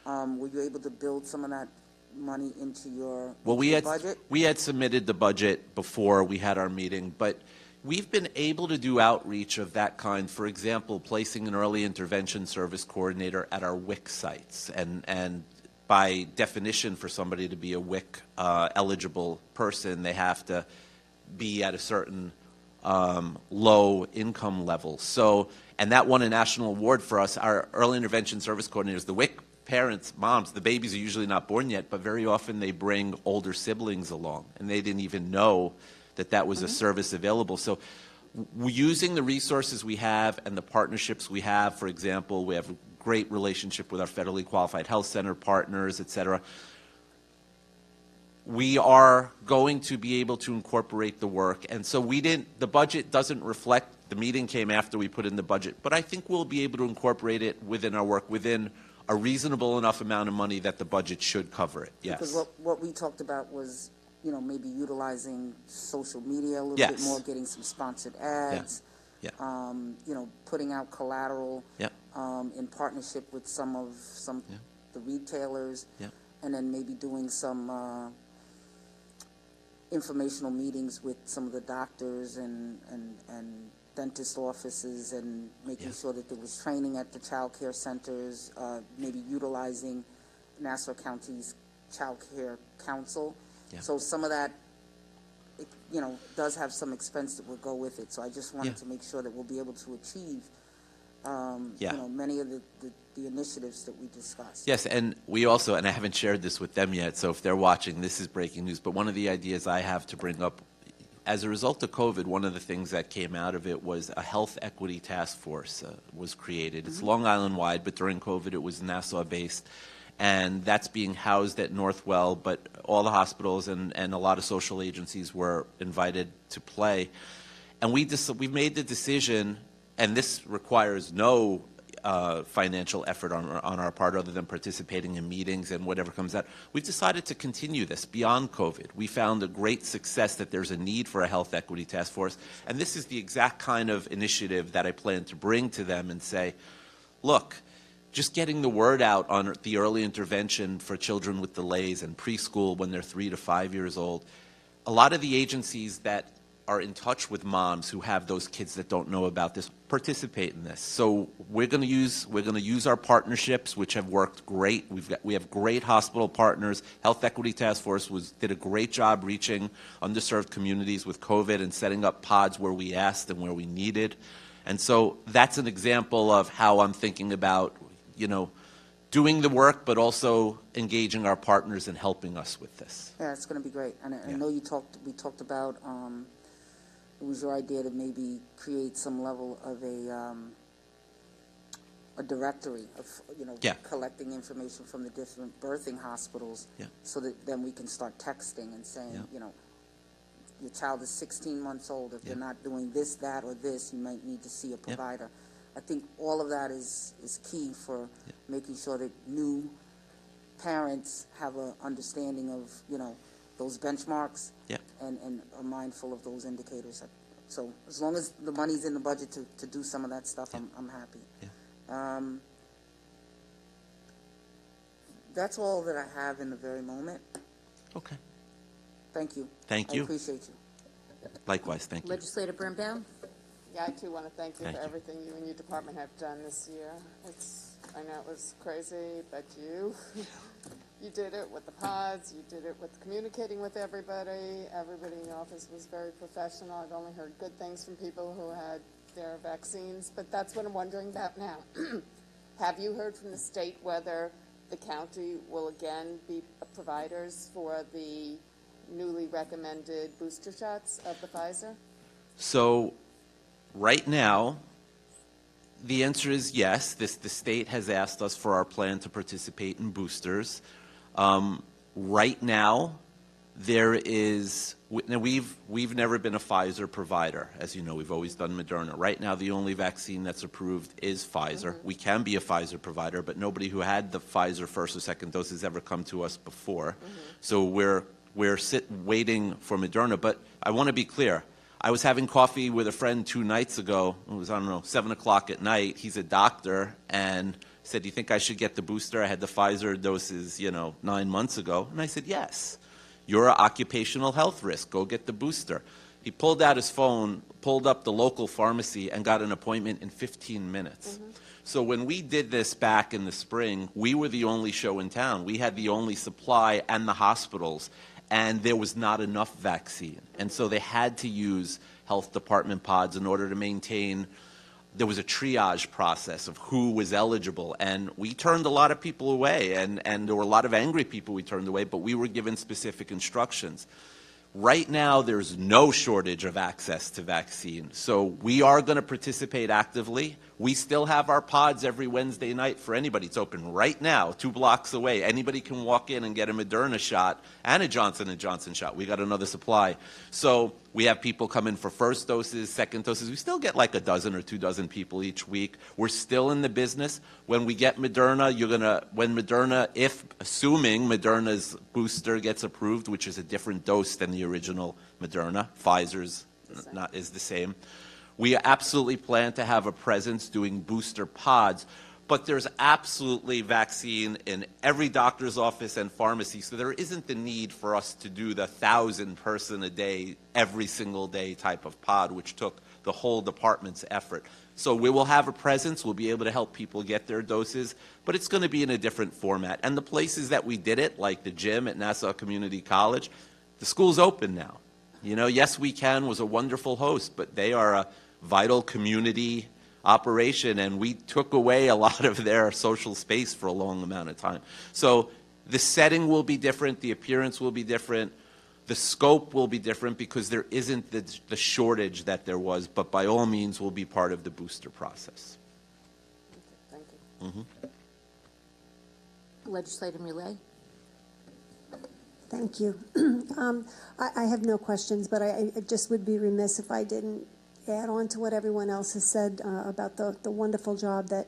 Were you able to build some of that money into your budget? We had submitted the budget before we had our meeting, but we've been able to do outreach of that kind. For example, placing an early intervention service coordinator at our WIC sites, and by definition, for somebody to be a WIC eligible person, they have to be at a certain low income level. So, and that won a national award for us. Our early intervention service coordinators, the WIC parents, moms, the babies are usually not born yet, but very often they bring older siblings along, and they didn't even know that was a service available. So using the resources we have and the partnerships we have, for example, we have a great relationship with our federally qualified health center partners, et cetera. We are going to be able to incorporate the work. And so the budget doesn't reflect, the meeting came after we put in the budget, but I think we'll be able to incorporate it within our work, within a reasonable enough amount of money that the budget should cover it, yes. Because what we talked about was, maybe utilizing social media a little yes. bit more, getting some sponsored ads, yeah. Putting out collateral yeah. In partnership with some yeah. the retailers, yeah. and then maybe doing some informational meetings with some of the doctors and dentist offices, and making sure that there was training at the child care centers, maybe utilizing Nassau County's Child Care Council. Yeah. So some of that, does have some expense that will go with it. So I just wanted to make sure that we'll be able to achieve, many of the initiatives that we discussed. Yes, and we also, and I haven't shared this with them yet, so if they're watching, this is breaking news, but one of the ideas I have to bring up, as a result of COVID, one of the things that came out of it was a health equity task force was created. It's Long Island-wide, but during COVID it was Nassau-based, and that's being housed at Northwell, but all the hospitals and a lot of social agencies were invited to play. And we've made the decision, and this requires no financial effort on our part other than participating in meetings and whatever comes out. We've decided to continue this beyond COVID. We found a great success that there's a need for a health equity task force, and this is the exact kind of initiative that I plan to bring to them and say, look, just getting the word out on the early intervention for children with delays and preschool when they're 3 to 5 years old. A lot of the agencies that are in touch with moms who have those kids that don't know about this, participate in this. So we're going to use our partnerships, which have worked great. We have great hospital partners. Health Equity Task Force did a great job reaching underserved communities with COVID and setting up pods where we asked and where we needed. And so that's an example of how I'm thinking about, doing the work, but also engaging our partners and helping us with this. Yeah, it's going to be great. And I know we talked about, it was your idea to maybe create some level of a directory of, collecting information from the different birthing hospitals, so that then we can start texting and saying, your child is 16 months old. If they're not doing this, that, or this, you might need to see a provider. I think all of that is key for making sure that new parents have an understanding of, those benchmarks and are mindful of those indicators. So as long as the money's in the budget to do some of that stuff, I'm happy. That's all that I have in the very moment. Okay. Thank you. Thank you. I appreciate you. Likewise, thank you. Legislator Birnbaum? Yeah, I too want to thank you Thank for you. everything you and your department have done this year. I know it was crazy, but you did it with the pods, you did it with communicating with everybody. Everybody in the office was very professional. I've only heard good things from people who had their vaccines, but that's what I'm wondering about now. Have you heard from the state whether the county will again be providers for the newly recommended booster shots of the Pfizer? So right now, the answer is yes. The state has asked us for our plan to participate in boosters. Right now, we've never been a Pfizer provider. As you know, we've always done Moderna. Right now, the only vaccine that's approved is Pfizer. We can be a Pfizer provider, but nobody who had the Pfizer first or second dose has ever come to us before. So we're waiting for Moderna. But I want to be clear. I was having coffee with a friend 2 nights ago. It was, 7 o'clock at night. He's a doctor and said, "Do you think I should get the booster? I had the Pfizer doses, 9 months ago." And I said, "Yes. You're an occupational health risk. Go get the booster." He pulled out his phone, pulled up the local pharmacy, and got an appointment in 15 minutes. So when we did this back in the spring, we were the only show in town. We had the only supply and the hospitals, and there was not enough vaccine. And so they had to use health department pods in order to maintain. There was a triage process of who was eligible, and we turned a lot of people away, and there were a lot of angry people we turned away, but we were given specific instructions. Right now, there's no shortage of access to vaccine, so we are going to participate actively. We still have our pods every Wednesday night for anybody. It's open right now, 2 blocks away. Anybody can walk in and get a Moderna shot and a Johnson & Johnson shot. We got another supply. So we have people come in for first doses, second doses. We still get like a dozen or 2 dozen people each week. We're still in the business. When we get Moderna, assuming Moderna's booster gets approved, which is a different dose than the original Moderna, Pfizer's is the same. We absolutely plan to have a presence doing booster pods, but there's absolutely vaccine in every doctor's office and pharmacy, so there isn't the need for us to do the 1,000-person a day, every single day type of pod, which took the whole department's effort. So we will have a presence. We'll be able to help people get their doses, but it's going to be in a different format. And the places that we did it, like the gym at Nassau Community College, the school's open now. Yes We Can was a wonderful host, but they are a vital community operation, and we took away a lot of their social space for a long amount of time. So the setting will be different, the appearance will be different, the scope will be different because there isn't the shortage that there was, but by all means will be part of the booster process. Thank you. Legislator Millet? Thank you. I have no questions, but I just would be remiss if I didn't add on to what everyone else has said about the wonderful job that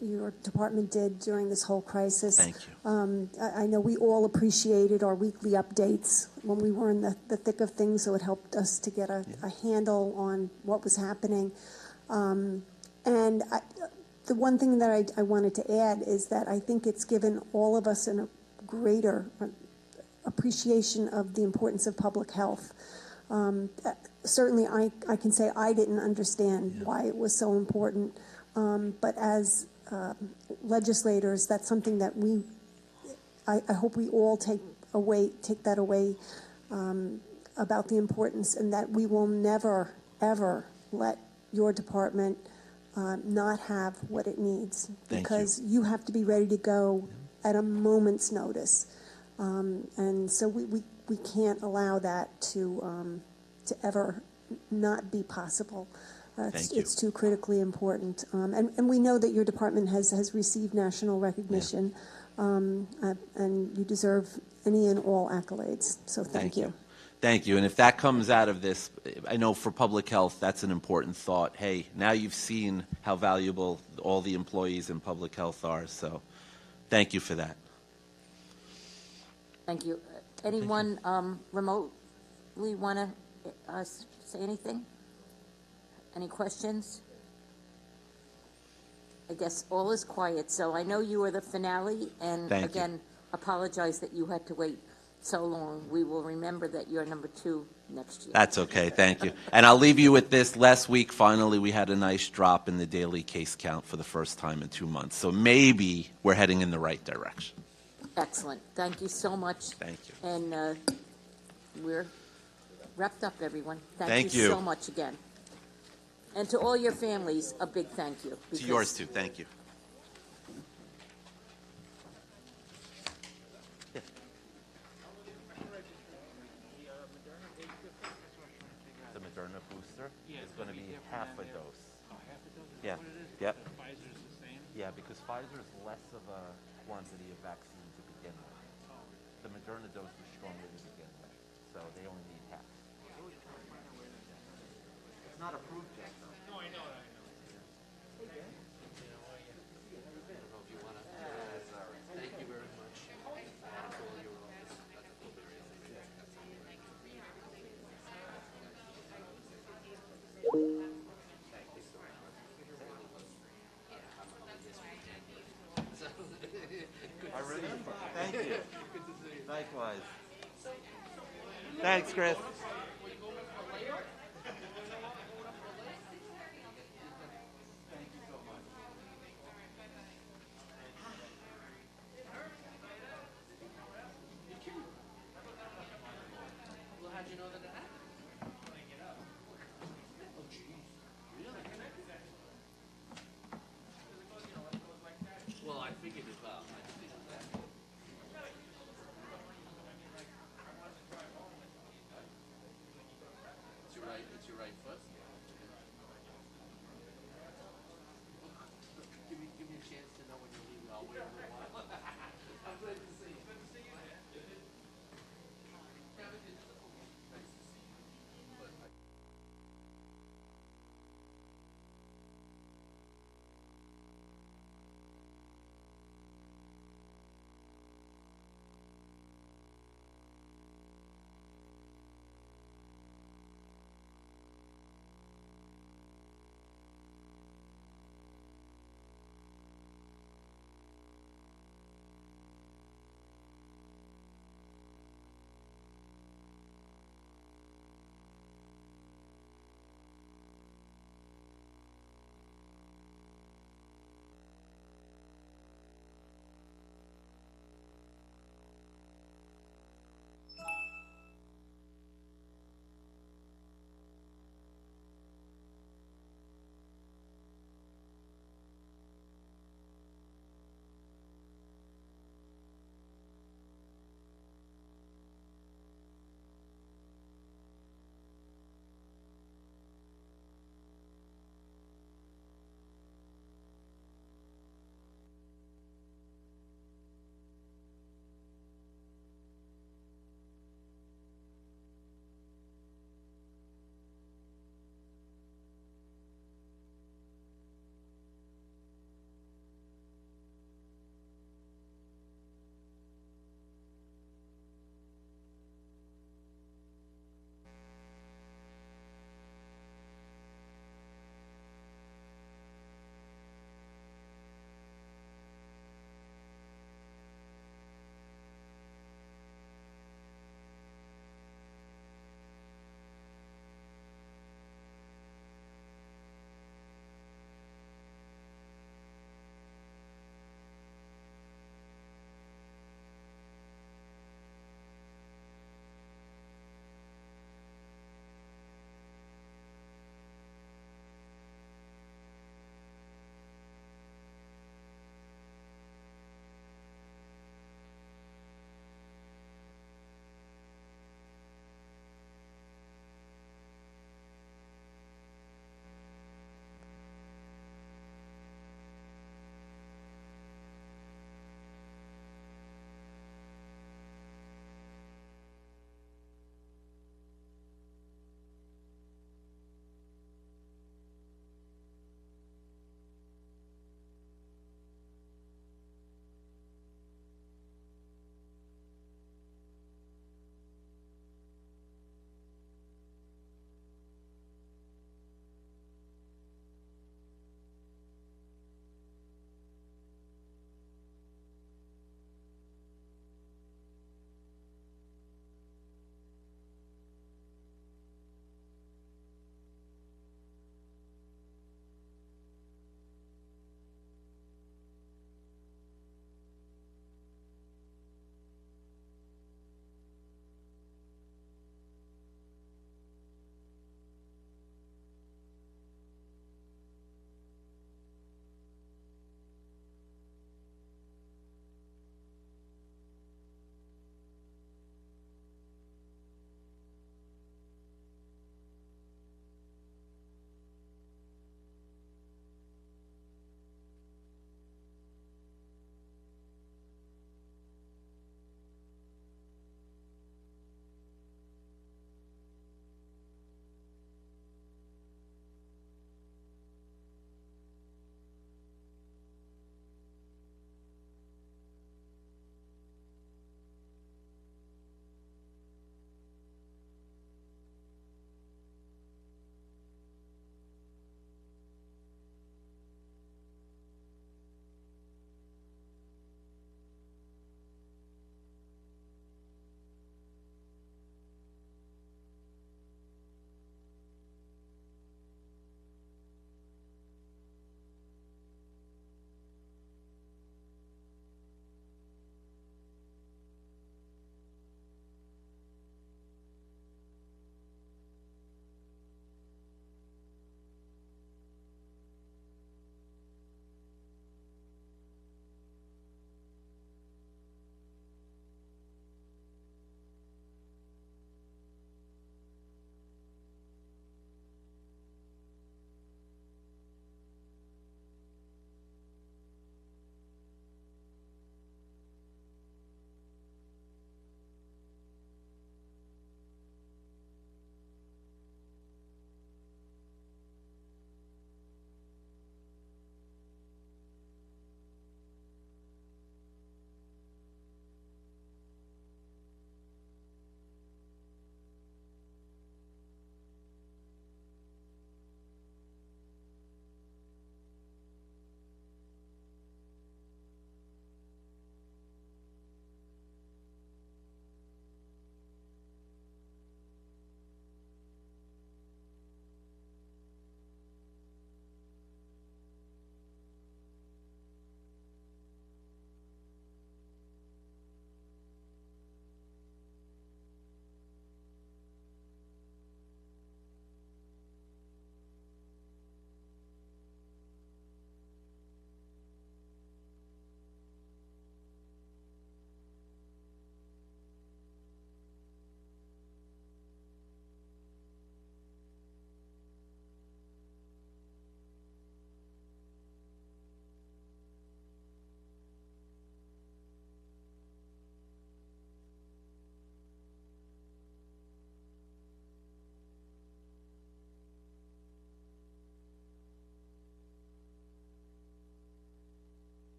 your department did during this whole crisis. Thank you. I know we all appreciated our weekly updates when we were in the thick of things, so it helped us to get a handle on what was happening. And the one thing that I wanted to add is that I think it's given all of us a greater appreciation of the importance of public health. certainly I can say I didn't understand why it was so important, but as legislators, that's something that I hope we all take that away about the importance, and that we will never, ever let your department not have what it needs. Thank because you have to be ready to go at a moment's notice. And so we can't allow that to ever not be possible. Thank you. It's too critically important. And we know that your department has received national recognition, and you deserve any and all accolades. So thank you. Thank you. And if that comes out of this, I know for public health, that's an important thought. Hey, now you've seen how valuable all the employees in public health are. So thank you for that. Thank you. Anyone remotely want to say anything? Any questions? I guess all is quiet, so I know you are the finale, and Thank you. again, apologize that you had to wait so long. We will remember that you're number 2 next year. That's okay. Thank you. And I'll leave you with this. Last week, finally, we had a nice drop in the daily case count for the first time in 2 months. So maybe we're heading in the right direction. Excellent. Thank you so much. Thank you. And we're wrapped up, everyone. Thank you you. so much again. And to all your families, a big thank you. To yours, too. Thank you. The Moderna booster is going to be half a dose. Yeah. Yep. Pfizer's the same? Yeah, because Pfizer is less of a quantity of vaccine to begin with. The Moderna dose is stronger to begin with, so they only need half. It's not approved yet, though. No, I know that. Thank you very much. Thank you. Likewise. Thanks, Chris. Well, how'd you know that it happened? Well, I figured as well. It's your right foot?